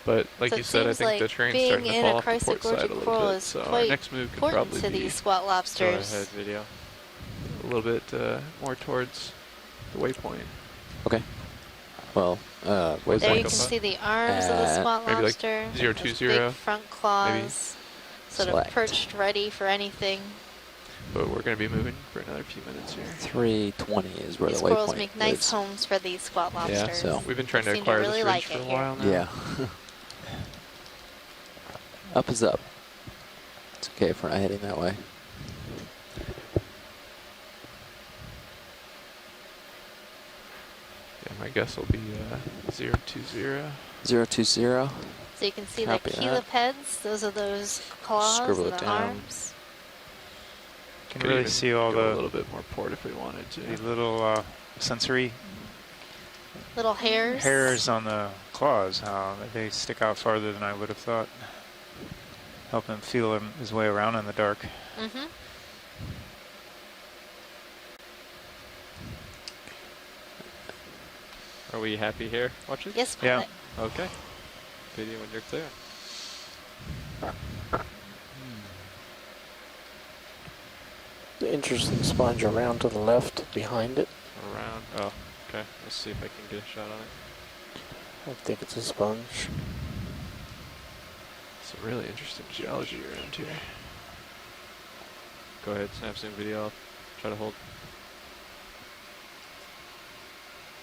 But like So you it said, I seems think like the train's being starting to in fall a off the port side a Chrysogorgic little coral bit. is So our quite next move could important probably to be these squat lobsters. go ahead, video. A little bit more towards the waypoint. Okay. Well, There you can see the arms of the squat maybe lobster. Like 020. Big front claws, sort of perched ready for anything. But we're going to be moving for another few minutes here. 320 is where These the waypoint corals make nice is. homes for these squat lobsters. Yeah, so we've been trying to They seem acquire really this like ridge for it a while now. Yeah. Up is up. It's okay if we're not heading that way. Yeah, my guess will be 020. 020. So you can see Copy the that. chelepeds. Those are those claws Scribble and it the down. arms. Can Could really even see all go the a little bit more port if we wanted to. the little sensory Little hairs. hairs on the claws. They stick out farther than I would have thought. Help him feel his way around in the dark. Mm-hmm. Are we happy here? Watch it? Yes, Yeah. pilot. Okay. Video when you're clear. The interesting sponge around to the left behind it. Around. Oh, okay. Let's see if I can get a shot on it. I think it's a sponge. It's a really interesting geology around here. Go ahead, snap some video. I'll try to hold.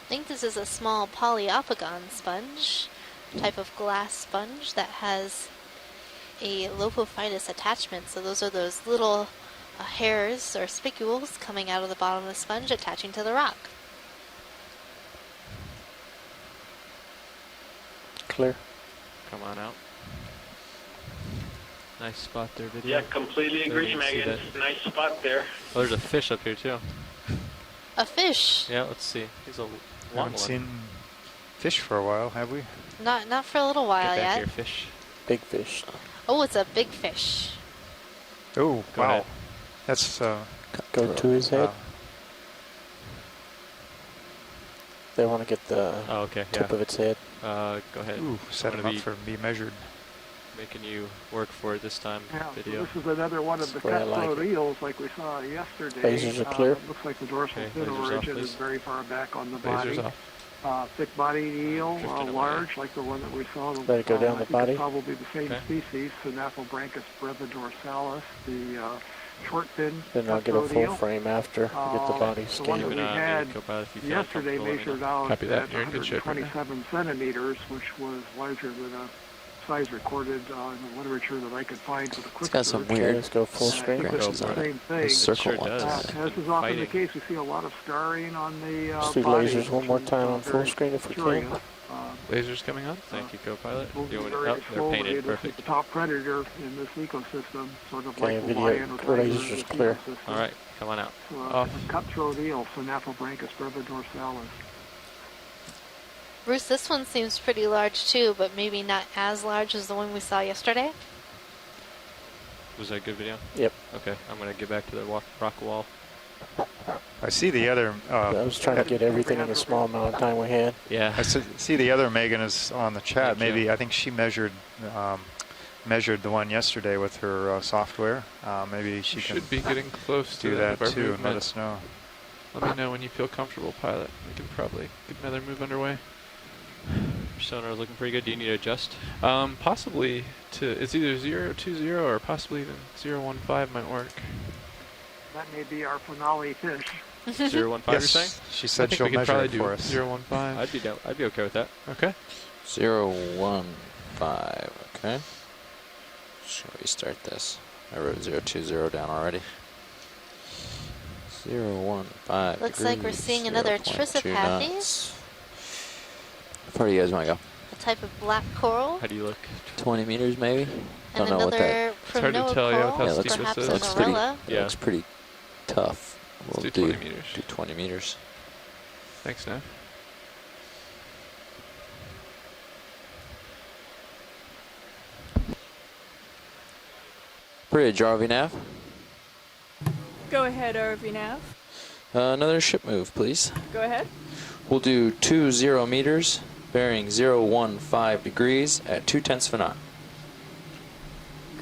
I think this is a small Polyopogon sponge, type of glass sponge that has a lopophytus attachment. So those are those little hairs or spicules coming out of the bottom of the sponge attaching to the rock. Clear. Come on out. Nice spot there, video. Yeah, completely agree, Megan. Nice spot there. Oh, there's a fish up here too. A fish? Yeah, let's see. He's a long Haven't one. seen fish for a while, have we? Not for a little while Get back yet. here, fish. Big fish. Oh, it's a big fish. Oh, Go wow. ahead. That's Go to his head. They want to get the Oh, okay. tip of its head. Go ahead. Ooh, set him up for be measured. Making you work for it this time. Yeah, so Video. this is another one of the That's the way I cutthroat like it. eels like we saw yesterday. Lasers are clear. Looks like the dorsal Okay, fin lasers off, origin please. is very far back on the Lasers body. off. Thick-bodied eel, Drifting away. large, like the one that we saw. Let it go down I the think body. It's probably the same Okay. species, Synaphobranchus brevidorsalis, the short fin Then I'll get a cutthroat full eel. frame after. Get the body The one that scanned. we had Co-pilot, if you feel yesterday comfortable, let me measured know. out Copy that. at You're in good shape right now. 127 centimeters, which was larger than a size recorded in the literature that I could find with a quick It's got some search. weird Let's go full I screen. think this is branches the on it. same thing. Those circle Sure ones. does. As is often the Fighting. case, we see a lot of scarring on the Let's do body, lasers one which more is, time on full very screen if we curious. can. Lasers coming on. Thank you, co-pilot. Moving Doing it very up. They're slowly. painted. This is Perfect. the top predator in this ecosystem, sort of Okay, like the video. lion or tiger in Lasers this is clear. ecosystem. All right. Come on out. It's a cutthroat eel, Synaphobranchus brevidorsalis. Bruce, this one seems pretty large too, but maybe not as large as the one we saw yesterday. Was that a good video? Yep. Okay. I'm going to get back to the rock wall. I see the other. I was trying to get everything in the small amount of time we had. Yeah. I see the other Megan is on the chat. Thank you. Maybe I think she measured the one yesterday with her software. Maybe she can should be getting close to do the end that of our too and let movement. us know. Let me know when you feel comfortable, pilot. We can probably get another move underway. Sonar looking pretty good. Do you need to adjust? Possibly to, it's either 020 or possibly even 015 might work. That may be our finale fish. 015, you're saying? She I said think she'll we could measure probably it do for us. 015. I'd be down. I'd be okay with that. Okay. 015. Okay. Shall we start this? I wrote 020 down already. 015. Looks like we're seeing another 0.2 Chrysopathes. knots. How far do you guys want to go? A type of black coral. How do you look? 20 meters maybe? And Don't know what that. another It's hard to Prinoid tell, yeah, with how coral, steep perhaps this a is. Marilla. It looks pretty tough. We'll Let's do 20 meters. Do 20 meters. Thanks, Nav. Bridge, ROV nav. Go ahead, ROV nav. Another ship move, please. Go ahead. We'll do 20 meters, bearing 015 degrees at 2/10 of a knot.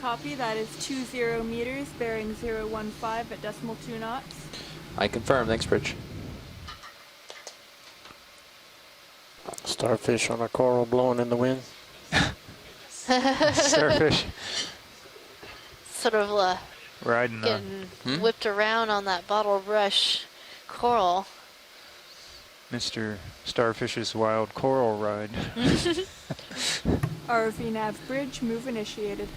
Copy, that is 20 meters, bearing 015 at decimal 2 knots. I confirm. Thanks, Bridge. Starfish on a coral blowing in the wind. Starfish. Sort of riding getting whipped around on that bottle brush coral. Mr. Starfish's wild coral ride. ROV nav bridge, move initiated.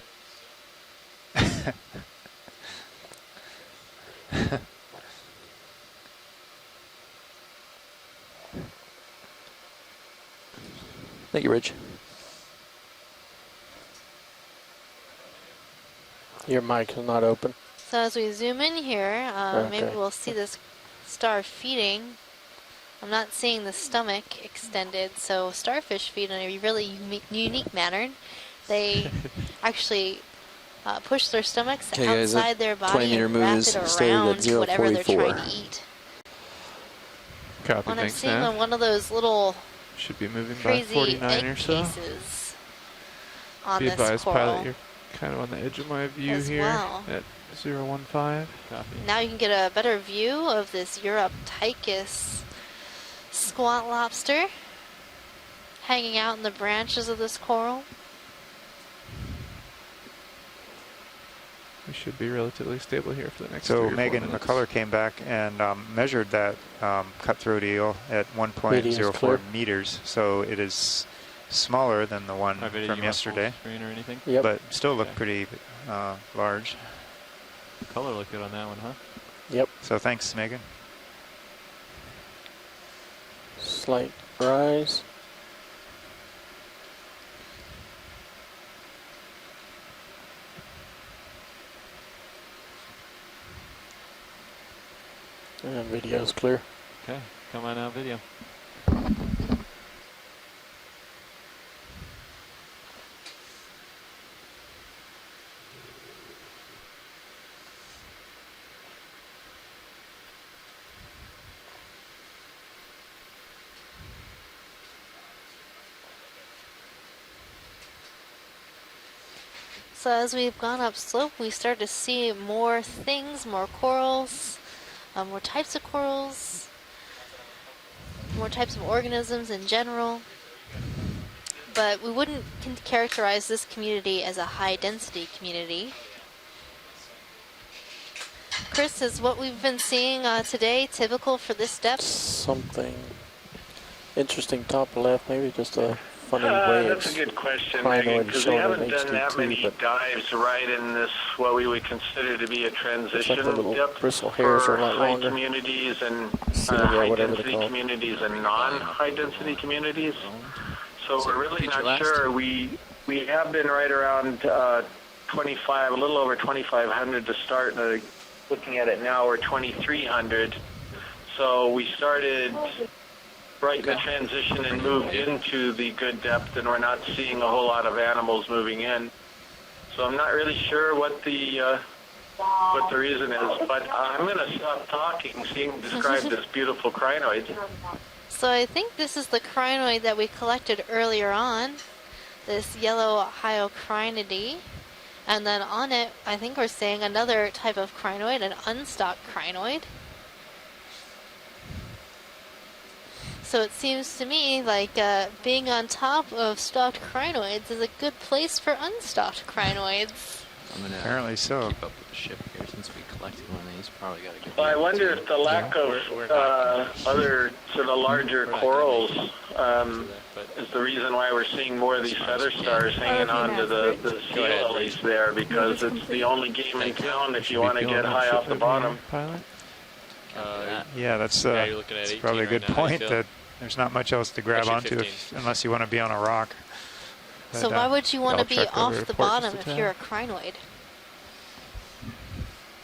Thank you, Rich. Your mic is not open. So as we zoom in here, maybe we'll see this star feeding. I'm not seeing the stomach extended, so starfish feed in a really unique manner. They actually push their stomachs outside their body and wrap it around whatever they're trying to eat. Copy, When I'm thanks, seeing Nav. one of those little Should be moving by crazy 49 egg or so. cases on Be this advised, coral. pilot, you're kind of on the edge of my view as here well. at 015. Copy. Now you can get a better view of this Europtychus squat lobster hanging out in the branches of this coral. We should be relatively stable here for the next 3 So or 4 Megan minutes. McCullough came back and measured that cutthroat eel at Radius 1.04 clear. meters. So it is smaller than the one Alright, Vinny, from you want full yesterday, screen or anything? Yep. but still looked pretty large. The color looked good on that one, huh? Yep. So thanks, Megan. Slight rise. And video's clear. Okay, come on out, video. So as we've gone up slope, we start to see more things, more corals, more types of corals, more types of organisms in general. But we wouldn't characterize this community as a high-density community. Chris, is what we've been seeing today typical for this depth? Something interesting top left, maybe just a funny way That's a good question, Megan, because we haven't done that many dives right in this, what we would consider to be a transition depth bristle hairs for are a lot high longer. communities and whatever they high-density call it. communities and non-high-density communities. So we're really feature not last? sure. We have been right around 25, a little over 2,500 to start. Looking at it now, we're 2,300. So we started right in the transition and moved into the good depth, and we're not seeing a whole lot of animals moving in. So I'm not really sure what the reason is, but I'm going to stop talking, seeing describe this beautiful crinoid. So I think this is the crinoid that we collected earlier on, this yellow hyocrinidae. And then on it, I think we're saying another type of crinoid, an unstocked crinoid. So it seems to me like being on top of stocked crinoids is a good place for unstocked crinoids. I'm gonna Apparently so. keep up with the ship here since we collected one of these. Probably got a good. Well, I wonder if the lack of other sort of larger corals is the reason why we're seeing more of these feather stars hanging on to the sea lilies there, because it's the only game in town if you want to get high off the bottom. Yeah, that's you're looking at that's 18 probably a right good now, point, Phil. that there's not much else to grab Actually onto 15. unless you want to be on a rock. So why would you want to be off the bottom if you're a crinoid?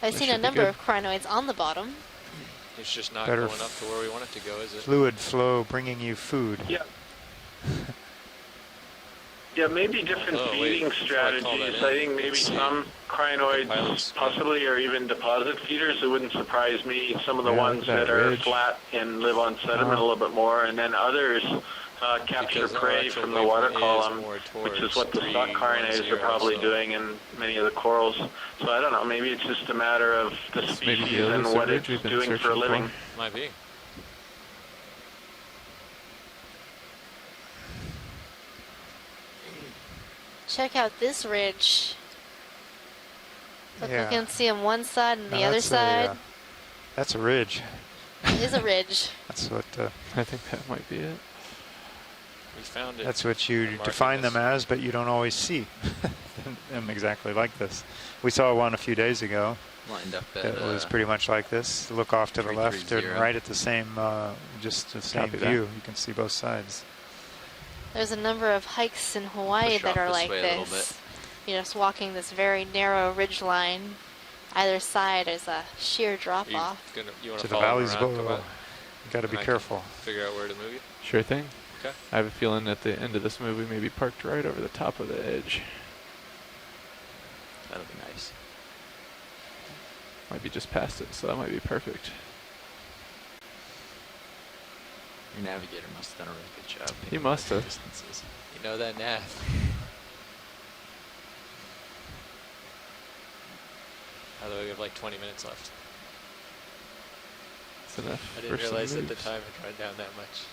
I've seen a number of crinoids on the bottom. It's just not Better going up to where we want it to go, is it? Fluid flow bringing you food. Yeah. Yeah, maybe different feeding strategies. I think maybe some crinoids possibly are even deposit feeders. It wouldn't surprise me. Some of the ones that are flat and live on sediment a little bit more, and then others capture prey from the water column, which is what the stock crinoids are probably doing in many of the corals. So I don't know, maybe it's just a matter of the species and what it's doing for a living. Might be. Check out this ridge. Look, we can see on one side and the other side. That's a ridge. It is a ridge. That's what I think that might be it. We found it. That's what you define them as, but you don't always see them exactly like this. We saw one a few days ago. Lined up at, it was pretty much like this. Look off to the left and right at the same, just the same view. You can see both sides. There's a number of hikes in Hawaii that are like this. You're just walking this very narrow ridge line. Either side is a sheer drop off. To the valleys below. You got to be careful. Figure out where to move you. Sure thing. Okay. I have a feeling at the end of this move we may be parked right over the top of the edge. That'll be nice. Might be just past it, so that might be perfect. Your navigator must have done a really good job. He must have. Distances. You know that nav. Although we have like 20 minutes left. That's enough. I didn't realize at the time it run down that much.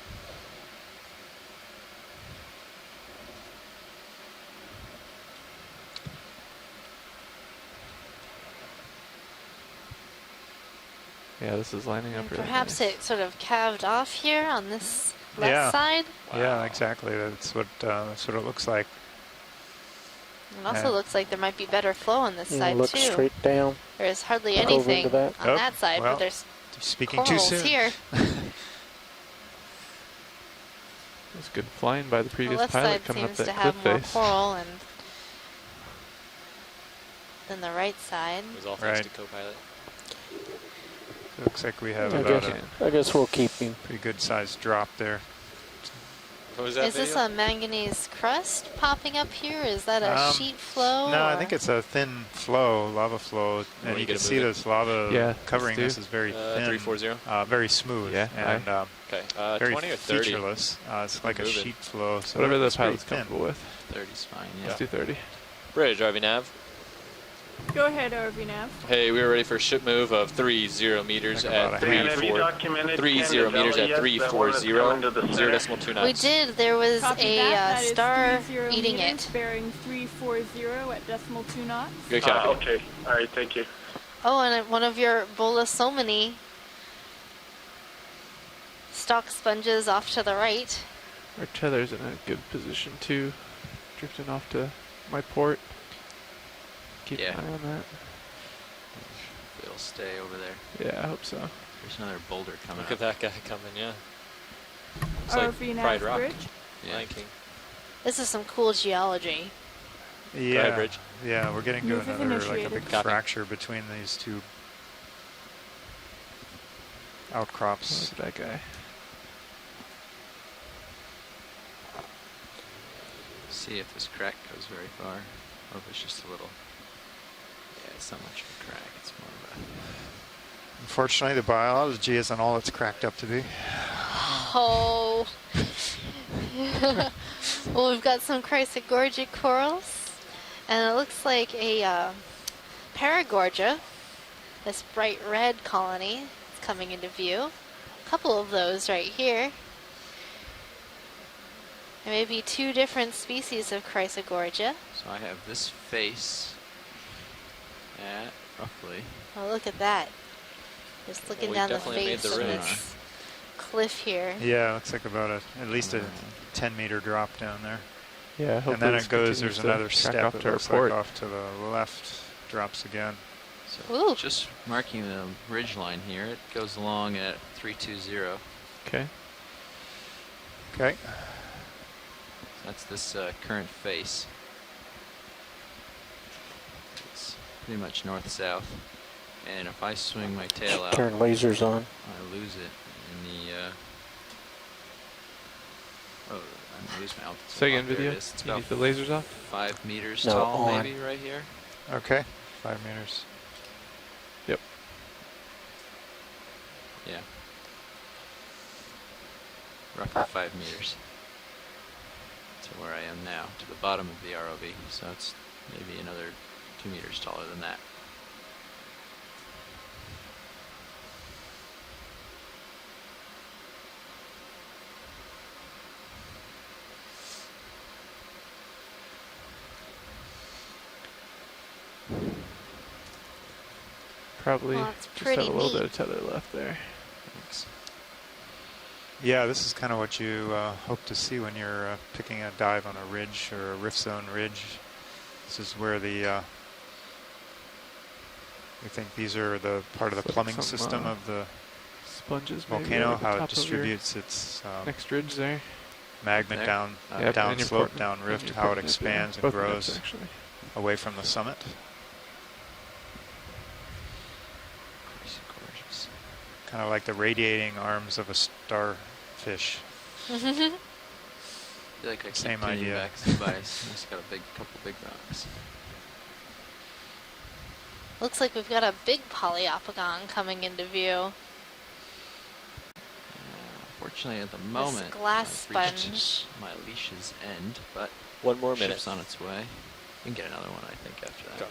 Yeah, this is lining up really Perhaps nice. it sort of calved off here on this left side. Wow. Yeah, exactly. That's what it looks like. It also looks like there might be better flow on this side look too. Straight down. There's hardly anything on that side, but there's speaking corals too soon. here. It's good flying by the previous The left pilot side coming up seems that to cliff have more face. coral and than the right side. It was all thanks to co-pilot. So it looks like we have I guess we'll keep him. Pretty good sized drop there. What was that Is this a manganese crust popping up here? Is that a sheet flow? No, or? I think it's a thin flow, lava flow, and you can see this lava covering this is very thin, 340, very smooth, and okay, very 20 or 30? featureless. It's like a sheet flow. So whatever the it's pretty pilot's comfortable with. 30's fine. Yeah. Let's do 30. Bridge, RV nav. Go ahead, RV nav. Hey, we are ready for a ship move of 30 meters at 30 meters at 340, 0.29. We did. There was Copy a star 30 eating meters, it. Bearing 340 at decimal 2 knots. Good copy. Okay. All right. Thank you. Oh, and one of your Bolosomini stock sponges off to the right. Our tether's in a good position too. Drifting off to my port. Keep an eye on that. It'll stay over there. Yeah, I hope so. There's another boulder coming Look at that guy coming, yeah. It's RV like nav Pride Rock. bridge. Yeah. This is some cool geology. Yeah, bridge. yeah, we're getting to Move is another like a initiated. big Copy. fracture between these two outcrops. Look at that guy. See if this crack goes very far, or if it's just a little. Yeah, it's not much of a crack. It's more of a. Unfortunately, the biology isn't all it's cracked up to be. Oh. Well, we've got some Chrysogorgic corals, and it looks like a Paragorgia, this bright red colony, is coming into view. A couple of those right here. There may be two different species of Chrysogorgia. So I have this face at roughly. Oh, look at that. Just looking down the face of this cliff here. Yeah, looks like about at least a 10-meter drop down there. Yeah, and then it goes. There's another track step. off It to our looks port. like off to the left, drops again. So just marking the ridge line here. It goes along at 320. Okay. Okay. So that's this current face. It's pretty much north-south. And if I swing my tail out, turn lasers on. I lose it in the. Oh, I lose my altitude. Second video. It is. It's You about need the lasers off? 5 meters No, tall, on. maybe right here. Okay, 5 meters. Yep. Yeah. Roughly 5 meters. To where I am now, to the bottom of the ROV. So it's maybe another 2 meters taller than that. Probably Well, it's just pretty have a little neat. bit of tether left there. Thanks. Yeah, this is kind of what you hope to see when you're picking a dive on a ridge or a rift zone ridge. This is where the we think these are the part of the Looks like plumbing some, system of the Sponges maybe volcano, over the how top it of your distributes its next ridge there. magma There? down Yep, down and your slope, port- down and rift, your how it port nip, yeah. expands and Both nips, grows actually. away from the summit. Chrysogorgic. Kind of like the radiating arms of a starfish. I feel like I keep Same tuning idea. back to bias. It's got a couple big rocks. Looks like we've got a big Polyopogon coming into view. Fortunately, at the moment, glass I've reached sponge. my leash's end, but One more ship's minute. on its way. We can get another one, I think, after that. Go.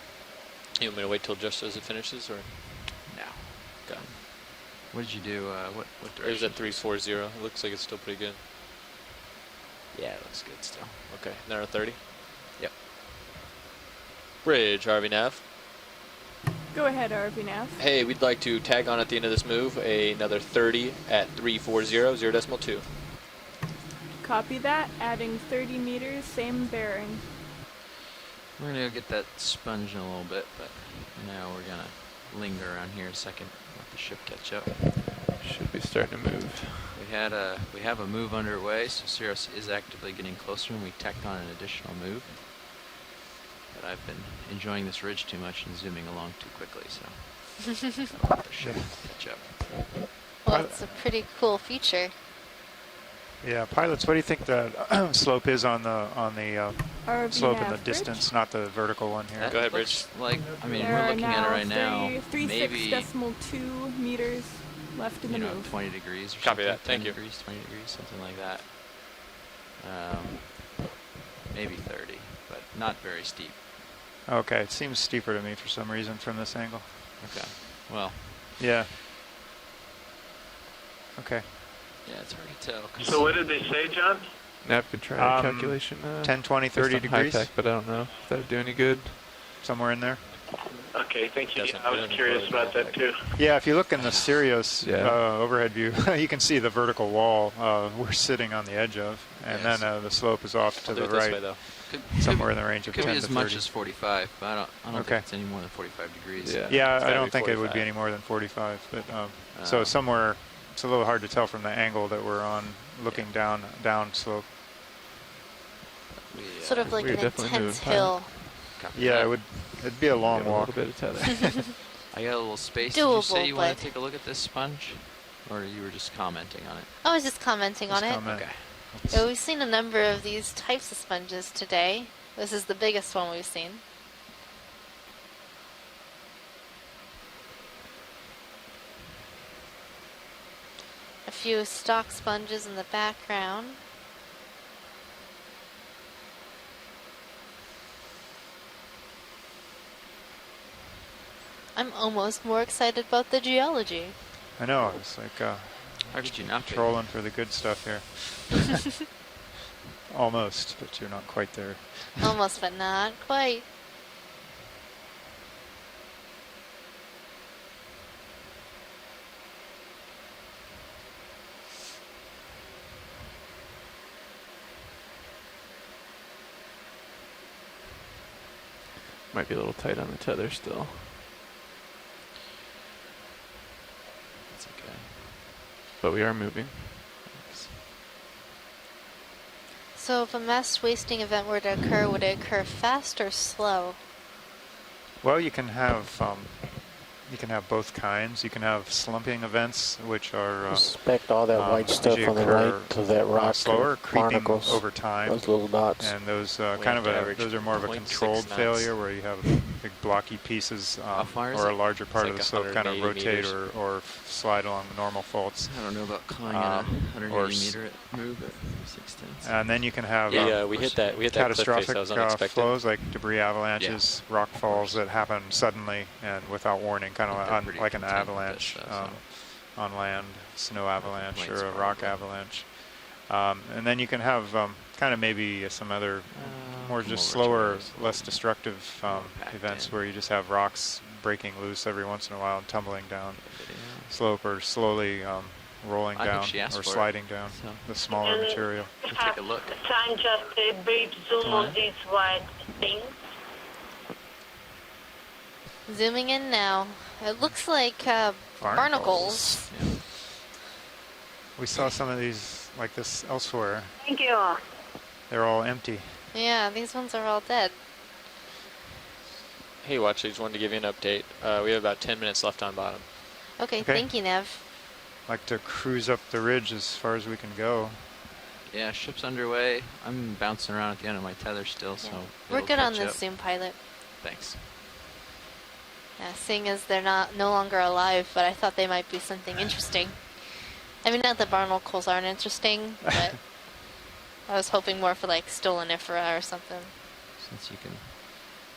You want me to wait till just as it finishes, or? Now. Go. What did you do? What It was direction? at 340. It looks like it's still pretty good. Yeah, it looks good still. Okay, now at 30? Yep. Bridge, RV Nav. Go ahead, RV Nav. Hey, we'd like to tag on at the end of this move another 30 at 340, 0.2. Copy that. Adding 30 meters, same bearing. We're gonna go get that sponge in a little bit, but now we're gonna linger around here a second, let the ship catch up. Should be starting to move. We have a move underway, so Cirrus is actively getting closer, and we tacked on an additional move. But I've been enjoying this ridge too much and zooming along too quickly, so I'll let the ship catch up. Well, it's a pretty cool feature. Yeah, pilots, what do you think the slope is on the RV slope in the nav distance, not the vertical one here? That Go ahead, looks like, I mean, There we're are looking at it right now. 36 Maybe, decimal 2 meters left in the you know, move. 20 degrees or Copy something. that, thank 10 you. degrees, 20 degrees, something like that. Maybe 30, but not very steep. Okay, it seems steeper to me for some reason from this angle. Okay, well. Yeah. Okay. Yeah, it's hard to tell. So what did they say, John? Nav could try a calculation. 10, 20, 30 based on high degrees. tech, but I don't know if that would do any good. Somewhere in there. Okay, thank you. Yeah, I was curious about that too. Yeah, if you look in the Sirius Yeah. overhead view, you can see the vertical wall we're sitting on the edge of, and Yes. then the slope is off to I'll do the it this right, way, though. somewhere in the range of Could 10 be to as much 30. as 45, but I don't Okay. think it's any more than 45 degrees. Yeah. Yeah, It's I gotta don't be think it would be 45. any more than 45, but so somewhere, it's a little hard to tell from the angle that we're on, looking down slope. Sort of like We're an definitely intense moving hill. Yeah, it'd be a long Got a walk. little bit of tether. I got a little space. Did you Doable, say you want but- to take a look at this sponge? Or you were just commenting on it? I was just commenting on it. comment. Okay. Yeah, we've seen a number of these types of sponges today. This is the biggest one we've seen. A few stock sponges in the background. I'm almost more excited about the geology. I know, it's like How could you not be? trolling for the good stuff here. Almost, but you're not quite there. Almost, but not quite. Might be a little tight on the tether still. It's okay. But we are moving. So if a mass wasting event were to occur, would it occur fast or slow? Well, you can have both kinds. You can have slumping events, which are Suspect all that white stuff on the right to that rock. Slower, creeping barnacles, over time. those little dots. And those those are more of a controlled failure, where you have big blocky pieces or a larger part of the slope kind of rotate or slide along the normal faults. I don't know about calling it a 180 meter move at 6/10. And then you can have we hit that catastrophic cliff face, that was unexpected. flows like debris avalanches, rock falls that happen suddenly and without warning, kind of like an avalanche on land, snow avalanche or a rock avalanche. And then you can have kind of maybe some other more just slower, less destructive events where you just have rocks breaking loose every once in a while and tumbling down slope or slowly rolling down or sliding down the smaller material. Take a look. Try just a brief zoom of these white things. Zooming in now. It looks like barnacles. Yeah. We saw some of these like this elsewhere. Thank you. They're all empty. Yeah, these ones are all dead. Hey, Watch, I just wanted to give you an update. We have about 10 minutes left on bottom. Okay, thank you, Nev. Like to cruise up the ridge as far as we can go. Yeah, ship's underway. I'm bouncing around at the end of my tether still, so we're good on this up. Zoom pilot. Thanks. Yeah, seeing as they're no longer alive, but I thought they might be something interesting. I mean, not that barnacles aren't interesting, but I was hoping more for like stolonifera or something. Since you can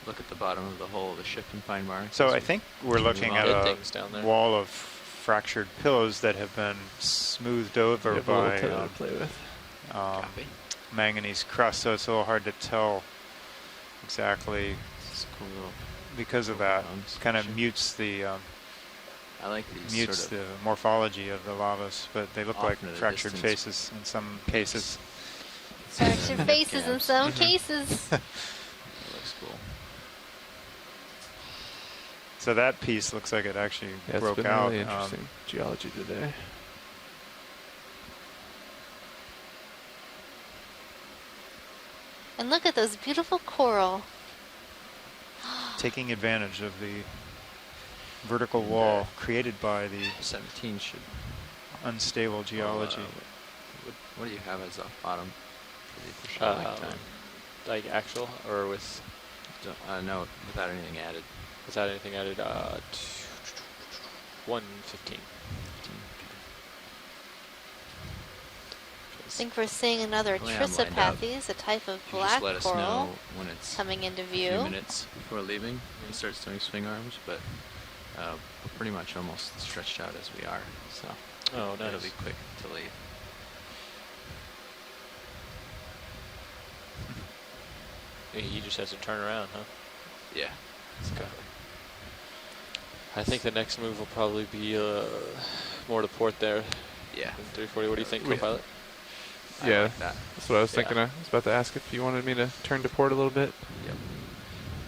look at the bottom of the hull of the ship and find barnacles. So I think we're looking at a wall of fractured pillows that have been smoothed over by manganese crust, so it's a little hard to tell exactly because of that. It kind of mutes the I like these sort of the morphology of the lavas, but they look like fractured faces in some cases. Fractured faces in some cases. That looks cool. So that piece looks like it actually broke it's been out. Really interesting geology today. And look at those beautiful coral. Taking advantage of the vertical wall created by the 17 should unstable geology. What do you have as a bottom for the official time? Like actual or with? No, without anything added. Without anything added, 1:15. I think we're seeing another Chrysopathes, a type of black let us coral, know when it's coming into view. A few minutes before leaving, when he starts doing swing arms, but we're pretty much almost stretched out as we are, so it'll be quick to leave. He just has to turn around, huh? Yeah. Okay. I think the next move will probably be more to port there. Yeah. 340. What do you think, co-pilot? Yeah, like that. That's what I was thinking. I was about to ask if you wanted me to turn to port a little bit. Yep.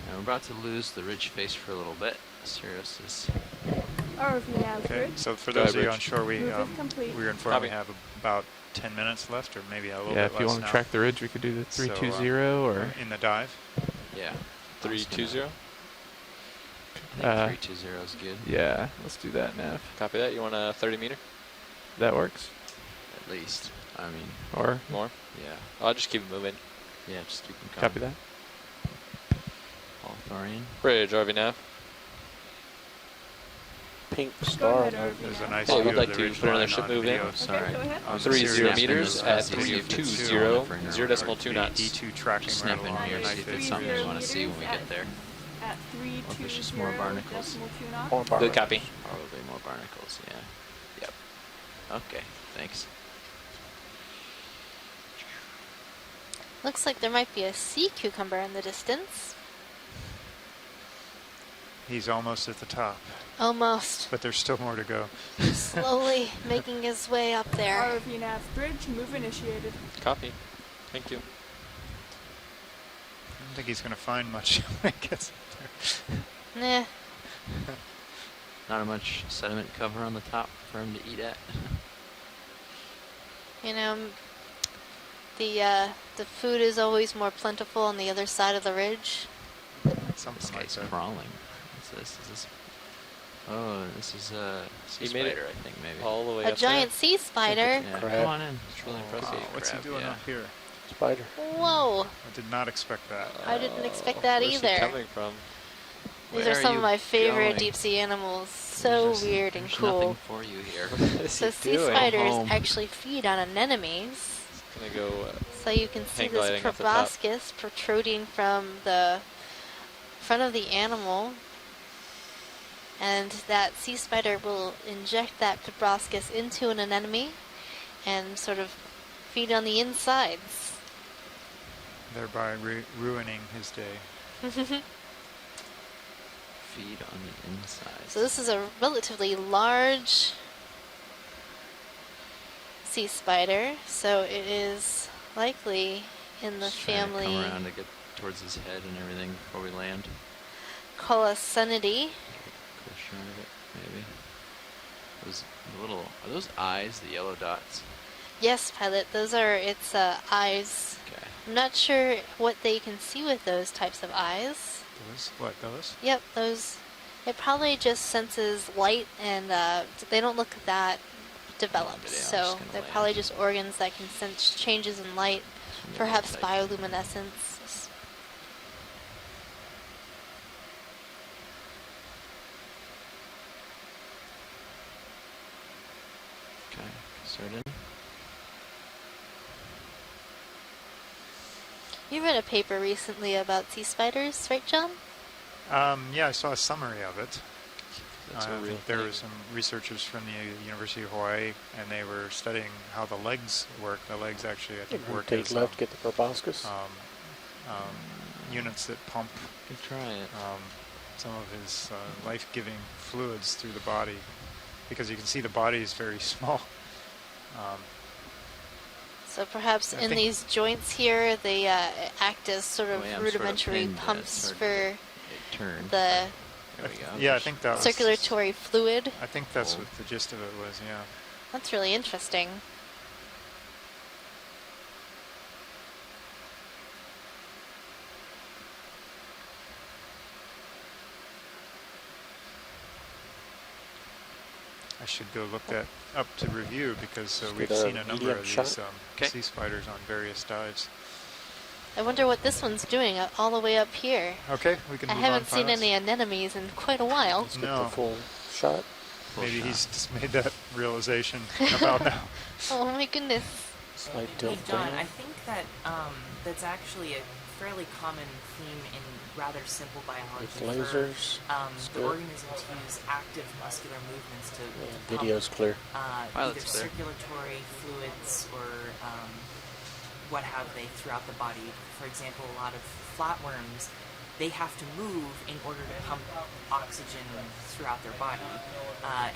And we're about to lose the ridge face for a little bit. Sirius is. ROV now. Okay, so for those of you on shore, we Move is complete. were informed we have about 10 minutes left, or maybe a little bit less. Yeah, if you want to track the ridge, we could do the 320 or in the dive. Yeah. 320. I think 320 is good. Yeah, let's do that, Nav. Copy that. You want a 30 meter? That works. At least. I mean. Or more? Yeah. I'll just keep it moving. Yeah, just keep them coming. Copy that. Thorian. Bridge, RV nav. Pink star. There's a nice I view would of like the to ridge put another line ship on move in. video. Sorry. 30 meters at 320, 0.2 knots. E2 tracking Snap right in along here, the see nice if there's something we want to see when we get there. At Or if it's just more barnacles. 320.2 knots. Good copy. Probably more barnacles, yeah. Yep. Okay, thanks. Looks like there might be a sea cucumber in the distance. He's almost at the top. Almost. But there's still more to go. Slowly making his way up there. ROV nav bridge, move initiated. Copy. Thank you. I don't think he's going to find much when he gets up there. Nah. Not much sediment cover on the top for him to eat at. You know, the food is always more plentiful on the other side of the ridge. Something This like guy's that. crawling. What's this? Is this? Oh, this is a sea He made it spider, I think maybe. all the way A up giant sea spider. Yeah, Crab. come on in. It's really impressive. What's he doing up here? Spider. Whoa! I did not expect that. I didn't expect that Where's he either. coming from? These Where are some you of my favorite going? deep sea animals. So weird and There's cool. nothing for you here. What is So he sea doing? spiders Home. actually feed on anemones. Gonna go. So you can see hang this gliding off the top. proboscis protruding from the front of the animal. And that sea spider will inject that proboscis into an anemone and sort of feed on the insides. Thereby ruining his day. Feed on the inside. So this is a relatively large sea spider, so it is likely in the Just trying to family come around to get towards his head and everything before we land. Colosinidae. Cool shot of it, maybe. Those little, are those eyes, the yellow dots? Yes, pilot, those are its eyes. Okay. I'm not sure what they can see with those types of eyes. Those? What, those? Yep, those. It probably just senses light, and they don't look that developed. Yeah, I'm So just gonna they're land. probably just organs that can sense changes in light, perhaps bioluminescence. Okay, start in. You read a paper recently about sea spiders, right, John? Yeah, I saw a summary of it. That's a real there thing. were some researchers from the University of Hawaii, and they were studying how the legs work. The legs actually, I think, work Take as left, get the proboscis. units that pump Good try it. some of his life-giving fluids through the body, because you can see the body is very small. So perhaps I in think- these joints here, they act as sort of Oh, yeah, I'm rudimentary pinned, pumps it's hard for to turn. the There we go. Yeah, I think that was circulatory fluid. I think that's what the gist of it was. Yeah. That's really interesting. I should go look that up to review, because we've get a seen a number medium of shot. these sea spiders on various dives. I wonder what this one's doing all the way up here. Okay, we can I move haven't on, seen pilots. any anemones in quite a while. Let's get No. the full shot. Maybe he's just made that realization about now. Oh my goodness. Slight Hey, tilt John, down. I think that that's actually a fairly common theme in rather simple biology. With lasers, it's The good. organisms use active muscular movements to Video's pump, clear. either Pilot's clear. circulatory fluids or what have they throughout the body. For example, a lot of flatworms, they have to move in order to pump oxygen throughout their body.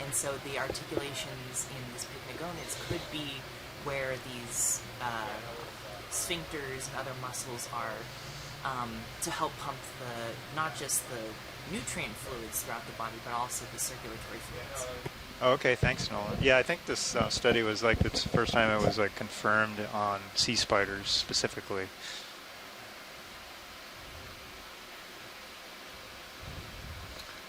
And so the articulations in these pycnogonids could be where these sphincters and other muscles are to help pump not just the nutrient fluids throughout the body, but also the circulatory fluids. Oh, okay, thanks, Nolan. Yeah, I think this study was like the first time it was like confirmed on sea spiders specifically.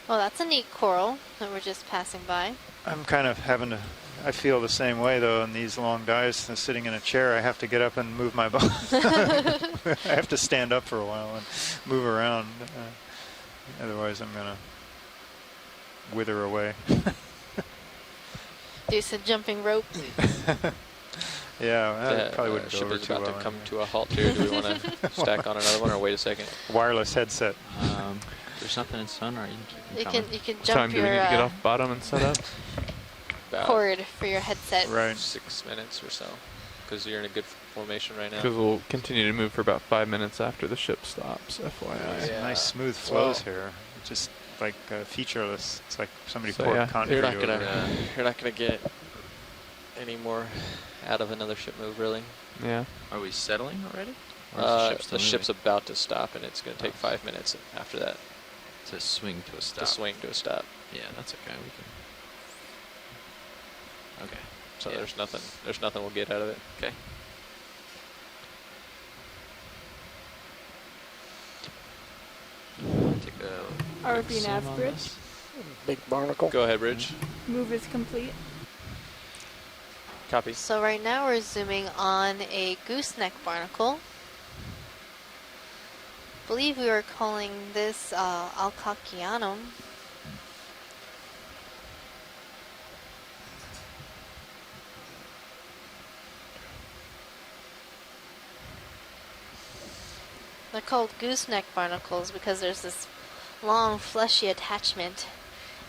Well, that's a neat coral that we're just passing by. I'm kind of having to. I feel the same way though in these long dives. Sitting in a chair, I have to get up and move my body. I have to stand up for a while and move around. Otherwise, I'm gonna wither away. Do some jumping rope. Yeah, that probably wouldn't go ship over is too about well. to come to a halt here. Do we want to stack on another one or wait a second? Wireless headset. There's nothing in sun, or You can What jump time do we your need to get off bottom and set up? About cord for your headset. Right. 6 minutes or so, because you're in a good formation right now. Because we'll continue to move for about 5 minutes after the ship stops, FYI. Some nice smooth flows here. Just like featureless. It's like somebody So, poured yeah. concrete You're not over gonna it. you're not gonna get any more out of another ship move, really. Yeah. Are we settling already? Or is the ship still The ship's moving? about to stop, and it's going to take 5 minutes after that To swing to a stop. to swing to a stop. Yeah, that's okay. We can. Okay. So Yeah. there's nothing we'll get out of it. Okay. ROV nav bridge. Big barnacle. Go ahead, Bridge. Move is complete. Copy. So right now we're zooming on a gooseneck barnacle. I believe we were calling this Alcacianum. They're called gooseneck barnacles because there's this long fleshy attachment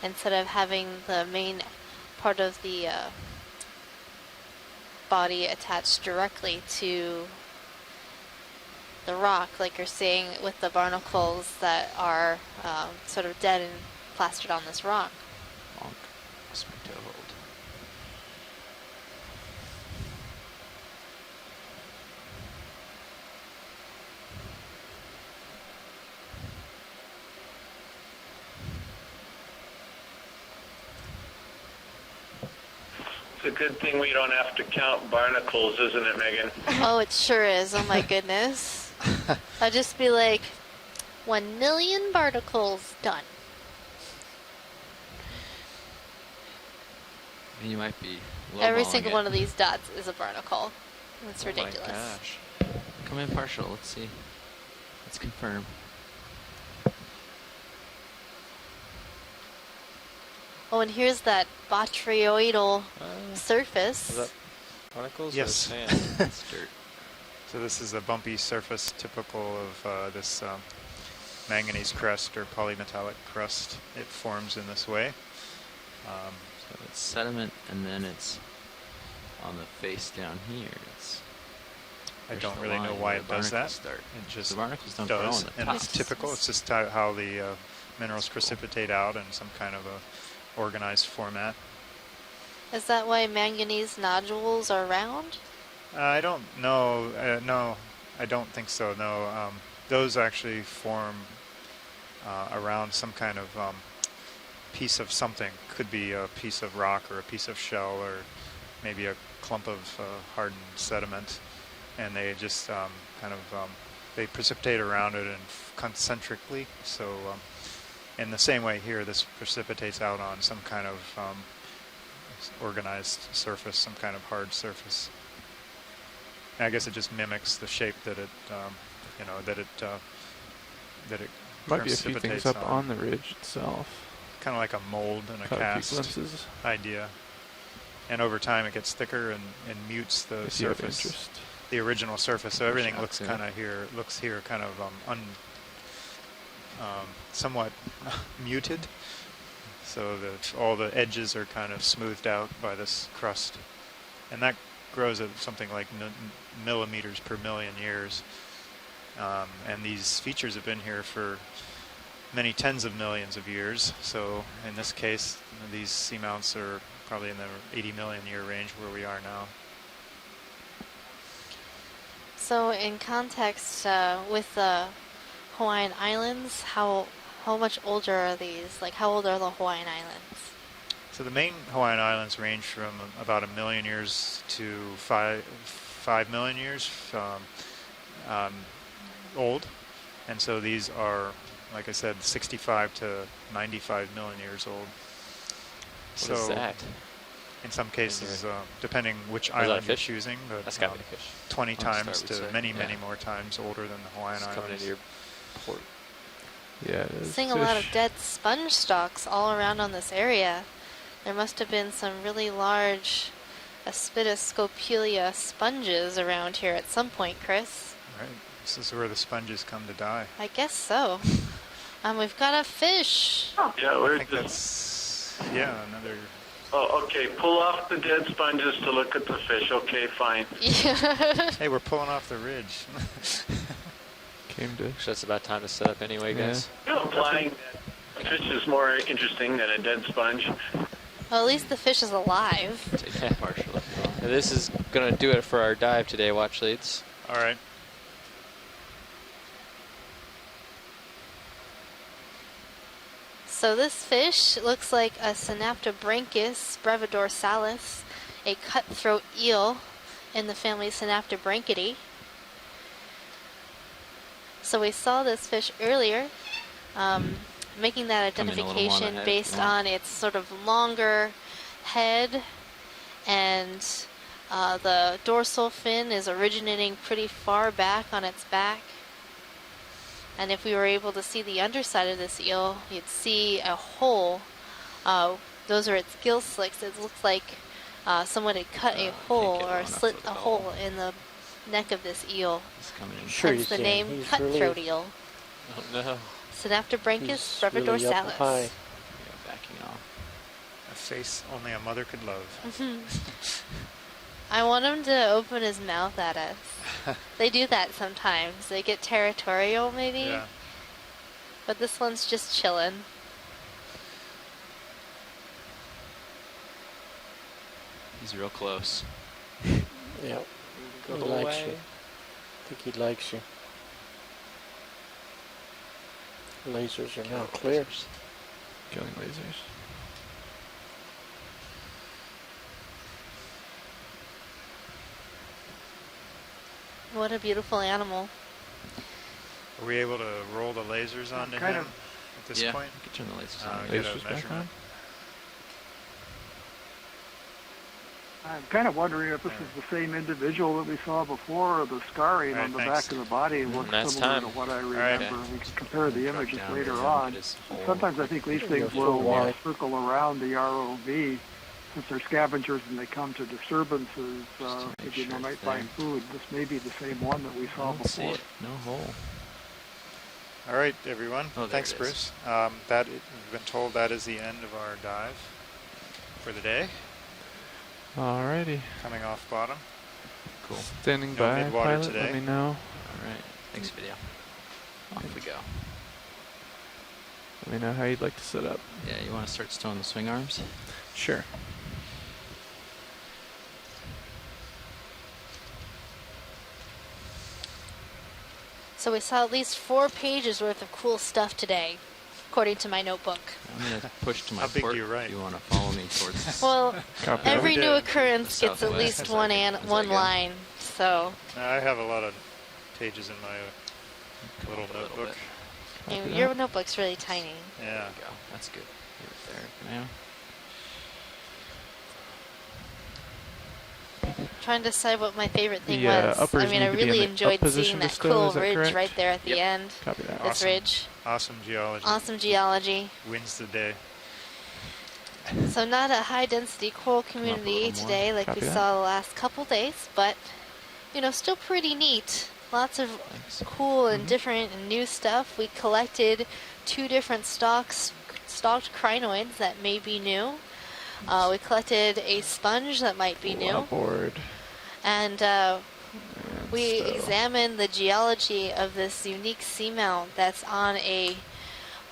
instead of having the main part of the body attached directly to the rock, like you're seeing with the barnacles that are sort of dead and plastered on this rock. It's a good thing we don't have to count barnacles, isn't it, Megan? Oh, it sure is. Oh my goodness. I'd just be like, 1 million barnacles done. You might be Every lowballing single it. one of these dots is a barnacle. That's ridiculous. Oh my gosh. Come in partial. Let's see. Let's confirm. Oh, and here's that botryoidal surface. Is that barnacles? Yes. Or sand? It's dirt. So this is a bumpy surface typical of this manganese crust or polymetallic crust. It forms in this way. So it's sediment, and then it's on the face down here. I don't really know why it does that. Start. It just the barnacles don't grow on does, the and top. it's typical. It's just how the minerals precipitate out in some kind of a organized format. Is that why manganese nodules are round? I don't know. No, I don't think so. No, those actually form around some kind of piece of something. Could be a piece of rock or a piece of shell or maybe a clump of hardened sediment, and they just they precipitate around it and concentrically. So in the same way here, this precipitates out on some kind of organized surface, some kind of hard surface. And I guess it just mimics the shape that it, that it might be a few things up on the ridge itself. Kind of like a mold and a cast idea. And over time, it gets thicker and mutes the surface, the original surface. So everything looks kind of kind of somewhat muted. So that all the edges are kind of smoothed out by this crust, and that grows at something like millimeters per million years. And these features have been here for many tens of millions of years. So in this case, these seamounts are probably in the 80 million year range where we are now. So in context with the Hawaiian Islands, how much older are these? Like, how old are the Hawaiian Islands? So the main Hawaiian Islands range from about 1 million years to 5 million years old. And so these are, like I said, 65 to 95 million years old. What is that? In some cases, depending which island you're choosing, but that's gotta be a fish. 20 times to many more times older than the Hawaiian Islands. Coming into your port. Yeah, Seeing a lot of dead sponge stalks all around on this area. There must have been some really large Aspidoscopelia sponges around here at some point, Chris. Right. This is where the sponges come to die. I guess so. We've got a fish. Yeah, I think that's another. Oh, okay. Pull off the dead sponges to look at the fish. Okay, fine. Yeah. Hey, we're pulling off the ridge. Actually, that's about time to set up anyway, guys. Implying that fish is more interesting than a dead sponge. Well, at least the fish is alive. Partially. And this is going to do it for our dive today, watch leads. All right. So this fish looks like a Synaptobranchus brevidorsalis, a cutthroat eel in the family Synaptobranchidae. So we saw this fish earlier. making that Come in a little more on the identification head if based you want. on its sort of longer head, and the dorsal fin is originating pretty far back on its back. And if we were able to see the underside of this eel, you'd see a hole. Those are its gill slicks. It looks like someone had cut a hole or slit a hole in the neck of this eel. Sure Hence you the can. name He's cutthroat really- eel. Oh no. Synaptobranchus He's brevidorsalis. really up high. Yeah, backing off. A face only a mother could love. I want him to open his mouth at us. They do that sometimes. They get territorial, maybe. Yeah. But this one's just chilling. He's real close. Yeah. Go He likes away. you. I think he likes you. Lasers are now clear. Killing lasers. What a beautiful animal. Are we able to roll the lasers onto kind him of- at this Yeah, point? you can turn the lasers on. Get a Lasers back measurement. on. I'm kind of wondering if this is the same individual that we saw before, or the scarring All right, on the thanks. back of the body looks Nice similar time. to what I right. remember. We can compare the Drop images down later and on. get his whole- Sometimes I think these things Go will wide. circle around the ROV. Since they're scavengers and they come to disturbances, Just to make again, they sure might it's there. find food. This may be the same one that we I saw don't see before. it. No hole. All right, everyone. Oh, there Thanks, it is. Bruce. We've been told that is the end of our dive for the day. Alrighty. Coming off bottom. Cool. Standing No by, mid-water pilot. today. Let me know. Alright. Thanks, video. Off we go. Let me know how you'd like to set up. Yeah, you want to start stowing the swing arms? Sure. So we saw at least 4 pages worth of cool stuff today, according to my notebook. I'm going to push to my How big port. do you write? You want to follow me towards... Well, Copy every that. new Yeah. occurrence gets at Southwest. least Is one that good? Is one that good? line. So I have a lot of pages in my little Up a little notebook. bit. Copy your that. notebook's really tiny. Yeah. There we go. That's good. Leave it there for now. Trying to decide what my favorite thing The, was. uppers I mean, I need to be in really the up enjoyed position seeing to that stow, cool is that ridge correct? right there at the end. Copy that. This Awesome. ridge. Awesome geology. Awesome geology. Wins the day. So not a high density coral community little more. today like Copy we that. saw the last couple days, but you know, still pretty neat. Lots of Thanks. cool and different and new stuff. We collected 2 different stocked crinoids that may be new. We collected a sponge that might be new. Outboard. And we examined the geology of this unique seamount that's on a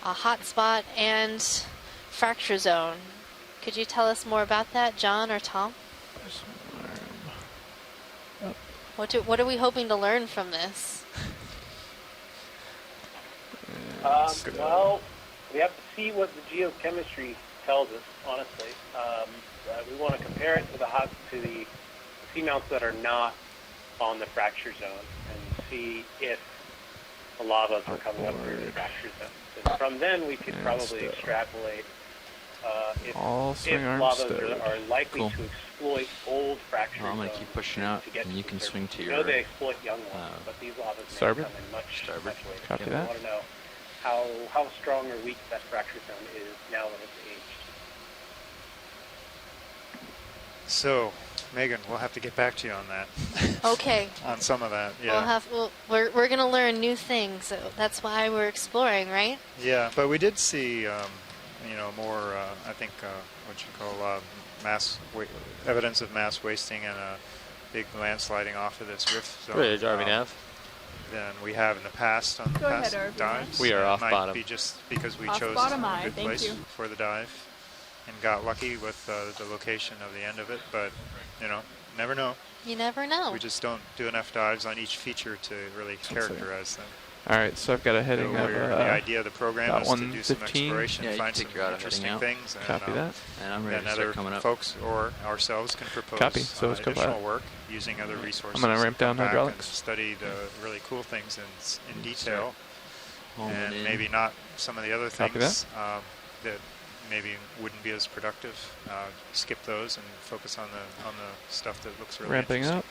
hotspot and fracture zone. Could you tell us more about that, John or Tom? What are we hoping to learn from this? Well, we have to see what the geochemistry tells us. Honestly, we want to compare it to the seamounts that are not on the fracture zone and see if the lavas are coming up through the fracture zone. And from then, we could probably extrapolate if swing arms lavas stowed. are likely Cool. to exploit old fracture Well, I'm going zones to keep pushing out, to get and you to can the swing to surface. your... We know they exploit young ones, but these lavas may Starboard? come in much Starboard. later. Copy So that. we want to know how strong or weak that fracture zone is now that it's aged. So, Megan, we'll have to get back to you on that. Okay. On some of that, yeah. We're going to learn new things. So that's why we're exploring, right? Yeah, but we did see, more, I think, what you call evidence of mass wasting and a big landsliding off of this rift zone. Ridge, RV nav. Than we have in the past on the Go past ahead, RV. dives. We are It off might bottom. be just because we Off chose bottom a eye, good thank place you. for the dive and got lucky with the location of the end of it, but, never know. You never know. We just don't do enough dives on each feature to really characterize them. Alright, so I've got a heading of the idea of the program about is to do some 115. exploration, Yeah, you find can some take your auto heading interesting out. things, Copy that. And I'm ready then to other start coming up. folks or ourselves can propose Copy. So let's go additional by that. work using other resources. I'm gonna ramp to come down back hydraulics. and study the really cool things in detail. and maybe not some of the other things that maybe wouldn't be as productive. Skip those and focus on the stuff that looks really ramping up.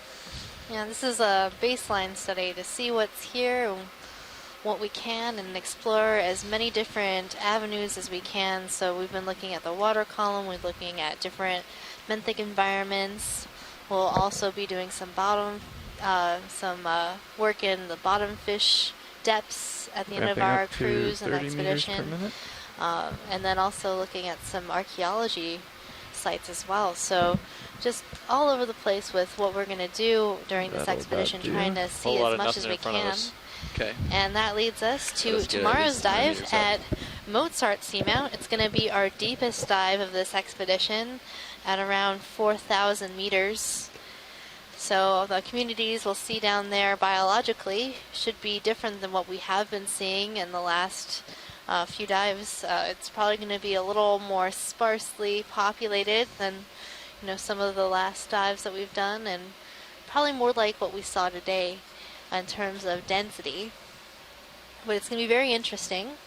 Yeah, this is a baseline study to see what's here, and what we can, and explore as many different avenues as we can. So we've been looking at the water column, we're looking at different benthic environments. We'll also be doing some work in the bottom fish depths at the end of our cruise and expedition. And then also looking at some archaeology sites as well. So just all over the place with what we're going to do during this expedition, trying to see as much as we can. Okay. And that leads us to tomorrow's dive at Mozart Seamount. It's going to be our deepest dive of this expedition at around 4,000 meters. So the communities we'll see down there biologically should be different than what we have been seeing in the last few dives. It's probably going to be a little more sparsely populated than some of the last dives that we've done, and probably more like what we saw today in terms of density. But it's going to be very interesting.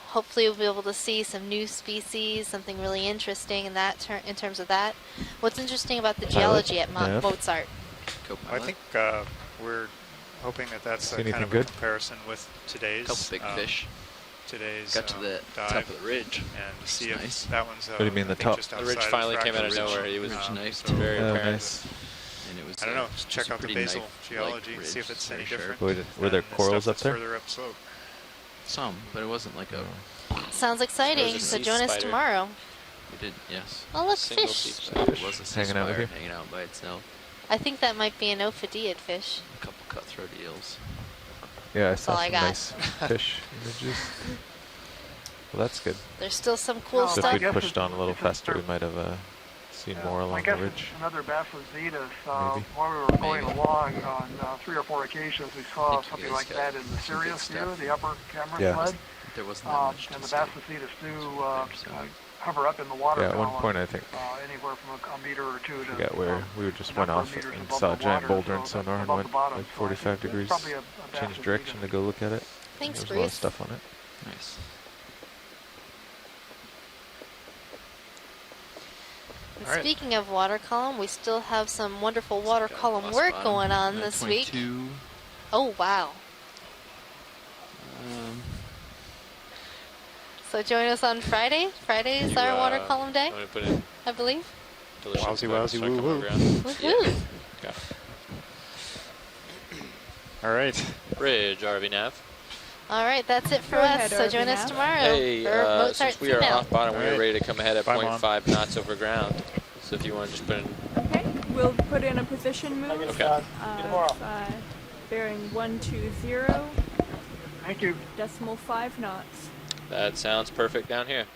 Hopefully we'll be able to see some new species, something really interesting in that in terms of that. What's interesting about the geology at Mozart? I think we're hoping that that's a kind of a comparison with today's. Couple big fish. Today's got to the dive, top of the ridge, and see if that one's. What do you mean the top? The ridge finally came out of nowhere. It was nice. It's very apparent. Nice. And it was, I don't know. Just check out the basal geology and see if it's any different. Were there corals up there? Further upslope. Some, but it wasn't like a. Sounds exciting. So join us tomorrow. We did, yes. Oh, look, fish. It was a sea hanging out with you. hanging out by itself. I think that might be an ophidiid fish. A couple cutthroat eels. Yeah, I saw all I some got. nice fish images. Well, that's good. There's still some cool So stuff. if we'd pushed on a little faster, we might have seen more along the ridge. Another Bassozetus. While we were going along on 3 or 4 occasions, we saw something like that in the Sirius view, the upper camera sled. There wasn't that much and the Bassozetus do hover up in the water. Yeah, at one point I think. Anywhere from a meter or two to. Forget where we just went off and saw a giant boulder in sonar and went like 45 degrees. Changed direction to go look at it. Thanks, There's a lot of stuff on it. Nice. And speaking of water column, we still have some wonderful water column work going on this week. Oh, wow. So join us on Friday. Friday is our water column day, I believe. Wowsy, wowsy, woo, woo. Woohoo. Okay. All right. Bridge, RV nav. All right, that's it for us. So join us tomorrow. Hey, since we are off bottom, we are ready to come ahead at Bye, 0.5 knots over ground. So if you want to just put in. Okay, we'll put in a position move. Okay. Bearing 120. Thank you. .5 knots. That sounds perfect down here.